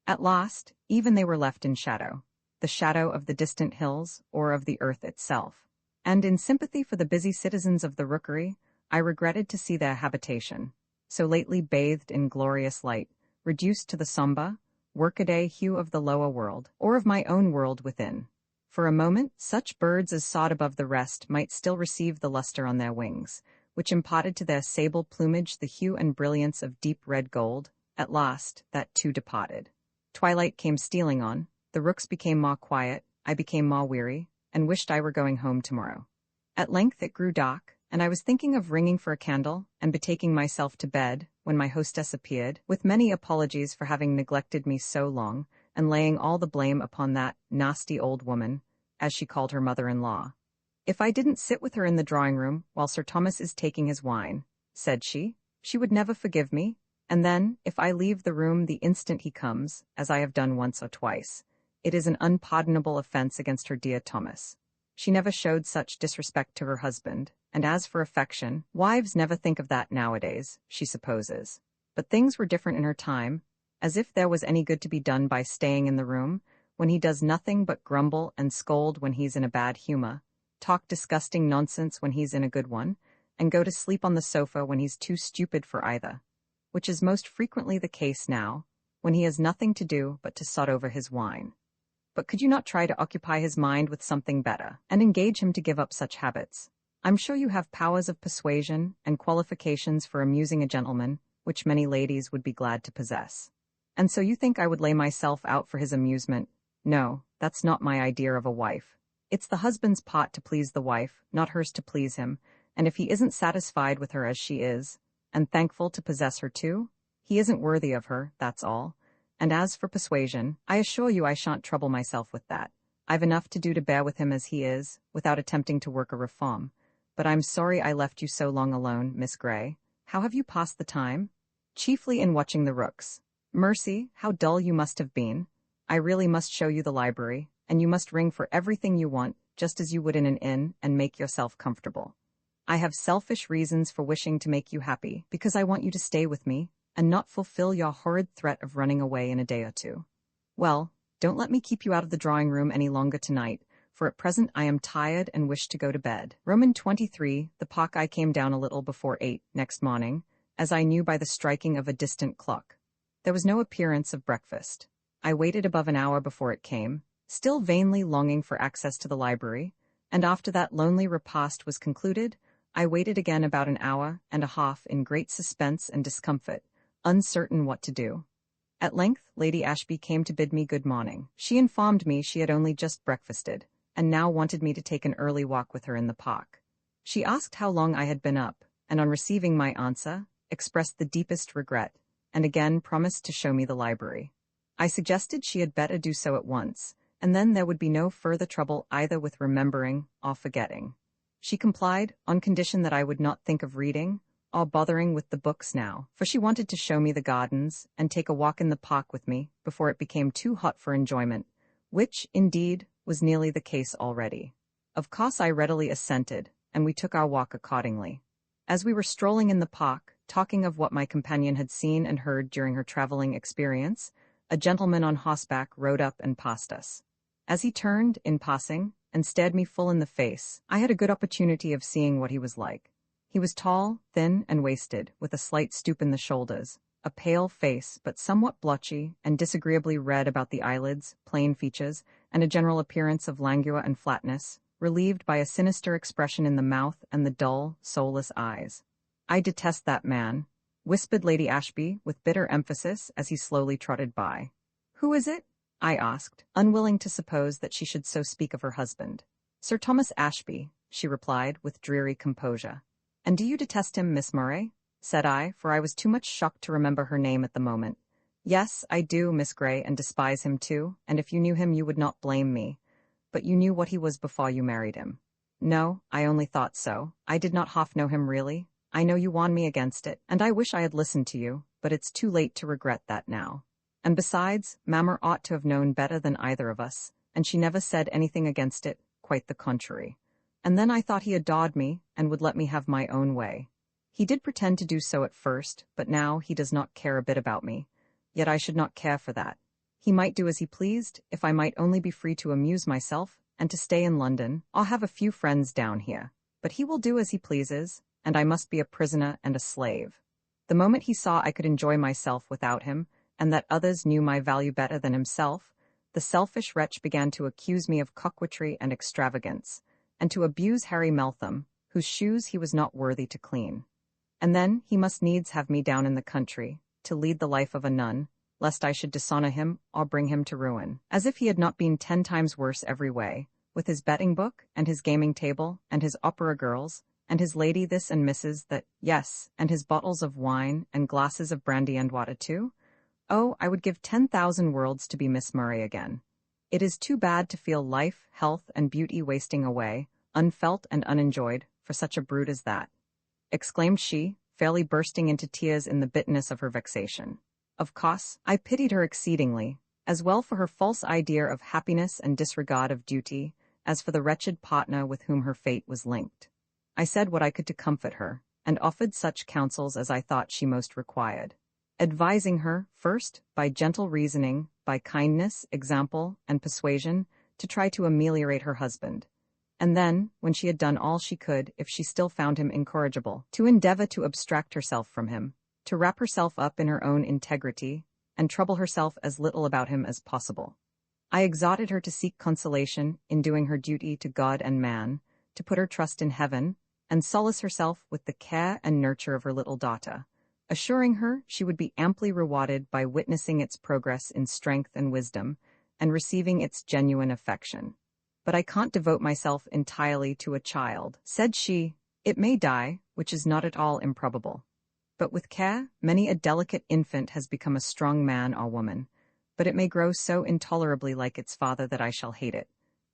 At last, even they were left in shadow, the shadow of the distant hills or of the earth itself, and in sympathy for the busy citizens of the rookery, I regretted to see their habitation, so lately bathed in glorious light, reduced to the sombre, workaday hue of the lower world, or of my own world within. For a moment, such birds as soared above the rest might still receive the luster on their wings, which imparted to their sable plumage the hue and brilliance of deep red gold. At last, that too departed. Twilight came stealing on, the rooks became more quiet, I became more weary, and wished I were going home tomorrow. At length it grew dark, and I was thinking of ringing for a candle and betaking myself to bed, when my hostess appeared, with many apologies for having neglected me so long, and laying all the blame upon that nasty old woman, as she called her mother-in-law. "If I didn't sit with her in the drawing-room while Sir Thomas is taking his wine," said she would never forgive me, and then, if I leave the room the instant he comes, as I have done once or twice, it is an unpardonable offense against her dear Thomas. She never showed such disrespect to her husband, and as for affection, wives never think of that nowadays, she supposes. But things were different in her time, as if there was any good to be done by staying in the room, when he does nothing but grumble and scold when he's in a bad humor, talk disgusting nonsense when he's in a good one, and go to sleep on the sofa when he's too stupid for either, which is most frequently the case now, when he has nothing to do but to sot over his wine. But could you not try to occupy his mind with something better, and engage him to give up such habits? I'm sure you have powers of persuasion and qualifications for amusing a gentleman, which many ladies would be glad to possess. And so you think I would lay myself out for his amusement? No, that's not my idea of a wife. It's the husband's pot to please the wife, not hers to please him, and if he isn't satisfied with her as she is, and thankful to possess her too, he isn't worthy of her, that's all. And as for persuasion, I assure you I shan't trouble myself with that. I've enough to do to bear with him as he is, without attempting to work a reform. But I'm sorry I left you so long alone, Miss Grey. How have you passed the time? Chiefly in watching the rooks. Mercy, how dull you must have been. I really must show you the library, and you must ring for everything you want, just as you would in an inn, and make yourself comfortable. I have selfish reasons for wishing to make you happy, because I want you to stay with me, and not fulfill your horrid threat of running away in a day or two. Well, don't let me keep you out of the drawing room any longer tonight, for at present I am tired and wish to go to bed. Roman 23, the park. I came down a little before 8 next morning, as I knew by the striking of a distant clock. There was no appearance of breakfast. I waited above an hour before it came, still vainly longing for access to the library, and after that lonely repast was concluded, I waited again about an hour and a half in great suspense and discomfort, uncertain what to do. At length, Lady Ashby came to bid me good morning. She informed me she had only just breakfasted, and now wanted me to take an early walk with her in the park. She asked how long I had been up, and on receiving my answer, expressed the deepest regret, and again promised to show me the library. I suggested she had better do so at once, and then there would be no further trouble either with remembering or forgetting. She complied, on condition that I would not think of reading or bothering with the books now, for she wanted to show me the gardens and take a walk in the park with me before it became too hot for enjoyment, which, indeed, was nearly the case already. Of course I readily assented, and we took our walk accordingly. As we were strolling in the park, talking of what my companion had seen and heard during her traveling experience, a gentleman on horseback rode up and passed us. As he turned, in passing, and stared me full in the face, I had a good opportunity of seeing what he was like. He was tall, thin, and wasted, with a slight stoop in the shoulders, a pale face but somewhat blotchy and disagreeably red about the eyelids, plain features, and a general appearance of languor and flatness, relieved by a sinister expression in the mouth and the dull, soulless eyes. "I detest that man," whispered Lady Ashby with bitter emphasis as he slowly trotted by. "Who is it?" I asked, unwilling to suppose that she should so speak of her husband. "Sir Thomas Ashby," she replied with dreary composure. "And do you detest him, Miss Murray?" said I, for I was too much shocked to remember her name at the moment. "Yes, I do, Miss Grey, and despise him too, and if you knew him you would not blame me. But you knew what he was before you married him." "No, I only thought so. I did not half know him really. I know you warned me against it, and I wish I had listened to you, but it's too late to regret that now. And besides, Mamma ought to have known better than either of us, and she never said anything against it, quite the contrary. And then I thought he adored me, and would let me have my own way. He did pretend to do so at first, but now he does not care a bit about me. Yet I should not care for that. He might do as he pleased, if I might only be free to amuse myself, and to stay in London. I'll have a few friends down here. But he will do as he pleases, and I must be a prisoner and a slave. The moment he saw I could enjoy myself without him, and that others knew my value better than himself, the selfish wretch began to accuse me of coquetry and extravagance, and to abuse Harry Meltham, whose shoes he was not worthy to clean. And then he must needs have me down in the country, to lead the life of a nun, lest I should dishonor him or bring him to ruin, as if he had not been 10 times worse every way, with his betting book, and his gaming table, and his opera girls, and his lady this and Mrs. that, yes, and his bottles of wine, and glasses of brandy and water too. Oh, I would give 10,000 worlds to be Miss Murray again. It is too bad to feel life, health, and beauty wasting away, unfelt and unenjoyed, for such a brute as that," exclaimed she, fairly bursting into tears in the bitterness of her vexation. Of course, I pitied her exceedingly, as well for her false idea of happiness and disregard of duty, as for the wretched partner with whom her fate was linked. I said what I could to comfort her, and offered such counsels as I thought she most required, advising her, first, by gentle reasoning, by kindness, example, and persuasion, to try to ameliorate her husband, and then, when she had done all she could, if she still found him incorrigible, to endeavor to abstract herself from him, to wrap herself up in her own integrity, and trouble herself as little about him as possible. I exhorted her to seek consolation in doing her duty to God and man, to put her trust in heaven, and solace herself with the care and nurture of her little daughter, assuring her she would be amply rewarded by witnessing its progress in strength and wisdom, and receiving its genuine affection. "But I can't devote myself entirely to a child," said she. "It may die, which is not at all improbable. But with care, many a delicate infant has become a strong man or woman. But it may grow so intolerably like its father that I shall hate it.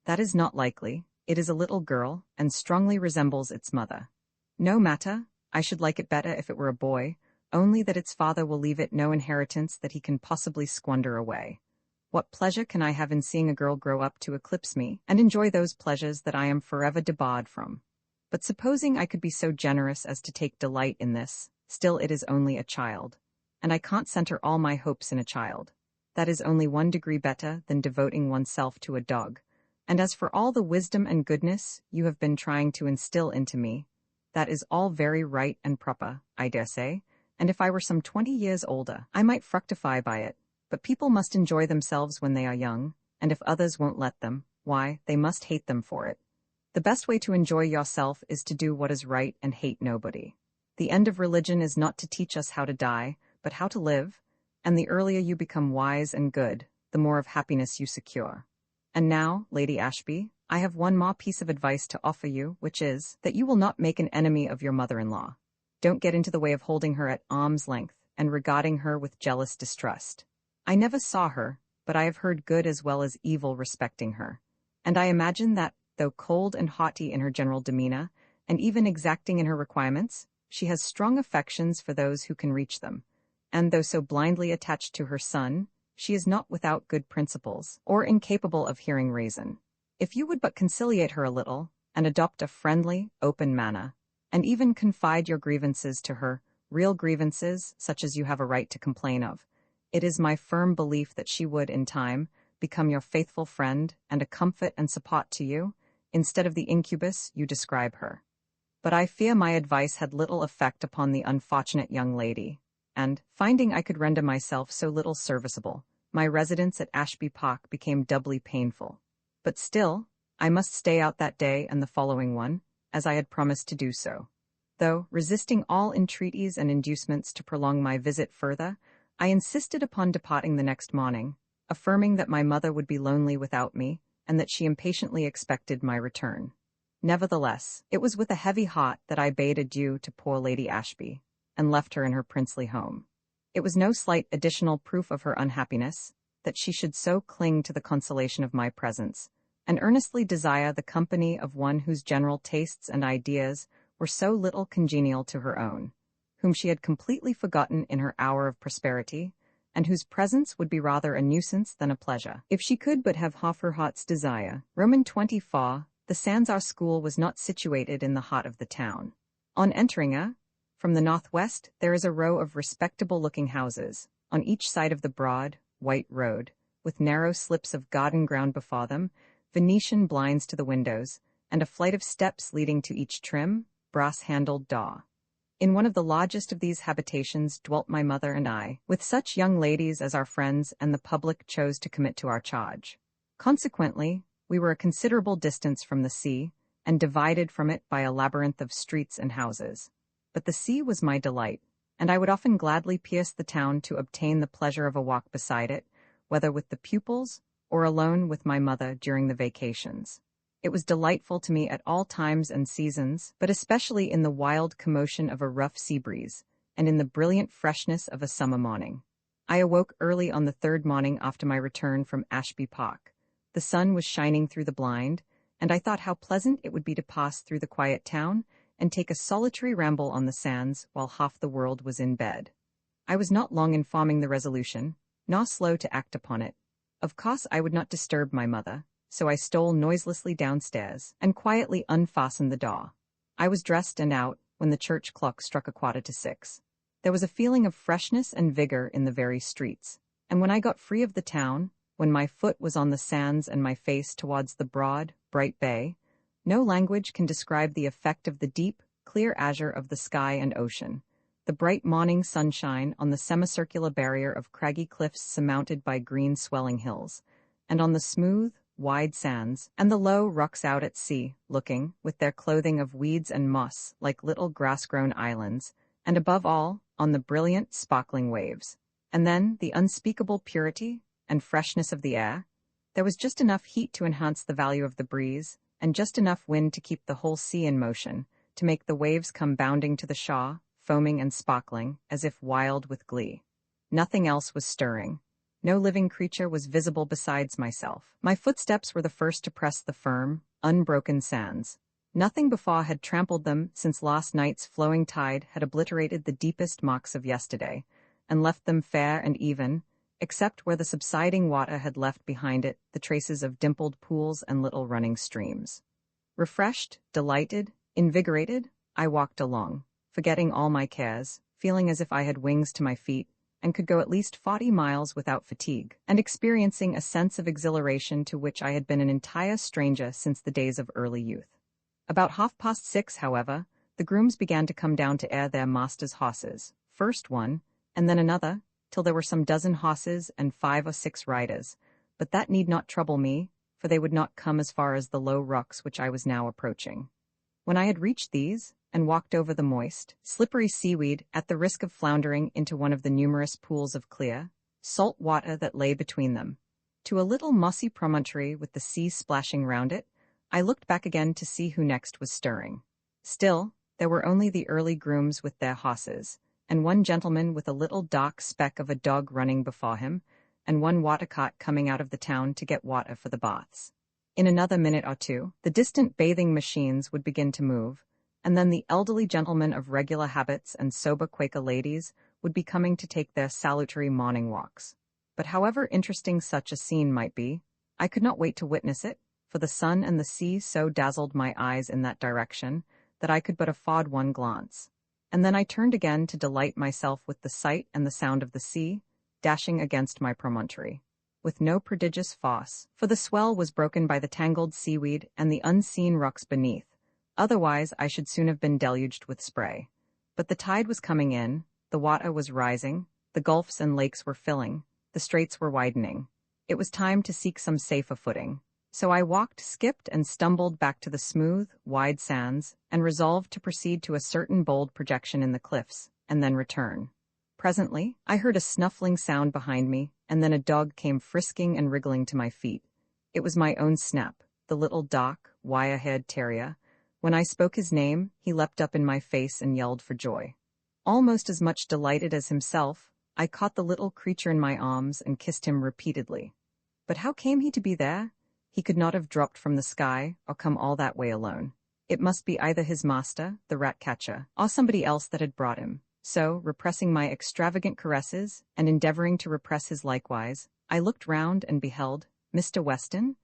That is not likely. It is a little girl, and strongly resembles its mother. No matter, I should like it better if it were a boy, only that its father will leave it no inheritance that he can possibly squander away. What pleasure can I have in seeing a girl grow up to eclipse me, and enjoy those pleasures that I am forever debarred from? But supposing I could be so generous as to take delight in this, still it is only a child, and I can't center all my hopes in a child. That is only 1 degree better than devoting oneself to a dog. And as for all the wisdom and goodness you have been trying to instill into me, that is all very right and proper, I dare say, and if I were some 20 years older, I might fructify by it. But people must enjoy themselves when they are young, and if others won't let them, why, they must hate them for it. The best way to enjoy yourself is to do what is right and hate nobody. The end of religion is not to teach us how to die, but how to live, and the earlier you become wise and good, the more of happiness you secure. And now, Lady Ashby, I have one more piece of advice to offer you, which is, that you will not make an enemy of your mother-in-law. Don't get into the way of holding her at arm's length, and regarding her with jealous distrust. I never saw her, but I have heard good as well as evil respecting her, and I imagine that, though cold and haughty in her general demeanor, and even exacting in her requirements, she has strong affections for those who can reach them, and though so blindly attached to her son, she is not without good principles, or incapable of hearing reason. If you would but conciliate her a little, and adopt a friendly, open manner, and even confide your grievances to her, real grievances such as you have a right to complain of, it is my firm belief that she would, in time, become your faithful friend and a comfort and support to you, instead of the incubus you describe her. But I fear my advice had little effect upon the unfortunate young lady, and, finding I could render myself so little serviceable, my residence at Ashby Park became doubly painful. But still, I must stay out that day and the following one, as I had promised to do so. Though, resisting all entreaties and inducements to prolong my visit further, I insisted upon departing the next morning, affirming that my mother would be lonely without me, and that she impatiently expected my return. Nevertheless, it was with a heavy heart that I bade adieu to poor Lady Ashby, and left her in her princely home. It was no slight additional proof of her unhappiness, that she should so cling to the consolation of my presence, and earnestly desire the company of one whose general tastes and ideas were so little congenial to her own, whom she had completely forgotten in her hour of prosperity, and whose presence would be rather a nuisance than a pleasure, if she could but have half her heart's desire. Roman 24. The Sanzar School was not situated in the heart of the town. On entering it, from the northwest, there is a row of respectable-looking houses, on each side of the broad, white road, with narrow slips of garden ground before them, Venetian blinds to the windows, and a flight of steps leading to each trim, brass-handled door. In one of the largest of these habitations dwelt my mother and I, with such young ladies as our friends and the public chose to commit to our charge. Consequently, we were a considerable distance from the sea, and divided from it by a labyrinth of streets and houses. But the sea was my delight, and I would often gladly pierce the town to obtain the pleasure of a walk beside it, whether with the pupils or alone with my mother during the vacations. It was delightful to me at all times and seasons, but especially in the wild commotion of a rough sea breeze, and in the brilliant freshness of a summer morning. I awoke early on the third morning after my return from Ashby Park. The sun was shining through the blind, and I thought how pleasant it would be to pass through the quiet town and take a solitary ramble on the sands while half the world was in bed. I was not long in forming the resolution, nor slow to act upon it. Of course I would not disturb my mother, so I stole noiselessly downstairs and quietly unfastened the door. I was dressed and out when the church clock struck 6:15. There was a feeling of freshness and vigor in the very streets, and when I got free of the town, when my foot was on the sands and my face towards the broad, bright bay, no language can describe the effect of the deep, clear azure of the sky and ocean, the bright morning sunshine on the semicircular barrier of craggy cliffs surmounted by green swelling hills, and on the smooth, wide sands, and the low rocks out at sea, looking, with their clothing of weeds and moss, like little grass-grown islands, and above all, on the brilliant, sparkling waves. And then, the unspeakable purity and freshness of the air. There was just enough heat to enhance the value of the breeze, and just enough wind to keep the whole sea in motion, to make the waves come bounding to the shore, foaming and sparkling, as if wild with glee. Nothing else was stirring. No living creature was visible besides myself. My footsteps were the first to press the firm, unbroken sands. Nothing before had trampled them since last night's flowing tide had obliterated the deepest marks of yesterday, and left them fair and even, except where the subsiding water had left behind it the traces of dimpled pools and little running streams. Refreshed, delighted, invigorated, I walked along, forgetting all my cares, feeling as if I had wings to my feet, and could go at least 40 miles without fatigue, and experiencing a sense of exhilaration to which I had been an entire stranger since the days of early youth. About 6:30, however, the grooms began to come down to air their masters' horses, first one, and then another, till there were some dozen horses and 5 or 6 riders, but that need not trouble me, for they would not come as far as the low rocks which I was now approaching. When I had reached these, and walked over the moist, slippery seaweed at the risk of floundering into one of the numerous pools of clear, salt water that lay between them, to a little mossy promontory with the sea splashing round it, I looked back again to see who next was stirring. Still, there were only the early grooms with their horses, and one gentleman with a little dark speck of a dog running before him, and one watercart coming out of the town to get water for the baths. In another minute or two, the distant bathing machines would begin to move, and then the elderly gentlemen of regular habits and sober Quaker ladies would be coming to take their salutary morning walks. But however interesting such a scene might be, I could not wait to witness it, for the sun and the sea so dazzled my eyes in that direction that I could but afford one glance. And then I turned again to delight myself with the sight and the sound of the sea, dashing against my promontory, with no prodigious force, for the swell was broken by the tangled seaweed and the unseen rocks beneath. Otherwise, I should soon have been deluged with spray. But the tide was coming in, the water was rising, the gulfs and lakes were filling, the straits were widening. It was time to seek some safer footing. So I walked, skipped, and stumbled back to the smooth, wide sands, and resolved to proceed to a certain bold projection in the cliffs, and then return. Presently, I heard a snuffling sound behind me, and then a dog came frisking and wriggling to my feet. It was my own Snap, the little dark, wire-haired terrier. When I spoke his name, he leapt up in my face and yelled for joy. Almost as much delighted as himself, I caught the little creature in my arms and kissed him repeatedly. But how came he to be there? He could not have dropped from the sky or come all that way alone. It must be either his master, the rat-catcher, or somebody else that had brought him. So, repressing my extravagant caresses and endeavoring to repress his likewise, I looked round and beheld Mr. Weston.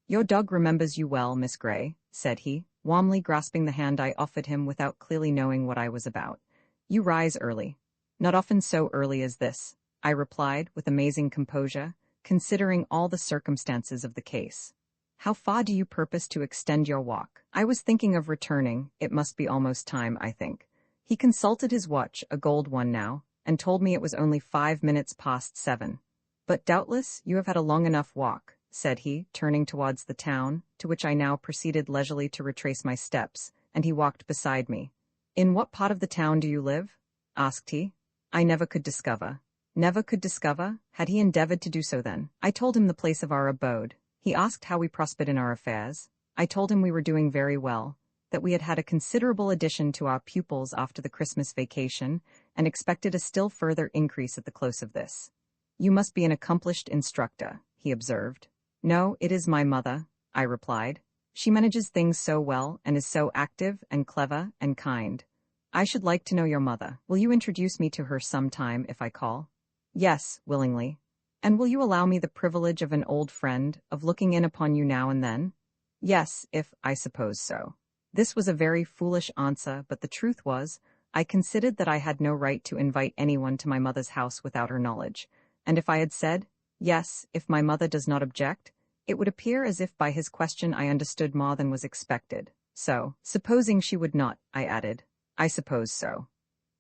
"Your dog remembers you well, Miss Gray," said he, warmly grasping the hand I offered him without clearly knowing what I was about. "You rise early." "Not often so early as this," I replied with amazing composure, considering all the circumstances of the case. "How far do you purpose to extend your walk?" "I was thinking of returning. It must be almost time, I think." He consulted his watch, a gold one now, and told me it was only 5 minutes past 7. "But doubtless you have had a long enough walk," said he, turning towards the town, to which I now proceeded leisurely to retrace my steps, and he walked beside me. "In what part of the town do you live?" asked he. I never could discover. Never could discover? Had he endeavored to do so then? I told him the place of our abode. He asked how we prospered in our affairs. I told him we were doing very well, that we had had a considerable addition to our pupils after the Christmas vacation, and expected a still further increase at the close of this. "You must be an accomplished instructor," he observed. "No, it is my mother," I replied. "She manages things so well, and is so active and clever and kind. I should like to know your mother. Will you introduce me to her some time if I call?" "Yes, willingly." "And will you allow me the privilege of an old friend, of looking in upon you now and then?" "Yes, if I suppose so." This was a very foolish answer, but the truth was, I considered that I had no right to invite anyone to my mother's house without her knowledge, and if I had said, "Yes, if my mother does not object," it would appear as if by his question I understood more than was expected. So, supposing she would not, I added, "I suppose so."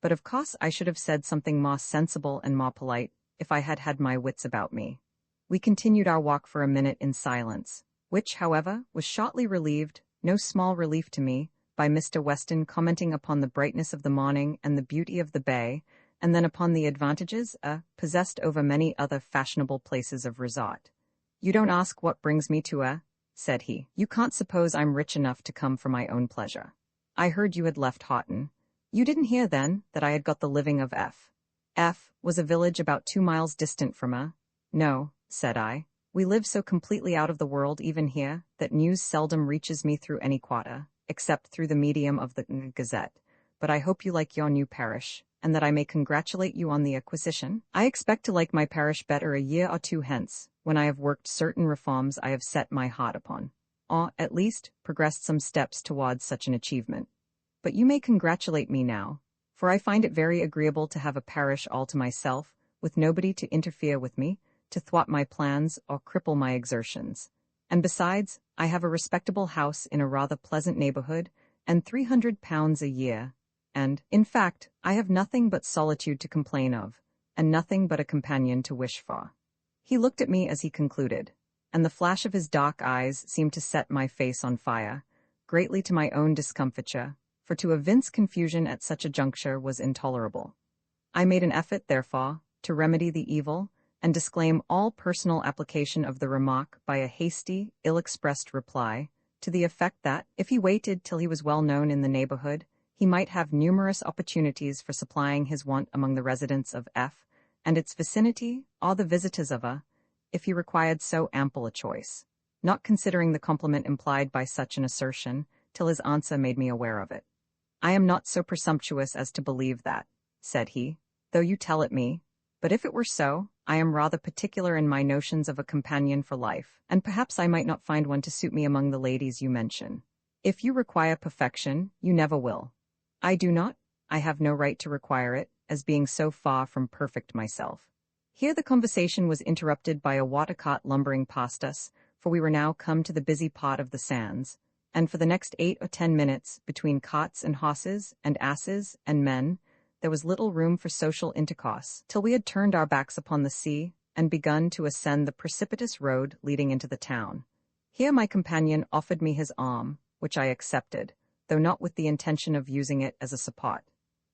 But of course I should have said something more sensible and more polite, if I had had my wits about me. We continued our walk for a minute in silence. which, however, was shortly relieved, no small relief to me, by Mr. Weston commenting upon the brightness of the morning and the beauty of the bay, and then upon the advantages possessed over many other fashionable places of resort. "You don't ask what brings me to said he. "You can't suppose I'm rich enough to come for my own pleasure. I heard you had left Houghton. You didn't hear, then, that I had got the living of F was a village about 2 miles distant from No, said I. We live so completely out of the world even here, that news seldom reaches me through any quarter, except through the medium of the Gazette. But I hope you like your new parish, and that I may congratulate you on the acquisition. I expect to like my parish better a year or two hence, when I have worked certain reforms I have set my heart upon, or, at least, progressed some steps towards such an achievement. But you may congratulate me now, for I find it very agreeable to have a parish all to myself, with nobody to interfere with me, to thwart my plans or cripple my exertions. And besides, I have a respectable house in a rather pleasant neighborhood, and £300 a year, and, in fact, I have nothing but solitude to complain of, and nothing but a companion to wish for." He looked at me as he concluded, and the flash of his dark eyes seemed to set my face on fire, greatly to my own discomfiture, for to evince confusion at such a juncture was intolerable. I made an effort, therefore, to remedy the evil, and disclaim all personal application of the remark by a hasty, ill-expressed reply, to the effect that, if he waited till he was well known in the neighborhood, he might have numerous opportunities for supplying his want among the residents of F, and its vicinity, or the visitors of if he required so ample a choice, not considering the compliment implied by such an assertion, till his answer made me aware of it. "I am not so presumptuous as to believe that," said he, "though you tell it me, but if it were so, I am rather particular in my notions of a companion for life, and perhaps I might not find one to suit me among the ladies you mention. If you require perfection, you never will. I do not. I have no right to require it, as being so far from perfect myself." Here the conversation was interrupted by a water cart lumbering past us, for we were now come to the busy part of the sands, and for the next 8 or 10 minutes, between carts and horses, and asses and men, there was little room for social intercourse, till we had turned our backs upon the sea, and begun to ascend the precipitous road leading into the town. Here my companion offered me his arm, which I accepted, though not with the intention of using it as a support.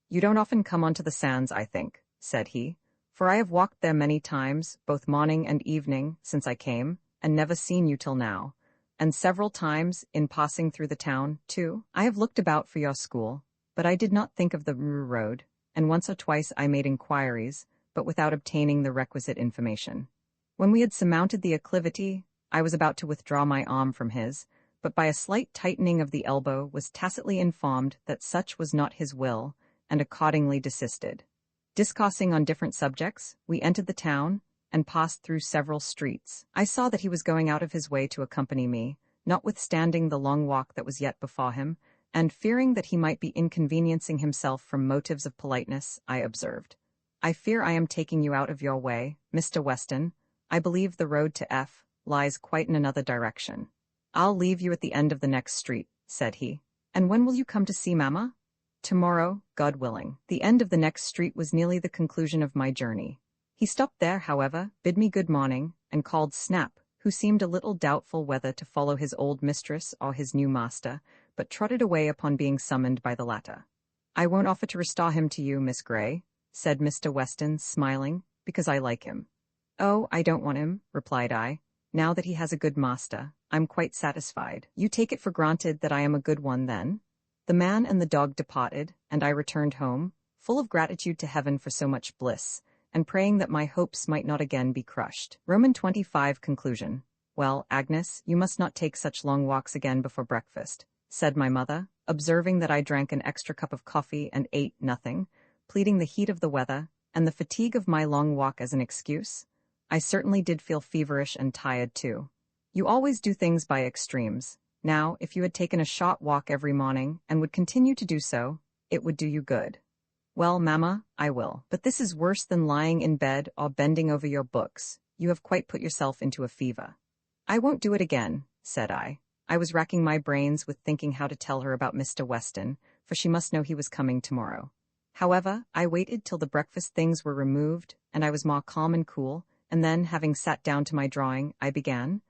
"You don't often come onto the sands, I think," said he, "for I have walked there many times, both morning and evening, since I came, and never seen you till now, and several times, in passing through the town, too, I have looked about for your school, but I did not think of the road, and once or twice I made inquiries, but without obtaining the requisite information. When we had surmounted the acclivity, I was about to withdraw my arm from his, but by a slight tightening of the elbow was tacitly informed that such was not his will, and accordingly desisted. Discoursing on different subjects, we entered the town, and passed through several streets. I saw that he was going out of his way to accompany me, notwithstanding the long walk that was yet before him, and fearing that he might be inconveniencing himself from motives of politeness, I observed, "I fear I am taking you out of your way, Mr. Weston. I believe the road to F lies quite in another direction." "I'll leave you at the end of the next street," said he. "And when will you come to see Mamma?" "Tomorrow, God willing." The end of the next street was nearly the conclusion of my journey. He stopped there, however, bid me good morning, and called Snap, who seemed a little doubtful whether to follow his old mistress or his new master, but trotted away upon being summoned by the latter. "I won't offer to restore him to you, Miss Gray," said Mr. Weston, smiling, "because I like him." "Oh, I don't want him," replied I. "Now that he has a good master, I'm quite satisfied." "You take it for granted that I am a good one, then?" The man and the dog departed, and I returned home, full of gratitude to heaven for so much bliss, and praying that my hopes might not again be crushed. Roman 25 Conclusion. "Well, Agnes, you must not take such long walks again before breakfast," said my mother, observing that I drank an extra cup of coffee and ate nothing, pleading the heat of the weather, and the fatigue of my long walk as an excuse. I certainly did feel feverish and tired too. "You always do things by extremes. Now, if you had taken a short walk every morning, and would continue to do so, it would do you good." "Well, Mamma, I will. But this is worse than lying in bed or bending over your books. You have quite put yourself into a fever." "I won't do it again," said I. I was racking my brains with thinking how to tell her about Mr. Weston, for she must know he was coming tomorrow. However, I waited till the breakfast things were removed, and I was more calm and cool, and then, having sat down to my drawing, I began,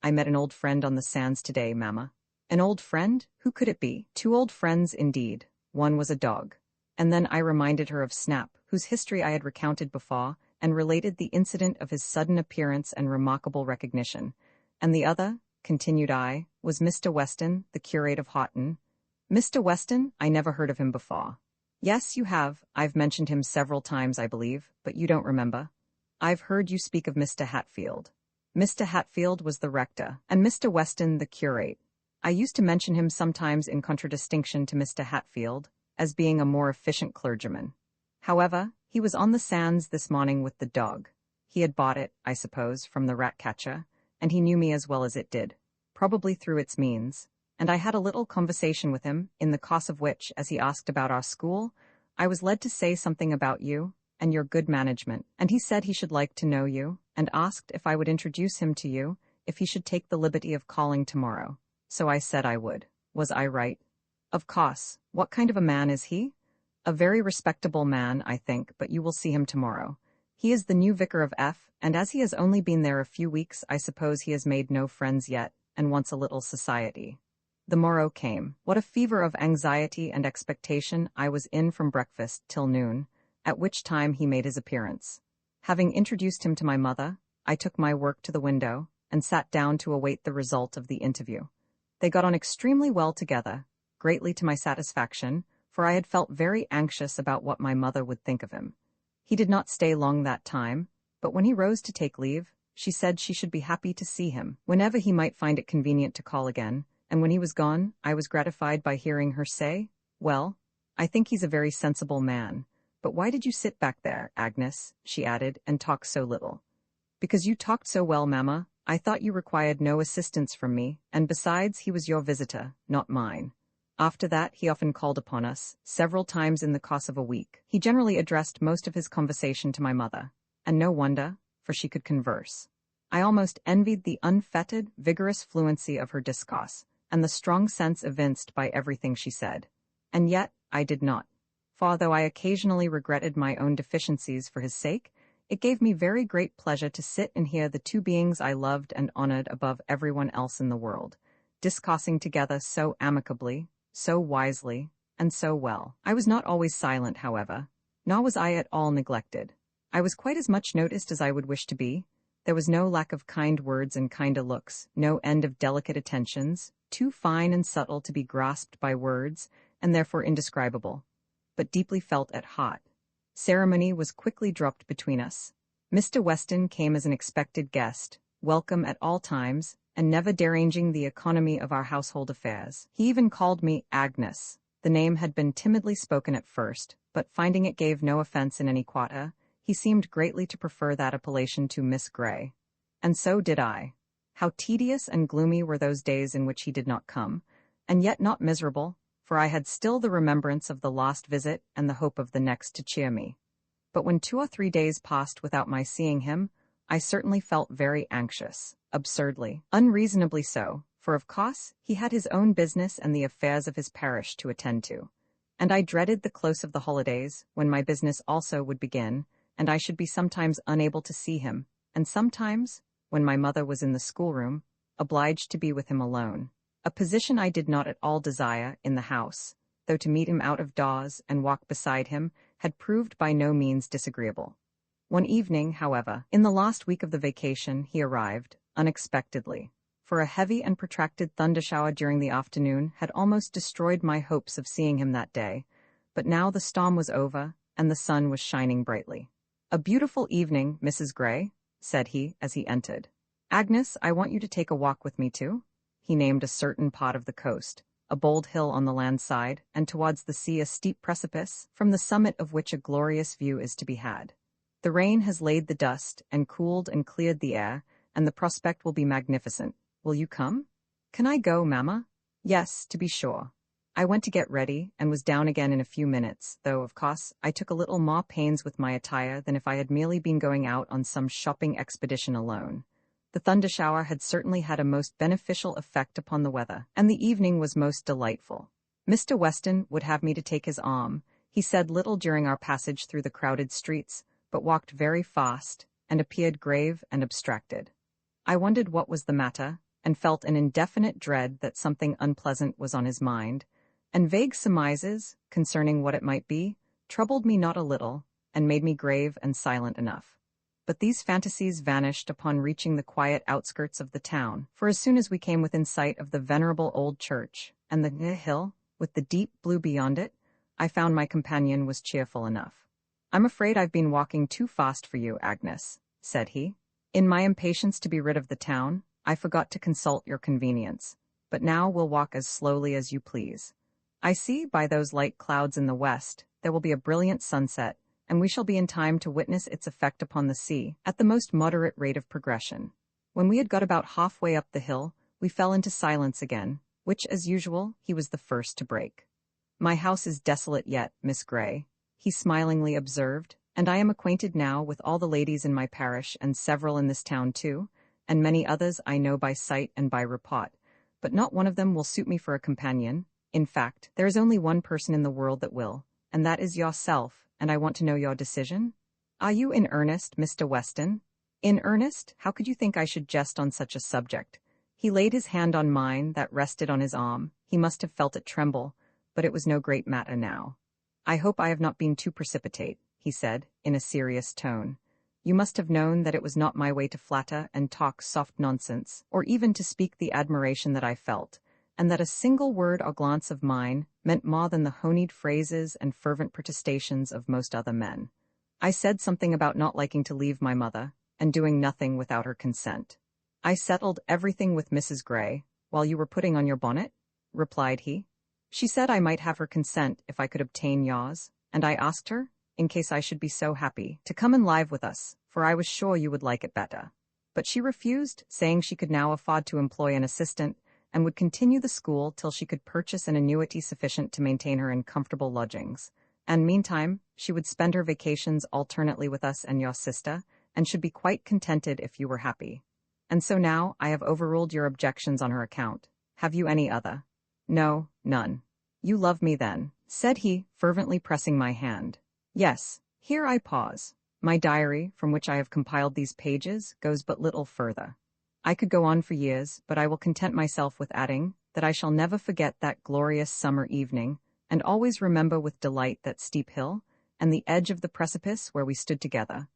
I met an old friend on the sands today, Mamma. An old friend? Who could it be? Two old friends indeed. One was a dog. And then I reminded her of Snap, whose history I had recounted before, and related the incident of his sudden appearance and remarkable recognition. And the other, continued I, was Mr. Weston, the curate of Houghton. Mr. Weston? I never heard of him before. Yes, you have. I've mentioned him several times, I believe, but you don't remember. I've heard you speak of Mr. Hatfield. Mr. Hatfield was the rector, and Mr. Weston the curate. I used to mention him sometimes in contradistinction to Mr. Hatfield, as being a more efficient clergyman. However, he was on the sands this morning with the dog. He had bought it, I suppose, from the rat-catcher, and he knew me as well as it did, probably through its means, and I had a little conversation with him, in the course of which, as he asked about our school, I was led to say something about you and your good management, and he said he should like to know you, and asked if I would introduce him to you, if he should take the liberty of calling tomorrow. So I said I would. Was I right? Of course. What kind of a man is he? A very respectable man, I think, but you will see him tomorrow. He is the new vicar of F, and as he has only been there a few weeks, I suppose he has made no friends yet, and wants a little society. The morrow came. What a fever of anxiety and expectation I was in from breakfast till noon, at which time he made his appearance. Having introduced him to my mother, I took my work to the window, and sat down to await the result of the interview. They got on extremely well together, greatly to my satisfaction, for I had felt very anxious about what my mother would think of him. He did not stay long that time, but when he rose to take leave, she said she should be happy to see him, whenever he might find it convenient to call again, and when he was gone, I was gratified by hearing her say, "Well, I think he's a very sensible man. But why did you sit back there, Agnes," she added, "and talk so little?" "Because you talked so well, Mamma. I thought you required no assistance from me, and besides, he was your visitor, not mine." After that, he often called upon us, several times in the course of a week. He generally addressed most of his conversation to my mother, and no wonder, for she could converse. I almost envied the unfettered, vigorous fluency of her discourse, and the strong sense evinced by everything she said. And yet, I did not. For though I occasionally regretted my own deficiencies for his sake, it gave me very great pleasure to sit and hear the two beings I loved and honored above everyone else in the world, discoursing together so amicably, so wisely, and so well. I was not always silent, however, nor was I at all neglected. I was quite as much noticed as I would wish to be. There was no lack of kind words and kinder looks, no end of delicate attentions, too fine and subtle to be grasped by words, and therefore indescribable, but deeply felt at heart. Ceremony was quickly dropped between us. Mr. Weston came as an expected guest, welcome at all times, and never deranging the economy of our household affairs. He even called me Agnes. The name had been timidly spoken at first, but finding it gave no offense in any quarter, he seemed greatly to prefer that appellation to Miss Grey. And so did I. How tedious and gloomy were those days in which he did not come, and yet not miserable, for I had still the remembrance of the lost visit and the hope of the next to cheer me. But when 2 or 3 days passed without my seeing him, I certainly felt very anxious, absurdly, unreasonably so, for of course he had his own business and the affairs of his parish to attend to, and I dreaded the close of the holidays, when my business also would begin, and I should be sometimes unable to see him, and sometimes, when my mother was in the schoolroom, obliged to be with him alone, a position I did not at all desire in the house, though to meet him out of doors and walk beside him had proved by no means disagreeable. One evening, however, in the last week of the vacation, he arrived, unexpectedly, for a heavy and protracted thundershower during the afternoon had almost destroyed my hopes of seeing him that day, but now the storm was over, and the sun was shining brightly. "A beautiful evening, Mrs. Grey," said he, as he entered. "Agnes, I want you to take a walk with me too." He named a certain part of the coast, a bold hill on the land side, and towards the sea a steep precipice, from the summit of which a glorious view is to be had. "The rain has laid the dust, and cooled and cleared the air, and the prospect will be magnificent. Will you come?" "Can I go, Mamma?" "Yes, to be sure." I went to get ready, and was down again in a few minutes, though, of course, I took a little more pains with my attire than if I had merely been going out on some shopping expedition alone. The thundershower had certainly had a most beneficial effect upon the weather, and the evening was most delightful. Mr. Weston would have me to take his arm. He said little during our passage through the crowded streets, but walked very fast, and appeared grave and abstracted. I wondered what was the matter, and felt an indefinite dread that something unpleasant was on his mind, and vague surmises, concerning what it might be, troubled me not a little, and made me grave and silent enough. But these fantasies vanished upon reaching the quiet outskirts of the town, for as soon as we came within sight of the venerable old church, and the hill, with the deep blue beyond it, I found my companion was cheerful enough. "I'm afraid I've been walking too fast for you, Agnes," said he. "In my impatience to be rid of the town, I forgot to consult your convenience, but now we'll walk as slowly as you please. I see, by those light clouds in the west, there will be a brilliant sunset, and we shall be in time to witness its effect upon the sea, at the most moderate rate of progression." When we had got about halfway up the hill, we fell into silence again, which, as usual, he was the first to break. "My house is desolate yet, Miss Grey," he smilingly observed, "and I am acquainted now with all the ladies in my parish and several in this town too, and many others I know by sight and by report, but not one of them will suit me for a companion. In fact, there is only one person in the world that will, and that is yourself, and I want to know your decision. Are you in earnest, Mr. Weston?" "In earnest? How could you think I should jest on such a subject?" He laid his hand on mine that rested on his arm. He must have felt it tremble, but it was no great matter now. "I hope I have not been too precipitate," he said, in a serious tone. "You must have known that it was not my way to flatter and talk soft nonsense, or even to speak the admiration that I felt, and that a single word or glance of mine meant more than the honeyed phrases and fervent protestations of most other men. I said something about not liking to leave my mother, and doing nothing without her consent." "I settled everything with Mrs. Grey, while you were putting on your bonnet," replied he. "She said I might have her consent if I could obtain yours, and I asked her, in case I should be so happy, to come and live with us, for I was sure you would like it better. But she refused, saying she could now afford to employ an assistant, and would continue the school till she could purchase an annuity sufficient to maintain her in comfortable lodgings, and meantime she would spend her vacations alternately with us and your sister, and should be quite contented if you were happy. And so now I have overruled your objections on her account. Have you any other?" "No, none." "You love me then," said he, fervently pressing my hand. "Yes." Here I pause. My diary, from which I have compiled these pages, goes but little further. I could go on for years, but I will content myself with adding that I shall never forget that glorious summer evening, and always remember with delight that steep hill, and the edge of the precipice where we stood together,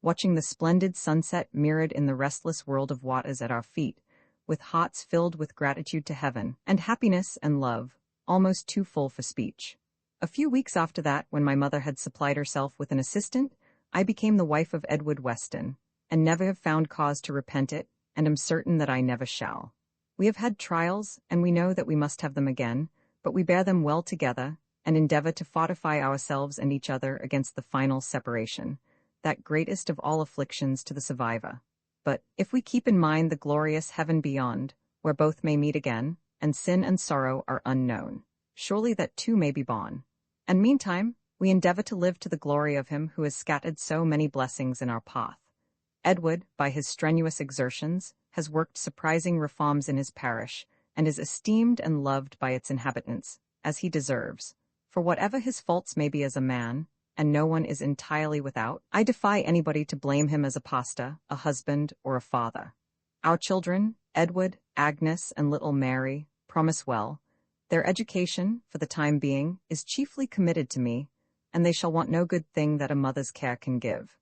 watching the splendid sunset mirrored in the restless world of waters at our feet, with hearts filled with gratitude to heaven, and happiness and love, almost too full for speech. A few weeks after that, when my mother had supplied herself with an assistant, I became the wife of Edward Weston, and never have found cause to repent it, and am certain that I never shall. We have had trials, and we know that we must have them again, but we bear them well together, and endeavor to fortify ourselves and each other against the final separation, that greatest of all afflictions to the survivor. But if we keep in mind the glorious heaven beyond, where both may meet again, and sin and sorrow are unknown, surely that too may be borne. And meantime, we endeavor to live to the glory of him who has scattered so many blessings in our path. Edward, by his strenuous exertions, has worked surprising reforms in his parish, and is esteemed and loved by its inhabitants, as he deserves. For whatever his faults may be as a man, and no one is entirely without, I defy anybody to blame him as a pastor, a husband, or a father. Our children, Edward, Agnes, and little Mary, promise well. Their education, for the time being, is chiefly committed to me, and they shall want no good thing that a mother's care can give.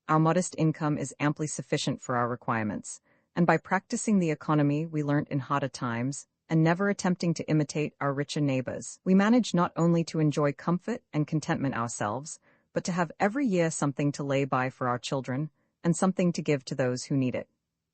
Our modest income is amply sufficient for our requirements, and by practicing the economy we learnt in harder times, and never attempting to imitate our richer neighbors, we manage not only to enjoy comfort and contentment ourselves, but to have every year something to lay by for our children, and something to give to those who need it.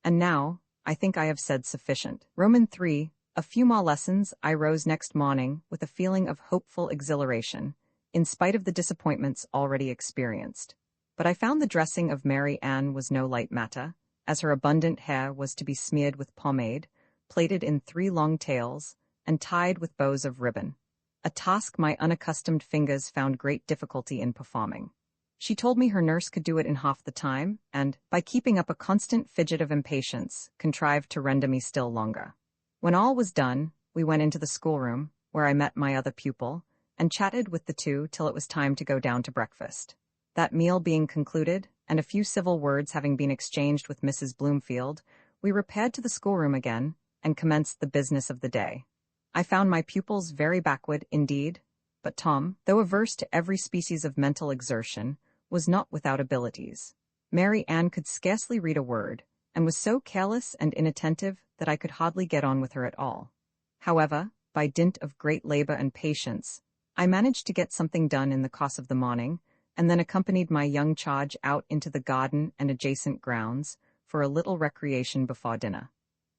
And now, I think I have said sufficient. Roman 3. A few more lessons. I rose next morning with a feeling of hopeful exhilaration, in spite of the disappointments already experienced. But I found the dressing of Mary Ann was no light matter, as her abundant hair was to be smeared with pomade, plaited in 3 long tails, and tied with bows of ribbon, a task my unaccustomed fingers found great difficulty in performing. She told me her nurse could do it in half the time, and, by keeping up a constant fidget of impatience, contrived to render me still longer. When all was done, we went into the schoolroom, where I met my other pupil, and chatted with the two till it was time to go down to breakfast. That meal being concluded, and a few civil words having been exchanged with Mrs. Bloomfield, we repaired to the schoolroom again, and commenced the business of the day. I found my pupils very backward indeed, but Tom, though averse to every species of mental exertion, was not without abilities. Mary Ann could scarcely read a word, and was so careless and inattentive that I could hardly get on with her at all. However, by dint of great labor and patience, I managed to get something done in the course of the morning, and then accompanied my young charge out into the garden and adjacent grounds for a little recreation before dinner.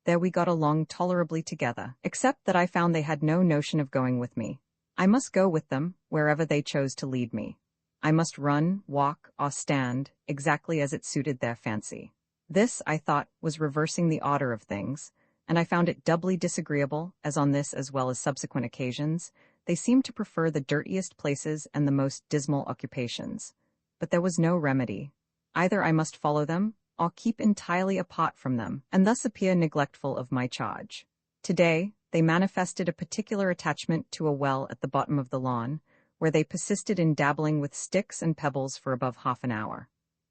There we got along tolerably together, except that I found they had no notion of going with me. I must go with them wherever they chose to lead me. I must run, walk, or stand, exactly as it suited their fancy. This, I thought, was reversing the order of things, and I found it doubly disagreeable, as on this as well as subsequent occasions, they seemed to prefer the dirtiest places and the most dismal occupations. But there was no remedy. Either I must follow them, or keep entirely apart from them, and thus appear neglectful of my charge. Today, they manifested a particular attachment to a well at the bottom of the lawn, where they persisted in dabbling with sticks and pebbles for above half an hour.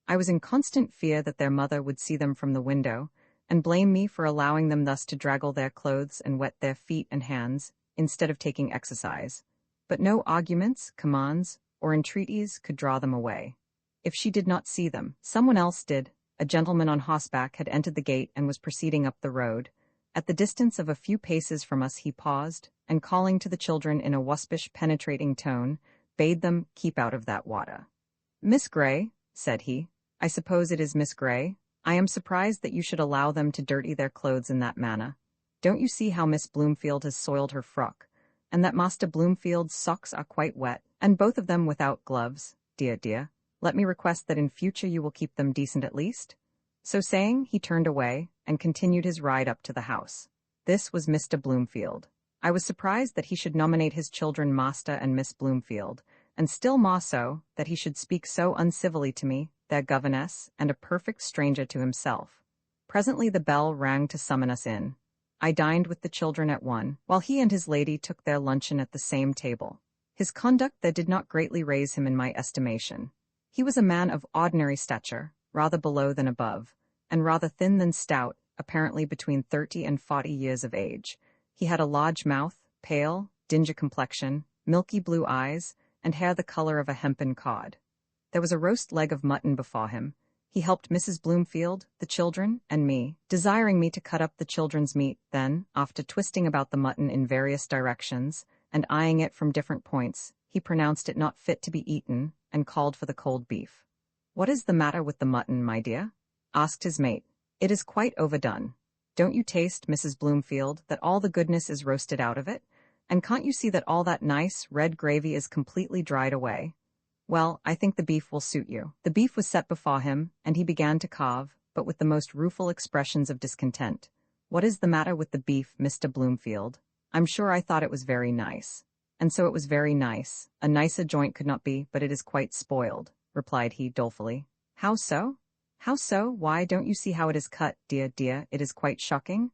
I was in constant fear that their mother would see them from the window, and blame me for allowing them thus to draggle their clothes and wet their feet and hands, instead of taking exercise. But no arguments, commands, or entreaties could draw them away. If she did not see them, someone else did. A gentleman on horseback had entered the gate and was proceeding up the road. At the distance of a few paces from us he paused, and calling to the children in a waspish, penetrating tone, bade them keep out of that water. "Miss Gray," said he, "I suppose it is Miss Gray? I am surprised that you should allow them to dirty their clothes in that manner. Don't you see how Miss Bloomfield has soiled her frock, and that Master Bloomfield's socks are quite wet, and both of them without gloves? Dear, let me request that in future you will keep them decent at least." So saying, he turned away, and continued his ride up to the house. This was Mr. Bloomfield. I was surprised that he should nominate his children Master and Miss Bloomfield, and still more so that he should speak so uncivilly to me, their governess, and a perfect stranger to himself. Presently the bell rang to summon us in. I dined with the children at one, while he and his lady took their luncheon at the same table. His conduct there did not greatly raise him in my estimation. He was a man of ordinary stature, rather below than above, and rather thin than stout, apparently between 30 and 40 years of age. He had a large mouth, pale, dingy complexion, milky blue eyes, and hair the color of a hempen cod. There was a roast leg of mutton before him. He helped Mrs. Bloomfield, the children, and me, desiring me to cut up the children's meat. Then, after twisting about the mutton in various directions, and eyeing it from different points, he pronounced it not fit to be eaten, and called for the cold beef. "What is the matter with the mutton, my dear?" asked his mate. "It is quite overdone. Don't you taste, Mrs. Bloomfield, that all the goodness is roasted out of it? And can't you see that all that nice, red gravy is completely dried away? Well, I think the beef will suit you." The beef was set before him, and he began to carve, but with the most rueful expressions of discontent. "What is the matter with the beef, Mr. Bloomfield? I'm sure I thought it was very nice." "And so it was very nice. A nicer joint could not be, but it is quite spoiled," replied he dolefully. "How so? How so? Why, don't you see how it is cut, dear, it is quite shocking.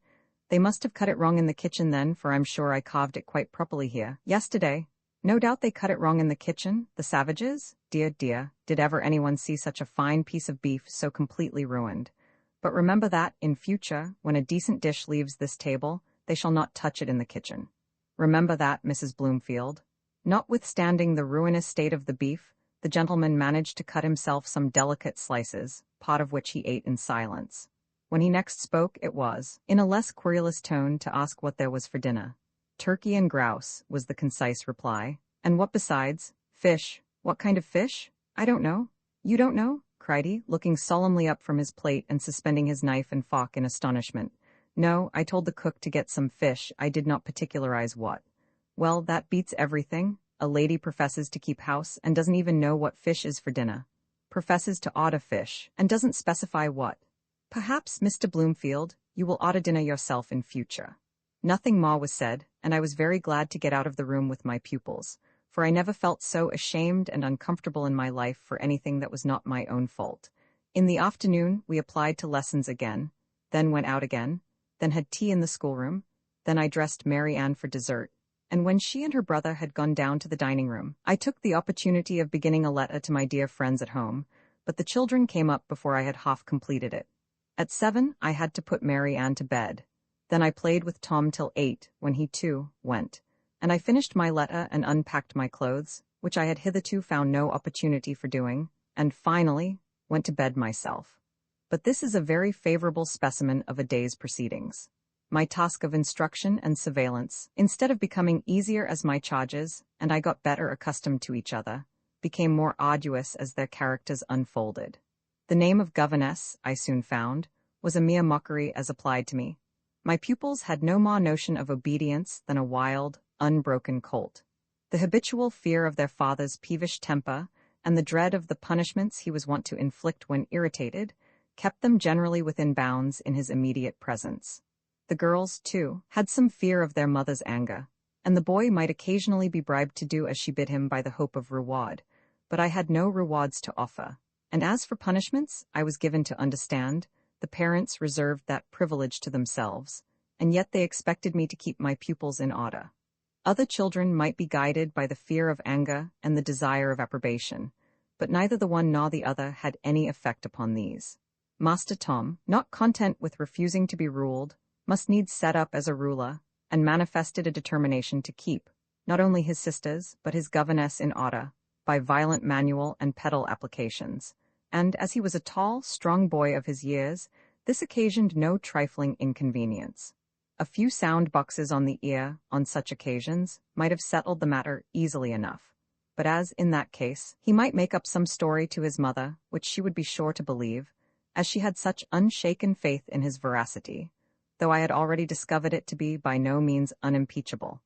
They must have cut it wrong in the kitchen then, for I'm sure I carved it quite properly here, yesterday. No doubt they cut it wrong in the kitchen, the savages? Dear, did ever anyone see such a fine piece of beef so completely ruined? But remember that, in future, when a decent dish leaves this table, they shall not touch it in the kitchen. Remember that, Mrs. Bloomfield." Notwithstanding the ruinous state of the beef, the gentleman managed to cut himself some delicate slices, part of which he ate in silence. When he next spoke, it was, in a less querulous tone, to ask what there was for dinner. "Turkey and grouse," was the concise reply. "And what besides?" "Fish." "What kind of fish?" "I don't know." "You don't know?" cried he, looking solemnly up from his plate and suspending his knife and fork in astonishment. "No, I told the cook to get some fish, I did not particularize what." "Well, that beats everything. A lady professes to keep house and doesn't even know what fish is for dinner. Professes to order fish, and doesn't specify what. Perhaps, Mr. Bloomfield, you will order dinner yourself in future." Nothing more was said, and I was very glad to get out of the room with my pupils, for I never felt so ashamed and uncomfortable in my life for anything that was not my own fault. In the afternoon, we applied to lessons again, then went out again, then had tea in the schoolroom, then I dressed Mary Ann for dessert, and when she and her brother had gone down to the dining room, I took the opportunity of beginning a letter to my dear friends at home, but the children came up before I had half completed it. At 7, I had to put Mary Ann to bed. Then I played with Tom till 8, when he too went, and I finished my letter and unpacked my clothes, which I had hitherto found no opportunity for doing, and finally went to bed myself. But this is a very favorable specimen of a day's proceedings. My task of instruction and surveillance, instead of becoming easier as my charges, and I got better accustomed to each other, became more arduous as their characters unfolded. The name of governess, I soon found, was a mere mockery as applied to me. My pupils had no more notion of obedience than a wild, unbroken colt. The habitual fear of their father's peevish temper and the dread of the punishments he was wont to inflict when irritated kept them generally within bounds in his immediate presence. The girls, too, had some fear of their mother's anger, and the boy might occasionally be bribed to do as she bid him by the hope of reward, but I had no rewards to offer, and as for punishments, I was given to understand, the parents reserved that privilege to themselves, and yet they expected me to keep my pupils in order. Other children might be guided by the fear of anger and the desire of approbation, but neither the one nor the other had any effect upon these. Master Tom, not content with refusing to be ruled, must needs set up as a ruler, and manifested a determination to keep, not only his sisters, but his governess in order, by violent manual and pedal applications, and as he was a tall, strong boy of his years, this occasioned no trifling inconvenience. A few sound boxes on the ear, on such occasions, might have settled the matter easily enough, but as, in that case, he might make up some story to his mother, which she would be sure to believe, as she had such unshaken faith in his veracity, though I had already discovered it to be by no means unimpeachable.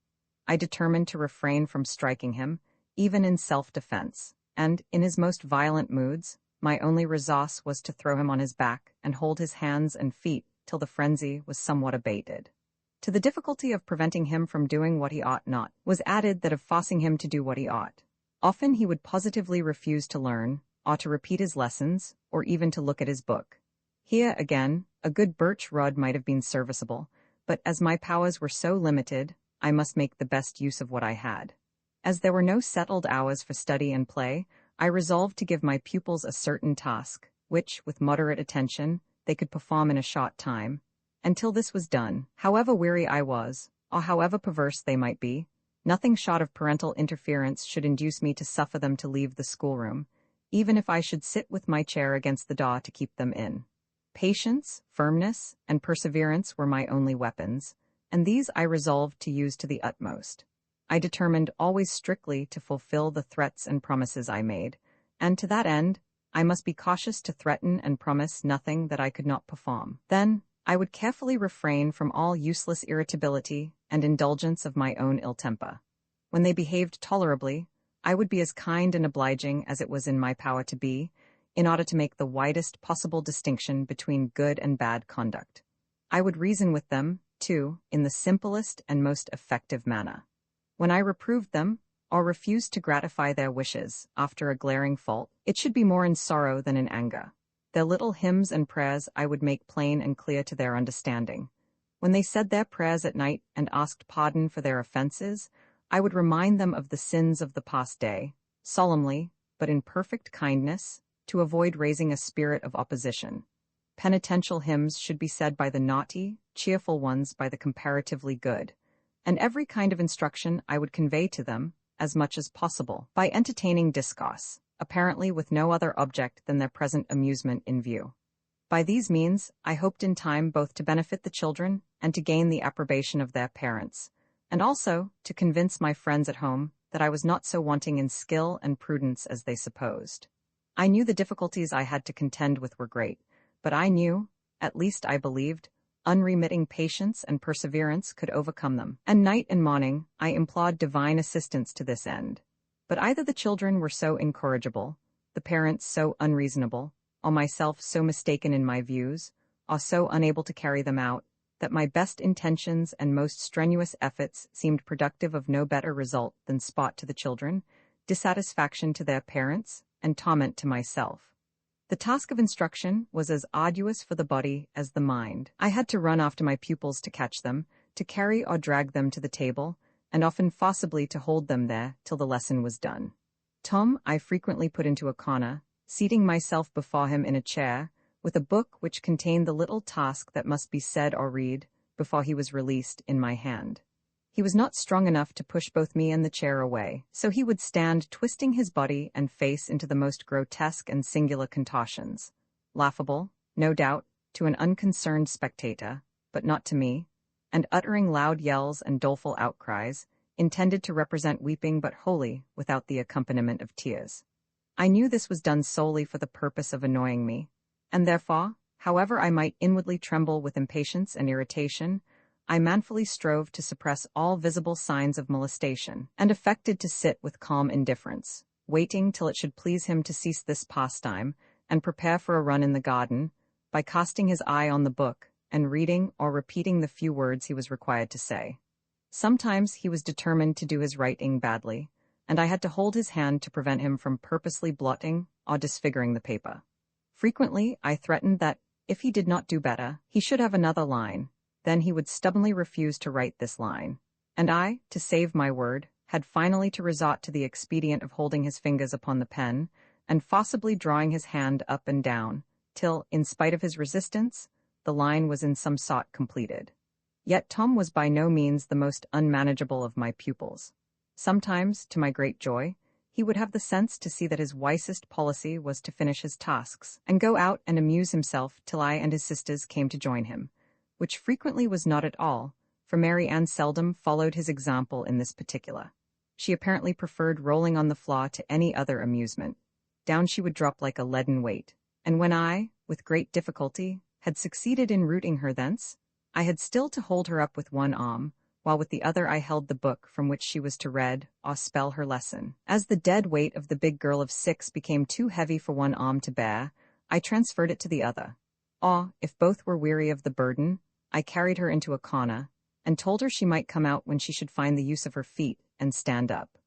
I determined to refrain from striking him, even in self-defense, and, in his most violent moods, my only resource was to throw him on his back and hold his hands and feet till the frenzy was somewhat abated. To the difficulty of preventing him from doing what he ought not, was added that of forcing him to do what he ought. Often he would positively refuse to learn, or to repeat his lessons, or even to look at his book. Here, again, a good birch rod might have been serviceable, but as my powers were so limited, I must make the best use of what I had. As there were no settled hours for study and play, I resolved to give my pupils a certain task, which, with moderate attention, they could perform in a short time. Until this was done, however weary I was, or however perverse they might be, nothing short of parental interference should induce me to suffer them to leave the schoolroom, even if I should sit with my chair against the door to keep them in. Patience, firmness, and perseverance were my only weapons, and these I resolved to use to the utmost. I determined always strictly to fulfill the threats and promises I made, and to that end, I must be cautious to threaten and promise nothing that I could not perform. Then, I would carefully refrain from all useless irritability and indulgence of my own ill temper. When they behaved tolerably, I would be as kind and obliging as it was in my power to be, in order to make the widest possible distinction between good and bad conduct. I would reason with them, too, in the simplest and most effective manner. When I reproved them, or refused to gratify their wishes after a glaring fault, it should be more in sorrow than in anger. Their little hymns and prayers I would make plain and clear to their understanding. When they said their prayers at night and asked pardon for their offenses, I would remind them of the sins of the past day, solemnly, but in perfect kindness, to avoid raising a spirit of opposition. Penitential hymns should be said by the naughty, cheerful ones by the comparatively good, and every kind of instruction I would convey to them, as much as possible, by entertaining discourse, apparently with no other object than their present amusement in view. By these means, I hoped in time both to benefit the children and to gain the approbation of their parents, and also to convince my friends at home that I was not so wanting in skill and prudence as they supposed. I knew the difficulties I had to contend with were great, but I knew, at least I believed, unremitting patience and perseverance could overcome them, and night and morning I implored divine assistance to this end. But either the children were so incorrigible, the parents so unreasonable, or myself so mistaken in my views, or so unable to carry them out, that my best intentions and most strenuous efforts seemed productive of no better result than spot to the children, dissatisfaction to their parents, and torment to myself. The task of instruction was as arduous for the body as the mind. I had to run after my pupils to catch them, to carry or drag them to the table, and often forcibly to hold them there till the lesson was done. Tom I frequently put into a corner, seating myself before him in a chair, with a book which contained the little task that must be said or read, before he was released in my hand. He was not strong enough to push both me and the chair away, so he would stand twisting his body and face into the most grotesque and singular contortions. Laughable, no doubt, to an unconcerned spectator, but not to me, and uttering loud yells and doleful outcries, intended to represent weeping but wholly without the accompaniment of tears. I knew this was done solely for the purpose of annoying me, and therefore, however I might inwardly tremble with impatience and irritation, I manfully strove to suppress all visible signs of molestation, and affected to sit with calm indifference, waiting till it should please him to cease this pastime, and prepare for a run in the garden, by casting his eye on the book, and reading or repeating the few words he was required to say. Sometimes he was determined to do his writing badly, and I had to hold his hand to prevent him from purposely blotting or disfiguring the paper. Frequently, I threatened that, if he did not do better, he should have another line. Then he would stubbornly refuse to write this line, and I, to save my word, had finally to resort to the expedient of holding his fingers upon the pen, and forcibly drawing his hand up and down, till, in spite of his resistance, the line was in some sort completed. Yet Tom was by no means the most unmanageable of my pupils. Sometimes, to my great joy, he would have the sense to see that his wisest policy was to finish his tasks, and go out and amuse himself till I and his sisters came to join him, which frequently was not at all, for Mary Ann seldom followed his example in this particular. She apparently preferred rolling on the floor to any other amusement. Down she would drop like a leaden weight, and when I, with great difficulty, had succeeded in rooting her thence, I had still to hold her up with one arm, while with the other I held the book from which she was to read or spell her lesson. As the dead weight of the big girl of 6 became too heavy for one arm to bear, I transferred it to the other. Or, if both were weary of the burden, I carried her into a corner, and told her she might come out when she should find the use of her feet and stand up.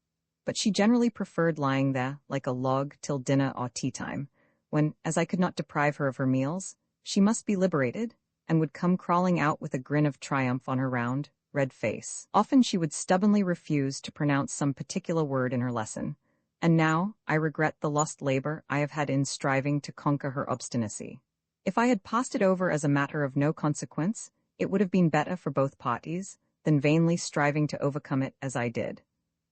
But she generally preferred lying there, like a log, till dinner or tea time, when, as I could not deprive her of her meals, she must be liberated, and would come crawling out with a grin of triumph on her round, red face. Often she would stubbornly refuse to pronounce some particular word in her lesson, and now I regret the lost labor I have had in striving to conquer her obstinacy. If I had passed it over as a matter of no consequence, it would have been better for both parties than vainly striving to overcome it as I did.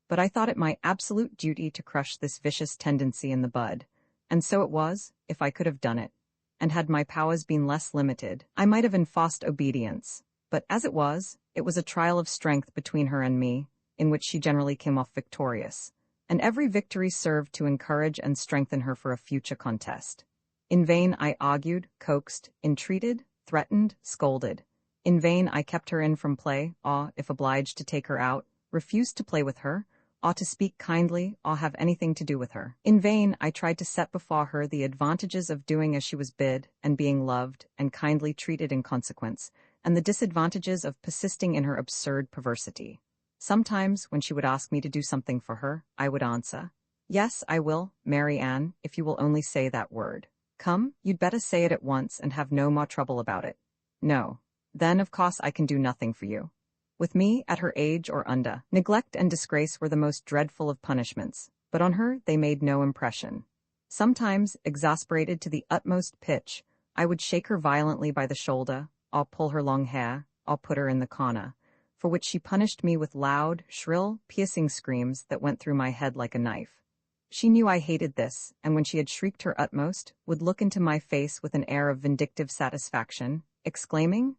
But I thought it my absolute duty to crush this vicious tendency in the bud, and so it was, if I could have done it, and had my powers been less limited, I might have enforced obedience. But as it was a trial of strength between her and me, in which she generally came off victorious, and every victory served to encourage and strengthen her for a future contest. In vain I argued, coaxed, entreated, threatened, scolded. In vain I kept her in from play, or, if obliged to take her out, refused to play with her, or to speak kindly, or have anything to do with her. In vain I tried to set before her the advantages of doing as she was bid, and being loved, and kindly treated in consequence, and the disadvantages of persisting in her absurd perversity. Sometimes, when she would ask me to do something for her, I would answer, "Yes, I will, Mary Ann, if you will only say that word." "Come, you'd better say it at once and have no more trouble about it." "No. Then, of course, I can do nothing for you." With me, at her age or under, neglect and disgrace were the most dreadful of punishments, but on her they made no impression. Sometimes, exasperated to the utmost pitch, I would shake her violently by the shoulder, or pull her long hair, or put her in the corner, for which she punished me with loud, shrill, piercing screams that went through my head like a knife. She knew I hated this, and when she had shrieked her utmost, would look into my face with an air of vindictive satisfaction, exclaiming,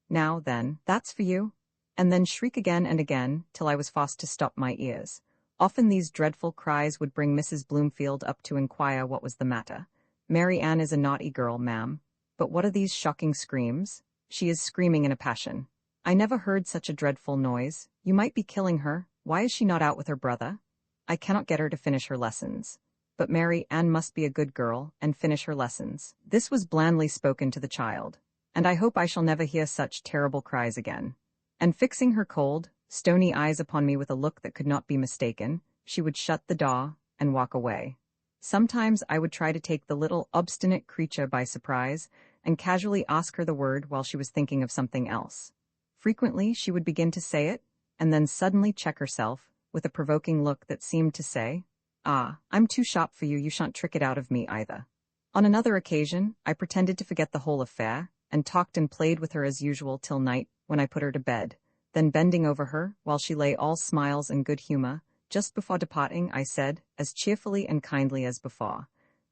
"Now, then, that's for you," and then shriek again and again, till I was forced to stop my ears. Often these dreadful cries would bring Mrs. Bloomfield up to inquire what was the matter. "Mary Ann is a naughty girl, ma'am. But what are these shocking screams? She is screaming in a passion. I never heard such a dreadful noise. You might be killing her. Why is she not out with her brother? I cannot get her to finish her lessons. But Mary Ann must be a good girl, and finish her lessons." This was blandly spoken to the child, and I hope I shall never hear such terrible cries again. And fixing her cold, stony eyes upon me with a look that could not be mistaken, she would shut the door and walk away. Sometimes I would try to take the little obstinate creature by surprise, and casually ask her the word while she was thinking of something else. Frequently she would begin to say it, and then suddenly check herself, with a provoking look that seemed to say, "Ah, I'm too sharp for you, you shan't trick it out of me either." On another occasion, I pretended to forget the whole affair, and talked and played with her as usual till night, when I put her to bed. Then bending over her, while she lay all smiles and good humor, just before departing, I said, as cheerfully and kindly as before,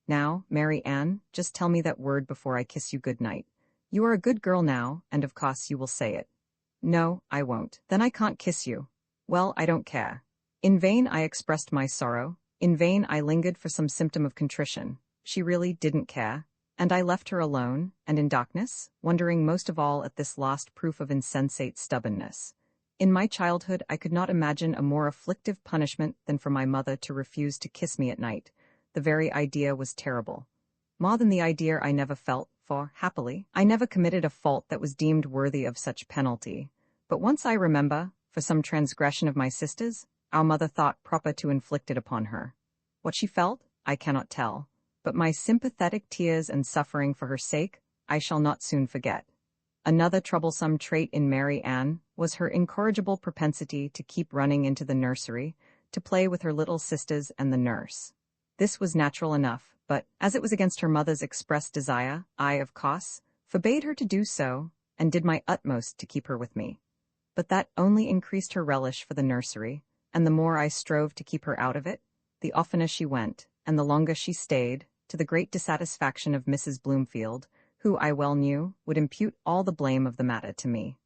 "Now, Mary Ann, just tell me that word before I kiss you good night. You are a good girl now, and of course you will say it." "No, I won't." "Then I can't kiss you." "Well, I don't care." In vain I expressed my sorrow, in vain I lingered for some symptom of contrition. She really didn't care, and I left her alone, and in darkness, wondering most of all at this last proof of insensate stubbornness. In my childhood I could not imagine a more afflictive punishment than for my mother to refuse to kiss me at night. The very idea was terrible. More than the idea I never felt, for, happily, I never committed a fault that was deemed worthy of such penalty. But once I remember, for some transgression of my sister's, our mother thought proper to inflict it upon her. What she felt, I cannot tell, but my sympathetic tears and suffering for her sake, I shall not soon forget. Another troublesome trait in Mary Ann was her incorrigible propensity to keep running into the nursery, to play with her little sisters and the nurse. This was natural enough, but, as it was against her mother's express desire, I, of course, forbade her to do so, and did my utmost to keep her with me. But that only increased her relish for the nursery, and the more I strove to keep her out of it, the oftener she went, and the longer she stayed, to the great dissatisfaction of Mrs. Bloomfield, who, I well knew, would impute all the blame of the matter to me.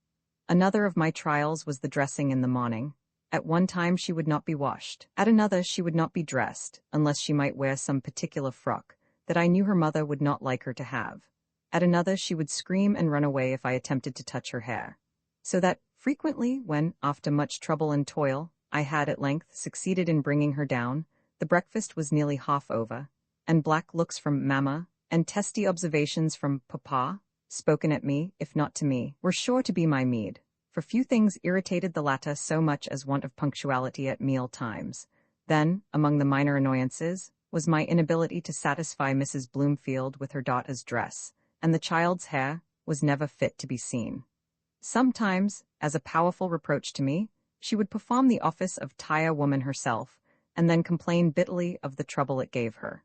Another of my trials was the dressing in the morning. At one time she would not be washed. At another she would not be dressed, unless she might wear some particular frock that I knew her mother would not like her to have. At another she would scream and run away if I attempted to touch her hair. So that, frequently, when, after much trouble and toil, I had at length succeeded in bringing her down, the breakfast was nearly half over, and black looks from Mamma, and testy observations from Papa, spoken at me, if not to me, were sure to be my meed, for few things irritated the latter so much as want of punctuality at meal times. Then, among the minor annoyances, was my inability to satisfy Mrs. Bloomfield with her daughter's dress, and the child's hair was never fit to be seen. Sometimes, as a powerful reproach to me, she would perform the office of tire-woman herself, and then complain bitterly of the trouble it gave her.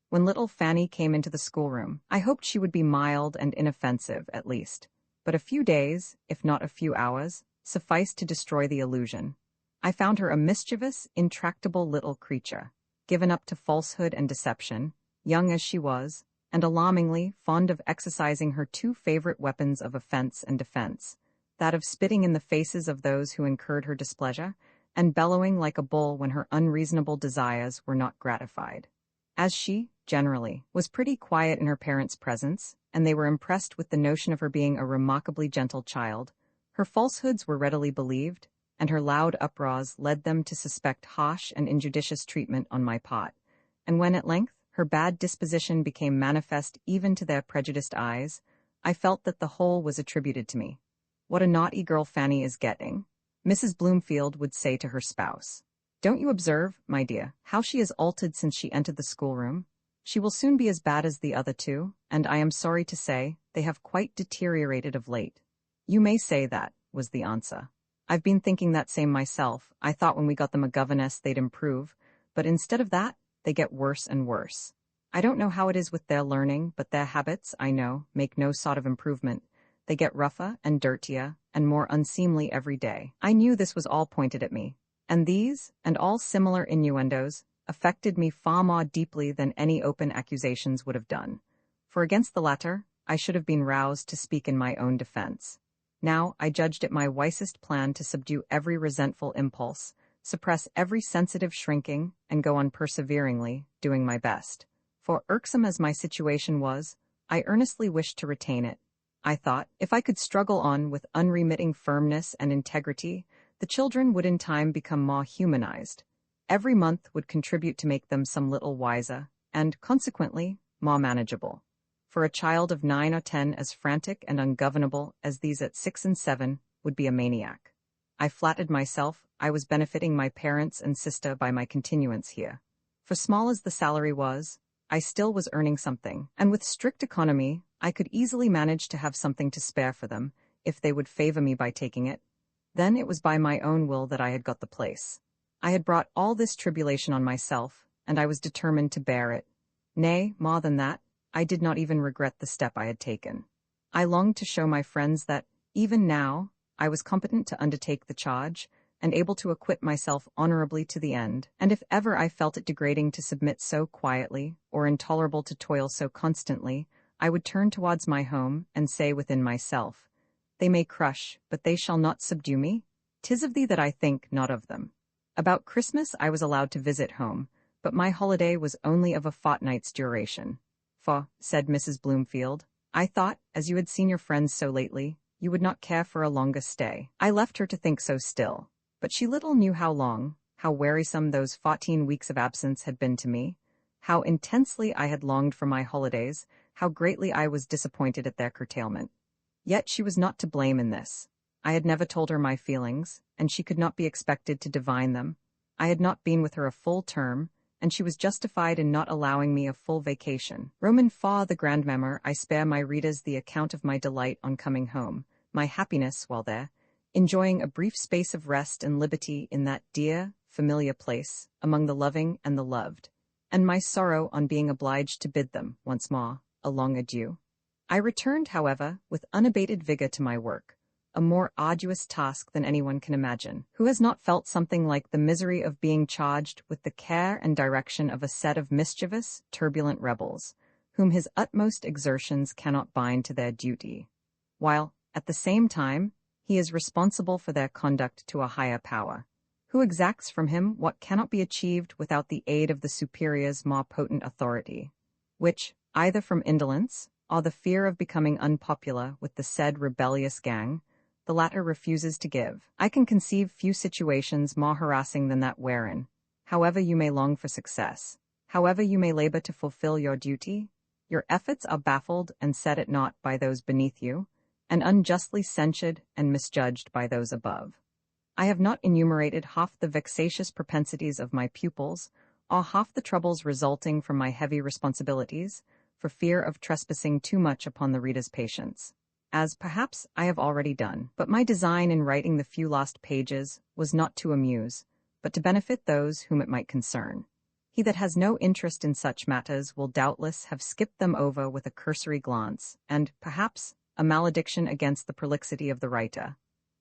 When little Fanny came into the schoolroom, I hoped she would be mild and inoffensive, at least, but a few days, if not a few hours, sufficed to destroy the illusion. I found her a mischievous, intractable little creature, given up to falsehood and deception, young as she was, and alarmingly fond of exercising her two favorite weapons of offense and defense, that of spitting in the faces of those who incurred her displeasure, and bellowing like a bull when her unreasonable desires were not gratified. As she, generally, was pretty quiet in her parents' presence, and they were impressed with the notion of her being a remarkably gentle child, her falsehoods were readily believed, and her loud uproars led them to suspect harsh and injudicious treatment on my part, and when at length her bad disposition became manifest even to their prejudiced eyes, I felt that the whole was attributed to me. "What a naughty girl Fanny is getting," Mrs. Bloomfield would say to her spouse. "Don't you observe, my dear, how she has altered since she entered the schoolroom? She will soon be as bad as the other two, and I am sorry to say they have quite deteriorated of late." "You may say that," was the answer. "I've been thinking that same myself. I thought when we got them a governess they'd improve, but instead of that, they get worse and worse. I don't know how it is with their learning, but their habits, I know, make no sort of improvement. They get rougher and dirtier and more unseemly every day." I knew this was all pointed at me, and these, and all similar innuendos, affected me far more deeply than any open accusations would have done, for against the latter I should have been roused to speak in my own defense. Now I judged it my wisest plan to subdue every resentful impulse, suppress every sensitive shrinking, and go on perseveringly, doing my best. For irksome as my situation was, I earnestly wished to retain it. I thought, if I could struggle on with unremitting firmness and integrity, the children would in time become more humanized. Every month would contribute to make them some little wiser, and, consequently, more manageable. For a child of 9 or 10 as frantic and ungovernable as these at 6 and 7 would be a maniac. I flattered myself I was benefiting my parents and sister by my continuance here. For small as the salary was, I still was earning something, and with strict economy, I could easily manage to have something to spare for them, if they would favor me by taking it. Then it was by my own will that I had got the place. I had brought all this tribulation on myself, and I was determined to bear it. Nay, more than that, I did not even regret the step I had taken. I longed to show my friends that, even now, I was competent to undertake the charge, and able to acquit myself honorably to the end, and if ever I felt it degrading to submit so quietly, or intolerable to toil so constantly, I would turn towards my home, and say within myself, "They may crush, but they shall not subdue me. 'Tis of thee that I think, not of them." About Christmas I was allowed to visit home, but my holiday was only of a fortnight's duration. "For," said Mrs. Bloomfield, "I thought, as you had seen your friends so lately, you would not care for a longer stay." I left her to think so still, but she little knew how long, how wearisome those 14 weeks of absence had been to me, how intensely I had longed for my holidays, how greatly I was disappointed at their curtailment. Yet she was not to blame in this. I had never told her my feelings, and she could not be expected to divine them. I had not been with her a full term, and she was justified in not allowing me a full vacation. Roman fa the grandmammer, I spare my readers the account of my delight on coming home, my happiness while there, enjoying a brief space of rest and liberty in that dear, familiar place, among the loving and the loved, and my sorrow on being obliged to bid them, once more, a long adieu. I returned, however, with unabated vigor to my work, a more arduous task than anyone can imagine. Who has not felt something like the misery of being charged with the care and direction of a set of mischievous, turbulent rebels, whom his utmost exertions cannot bind to their duty, while, at the same time, he is responsible for their conduct to a higher power, who exacts from him what cannot be achieved without the aid of the superior's more potent authority, which, either from indolence, or the fear of becoming unpopular with the said rebellious gang, the latter refuses to give. I can conceive few situations more harassing than that wherein, however you may long for success, however you may labor to fulfill your duty, your efforts are baffled and set at naught by those beneath you, and unjustly censured and misjudged by those above. I have not enumerated half the vexatious propensities of my pupils, or half the troubles resulting from my heavy responsibilities, for fear of trespassing too much upon the reader's patience, as perhaps I have already done. But my design in writing the few lost pages was not to amuse, but to benefit those whom it might concern. He that has no interest in such matters will doubtless have skipped them over with a cursory glance, and, perhaps, a malediction against the prolixity of the writer.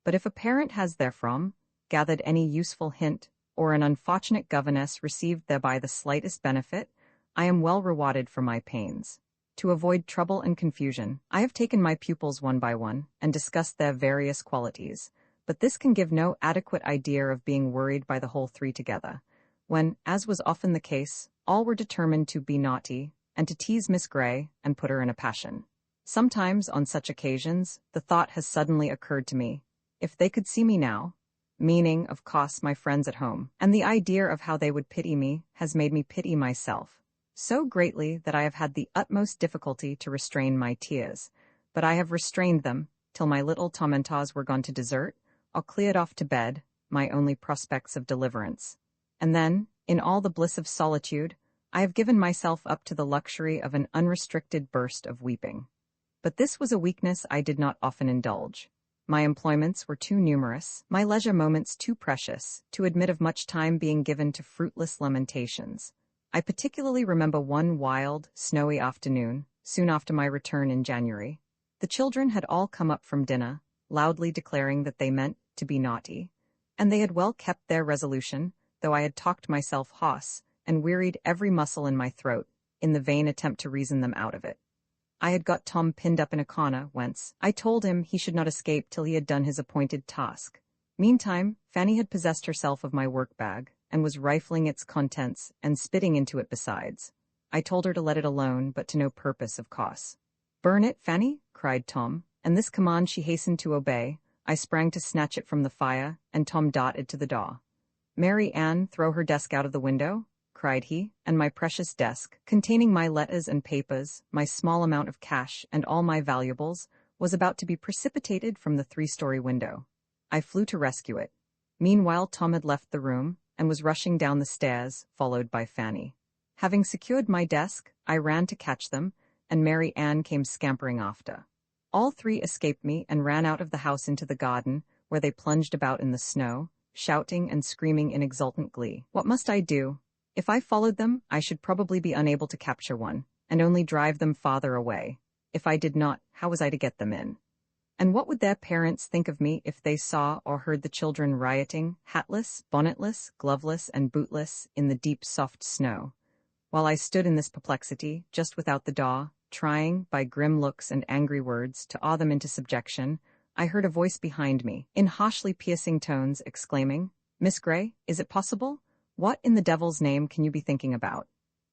But if a parent has therefrom gathered any useful hint, or an unfortunate governess received thereby the slightest benefit, I am well rewarded for my pains. To avoid trouble and confusion, I have taken my pupils one by one, and discussed their various qualities, but this can give no adequate idea of being worried by the whole three together, when, as was often the case, all were determined to be naughty, and to tease Miss Grey, and put her in a passion. Sometimes, on such occasions, the thought has suddenly occurred to me, if they could see me now, meaning, of course, my friends at home, and the idea of how they would pity me has made me pity myself, so greatly that I have had the utmost difficulty to restrain my tears, but I have restrained them, till my little tormentors were gone to dessert, or cleared off to bed, my only prospects of deliverance. And then, in all the bliss of solitude, I have given myself up to the luxury of an unrestricted burst of weeping. But this was a weakness I did not often indulge. My employments were too numerous, my leisure moments too precious, to admit of much time being given to fruitless lamentations. I particularly remember one wild, snowy afternoon, soon after my return in January. The children had all come up from dinner, loudly declaring that they meant to be naughty, and they had well kept their resolution, though I had talked myself hoarse, and wearied every muscle in my throat, in the vain attempt to reason them out of it. I had got Tom pinned up in a corner, whence I told him he should not escape till he had done his appointed task. Meantime, Fanny had possessed herself of my work-bag, and was rifling its contents, and spitting into it besides. I told her to let it alone, but to no purpose, of course. "Burn it, Fanny?" cried Tom, and this command she hastened to obey. I sprang to snatch it from the fire, and Tom darted to the door. "Mary Ann, throw her desk out of the window," cried he, and my precious desk, containing my letters and papers, my small amount of cash, and all my valuables, was about to be precipitated from the 3-story window. I flew to rescue it. Meanwhile Tom had left the room, and was rushing down the stairs, followed by Fanny. Having secured my desk, I ran to catch them, and Mary Ann came scampering after. All three escaped me and ran out of the house into the garden, where they plunged about in the snow, shouting and screaming in exultant glee. What must I do? If I followed them, I should probably be unable to capture one, and only drive them farther away. If I did not, how was I to get them in? And what would their parents think of me if they saw or heard the children rioting, hatless, bonnetless, gloveless, and bootless, in the deep soft snow? While I stood in this perplexity, just without the door, trying, by grim looks and angry words, to awe them into subjection, I heard a voice behind me, in harshly piercing tones, exclaiming, "Miss Grey, is it possible? What in the devil's name can you be thinking about?"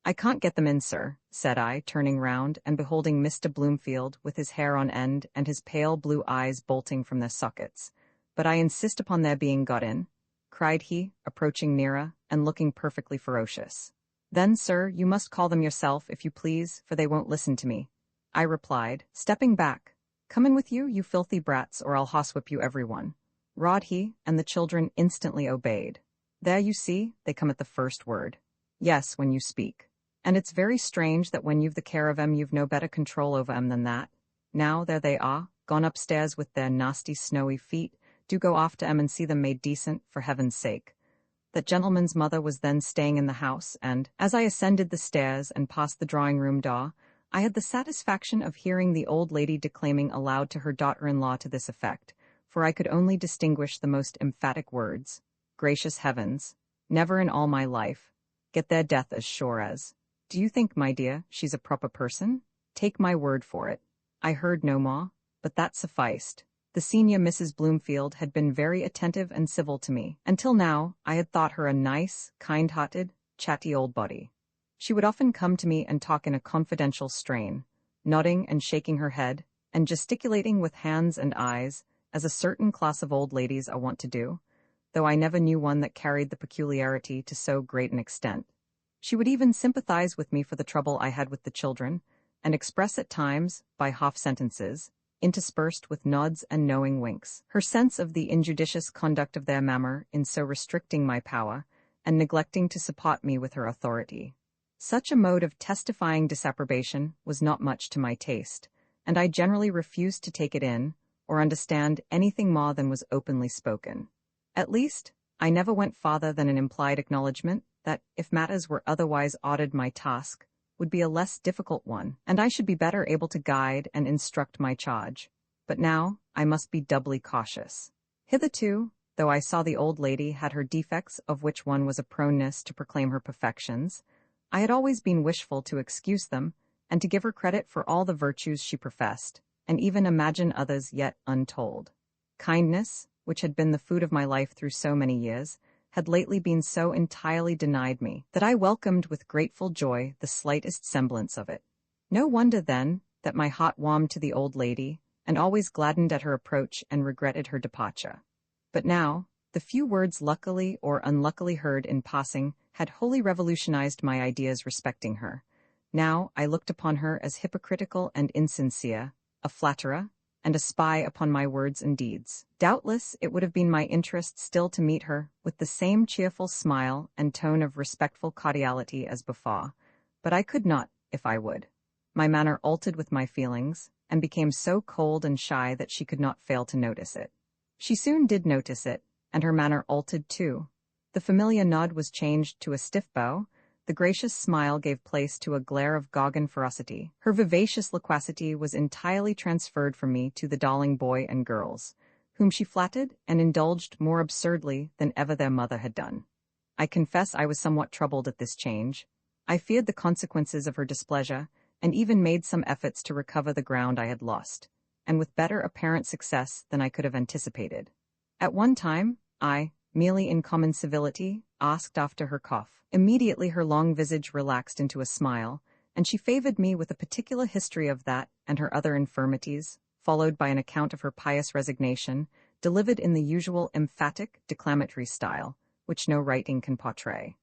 "I can't get them in, sir," said I, turning round and beholding Mr. Bloomfield with his hair on end and his pale blue eyes bolting from their sockets. "But I insist upon their being got in," cried he, approaching nearer and looking perfectly ferocious. "Then, sir, you must call them yourself, if you please, for they won't listen to me," I replied, stepping back. "Come in with you, you filthy brats, or I'll horsewhip you every one," roared he, and the children instantly obeyed. "There, you see, they come at the first word. Yes, when you speak. And it's very strange that when you've the care of 'em you've no better control over 'em than that. Now, there they are, gone upstairs with their nasty snowy feet. Do go after 'em and see them made decent, for heaven's sake." That gentleman's mother was then staying in the house, and, as I ascended the stairs and passed the drawing-room door, I had the satisfaction of hearing the old lady declaiming aloud to her daughter-in-law to this effect, for I could only distinguish the most emphatic words: "Gracious heavens! Never in all my life. Get their death as sure as. Do you think, my dear, she's a proper person? Take my word for it." I heard no more, but that sufficed. The senior Mrs. Bloomfield had been very attentive and civil to me. Until now, I had thought her a nice, kind-hearted, chatty old body. She would often come to me and talk in a confidential strain, nodding and shaking her head, and gesticulating with hands and eyes, as a certain class of old ladies are wont to do, though I never knew one that carried the peculiarity to so great an extent. She would even sympathize with me for the trouble I had with the children, and express at times, by half-sentences, interspersed with nods and knowing winks, her sense of the injudicious conduct of their mamma in so restricting my power, and neglecting to support me with her authority. Such a mode of testifying disapprobation was not much to my taste, and I generally refused to take it in, or understand anything more than was openly spoken. At least, I never went farther than an implied acknowledgment that, if matters were otherwise ordered, my task would be a less difficult one, and I should be better able to guide and instruct my charge. But now I must be doubly cautious. Hitherto, though I saw the old lady had her defects, of which one was a proneness to proclaim her perfections, I had always been wishful to excuse them, and to give her credit for all the virtues she professed, and even imagine others yet untold. Kindness, which had been the food of my life through so many years, had lately been so entirely denied me that I welcomed with grateful joy the slightest semblance of it. No wonder, then, that my heart warmed to the old lady, and always gladdened at her approach and regretted her departure. But now, the few words luckily or unluckily heard in passing had wholly revolutionized my ideas respecting her. Now I looked upon her as hypocritical and insincere, a flatterer, and a spy upon my words and deeds. Doubtless it would have been my interest still to meet her with the same cheerful smile and tone of respectful cordiality as before, but I could not, if I would. My manner altered with my feelings, and became so cold and shy that she could not fail to notice it. She soon did notice it, and her manner altered too. The familiar nod was changed to a stiff bow, the gracious smile gave place to a glare of Gorgon ferocity. Her vivacious loquacity was entirely transferred from me to the darling boy and girls, whom she flattered and indulged more absurdly than ever their mother had done. I confess I was somewhat troubled at this change. I feared the consequences of her displeasure, and even made some efforts to recover the ground I had lost, and with better apparent success than I could have anticipated. At one time, I, merely in common civility, asked after her cough. Immediately her long visage relaxed into a smile, and she favored me with a particular history of that and her other infirmities, followed by an account of her pious resignation, delivered in the usual emphatic, declamatory style, which no writing can portray.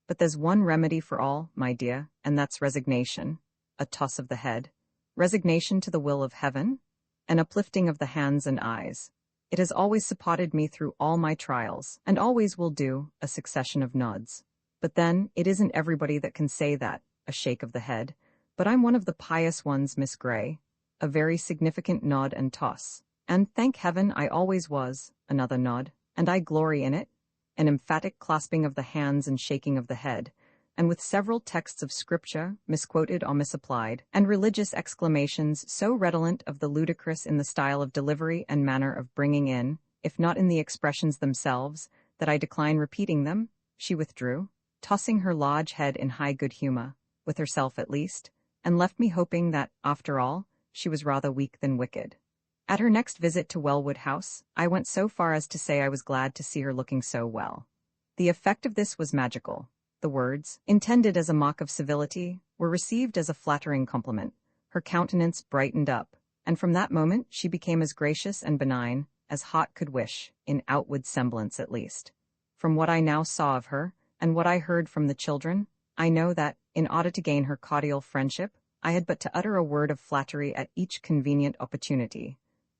But there's one remedy for all, my dear, and that's resignation, a toss of the head, resignation to the will of heaven, an uplifting of the hands and eyes. It has always supported me through all my trials, and always will do, a succession of nods. But then, it isn't everybody that can say that, a shake of the head, but I'm one of the pious ones, Miss Grey, a very significant nod and toss. And thank heaven I always was, another nod, and I glory in it, an emphatic clasping of the hands and shaking of the head, and with several texts of scripture misquoted or misapplied, and religious exclamations so redolent of the ludicrous in the style of delivery and manner of bringing in, if not in the expressions themselves, that I decline repeating them, she withdrew, tossing her large head in high good humor, with herself at least, and left me hoping that, after all, she was rather weak than wicked. At her next visit to Wellwood House, I went so far as to say I was glad to see her looking so well. The effect of this was magical. The words, intended as a mock of civility, were received as a flattering compliment. Her countenance brightened up, and from that moment she became as gracious and benign as heart could wish, in outward semblance at least. From what I now saw of her, and what I heard from the children, I know that, in order to gain her cordial friendship, I had but to utter a word of flattery at each convenient opportunity.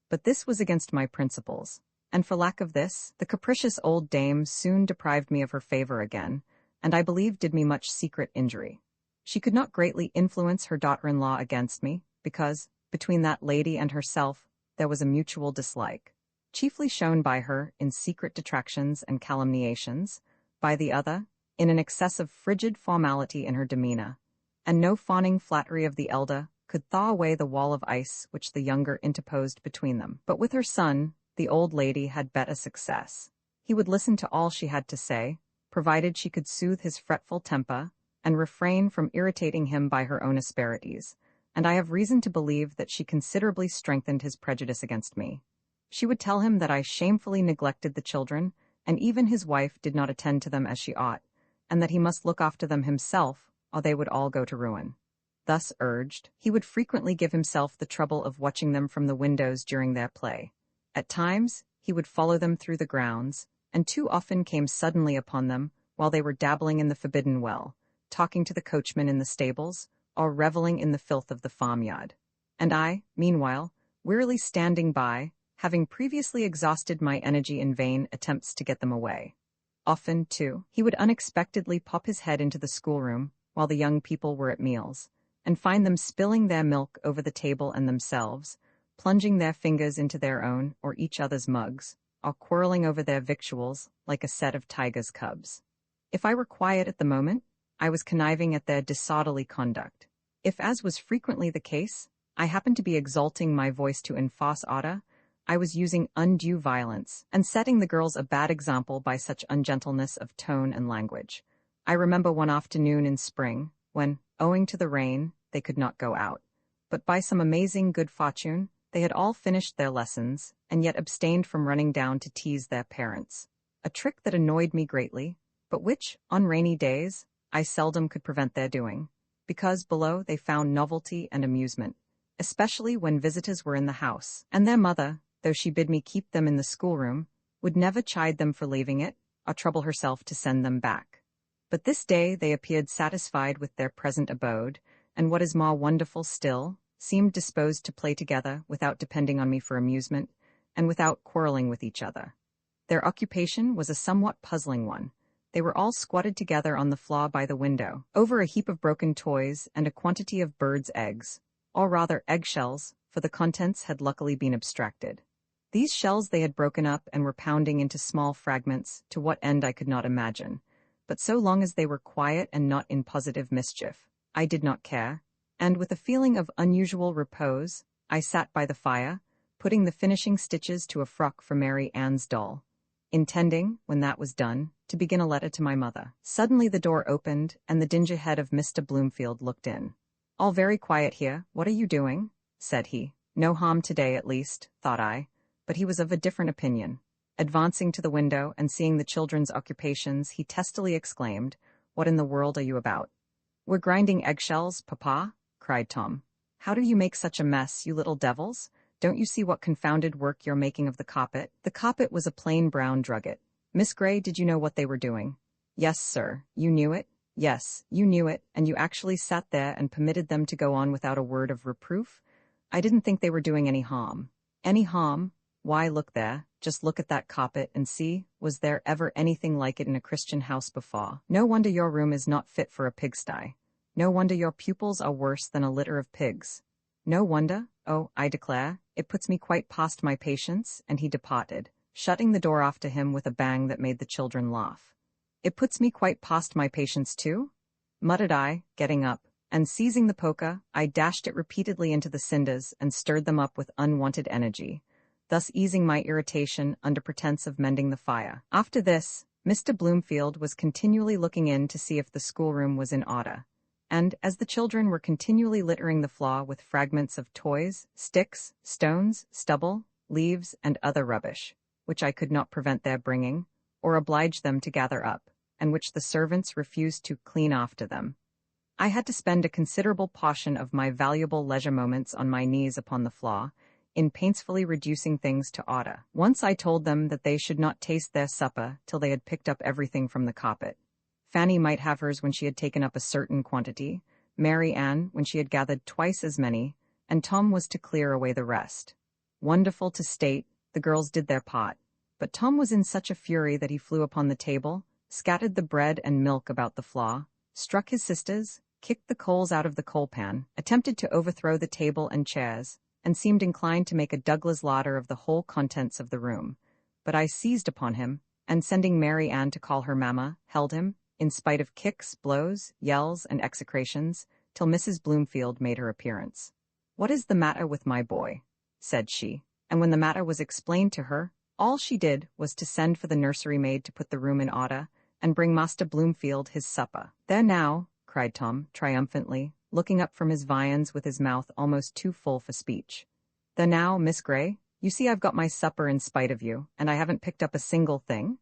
But this was against my principles, and for lack of this, the capricious old dame soon deprived me of her favor again, and I believe did me much secret injury. She could not greatly influence her daughter-in-law against me, because, between that lady and herself, there was a mutual dislike, chiefly shown by her in secret detractions and calumniations, by the other, in an excess of frigid formality in her demeanor, and no fawning flattery of the elder could thaw away the wall of ice which the younger interposed between them. But with her son, the old lady had better success. He would listen to all she had to say, provided she could soothe his fretful temper, and refrain from irritating him by her own asperities, and I have reason to believe that she considerably strengthened his prejudice against me. She would tell him that I shamefully neglected the children, and even his wife did not attend to them as she ought, and that he must look after them himself, or they would all go to ruin. Thus urged, he would frequently give himself the trouble of watching them from the windows during their play. At times, he would follow them through the grounds, and too often came suddenly upon them while they were dabbling in the forbidden well, talking to the coachman in the stables, or reveling in the filth of the farmyard. And I, meanwhile, wearily standing by, having previously exhausted my energy in vain attempts to get them away. Often, too, he would unexpectedly pop his head into the schoolroom while the young people were at meals, and find them spilling their milk over the table and themselves, plunging their fingers into their own or each other's mugs, or quarreling over their victuals like a set of tiger's cubs. If I were quiet at the moment, I was conniving at their disorderly conduct. If, as was frequently the case, I happened to be exalting my voice to enforce order, I was using undue violence, and setting the girls a bad example by such ungentleness of tone and language. I remember one afternoon in spring, when, owing to the rain, they could not go out. But by some amazing good fortune, they had all finished their lessons, and yet abstained from running down to tease their parents. A trick that annoyed me greatly, but which, on rainy days, I seldom could prevent their doing, because below they found novelty and amusement, especially when visitors were in the house, and their mother, though she bid me keep them in the schoolroom, would never chide them for leaving it, or trouble herself to send them back. But this day they appeared satisfied with their present abode, and what is more wonderful still, seemed disposed to play together without depending on me for amusement, and without quarreling with each other. Their occupation was a somewhat puzzling one. They were all squatted together on the floor by the window, over a heap of broken toys and a quantity of birds' eggs, or rather eggshells, for the contents had luckily been abstracted. These shells they had broken up and were pounding into small fragments, to what end I could not imagine. But so long as they were quiet and not in positive mischief, I did not care, and with a feeling of unusual repose, I sat by the fire, putting the finishing stitches to a frock for Mary Ann's doll, intending, when that was done, to begin a letter to my mother. Suddenly the door opened, and the dingy head of Mr. Bloomfield looked in. "All very quiet here. What are you doing?" said he. "No harm today, at least," thought I, but he was of a different opinion. Advancing to the window and seeing the children's occupations, he testily exclaimed, "What in the world are you about?" "We're grinding eggshells, Papa," cried Tom. "How do you make such a mess, you little devils? Don't you see what confounded work you're making of the carpet?" The carpet was a plain brown drugget. "Miss Gray, did you know what they were doing?" "Yes, sir." "You knew it?" "Yes, you knew it, and you actually sat there and permitted them to go on without a word of reproof?" "I didn't think they were doing any harm." "Any harm? Why, look there. Just look at that carpet and see, was there ever anything like it in a Christian house before? No wonder your room is not fit for a pigsty. No wonder your pupils are worse than a litter of pigs. No wonder, oh, I declare, it puts me quite past my patience," and he departed, shutting the door after him with a bang that made the children laugh. "It puts me quite past my patience too?" muttered I, getting up, and seizing the poker, I dashed it repeatedly into the cinders and stirred them up with unwanted energy, thus easing my irritation under pretense of mending the fire. After this, Mr. Bloomfield was continually looking in to see if the schoolroom was in order, and, as the children were continually littering the floor with fragments of toys, sticks, stones, stubble, leaves, and other rubbish, which I could not prevent their bringing, or oblige them to gather up, and which the servants refused to clean after them, I had to spend a considerable portion of my valuable leisure moments on my knees upon the floor, in painfully reducing things to order. Once I told them that they should not taste their supper till they had picked up everything from the carpet. Fanny might have hers when she had taken up a certain quantity, Mary Ann when she had gathered twice as many, and Tom was to clear away the rest. Wonderful to state, the girls did their part, but Tom was in such a fury that he flew upon the table, scattered the bread and milk about the floor, struck his sisters, kicked the coals out of the coal pan, attempted to overthrow the table and chairs, and seemed inclined to make a Douglas lauder of the whole contents of the room. But I seized upon him, and sending Mary Ann to call her mamma, held him, in spite of kicks, blows, yells, and execrations, till Mrs. Bloomfield made her appearance. "What is the matter with my boy?" said she, and when the matter was explained to her, all she did was to send for the nursery maid to put the room in order, and bring Master Bloomfield his supper. "There now," cried Tom, triumphantly, looking up from his viands with his mouth almost too full for speech. "There now, Miss Grey, you see I've got my supper in spite of you, and I haven't picked up a single thing?"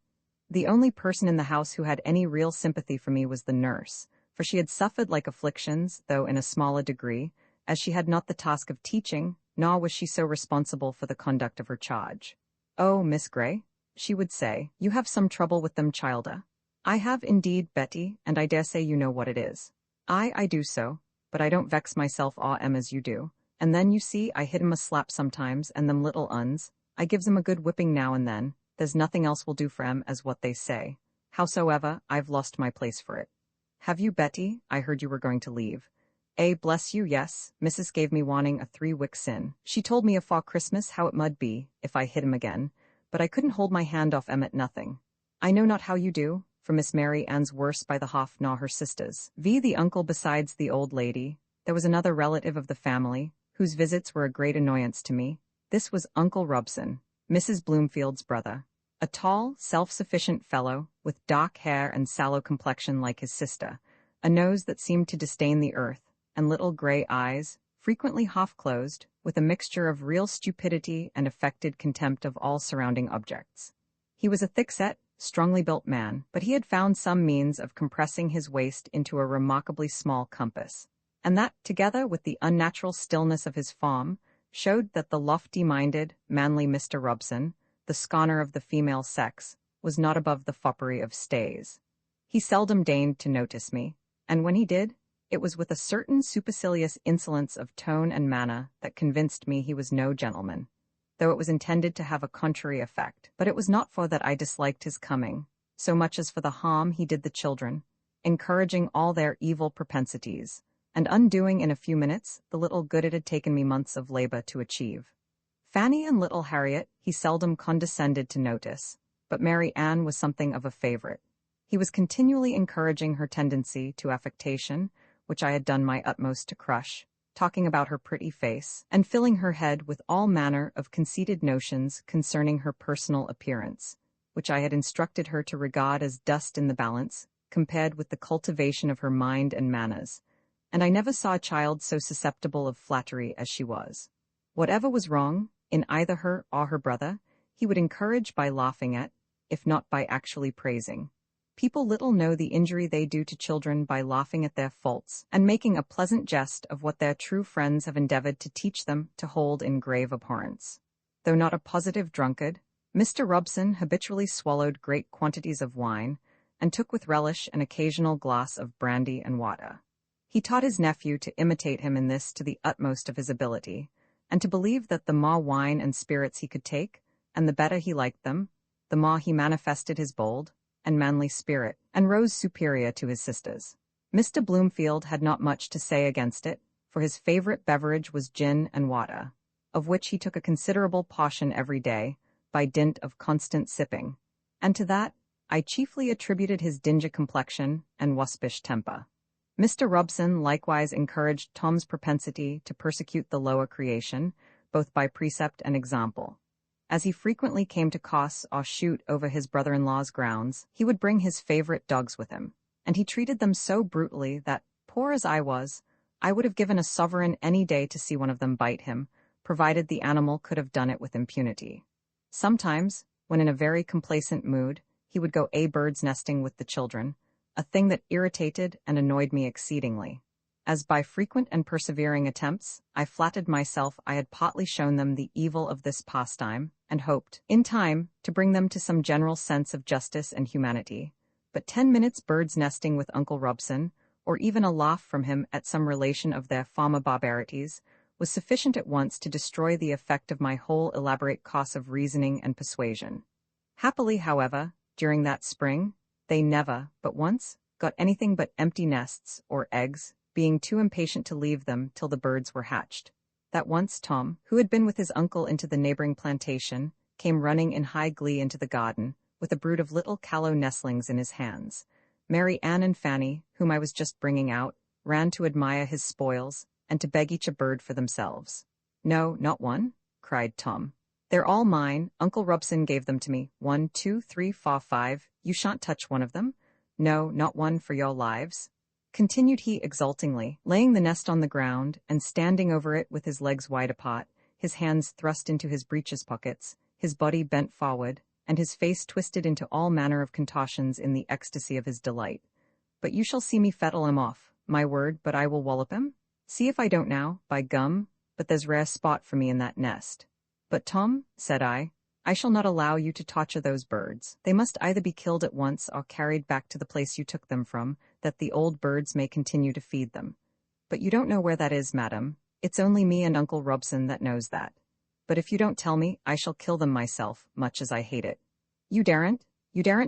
The only person in the house who had any real sympathy for me was the nurse, for she had suffered like afflictions, though in a smaller degree, as she had not the task of teaching, nor was she so responsible for the conduct of her charge. "Oh, Miss Grey," she would say, "you have some trouble with them childer." "I have indeed, Betty, and I dare say you know what it is." I do so, but I don't vex myself aw em as you do, and then you see I hit 'em a slap sometimes, and them little uns, I gives 'em a good whipping now and then, there's nothing else will do for 'em as what they say. Howsoever, I've lost my place for it. Have you, Betty? I heard you were going to leave. Bless you, yes, Mrs. gave me warning a 3 week sin. She told me afore Christmas how it mud be, if I hit 'em again, but I couldn't hold my hand off 'em at nothing. I know not how you do, for Miss Mary Ann's worse by the half nor her sisters. The uncle besides the old lady, there was another relative of the family, whose visits were a great annoyance to me. This was Uncle Robson, Mrs. Bloomfield's brother, a tall, self-sufficient fellow, with dark hair and sallow complexion like his sister, a nose that seemed to disdain the earth, and little gray eyes, frequently half-closed, with a mixture of real stupidity and affected contempt of all surrounding objects. He was a thick-set, strongly built man, but he had found some means of compressing his waist into a remarkably small compass, and that, together with the unnatural stillness of his form, showed that the lofty-minded, manly Mr. Robson, the scorner of the female sex, was not above the foppery of stays. He seldom deigned to notice me, and when he did, it was with a certain supercilious insolence of tone and manner that convinced me he was no gentleman, though it was intended to have a contrary effect. But it was not for that I disliked his coming, so much as for the harm he did the children, encouraging all their evil propensities, and undoing in a few minutes the little good it had taken me months of labor to achieve. Fanny and little Harriet he seldom condescended to notice, but Mary Ann was something of a favorite. He was continually encouraging her tendency to affectation, which I had done my utmost to crush, talking about her pretty face, and filling her head with all manner of conceited notions concerning her personal appearance, which I had instructed her to regard as dust in the balance, compared with the cultivation of her mind and manners, and I never saw a child so susceptible of flattery as she was. Whatever was wrong, in either her or her brother, he would encourage by laughing at, if not by actually praising. People little know the injury they do to children by laughing at their faults, and making a pleasant jest of what their true friends have endeavored to teach them to hold in grave abhorrence. Though not a positive drunkard, Mr. Robson habitually swallowed great quantities of wine, and took with relish an occasional glass of brandy and water. He taught his nephew to imitate him in this to the utmost of his ability, and to believe that the more wine and spirits he could take, and the better he liked them, the more he manifested his bold and manly spirit, and rose superior to his sisters. Mr. Bloomfield had not much to say against it, for his favorite beverage was gin and water, of which he took a considerable portion every day, by dint of constant sipping, and to that I chiefly attributed his dingy complexion and waspish temper. Mr. Robson likewise encouraged Tom's propensity to persecute the lower creation, both by precept and example. As he frequently came to Cos or shoot over his brother-in-law's grounds, he would bring his favorite dogs with him, and he treated them so brutally that, poor as I was, I would have given a sovereign any day to see one of them bite him, provided the animal could have done it with impunity. Sometimes, when in a very complacent mood, he would go bird's nesting with the children, a thing that irritated and annoyed me exceedingly, as by frequent and persevering attempts, I flattered myself I had partly shown them the evil of this pastime, and hoped, in time, to bring them to some general sense of justice and humanity. But 10 minutes bird's nesting with Uncle Robson, or even a laugh from him at some relation of their former barbarities, was sufficient at once to destroy the effect of my whole elaborate course of reasoning and persuasion. Happily, however, during that spring, they never, but once, got anything but empty nests or eggs, being too impatient to leave them till the birds were hatched. That once Tom, who had been with his uncle into the neighboring plantation, came running in high glee into the garden, with a brood of little callow nestlings in his hands. Mary Ann and Fanny, whom I was just bringing out, ran to admire his spoils, and to beg each a bird for themselves. "No, not one," cried Tom. "They're all mine. Uncle Robson gave them to me. 1, 2, 3, 4, 5. You shan't touch one of them. No, not one for your lives," continued he exultingly, laying the nest on the ground and standing over it with his legs wide apart, his hands thrust into his breeches pockets, his body bent forward, and his face twisted into all manner of contortions in the ecstasy of his delight. "But you shall see me fettle him off, my word, but I will wallop him. See if I don't now, by gum, but there's rare spot for me in that nest." "But Tom," said I shall not allow you to torture those birds. They must either be killed at once or carried back to the place you took them from, that the old birds may continue to feed them. But you don't know where that is, madam. It's only me and Uncle Robson that knows that. But if you don't tell me, I shall kill them myself, much as I hate it." You daren't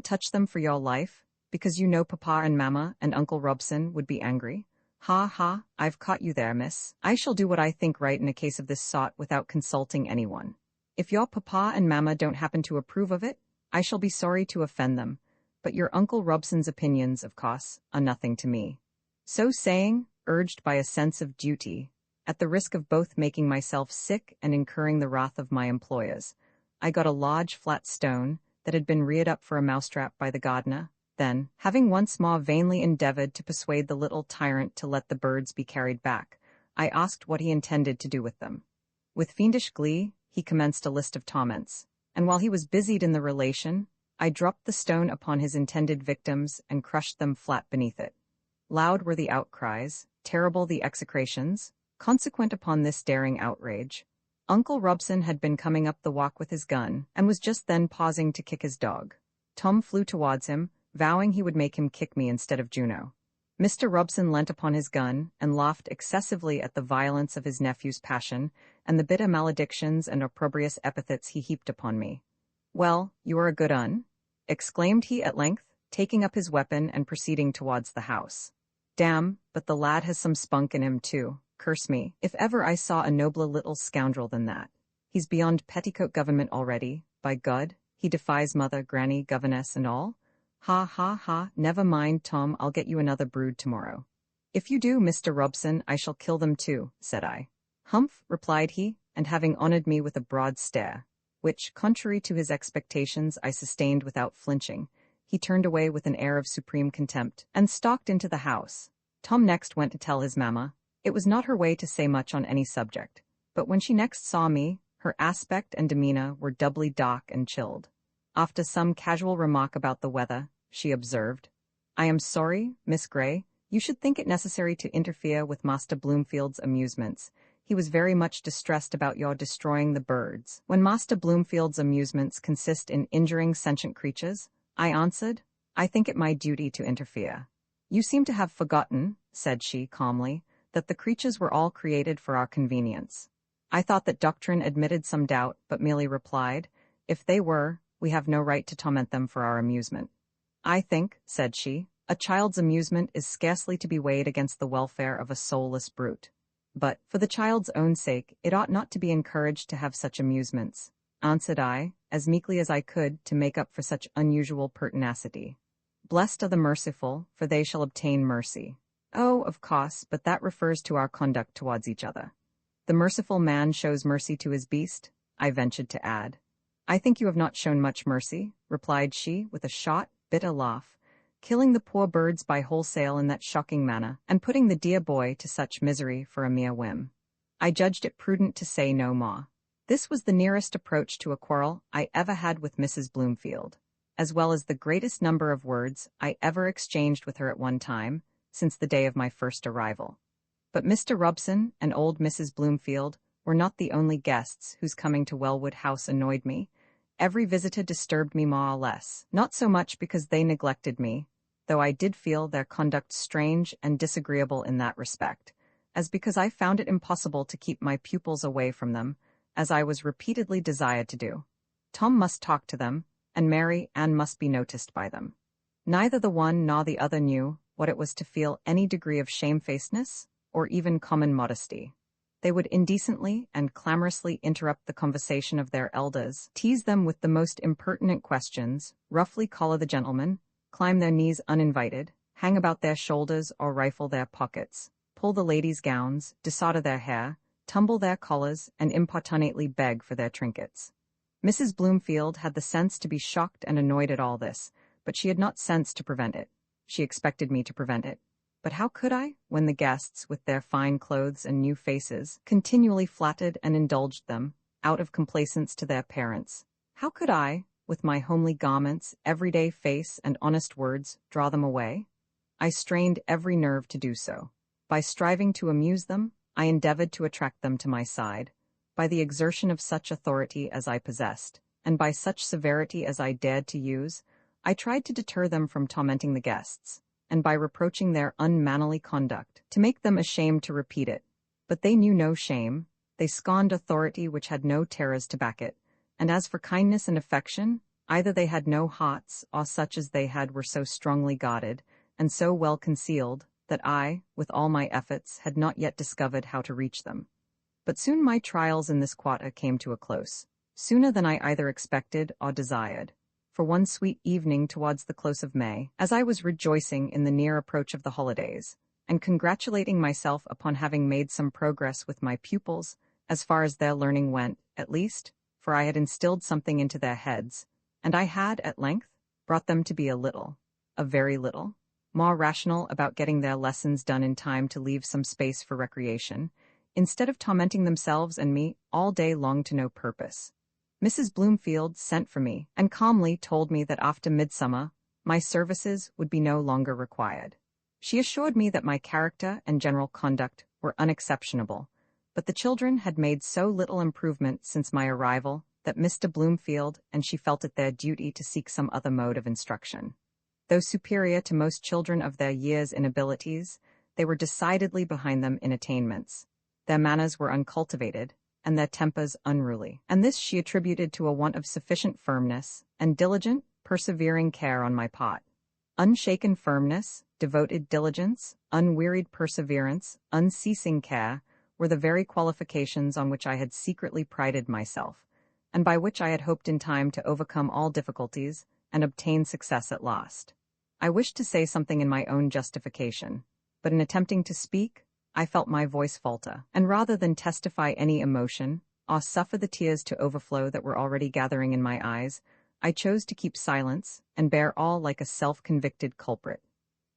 touch them for your life, because you know Papa and Mamma and Uncle Robson would be angry? Ha ha, I've caught you there, miss. I shall do what I think right in a case of this sort without consulting anyone. If your Papa and Mamma don't happen to approve of it, I shall be sorry to offend them, but your Uncle Robson's opinions, of course, are nothing to me. So saying, urged by a sense of duty, at the risk of both making myself sick and incurring the wrath of my employers, I got a large flat stone that had been reared up for a mousetrap by the gardener. Then, having once more vainly endeavored to persuade the little tyrant to let the birds be carried back, I asked what he intended to do with them. With fiendish glee, he commenced a list of torments, and while he was busied in the relation, I dropped the stone upon his intended victims and crushed them flat beneath it. Loud were the outcries, terrible the execrations, consequent upon this daring outrage. Uncle Robson had been coming up the walk with his gun, and was just then pausing to kick his dog. Tom flew towards him, vowing he would make him kick me instead of Juno. Mr. Robson leant upon his gun, and laughed excessively at the violence of his nephew's passion, and the bitter maledictions and opprobrious epithets he heaped upon me. "Well, you are a good un," exclaimed he at length, taking up his weapon and proceeding towards the house. "Damn, but the lad has some spunk in him too. Curse me, if ever I saw a nobler little scoundrel than that. He's beyond petticoat government already, by God, he defies mother, granny, governess, and all. Ha ha ha, never mind, Tom, I'll get you another brood tomorrow." "If you do, Mr. Robson, I shall kill them too," said I. "Humph," replied he, and having honored me with a broad stare, which, contrary to his expectations, I sustained without flinching, he turned away with an air of supreme contempt, and stalked into the house. Tom next went to tell his mamma. It was not her way to say much on any subject, but when she next saw me, her aspect and demeanor were doubly dark and chilled. After some casual remark about the weather, she observed, "I am sorry, Miss Grey, you should think it necessary to interfere with Master Bloomfield's amusements. He was very much distressed about your destroying the birds. When Master Bloomfield's amusements consist in injuring sentient creatures," I answered, "I think it my duty to interfere." "You seem to have forgotten," said she calmly, "that the creatures were all created for our convenience." I thought that doctrine admitted some doubt, but merely replied, "If they were, we have no right to torment them for our amusement." "I think," said she, "a child's amusement is scarcely to be weighed against the welfare of a soulless brute. But, for the child's own sake, it ought not to be encouraged to have such amusements," answered I, as meekly as I could, to make up for such unusual pertinacity. "Blessed are the merciful, for they shall obtain mercy." Oh, of course, but that refers to our conduct towards each other. The merciful man shows mercy to his beast, I ventured to add. I think you have not shown much mercy, replied she, with a short, bitter laugh, killing the poor birds by wholesale in that shocking manner, and putting the dear boy to such misery for a mere whim. I judged it prudent to say no more. This was the nearest approach to a quarrel I ever had with Mrs. Bloomfield, as well as the greatest number of words I ever exchanged with her at one time, since the day of my first arrival. But Mr. Robson and old Mrs. Bloomfield were not the only guests whose coming to Wellwood House annoyed me. Every visitor disturbed me more or less, not so much because they neglected me, though I did feel their conduct strange and disagreeable in that respect, as because I found it impossible to keep my pupils away from them, as I was repeatedly desired to do. Tom must talk to them, and Mary Ann must be noticed by them. Neither the one nor the other knew what it was to feel any degree of shamefacedness, or even common modesty. They would indecently and clamorously interrupt the conversation of their elders, tease them with the most impertinent questions, roughly collar the gentlemen, climb their knees uninvited, hang about their shoulders or rifle their pockets, pull the ladies' gowns, disorder their hair, tumble their collars, and importunately beg for their trinkets. Mrs. Bloomfield had the sense to be shocked and annoyed at all this, but she had not sense to prevent it. She expected me to prevent it. But how could I, when the guests, with their fine clothes and new faces, continually flattered and indulged them, out of complaisance to their parents? How could I, with my homely garments, everyday face, and honest words, draw them away? I strained every nerve to do so. By striving to amuse them, I endeavored to attract them to my side, by the exertion of such authority as I possessed, and by such severity as I dared to use, I tried to deter them from tormenting the guests, and by reproaching their unmannerly conduct, to make them ashamed to repeat it. But they knew no shame, they scorned authority which had no terrors to back it, and as for kindness and affection, either they had no hearts, or such as they had were so strongly guarded, and so well concealed, that I, with all my efforts, had not yet discovered how to reach them. But soon my trials in this quarter came to a close, sooner than I either expected or desired. For one sweet evening towards the close of May, as I was rejoicing in the near approach of the holidays, and congratulating myself upon having made some progress with my pupils, as far as their learning went, at least, for I had instilled something into their heads, and I had, at length, brought them to be a very little, more rational about getting their lessons done in time to leave some space for recreation, instead of tormenting themselves and me all day long to no purpose. Mrs. Bloomfield sent for me and calmly told me that after midsummer, my services would be no longer required. She assured me that my character and general conduct were unexceptionable, but the children had made so little improvement since my arrival that Mr. Bloomfield and she felt it their duty to seek some other mode of instruction. Though superior to most children of their years in abilities, they were decidedly behind them in attainments. Their manners were uncultivated, and their tempers unruly, and this she attributed to a want of sufficient firmness and diligent, persevering care on my part. Unshaken firmness, devoted diligence, unwearied perseverance, unceasing care were the very qualifications on which I had secretly prided myself, and by which I had hoped in time to overcome all difficulties and obtain success at last. I wished to say something in my own justification, but in attempting to speak, I felt my voice falter, and rather than testify any emotion, or suffer the tears to overflow that were already gathering in my eyes, I chose to keep silence and bear all like a self-convicted culprit.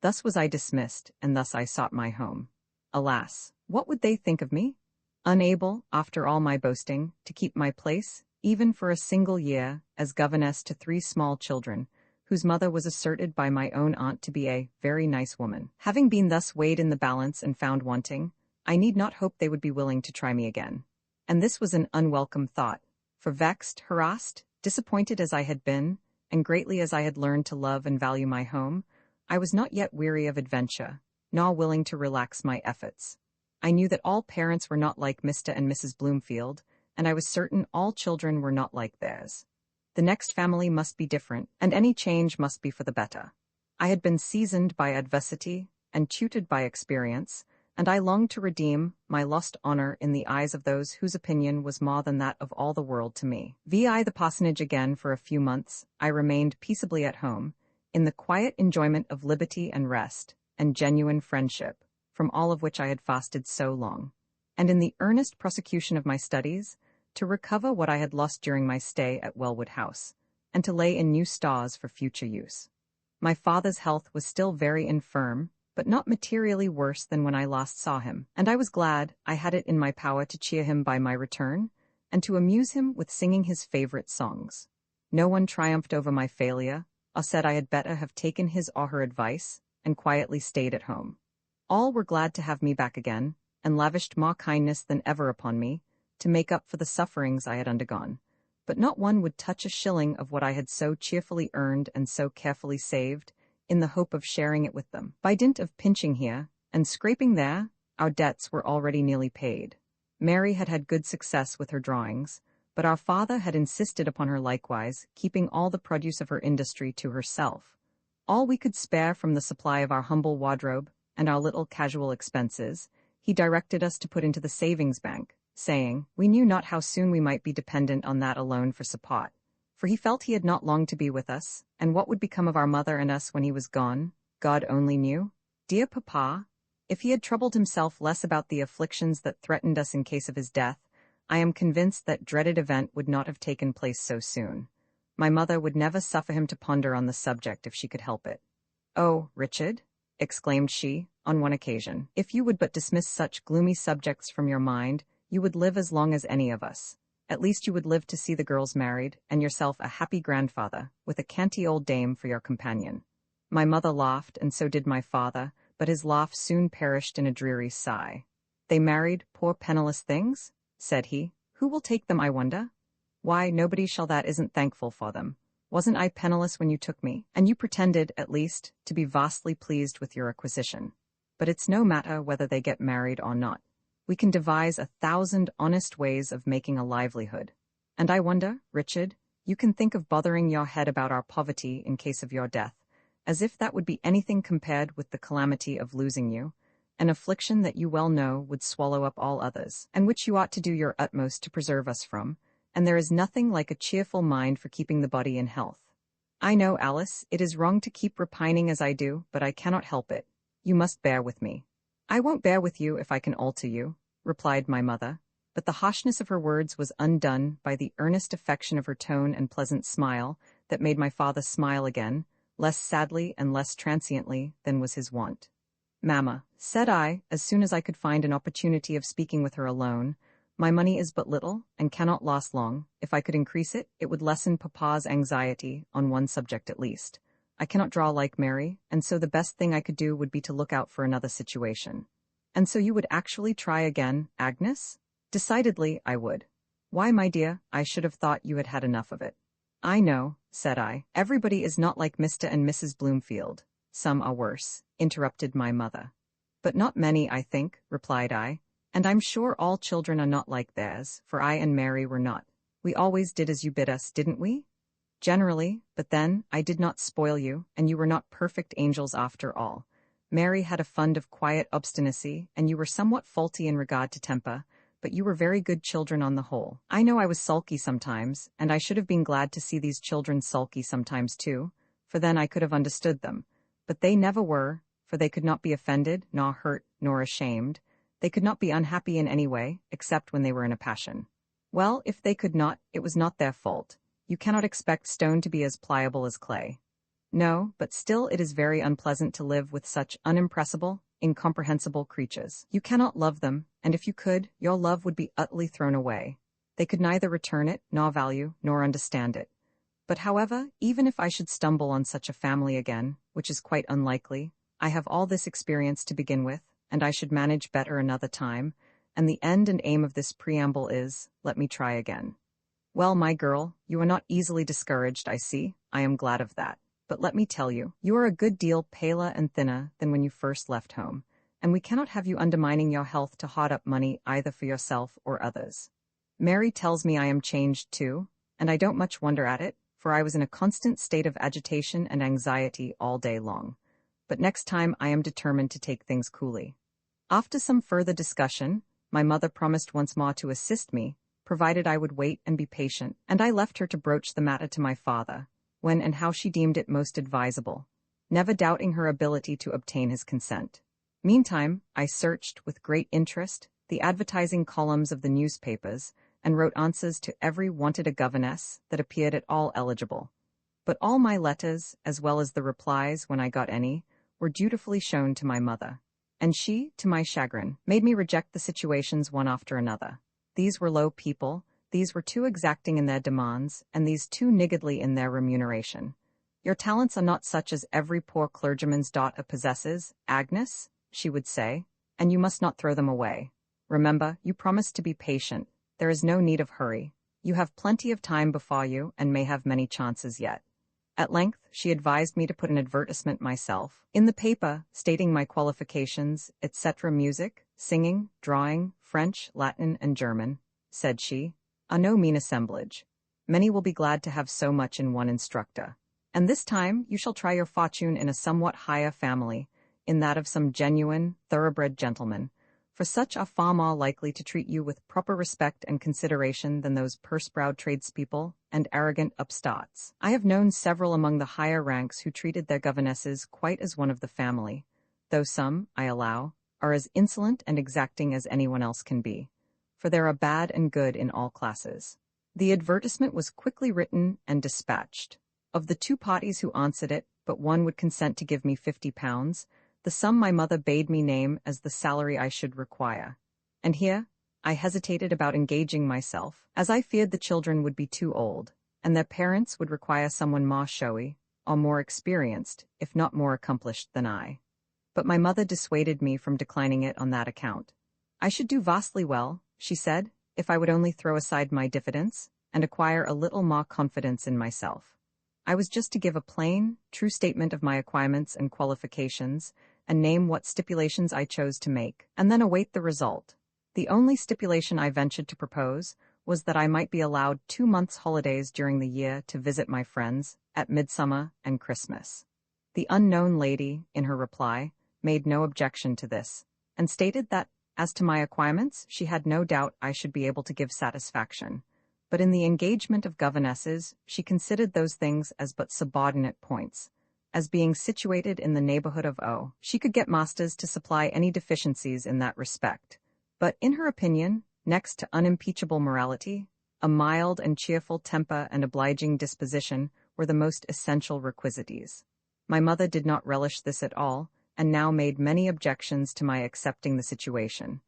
Thus was I dismissed, and thus I sought my home. Alas, what would they think of me? Unable, after all my boasting, to keep my place, even for a single year, as governess to 3 small children, whose mother was asserted by my own aunt to be a very nice woman. Having been thus weighed in the balance and found wanting, I need not hope they would be willing to try me again. And this was an unwelcome thought, for vexed, harassed, disappointed as I had been, and greatly as I had learned to love and value my home, I was not yet weary of adventure, nor willing to relax my efforts. I knew that all parents were not like Mr. and Mrs. Bloomfield, and I was certain all children were not like theirs. The next family must be different, and any change must be for the better. I had been seasoned by adversity and tutored by experience, and I longed to redeem my lost honor in the eyes of those whose opinion was more than that of all the world to me. Vi the parsonage again for a few months, I remained peaceably at home, in the quiet enjoyment of liberty and rest, and genuine friendship, from all of which I had fasted so long, and in the earnest prosecution of my studies, to recover what I had lost during my stay at Wellwood House, and to lay in new stores for future use. My father's health was still very infirm, but not materially worse than when I last saw him, and I was glad I had it in my power to cheer him by my return, and to amuse him with singing his favorite songs. No one triumphed over my failure, or said I had better have taken his or her advice, and quietly stayed at home. All were glad to have me back again, and lavished more kindness than ever upon me, to make up for the sufferings I had undergone. But not one would touch a shilling of what I had so cheerfully earned and so carefully saved, in the hope of sharing it with them. By dint of pinching here, and scraping there, our debts were already nearly paid. Mary had had good success with her drawings, but our father had insisted upon her likewise, keeping all the produce of her industry to herself. All we could spare from the supply of our humble wardrobe, and our little casual expenses, he directed us to put into the savings bank, saying, we knew not how soon we might be dependent on that alone for support, for he felt he had not long to be with us, and what would become of our mother and us when he was gone, God only knew. Dear papa, if he had troubled himself less about the afflictions that threatened us in case of his death, I am convinced that dreaded event would not have taken place so soon. My mother would never suffer him to ponder on the subject if she could help it. Oh, Richard, exclaimed she, on one occasion, if you would but dismiss such gloomy subjects from your mind, you would live as long as any of us. At least you would live to see the girls married, and yourself a happy grandfather, with a canty old dame for your companion. My mother laughed, and so did my father, but his laugh soon perished in a dreary sigh. They married, poor penniless things? Said he. Who will take them, I wonder? Why, nobody shall that isn't thankful for them. Wasn't I penniless when you took me? And you pretended, at least, to be vastly pleased with your acquisition. But it's no matter whether they get married or not. We can devise 1,000 honest ways of making a livelihood. And I wonder, Richard, you can think of bothering your head about our poverty in case of your death, as if that would be anything compared with the calamity of losing you, an affliction that you well know would swallow up all others, and which you ought to do your utmost to preserve us from, and there is nothing like a cheerful mind for keeping the body in health. I know, Alice, it is wrong to keep repining as I do, but I cannot help it. You must bear with me. I won't bear with you if I can alter you, replied my mother, but the harshness of her words was undone by the earnest affection of her tone and pleasant smile that made my father smile again, less sadly and less transiently than was his wont. Mamma, said I, as soon as I could find an opportunity of speaking with her alone, my money is but little, and cannot last long. If I could increase it, it would lessen papa's anxiety, on one subject at least. I cannot draw like Mary, and so the best thing I could do would be to look out for another situation. And so you would actually try again, Agnes? Decidedly, I would. Why, my dear, I should have thought you had had enough of it. I know, said I. Everybody is not like Mr. and Mrs. Bloomfield. Some are worse, interrupted my mother. But not many, I think, replied I, and I'm sure all children are not like theirs, for I and Mary were not. We always did as you bid us, didn't we? Generally, but then, I did not spoil you, and you were not perfect angels after all. Mary had a fund of quiet obstinacy, and you were somewhat faulty in regard to temper, but you were very good children on the whole. I know I was sulky sometimes, and I should have been glad to see these children sulky sometimes too, for then I could have understood them. But they never were, for they could not be offended, nor hurt, nor ashamed. They could not be unhappy in any way, except when they were in a passion. Well, if they could not, it was not their fault. You cannot expect stone to be as pliable as clay. No, but still it is very unpleasant to live with such unimpressible, incomprehensible creatures. You cannot love them, and if you could, your love would be utterly thrown away. They could neither return it, nor value, nor understand it. But however, even if I should stumble on such a family again, which is quite unlikely, I have all this experience to begin with, and I should manage better another time, and the end and aim of this preamble is, let me try again. Well, my girl, you are not easily discouraged, I see. I am glad of that. But let me tell you, you are a good deal paler and thinner than when you first left home, and we cannot have you undermining your health to hoard up money either for yourself or others. Mary tells me I am changed too, and I don't much wonder at it, for I was in a constant state of agitation and anxiety all day long. But next time I am determined to take things coolly. After some further discussion, my mother promised once more to assist me, provided I would wait and be patient, and I left her to broach the matter to my father, when and how she deemed it most advisable, never doubting her ability to obtain his consent. Meantime, I searched with great interest the advertising columns of the newspapers and wrote answers to every wanted a governess that appeared at all eligible. But all my letters, as well as the replies when I got any, were dutifully shown to my mother. And she, to my chagrin, made me reject the situations one after another. These were low people, these were too exacting in their demands, and these too niggardly in their remuneration. Your talents are not such as every poor clergyman's daughter possesses, Agnes, she would say, and you must not throw them away. Remember, you promised to be patient. There is no need of hurry. You have plenty of time before you and may have many chances yet. At length, she advised me to put an advertisement myself in the paper, stating my qualifications, etc. Music, singing, drawing, French, Latin, and German, said she, are no mean assemblage. Many will be glad to have so much in one instructor. And this time you shall try your fortune in a somewhat higher family, in that of some genuine, thoroughbred gentleman, for such are far more likely to treat you with proper respect and consideration than those purse-browed tradespeople and arrogant upstarts. I have known several among the higher ranks who treated their governesses quite as one of the family, though some, I allow, are as insolent and exacting as anyone else can be, for there are bad and good in all classes. The advertisement was quickly written and dispatched. Of the two parties who answered it, but one would consent to give me £50, the sum my mother bade me name as the salary I should require. And here, I hesitated about engaging myself, as I feared the children would be too old, and their parents would require someone more showy, or more experienced, if not more accomplished than I. But my mother dissuaded me from declining it on that account. I should do vastly well, she said, if I would only throw aside my diffidence, and acquire a little more confidence in myself. I was just to give a plain, true statement of my acquirements and qualifications, and name what stipulations I chose to make, and then await the result. The only stipulation I ventured to propose was that I might be allowed 2 months' holidays during the year to visit my friends at Midsummer and Christmas. The unknown lady, in her reply, made no objection to this, and stated that, as to my acquirements, she had no doubt I should be able to give satisfaction. But in the engagement of governesses, she considered those things as but subordinate points. As being situated in the neighborhood of O, she could get masters to supply any deficiencies in that respect. But in her opinion, next to unimpeachable morality, a mild and cheerful temper and obliging disposition were the most essential requisites. My mother did not relish this at all, and now made many objections to my accepting the situation,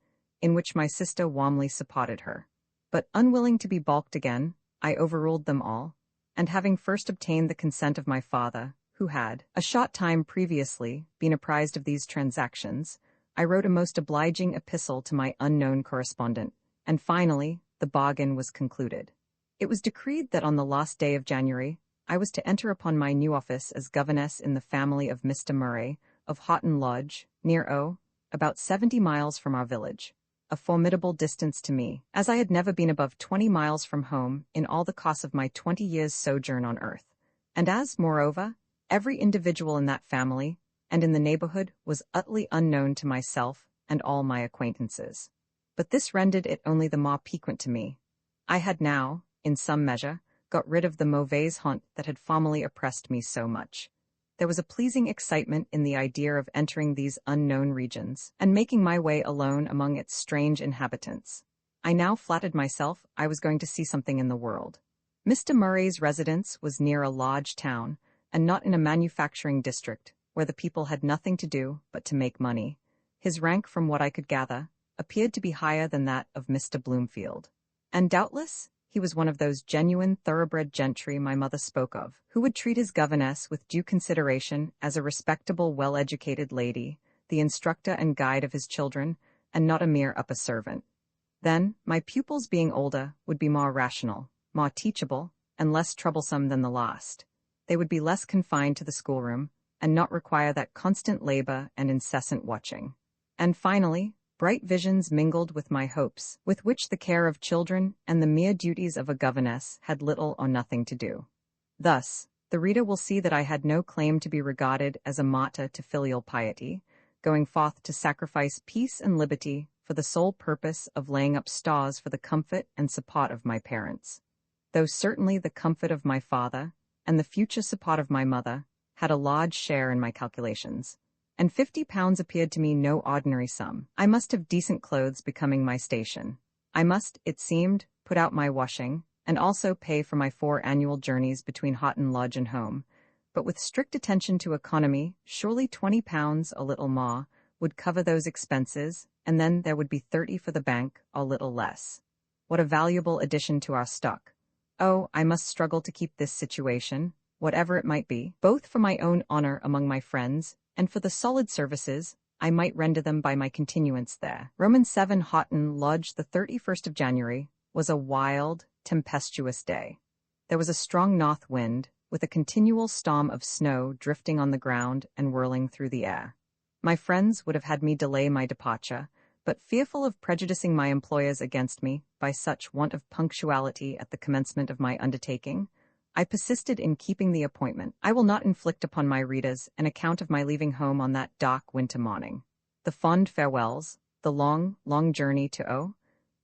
in which my sister warmly supported her. But unwilling to be balked again, I overruled them all, and having first obtained the consent of my father, who had, a short time previously, been apprised of these transactions, I wrote a most obliging epistle to my unknown correspondent, and finally, the bargain was concluded. It was decreed that on the last day of January, I was to enter upon my new office as governess in the family of Mr. Murray, of Houghton Lodge, near O, about 70 miles from our village, a formidable distance to me, as I had never been above 20 miles from home in all the course of my 20 years' sojourn on earth, and as, moreover, every individual in that family and in the neighborhood was utterly unknown to myself and all my acquaintances. But this rendered it only the more piquant to me. I had now, in some measure, got rid of the mauvaise honte that had formerly oppressed me so much. There was a pleasing excitement in the idea of entering these unknown regions and making my way alone among its strange inhabitants. I now flattered myself I was going to see something in the world. Mr. Murray's residence was near a large town, and not in a manufacturing district, where the people had nothing to do but to make money. His rank, from what I could gather, appeared to be higher than that of Mr. Bloomfield. And doubtless, he was one of those genuine thoroughbred gentry my mother spoke of, who would treat his governess with due consideration as a respectable, well-educated lady, the instructor and guide of his children, and not a mere upper servant. Then, my pupils being older, would be more rational, more teachable, and less troublesome than the last. They would be less confined to the schoolroom, and not require that constant labor and incessant watching. And finally, bright visions mingled with my hopes, with which the care of children and the mere duties of a governess had little or nothing to do. Thus, the reader will see that I had no claim to be regarded as a martyr to filial piety, going forth to sacrifice peace and liberty for the sole purpose of laying up stores for the comfort and support of my parents. Though certainly the comfort of my father, and the future support of my mother, had a large share in my calculations. and £50 appeared to me no ordinary sum. I must have decent clothes becoming my station. I must, it seemed, put out my washing, and also pay for my 4 annual journeys between Houghton Lodge and home. But with strict attention to economy, surely £20, a little more, would cover those expenses, and then there would be 30 for the bank, a little less. What a valuable addition to our stock. Oh, I must struggle to keep this situation, whatever it might be, both for my own honor among my friends, and for the solid services I might render them by my continuance there. Roman 7 Houghton Lodge, the 31st of January, was a wild, tempestuous day. There was a strong north wind, with a continual storm of snow drifting on the ground and whirling through the air. My friends would have had me delay my departure, but fearful of prejudicing my employers against me by such want of punctuality at the commencement of my undertaking, I persisted in keeping the appointment. I will not inflict upon my readers an account of my leaving home on that dark winter morning. The fond farewells, the long, long journey to O,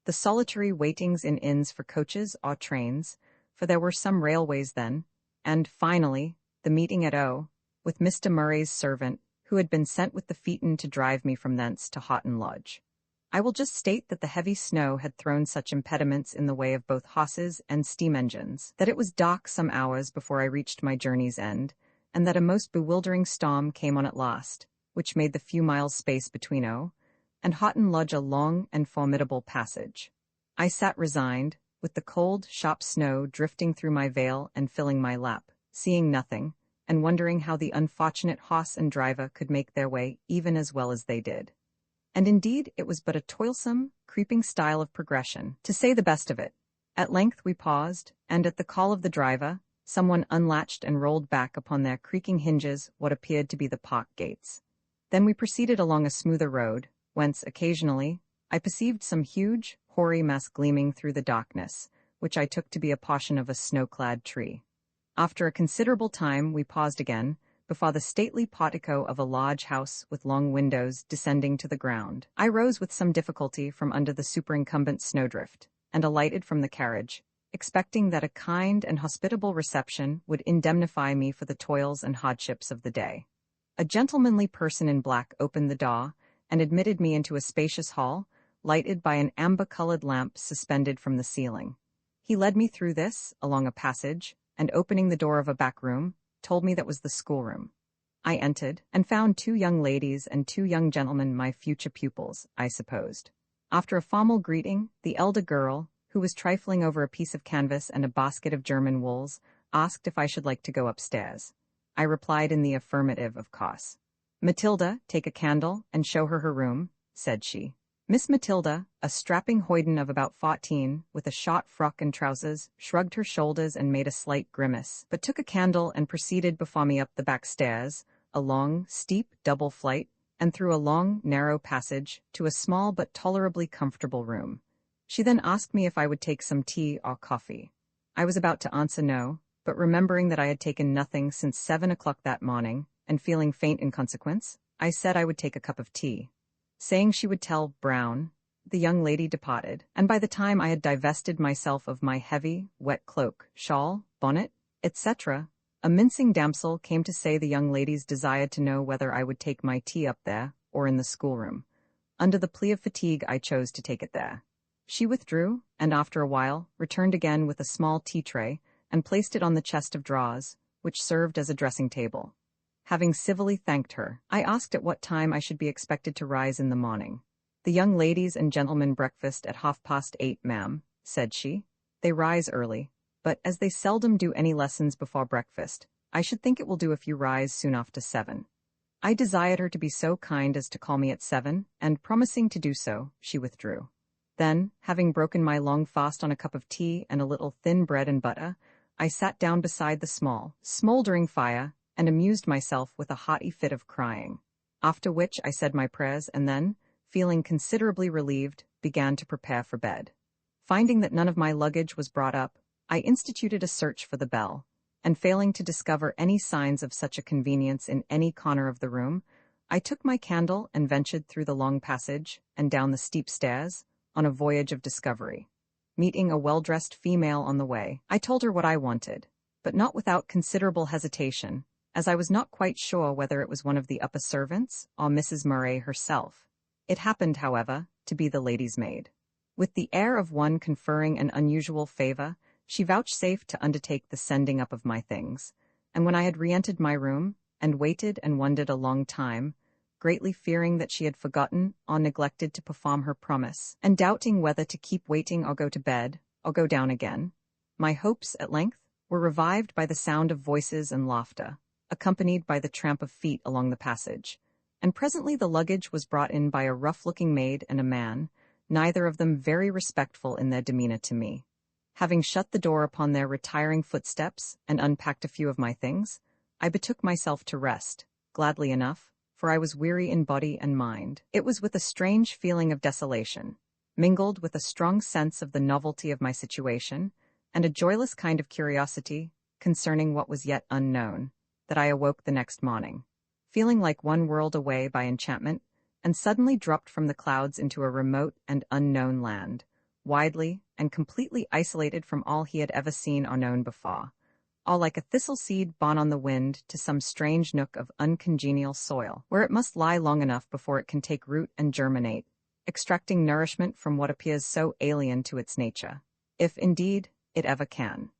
the solitary waitings in inns for coaches or trains, for there were some railways then, and, finally, the meeting at O, with Mr. Murray's servant, who had been sent with the phaeton to drive me from thence to Houghton Lodge. I will just state that the heavy snow had thrown such impediments in the way of both horses and steam engines, that it was dark some hours before I reached my journey's end, and that a most bewildering storm came on at last, which made the few miles space between O and Houghton Lodge a long and formidable passage. I sat resigned, with the cold, sharp snow drifting through my veil and filling my lap, seeing nothing, and wondering how the unfortunate horse and driver could make their way even as well as they did. And indeed it was but a toilsome, creeping style of progression, to say the best of it. At length we paused, and at the call of the driver, someone unlatched and rolled back upon their creaking hinges what appeared to be the park gates. Then we proceeded along a smoother road, whence, occasionally, I perceived some huge, hoary mass gleaming through the darkness, which I took to be a portion of a snow-clad tree. After a considerable time we paused again, before the stately portico of a large house with long windows descending to the ground. I rose with some difficulty from under the superincumbent snowdrift, and alighted from the carriage, expecting that a kind and hospitable reception would indemnify me for the toils and hardships of the day. A gentlemanly person in black opened the door, and admitted me into a spacious hall, lighted by an amber-colored lamp suspended from the ceiling. He led me through this, along a passage, and opening the door of a back room, told me that was the schoolroom. I entered, and found 2 young ladies and 2 young gentlemen, my future pupils, I supposed. After a formal greeting, the elder girl, who was trifling over a piece of canvas and a basket of German wools, asked if I should like to go upstairs. I replied in the affirmative, of course. "Matilda, take a candle and show her her room," said she. Miss Matilda, a strapping hoyden of about 14, with a short frock and trousers, shrugged her shoulders and made a slight grimace, but took a candle and proceeded before me up the back stairs, a long, steep, double flight, and through a long, narrow passage, to a small but tolerably comfortable room. She then asked me if I would take some tea or coffee. I was about to answer no, but remembering that I had taken nothing since 7 o'clock that morning, and feeling faint in consequence, I said I would take a cup of tea. Saying she would tell Brown, the young lady departed, and by the time I had divested myself of my heavy, wet cloak, shawl, bonnet, etc., a mincing damsel came to say the young ladies desired to know whether I would take my tea up there, or in the schoolroom. Under the plea of fatigue I chose to take it there. She withdrew, and after a while returned again with a small tea-tray, and placed it on the chest of drawers, which served as a dressing-table. Having civilly thanked her, I asked at what time I should be expected to rise in the morning. "The young ladies and gentlemen breakfast at 8:30, ma'am," said she. "They rise early, but as they seldom do any lessons before breakfast, I should think it will do if you rise soon after 7. I desired her to be so kind as to call me at 7, and promising to do so, she withdrew. Then, having broken my long fast on a cup of tea and a little thin bread and butter, I sat down beside the small, smouldering fire, and amused myself with a hearty fit of crying. After which I said my prayers, and then, feeling considerably relieved, began to prepare for bed. Finding that none of my luggage was brought up, I instituted a search for the bell, and failing to discover any signs of such a convenience in any corner of the room, I took my candle and ventured through the long passage, and down the steep stairs, on a voyage of discovery. Meeting a well-dressed female on the way, I told her what I wanted, but not without considerable hesitation, as I was not quite sure whether it was one of the upper servants or Mrs. Murray herself. It happened, however, to be the lady's maid. With the air of one conferring an unusual favor, she vouchsafed to undertake the sending up of my things, and when I had re-entered my room, and waited and wondered a long time, greatly fearing that she had forgotten or neglected to perform her promise, and doubting whether to keep waiting or go to bed, or go down again, my hopes, at length, were revived by the sound of voices and laughter, accompanied by the tramp of feet along the passage, and presently the luggage was brought in by a rough-looking maid and a man, neither of them very respectful in their demeanor to me. Having shut the door upon their retiring footsteps and unpacked a few of my things, I betook myself to rest, gladly enough, for I was weary in body and mind. It was with a strange feeling of desolation, mingled with a strong sense of the novelty of my situation, and a joyless kind of curiosity concerning what was yet unknown, that I awoke the next morning, feeling like one whirled away by enchantment, and suddenly dropped from the clouds into a remote and unknown land, widely and completely isolated from all he had ever seen or known before, all like a thistle seed borne on the wind to some strange nook of uncongenial soil, where it must lie long enough before it can take root and germinate, extracting nourishment from what appears so alien to its nature, if, indeed, it ever can.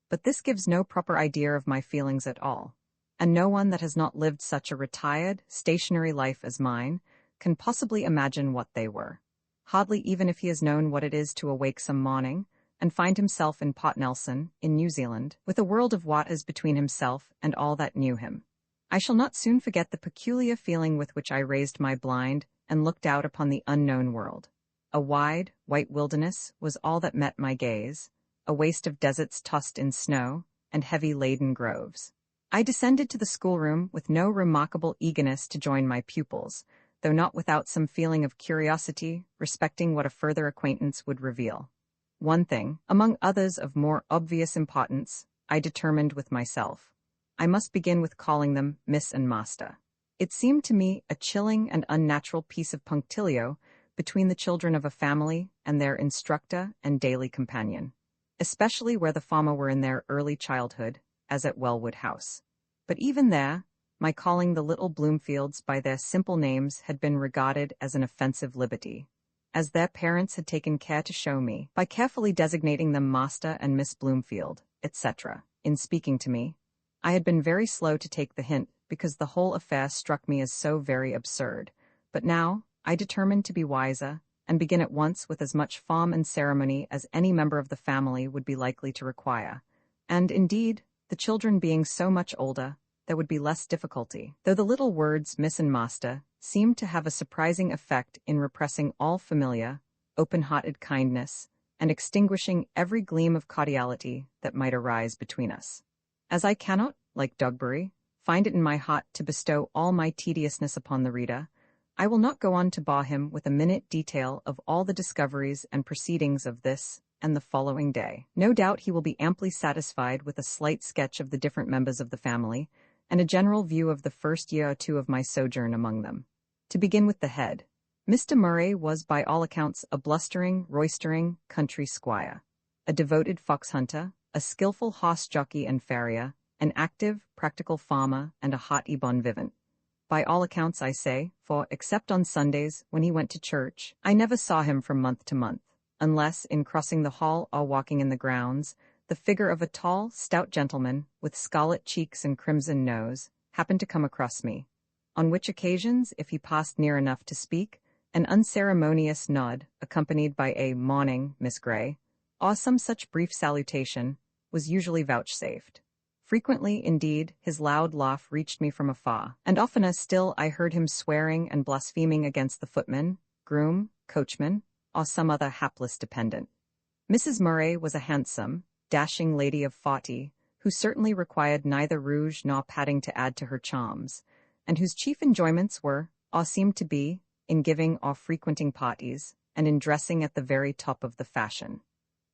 But this gives no proper idea of my feelings at all, and no one that has not lived such a retired, stationary life as mine can possibly imagine what they were. Hardly even if he has known what it is to awake some morning and find himself in Port Nelson, in New Zealand, with a world of waters between himself and all that knew him. I shall not soon forget the peculiar feeling with which I raised my blind and looked out upon the unknown world. A wide, white wilderness was all that met my gaze, a waste of deserts tossed in snow, and heavy-laden groves. I descended to the schoolroom with no remarkable eagerness to join my pupils, though not without some feeling of curiosity respecting what a further acquaintance would reveal. One thing, among others of more obvious importance, I determined with myself. I must begin with calling them Miss and Master. It seemed to me a chilling and unnatural piece of punctilio between the children of a family and their instructor and daily companion, especially where the former were in their early childhood, as at Wellwood House. But even there, my calling the little Bloomfields by their simple names had been regarded as an offensive liberty, as their parents had taken care to show me, by carefully designating them Master and Miss Bloomfield, etc. In speaking to me, I had been very slow to take the hint, because the whole affair struck me as so very absurd, but now I determined to be wiser, and begin at once with as much form and ceremony as any member of the family would be likely to require, and, indeed, the children being so much older, there would be less difficulty, though the little words Miss and Master seemed to have a surprising effect in repressing all familiar, open-hearted kindness, and extinguishing every gleam of cordiality that might arise between us. As I cannot, like Dogberry, find it in my heart to bestow all my tediousness upon the reader, I will not go on to bore him with a minute detail of all the discoveries and proceedings of this and the following day. No doubt he will be amply satisfied with a slight sketch of the different members of the family, and a general view of the first year or two of my sojourn among them. To begin with the head, Mr. Murray was by all accounts a blustering, roistering country squire, a devoted fox hunter, a skilful horse jockey and farrier, an active, practical farmer, and a haughty bon vivant. By all accounts, I say, for, except on Sundays, when he went to church, I never saw him from month to month, unless, in crossing the hall or walking in the grounds, the figure of a tall, stout gentleman, with scarlet cheeks and crimson nose, happened to come across me, on which occasions, if he passed near enough to speak, an unceremonious nod, accompanied by a "Morning, Miss Grey," or some such brief salutation, was usually vouchsafed. Frequently, indeed, his loud laugh reached me from afar, and oftener still I heard him swearing and blaspheming against the footman, groom, coachman, or some other hapless dependent. Mrs. Murray was a handsome, dashing lady of 40, who certainly required neither rouge nor padding to add to her charms, and whose chief enjoyments were, or seemed to be, in giving or frequenting parties, and in dressing at the very top of the fashion.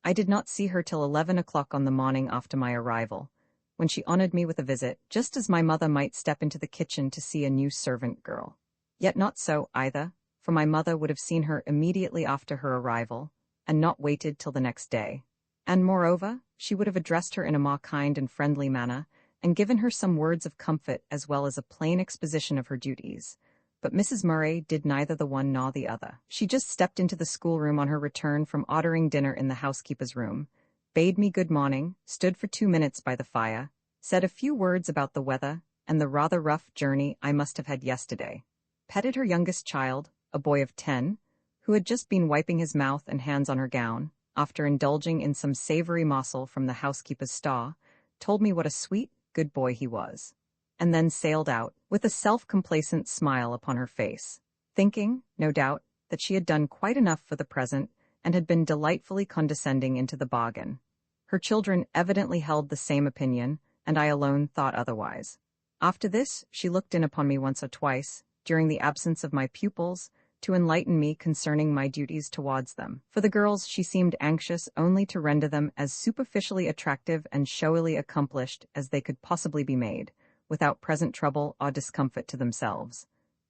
I did not see her till 11 o'clock on the morning after my arrival, when she honored me with a visit, just as my mother might step into the kitchen to see a new servant girl. Yet not so, either, for my mother would have seen her immediately after her arrival, and not waited till the next day. And, moreover, she would have addressed her in a more kind and friendly manner and given her some words of comfort as well as a plain exposition of her duties. But Mrs. Murray did neither the one nor the other. She just stepped into the schoolroom on her return from ordering dinner in the housekeeper's room, bade me good morning, stood for 2 minutes by the fire, said a few words about the weather and the rather rough journey I must have had yesterday, petted her youngest child, a boy of 10, who had just been wiping his mouth and hands on her gown, after indulging in some savory morsel from the housekeeper's store, told me what a sweet, good boy he was, and then sailed out, with a self-complacent smile upon her face, thinking, no doubt, that she had done quite enough for the present and had been delightfully condescending into the bargain. Her children evidently held the same opinion, and I alone thought otherwise. After this, she looked in upon me once or twice, during the absence of my pupils, to enlighten me concerning my duties towards them. For the girls, she seemed anxious only to render them as superficially attractive and showily accomplished as they could possibly be made, without present trouble or discomfort to themselves.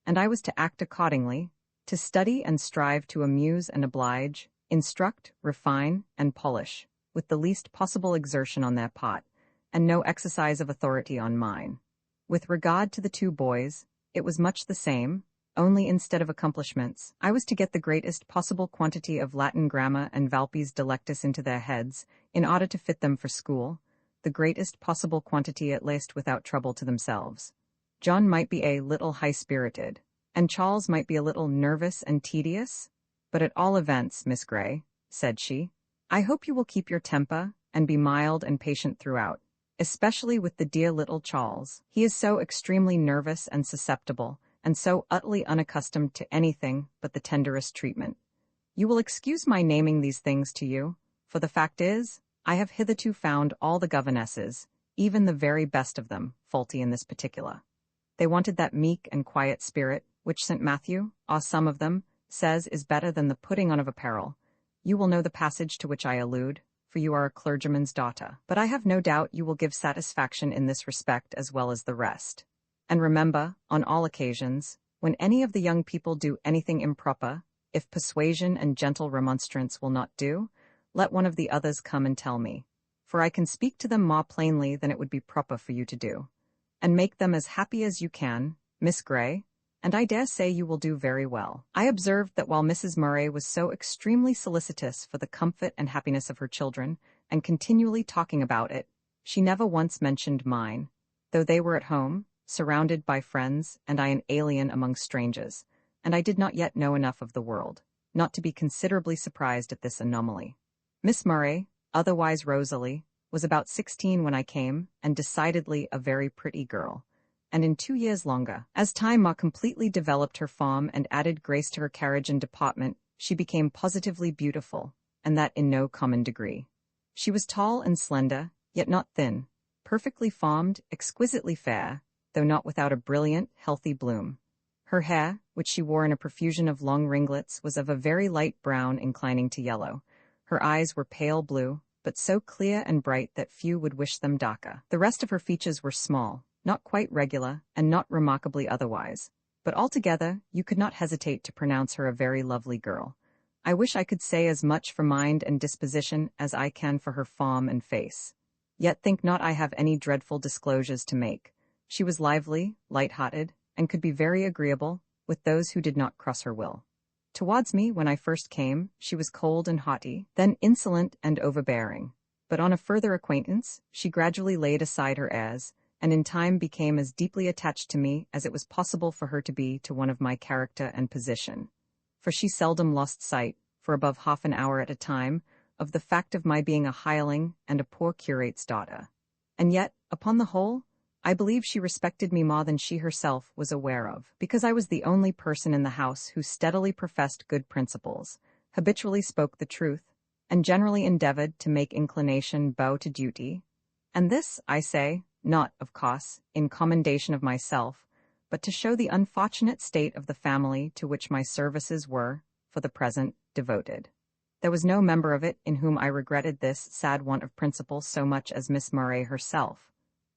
And I was to act accordingly, to study and strive to amuse and oblige, instruct, refine, and polish, with the least possible exertion on their part, and no exercise of authority on mine. With regard to the 2 boys, it was much the same, only instead of accomplishments, I was to get the greatest possible quantity of Latin grammar and Valpes delectus into their heads, in order to fit them for school, the greatest possible quantity at least without trouble to themselves. John might be a little high-spirited, and Charles might be a little nervous and tedious, but at all events, Miss Grey, said she, I hope you will keep your temper, and be mild and patient throughout, especially with the dear little Charles. He is so extremely nervous and susceptible, and so utterly unaccustomed to anything but the tenderest treatment. You will excuse my naming these things to you, for the fact is, I have hitherto found all the governesses, even the very best of them, faulty in this particular. They wanted that meek and quiet spirit, which St. Matthew, or some of them, says is better than the putting on of apparel. You will know the passage to which I allude, for you are a clergyman's daughter. But I have no doubt you will give satisfaction in this respect as well as the rest. And remember, on all occasions, when any of the young people do anything improper, if persuasion and gentle remonstrance will not do, let one of the others come and tell me, for I can speak to them more plainly than it would be proper for you to do, and make them as happy as you can, Miss Grey, and I dare say you will do very well. I observed that while Mrs. Murray was so extremely solicitous for the comfort and happiness of her children, and continually talking about it, she never once mentioned mine, though they were at home, surrounded by friends, and I an alien among strangers, and I did not yet know enough of the world, not to be considerably surprised at this anomaly. Miss Murray, otherwise Rosalie, was about 16 when I came, and decidedly a very pretty girl, and in 2 years longer. As time more completely developed her form and added grace to her carriage and deportment, she became positively beautiful, and that in no common degree. She was tall and slender, yet not thin, perfectly formed, exquisitely fair, though not without a brilliant, healthy bloom. Her hair, which she wore in a profusion of long ringlets, was of a very light brown inclining to yellow. Her eyes were pale blue, but so clear and bright that few would wish them darker. The rest of her features were small, not quite regular, and not remarkably otherwise, but altogether you could not hesitate to pronounce her a very lovely girl. I wish I could say as much for mind and disposition as I can for her form and face. Yet think not I have any dreadful disclosures to make. She was lively, light-hearted, and could be very agreeable with those who did not cross her will. Towards me, when I first came, she was cold and haughty, then insolent and overbearing. But on a further acquaintance, she gradually laid aside her airs, and in time became as deeply attached to me as it was possible for her to be to one of my character and position. For she seldom lost sight, for above half an hour at a time, of the fact of my being a hireling and a poor curate's daughter. And yet, upon the whole, I believe she respected me more than she herself was aware of, because I was the only person in the house who steadily professed good principles, habitually spoke the truth, and generally endeavored to make inclination bow to duty. And this, I say, not, of course, in commendation of myself, but to show the unfortunate state of the family to which my services were, for the present, devoted. There was no member of it in whom I regretted this sad want of principle so much as Miss Murray herself,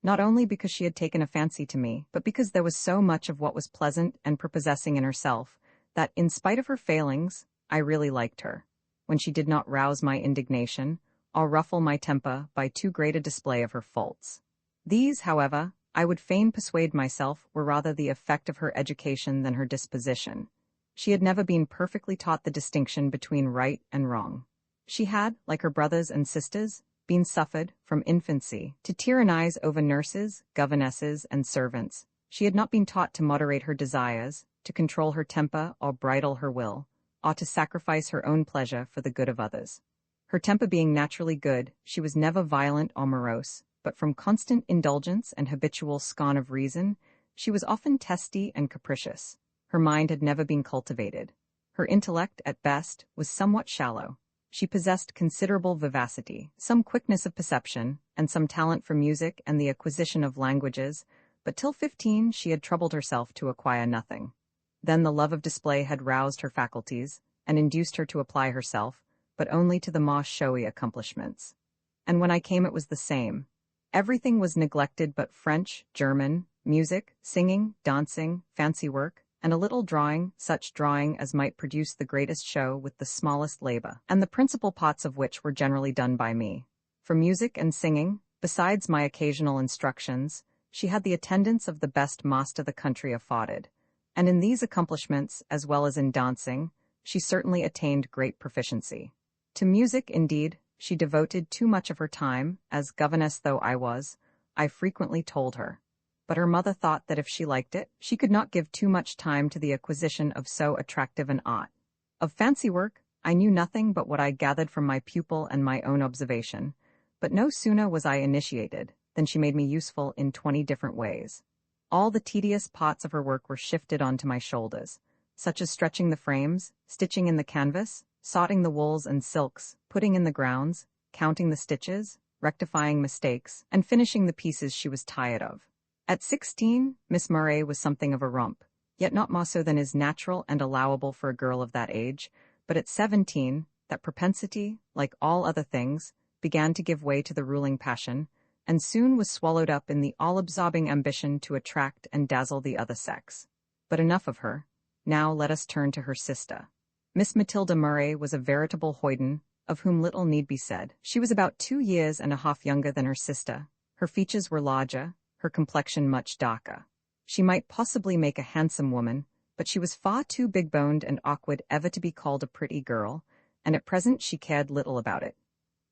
not only because she had taken a fancy to me, but because there was so much of what was pleasant and prepossessing in herself, that, in spite of her failings, I really liked her, when she did not rouse my indignation, or ruffle my temper by too great a display of her faults. These, however, I would fain persuade myself were rather the effect of her education than her disposition. She had never been perfectly taught the distinction between right and wrong. She had, like her brothers and sisters, been suffered, from infancy, to tyrannize over nurses, governesses, and servants. She had not been taught to moderate her desires, to control her temper or bridle her will, or to sacrifice her own pleasure for the good of others. Her temper being naturally good, she was never violent or morose, but from constant indulgence and habitual scorn of reason, she was often testy and capricious. Her mind had never been cultivated. Her intellect, at best, was somewhat shallow. She possessed considerable vivacity, some quickness of perception, and some talent for music and the acquisition of languages, but till 15 she had troubled herself to acquire nothing. Then the love of display had roused her faculties, and induced her to apply herself, but only to the more showy accomplishments. And when I came it was the same. Everything was neglected but French, German, music, singing, dancing, fancy work, and a little drawing, such drawing as might produce the greatest show with the smallest labor, and the principal parts of which were generally done by me. For music and singing, besides my occasional instructions, she had the attendance of the best master the country afforded, and in these accomplishments, as well as in dancing, she certainly attained great proficiency. To music, indeed, she devoted too much of her time, as governess though I was, I frequently told her. But her mother thought that if she liked it, she could not give too much time to the acquisition of so attractive an art. Of fancy work, I knew nothing but what I gathered from my pupil and my own observation, but no sooner was I initiated than she made me useful in 20 different ways. All the tedious parts of her work were shifted onto my shoulders, such as stretching the frames, stitching in the canvas, sorting the wools and silks, putting in the grounds, counting the stitches, rectifying mistakes, and finishing the pieces she was tired of. At 16, Miss Murray was something of a romp, yet not more so than is natural and allowable for a girl of that age, but at 17, that propensity, like all other things, began to give way to the ruling passion, and soon was swallowed up in the all-absorbing ambition to attract and dazzle the other sex. But enough of her. Now let us turn to her sister. Miss Matilda Murray was a veritable hoyden, of whom little need be said. She was about 2 years and a half younger than her sister. Her features were larger, her complexion much darker. She might possibly make a handsome woman, but she was far too big-boned and awkward ever to be called a pretty girl, and at present she cared little about it.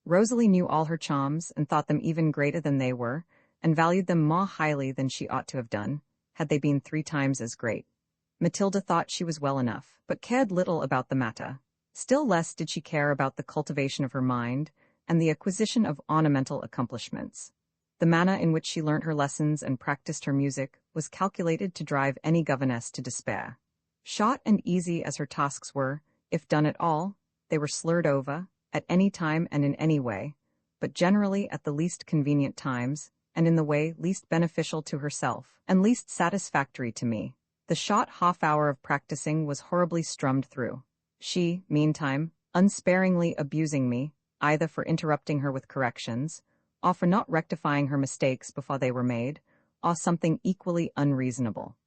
Rosalie knew all her charms and thought them even greater than they were, and valued them more highly than she ought to have done, had they been 3 times as great. Matilda thought she was well enough, but cared little about the matter. Still less did she care about the cultivation of her mind and the acquisition of ornamental accomplishments. The manner in which she learnt her lessons and practiced her music was calculated to drive any governess to despair. Short and easy as her tasks were, if done at all, they were slurred over, at any time and in any way, but generally at the least convenient times, and in the way least beneficial to herself, and least satisfactory to me. The short half-hour of practicing was horribly strummed through. She, meantime, unsparingly abusing me, either for interrupting her with corrections, or for not rectifying her mistakes before they were made, or something equally unreasonable.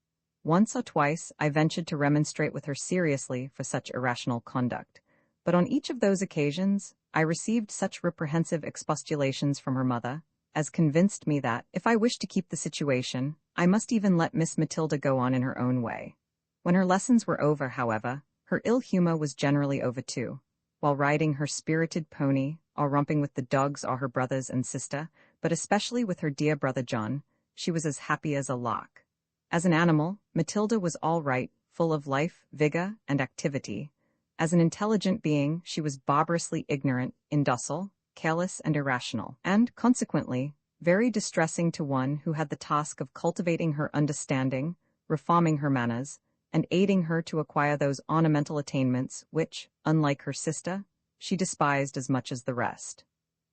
Once or twice I ventured to remonstrate with her seriously for such irrational conduct, but on each of those occasions I received such reprehensive expostulations from her mother as convinced me that, if I wished to keep the situation, I must even let Miss Matilda go on in her own way. When her lessons were over, however, her ill humor was generally over too. While riding her spirited pony, or romping with the dogs or her brothers and sister, but especially with her dear brother John, she was as happy as a lark. As an animal, Matilda was all right, full of life, vigor, and activity. As an intelligent being, she was barbarously ignorant, indocile, careless, and irrational, and, consequently, very distressing to one who had the task of cultivating her understanding, reforming her manners, and aiding her to acquire those ornamental attainments which, unlike her sister, she despised as much as the rest.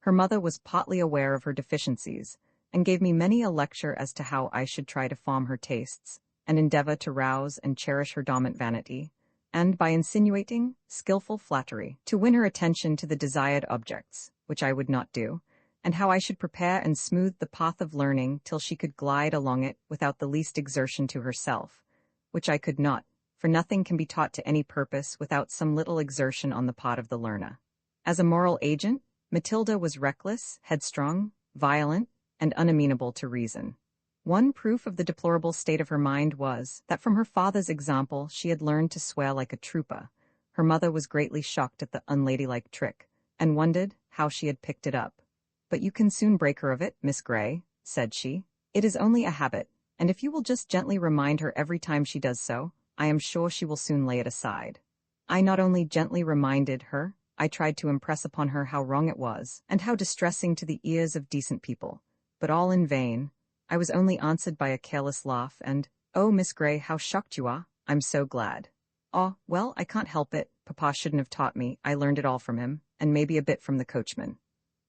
Her mother was partly aware of her deficiencies, and gave me many a lecture as to how I should try to form her tastes, and endeavor to rouse and cherish her dormant vanity, and, by insinuating, skillful flattery, to win her attention to the desired objects, which I would not do, and how I should prepare and smooth the path of learning till she could glide along it without the least exertion to herself, which I could not, for nothing can be taught to any purpose without some little exertion on the part of the learner. As a moral agent, Matilda was reckless, headstrong, violent, and unamenable to reason. One proof of the deplorable state of her mind was that from her father's example she had learned to swear like a trooper. Her mother was greatly shocked at the unladylike trick, and wondered how she had picked it up. "But you can soon break her of it, Miss Grey," said she. "It is only a habit, and if you will just gently remind her every time she does so, I am sure she will soon lay it aside." I not only gently reminded her, I tried to impress upon her how wrong it was, and how distressing to the ears of decent people. But all in vain. I was only answered by a careless laugh and, "Oh, Miss Grey, how shocked you are! I'm so glad." "Oh, well, I can't help it. Papa shouldn't have taught me. I learned it all from him, and maybe a bit from the coachman."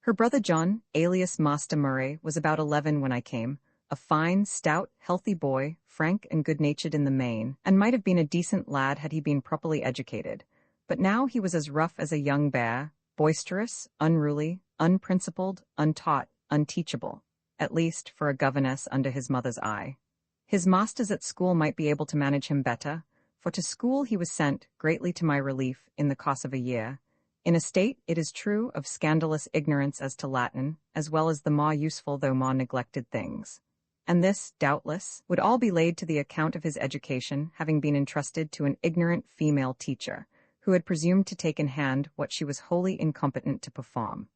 Her brother John, alias Master Murray, was about 11 when I came, a fine, stout, healthy boy, frank and good-natured in the main, and might have been a decent lad had he been properly educated. But now he was as rough as a young bear, boisterous, unruly, unprincipled, untaught, unteachable, at least for a governess under his mother's eye. His masters at school might be able to manage him better, for to school he was sent, greatly to my relief, in the course of a year, in a state, it is true, of scandalous ignorance as to Latin, as well as the more useful though more neglected things. And this, doubtless, would all be laid to the account of his education having been entrusted to an ignorant female teacher, who had presumed to take in hand what she was wholly incompetent to perform.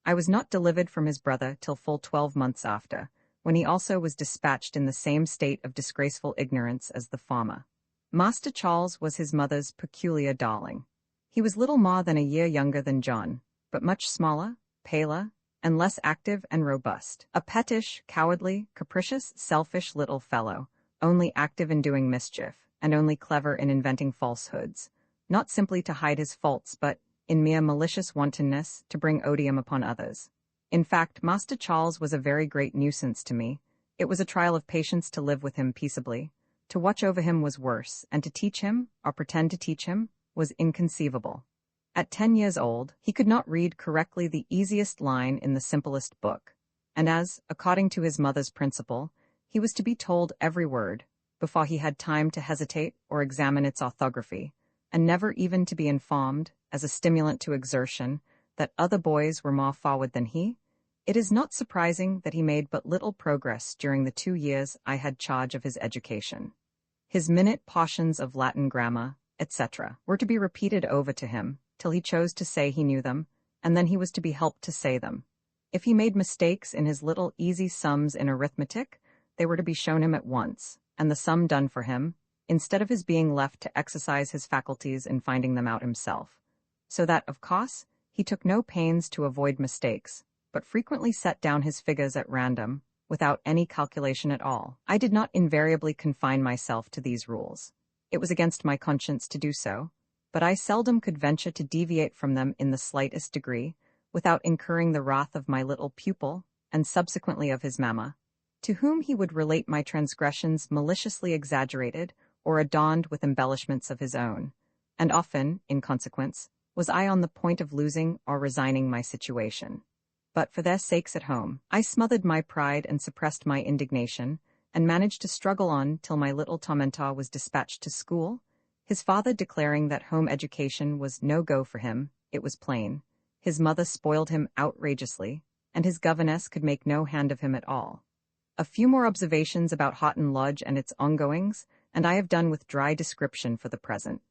I was not delivered from his brother till full 12 months after, when he also was dispatched in the same state of disgraceful ignorance as the former. Master Charles was his mother's peculiar darling. He was little more than a year younger than John, but much smaller, paler, and less active and robust. A pettish, cowardly, capricious, selfish little fellow, only active in doing mischief, and only clever in inventing falsehoods, not simply to hide his faults but, in mere malicious wantonness, to bring odium upon others. In fact, Master Charles was a very great nuisance to me. It was a trial of patience to live with him peaceably. To watch over him was worse, and to teach him, or pretend to teach him, was inconceivable. At 10 years old, he could not read correctly the easiest line in the simplest book, and as, according to his mother's principle, he was to be told every word, before he had time to hesitate or examine its orthography, and never even to be informed, as a stimulant to exertion, that other boys were more forward than he, it is not surprising that he made but little progress during the 2 years I had charge of his education. His minute portions of Latin grammar, etc., were to be repeated over to him, till he chose to say he knew them, and then he was to be helped to say them. If he made mistakes in his little easy sums in arithmetic, they were to be shown him at once, and the sum done for him, instead of his being left to exercise his faculties in finding them out himself. So that, of course, he took no pains to avoid mistakes, but frequently set down his figures at random, without any calculation at all. I did not invariably confine myself to these rules. It was against my conscience to do so, but I seldom could venture to deviate from them in the slightest degree, without incurring the wrath of my little pupil, and subsequently of his mamma, to whom he would relate my transgressions maliciously exaggerated, or adorned with embellishments of his own, and often, in consequence, was I on the point of losing or resigning my situation. But for their sakes at home, I smothered my pride and suppressed my indignation, and managed to struggle on till my little tormentor was dispatched to school, his father declaring that home education was no go for him. It was plain. His mother spoiled him outrageously, and his governess could make no hand of him at all. A few more observations about Houghton Lodge and its ongoings, and I have done with dry description for the present.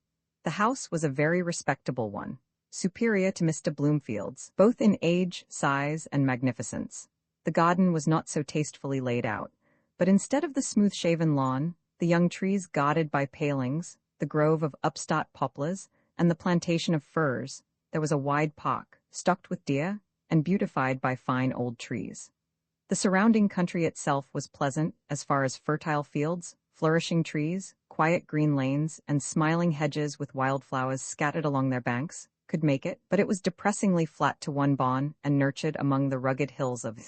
The house was a very respectable one, superior to Mr. Bloomfield's, both in age, size, and magnificence. The garden was not so tastefully laid out, but instead of the smooth-shaven lawn, the young trees guarded by palings, the grove of upstart poplars, and the plantation of firs, there was a wide park, stocked with deer, and beautified by fine old trees. The surrounding country itself was pleasant as far as fertile fields, flourishing trees, quiet green lanes, and smiling hedges with wildflowers scattered along their banks could make it, but it was depressingly flat to one bon and nurtured among the rugged hills of.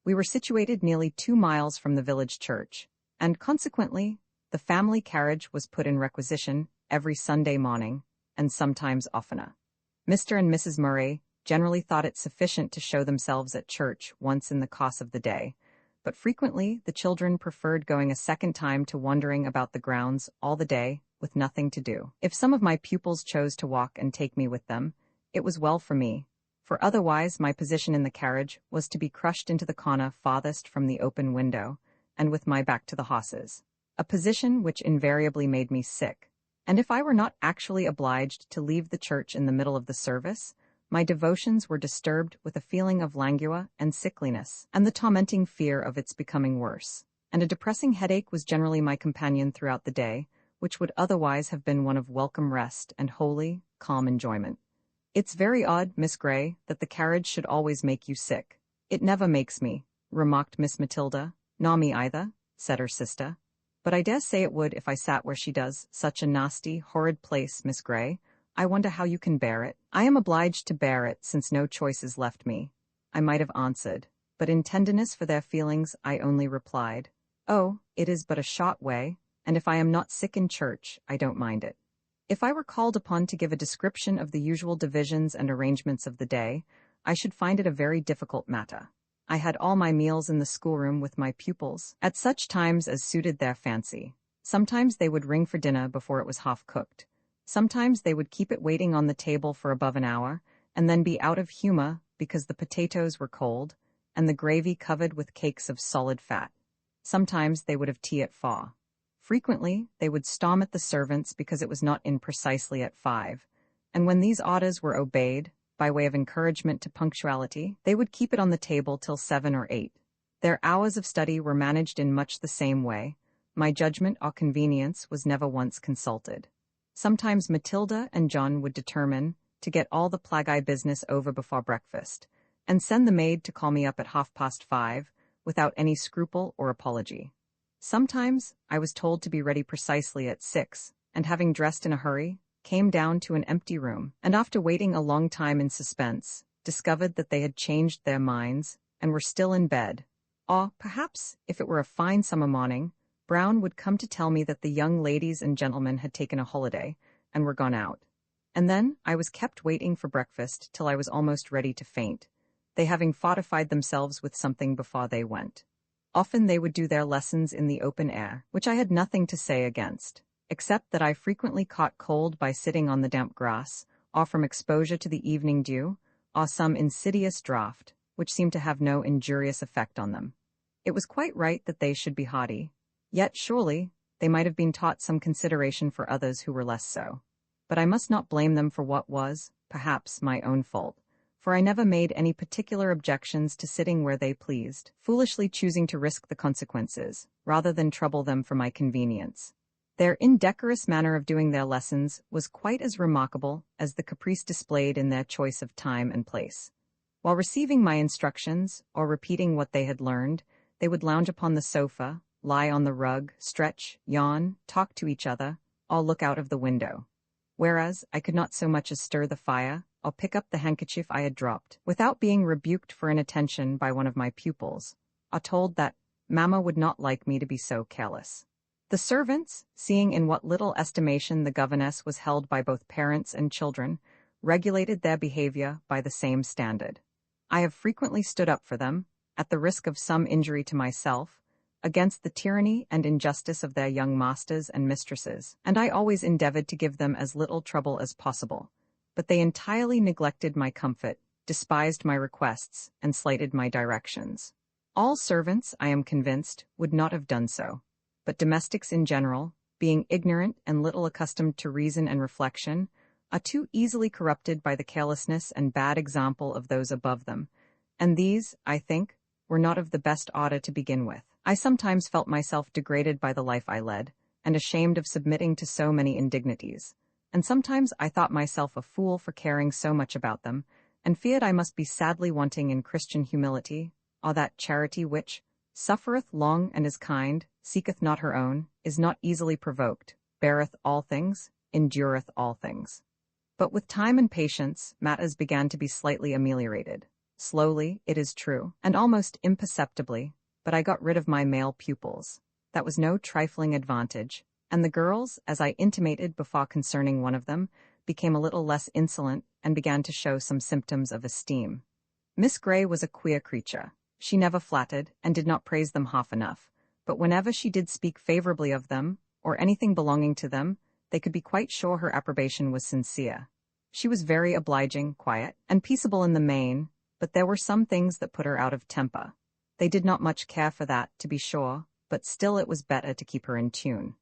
We were situated nearly 2 miles from the village church, and consequently, the family carriage was put in requisition every Sunday morning, and sometimes oftener. Mr. and Mrs. Murray generally thought it sufficient to show themselves at church once in the course of the day, but frequently the children preferred going a second time to wandering about the grounds all the day with nothing to do. If some of my pupils chose to walk and take me with them, it was well for me, for otherwise my position in the carriage was to be crushed into the corner farthest from the open window, and with my back to the horses, a position which invariably made me sick. And if I were not actually obliged to leave the church in the middle of the service, my devotions were disturbed with a feeling of languor and sickliness, and the tormenting fear of its becoming worse. And a depressing headache was generally my companion throughout the day, which would otherwise have been one of welcome rest and holy, calm enjoyment. "It's very odd, Miss Grey, that the carriage should always make you sick." "It never makes me," remarked Miss Matilda. "Nor me either," said her sister. "But I dare say it would if I sat where she does. Such a nasty, horrid place, Miss Grey. I wonder how you can bear it." "I am obliged to bear it, since no choice is left me," I might have answered, but in tenderness for their feelings I only replied, "Oh, it is but a short way, and if I am not sick in church, I don't mind it." If I were called upon to give a description of the usual divisions and arrangements of the day, I should find it a very difficult matter. I had all my meals in the schoolroom with my pupils, at such times as suited their fancy. Sometimes they would ring for dinner before it was half cooked. Sometimes they would keep it waiting on the table for above an hour, and then be out of humor because the potatoes were cold, and the gravy covered with cakes of solid fat. Sometimes they would have tea at 4. Frequently, they would storm at the servants because it was not in precisely at 5, and when these orders were obeyed, by way of encouragement to punctuality, they would keep it on the table till 7 or 8. Their hours of study were managed in much the same way. My judgment or convenience was never once consulted. Sometimes Matilda and John would determine to get all the plague business over before breakfast, and send the maid to call me up at 5:30, without any scruple or apology. Sometimes I was told to be ready precisely at 6, and having dressed in a hurry, came down to an empty room, and after waiting a long time in suspense, discovered that they had changed their minds, and were still in bed. Or, perhaps, if it were a fine summer morning, Brown would come to tell me that the young ladies and gentlemen had taken a holiday, and were gone out. And then I was kept waiting for breakfast till I was almost ready to faint, they having fortified themselves with something before they went. Often they would do their lessons in the open air, which I had nothing to say against, except that I frequently caught cold by sitting on the damp grass, or from exposure to the evening dew, or some insidious draught, which seemed to have no injurious effect on them. It was quite right that they should be haughty, yet surely they might have been taught some consideration for others who were less so. But I must not blame them for what was, perhaps, my own fault, for I never made any particular objections to sitting where they pleased, foolishly choosing to risk the consequences, rather than trouble them for my convenience. Their indecorous manner of doing their lessons was quite as remarkable as the caprice displayed in their choice of time and place. While receiving my instructions, or repeating what they had learned, they would lounge upon the sofa, lie on the rug, stretch, yawn, talk to each other, or look out of the window. Whereas I could not so much as stir the fire, or pick up the handkerchief I had dropped, without being rebuked for inattention by one of my pupils, or told that Mamma would not like me to be so careless. The servants, seeing in what little estimation the governess was held by both parents and children, regulated their behavior by the same standard. I have frequently stood up for them, at the risk of some injury to myself, against the tyranny and injustice of their young masters and mistresses, and I always endeavored to give them as little trouble as possible. But they entirely neglected my comfort, despised my requests, and slighted my directions. All servants, I am convinced, would not have done so, but domestics in general, being ignorant and little accustomed to reason and reflection, are too easily corrupted by the carelessness and bad example of those above them, and these, I think, were not of the best order to begin with. I sometimes felt myself degraded by the life I led, and ashamed of submitting to so many indignities, and sometimes I thought myself a fool for caring so much about them, and feared I must be sadly wanting in Christian humility, or that charity which suffereth long and is kind, seeketh not her own, is not easily provoked, beareth all things, endureth all things. But with time and patience, matters began to be slightly ameliorated. Slowly, it is true, and almost imperceptibly, but I got rid of my male pupils. That was no trifling advantage, and the girls, as I intimated before concerning one of them, became a little less insolent and began to show some symptoms of esteem. Miss Grey was a queer creature. She never flattered, and did not praise them half enough, but whenever she did speak favorably of them, or anything belonging to them, they could be quite sure her approbation was sincere. She was very obliging, quiet, and peaceable in the main, but there were some things that put her out of temper. They did not much care for that, to be sure, but still it was better to keep her in tune.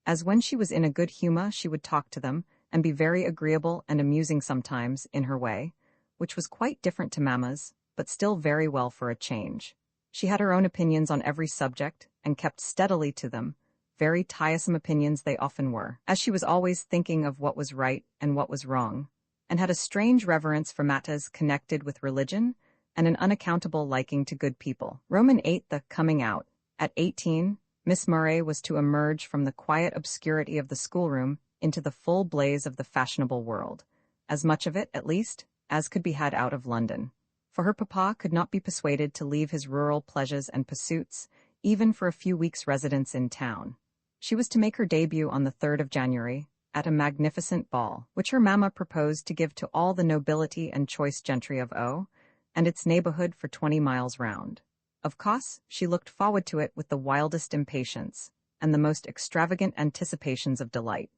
As when she was in a good humor she would talk to them, and be very agreeable and amusing sometimes, in her way, which was quite different to Mamma's, but still very well for a change. She had her own opinions on every subject, and kept steadily to them. Very tiresome opinions they often were, as she was always thinking of what was right and what was wrong, and had a strange reverence for matters connected with religion, and an unaccountable liking to good people. Roman 8. The coming out. At 18, Miss Murray was to emerge from the quiet obscurity of the schoolroom into the full blaze of the fashionable world, as much of it, at least, as could be had out of London. For her papa could not be persuaded to leave his rural pleasures and pursuits, even for a few weeks' residence in town. She was to make her debut on the 3rd of January, at a magnificent ball, which her mamma proposed to give to all the nobility and choice gentry of O, and its neighborhood for 20 miles round. Of course, she looked forward to it with the wildest impatience, and the most extravagant anticipations of delight.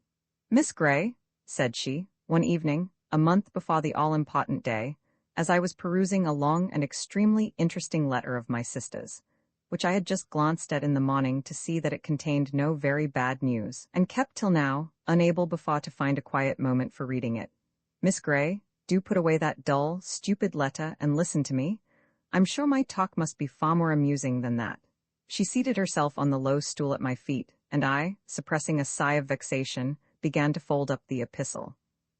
"Miss Grey," said she, one evening, a month before the all-important day, as I was perusing a long and extremely interesting letter of my sister's, which I had just glanced at in the morning to see that it contained no very bad news, and kept till now, unable before to find a quiet moment for reading it. "Miss Grey, do put away that dull, stupid letter and listen to me. I'm sure my talk must be far more amusing than that." She seated herself on the low stool at my feet, and I, suppressing a sigh of vexation, began to fold up the epistle.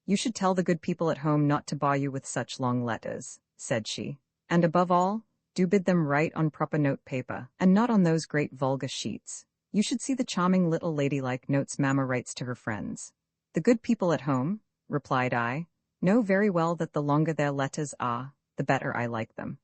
"You should tell the good people at home not to bore you with such long letters," said she, "and above all, do bid them write on proper note paper, and not on those great vulgar sheets. You should see the charming little ladylike notes Mamma writes to her friends." "The good people at home," replied I, "know very well that the longer their letters are, the better I like them.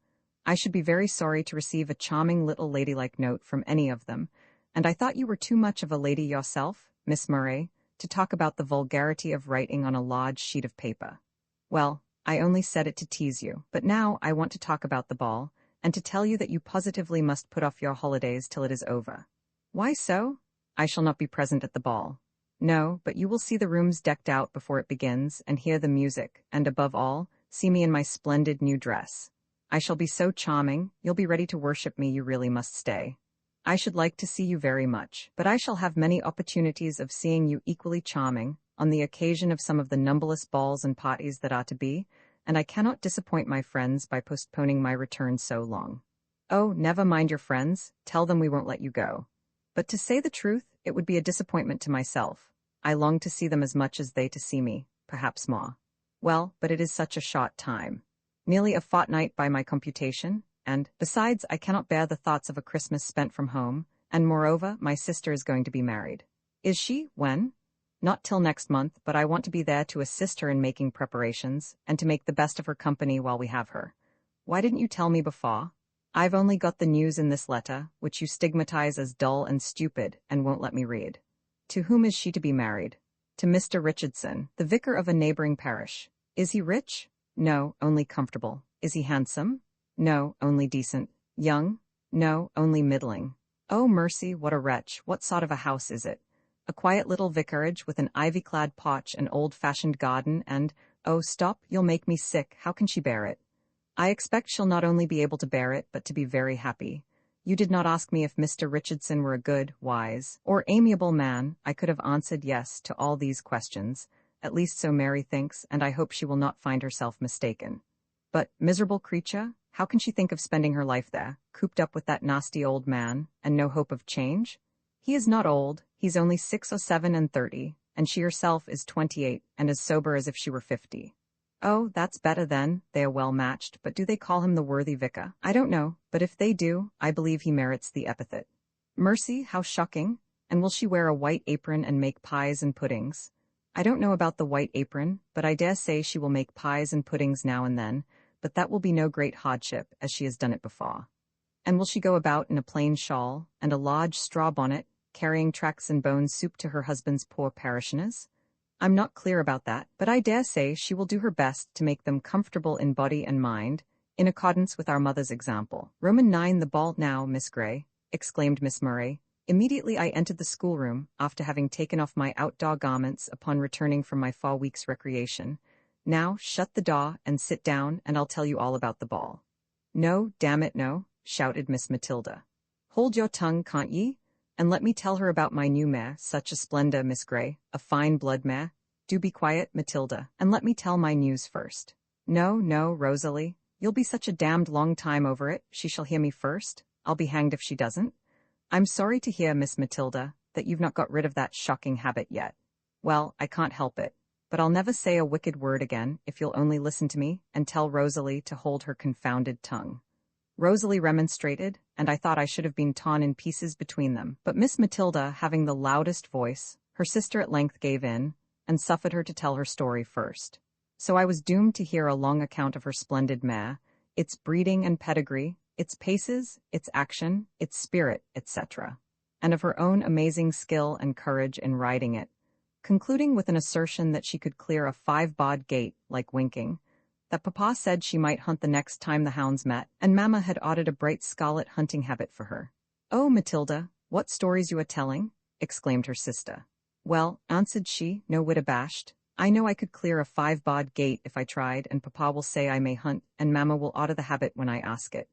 I should be very sorry to receive a charming little ladylike note from any of them, and I thought you were too much of a lady yourself, Miss Murray, to talk about the vulgarity of writing on a large sheet of paper." "Well, I only said it to tease you, but now I want to talk about the ball, and to tell you that you positively must put off your holidays till it is over." "Why so?" "I shall not be present at the ball." "No, but you will see the rooms decked out before it begins, and hear the music, and above all, see me in my splendid new dress. I shall be so charming, you'll be ready to worship me. You really must stay. I should like to see you very much, but I shall have many opportunities of seeing you equally charming, on the occasion of some of the numberless balls and parties that are to be, and I cannot disappoint my friends by postponing my return so long." "Oh, never mind your friends, tell them we won't let you go." "But to say the truth, it would be a disappointment to myself. I long to see them as much as they to see me, perhaps more." "Well, but it is such a short time. Nearly a fortnight by my computation, and, besides, I cannot bear the thoughts of a Christmas spent from home, and moreover, my sister is going to be married." "Is she? When?" "Not till next month, but I want to be there to assist her in making preparations, and to make the best of her company while we have her." "Why didn't you tell me before?" "I've only got the news in this letter, which you stigmatize as dull and stupid, and won't let me read." "To whom is she to be married?" "To Mr. Richardson, the vicar of a neighboring parish." "Is he rich?" "No, only comfortable." "Is he handsome?" "No, only decent." "Young?" "No, only middling." "Oh, mercy, what a wretch! What sort of a house is it?" "A quiet little vicarage with an ivy-clad porch, an old-fashioned garden, and—" "Oh, stop, you'll make me sick. How can she bear it?" "I expect she'll not only be able to bear it, but to be very happy. You did not ask me if Mr. Richardson were a good, wise, or amiable man. I could have answered yes to all these questions. At least so Mary thinks, and I hope she will not find herself mistaken. But, miserable creature, how can she think of spending her life there, cooped up with that nasty old man, and no hope of change? He is not old, he's only 6 or 7 and 30, and she herself is 28, and as sober as if she were 50. "Oh, that's better then, they are well matched, but do they call him the worthy vicar?" "I don't know, but if they do, I believe he merits the epithet." "Mercy, how shocking! And will she wear a white apron and make pies and puddings?" "I don't know about the white apron, but I dare say she will make pies and puddings now and then, but that will be no great hardship, as she has done it before." "And will she go about in a plain shawl, and a large straw bonnet, carrying tracts and bone soup to her husband's poor parishioners?" "I'm not clear about that, but I dare say she will do her best to make them comfortable in body and mind, in accordance with our mother's example." Roman 9 The ball now, Miss Grey," exclaimed Miss Murray. Immediately I entered the schoolroom, after having taken off my outdoor garments upon returning from my 4 weeks' recreation. Now shut the door and sit down and I'll tell you all about the ball. No, damn it no, shouted Miss Matilda. Hold your tongue, can't ye? And let me tell her about my new mare, such a splendor, Miss Grey, a fine blood mare. Do be quiet, Matilda, and let me tell my news first. No, no, Rosalie, you'll be such a damned long time over it, she shall hear me first. I'll be hanged if she doesn't. I'm sorry to hear, Miss Matilda, that you've not got rid of that shocking habit yet. Well, I can't help it, but I'll never say a wicked word again if you'll only listen to me and tell Rosalie to hold her confounded tongue. Rosalie remonstrated, and I thought I should have been torn in pieces between them. But Miss Matilda, having the loudest voice, her sister at length gave in, and suffered her to tell her story first. So I was doomed to hear a long account of her splendid mare, its breeding and pedigree, its paces, its action, its spirit, etc., and of her own amazing skill and courage in riding it, concluding with an assertion that she could clear a 5-bod gate like winking, that Papa said she might hunt the next time the hounds met, and Mamma had ordered a bright scarlet hunting habit for her. "Oh, Matilda, what stories you are telling!" exclaimed her sister. "Well," answered she, no whit abashed, "I know I could clear a 5-bod gate if I tried, and Papa will say I may hunt, and Mamma will order the habit when I ask it."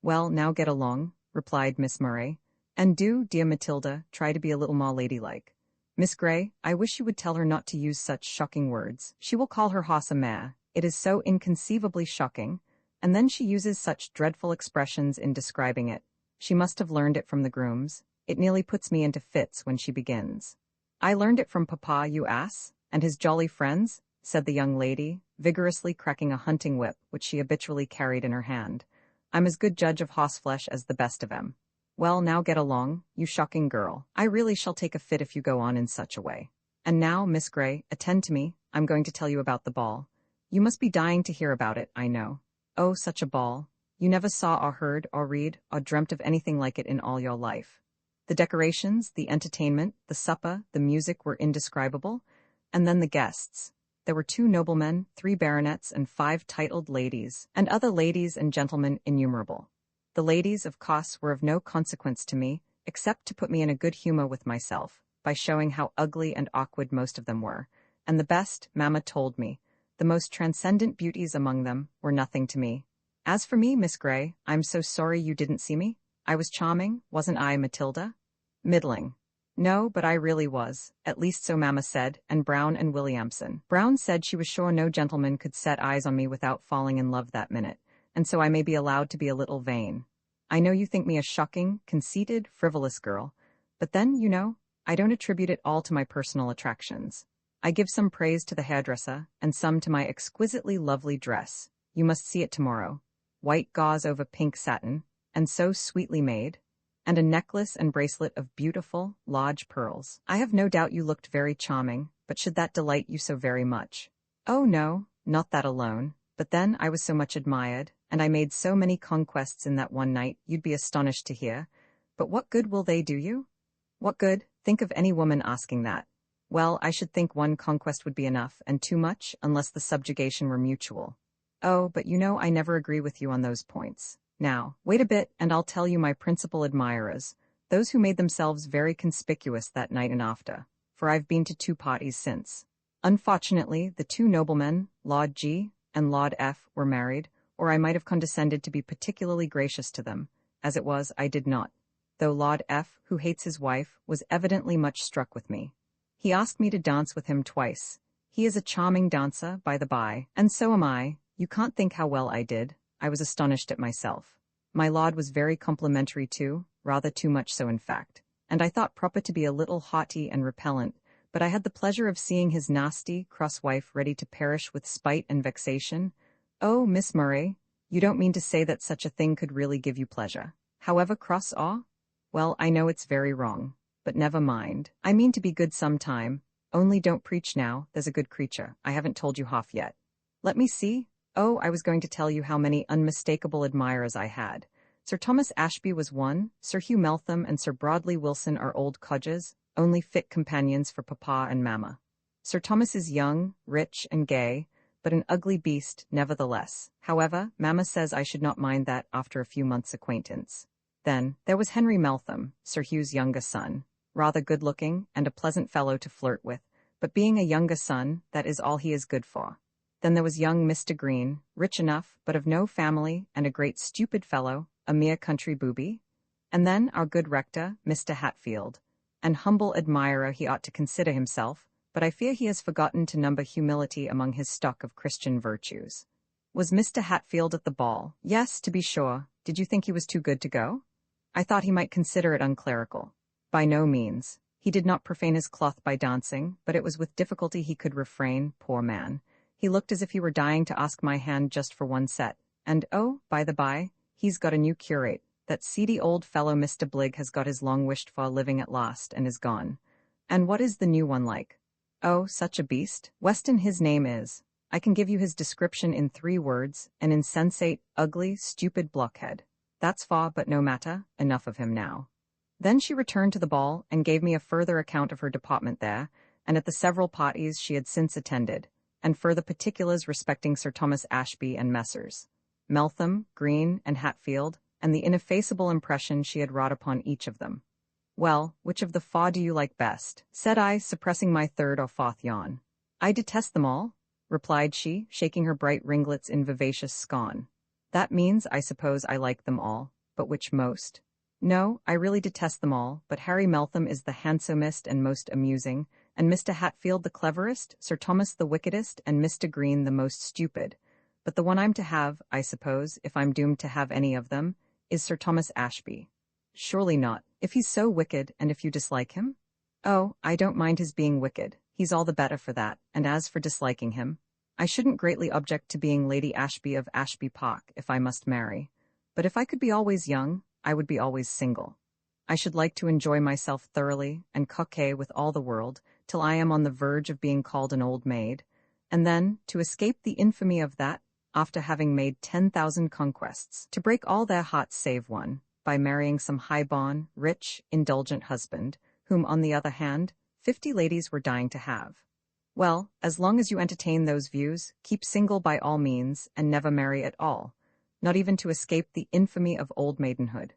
"Well, now get along," replied Miss Murray, "and do, dear Matilda, try to be a little more ladylike. Miss Grey, I wish you would tell her not to use such shocking words. She will call her horse a mare. It is so inconceivably shocking, and then she uses such dreadful expressions in describing it. She must have learned it from the grooms. It nearly puts me into fits when she begins." "I learned it from Papa, you ass, and his jolly friends," said the young lady, vigorously cracking a hunting whip which she habitually carried in her hand. "I'm as good judge of horseflesh as the best of 'em. Well, now get along, you shocking girl. I really shall take a fit if you go on in such a way. And now, Miss Grey, attend to me. I'm going to tell you about the ball. You must be dying to hear about it, I know. Oh, such a ball. You never saw or heard or read or dreamt of anything like it in all your life. The decorations, the entertainment, the supper, the music were indescribable, and then the guests. There were 2 noblemen, 3 baronets, and 5 titled ladies, and other ladies and gentlemen innumerable. The ladies, of course, were of no consequence to me, except to put me in a good humor with myself, by showing how ugly and awkward most of them were, and the best, Mamma told me, the most transcendent beauties among them, were nothing to me. As for me, Miss Grey, I'm so sorry you didn't see me. I was charming, wasn't I, Matilda? Middling. No, but I really was, at least so Mamma said, and Brown and Williamson. Brown said she was sure no gentleman could set eyes on me without falling in love that minute, and so I may be allowed to be a little vain. I know you think me a shocking, conceited, frivolous girl, but then, you know, I don't attribute it all to my personal attractions. I give some praise to the hairdresser, and some to my exquisitely lovely dress. You must see it tomorrow. White gauze over pink satin, and so sweetly made, and a necklace and bracelet of beautiful, large pearls. I have no doubt you looked very charming, but should that delight you so very much? Oh no, not that alone, but then I was so much admired, and I made so many conquests in that one night, you'd be astonished to hear. But what good will they do you? What good? Think of any woman asking that. Well, I should think one conquest would be enough, and too much, unless the subjugation were mutual. Oh, but you know I never agree with you on those points. Now, wait a bit, and I'll tell you my principal admirers, those who made themselves very conspicuous that night and after, for I've been to 2 parties since. Unfortunately, the 2 noblemen, Lord G and Lord F, were married, or I might have condescended to be particularly gracious to them. As it was, I did not, though Lord F, who hates his wife, was evidently much struck with me. He asked me to dance with him twice. He is a charming dancer, by the by, and so am I. You can't think how well I did. I was astonished at myself. My lord was very complimentary too, rather too much so in fact, and I thought proper to be a little haughty and repellent, but I had the pleasure of seeing his nasty, cross wife ready to perish with spite and vexation. Oh, Miss Murray, you don't mean to say that such a thing could really give you pleasure, however cross or? Well, I know it's very wrong. But never mind. I mean to be good some time. Only don't preach now, there's a good creature. I haven't told you half yet. Let me see. Oh, I was going to tell you how many unmistakable admirers I had. Sir Thomas Ashby was one, Sir Hugh Meltham and Sir Broadley Wilson are old codgers, only fit companions for Papa and Mamma. Sir Thomas is young, rich, and gay, but an ugly beast, nevertheless. However, Mamma says I should not mind that after a few months' acquaintance. Then, there was Henry Meltham, Sir Hugh's younger son. Rather good-looking, and a pleasant fellow to flirt with, but being a younger son, that is all he is good for. Then there was young Mr. Green, rich enough, but of no family, and a great stupid fellow, a mere country booby. And then our good rector, Mr. Hatfield. An humble admirer he ought to consider himself, but I fear he has forgotten to number humility among his stock of Christian virtues. Was Mr. Hatfield at the ball? Yes, to be sure. Did you think he was too good to go? I thought he might consider it unclerical. By no means. He did not profane his cloth by dancing, but it was with difficulty he could refrain, poor man. He looked as if he were dying to ask my hand just for one set. And oh, by the by, he's got a new curate. That seedy old fellow Mr. Bligg has got his long-wished-for living at last, and is gone. And what is the new one like? Oh, such a beast. Weston his name is. I can give you his description in 3 words, an insensate, ugly, stupid blockhead. That's far, but no matter, enough of him now. Then she returned to the ball, and gave me a further account of her deportment there, and at the several parties she had since attended, and further particulars respecting Sir Thomas Ashby and Messrs. Meltham, Green, and Hatfield, and the ineffaceable impression she had wrought upon each of them. Well, which of the 4 do you like best? Said I, suppressing my 3rd or 4th yawn. I detest them all, replied she, shaking her bright ringlets in vivacious scorn. That means, I suppose, I like them all, but which most? No, I really detest them all, but Harry Meltham is the handsomest and most amusing, and Mr. Hatfield the cleverest, Sir Thomas the wickedest, and Mr. Green the most stupid. But the one I'm to have, I suppose, if I'm doomed to have any of them, is Sir Thomas Ashby. Surely not, if he's so wicked, and if you dislike him? Oh, I don't mind his being wicked, he's all the better for that, and as for disliking him, I shouldn't greatly object to being Lady Ashby of Ashby Park if I must marry. But if I could be always young, I would be always single. I should like to enjoy myself thoroughly, and coquet with all the world, till I am on the verge of being called an old maid, and then, to escape the infamy of that, after having made 10,000 conquests, to break all their hearts save one, by marrying some high-born, rich, indulgent husband, whom, on the other hand, 50 ladies were dying to have. Well, as long as you entertain those views, keep single by all means, and never marry at all, not even to escape the infamy of old maidenhood.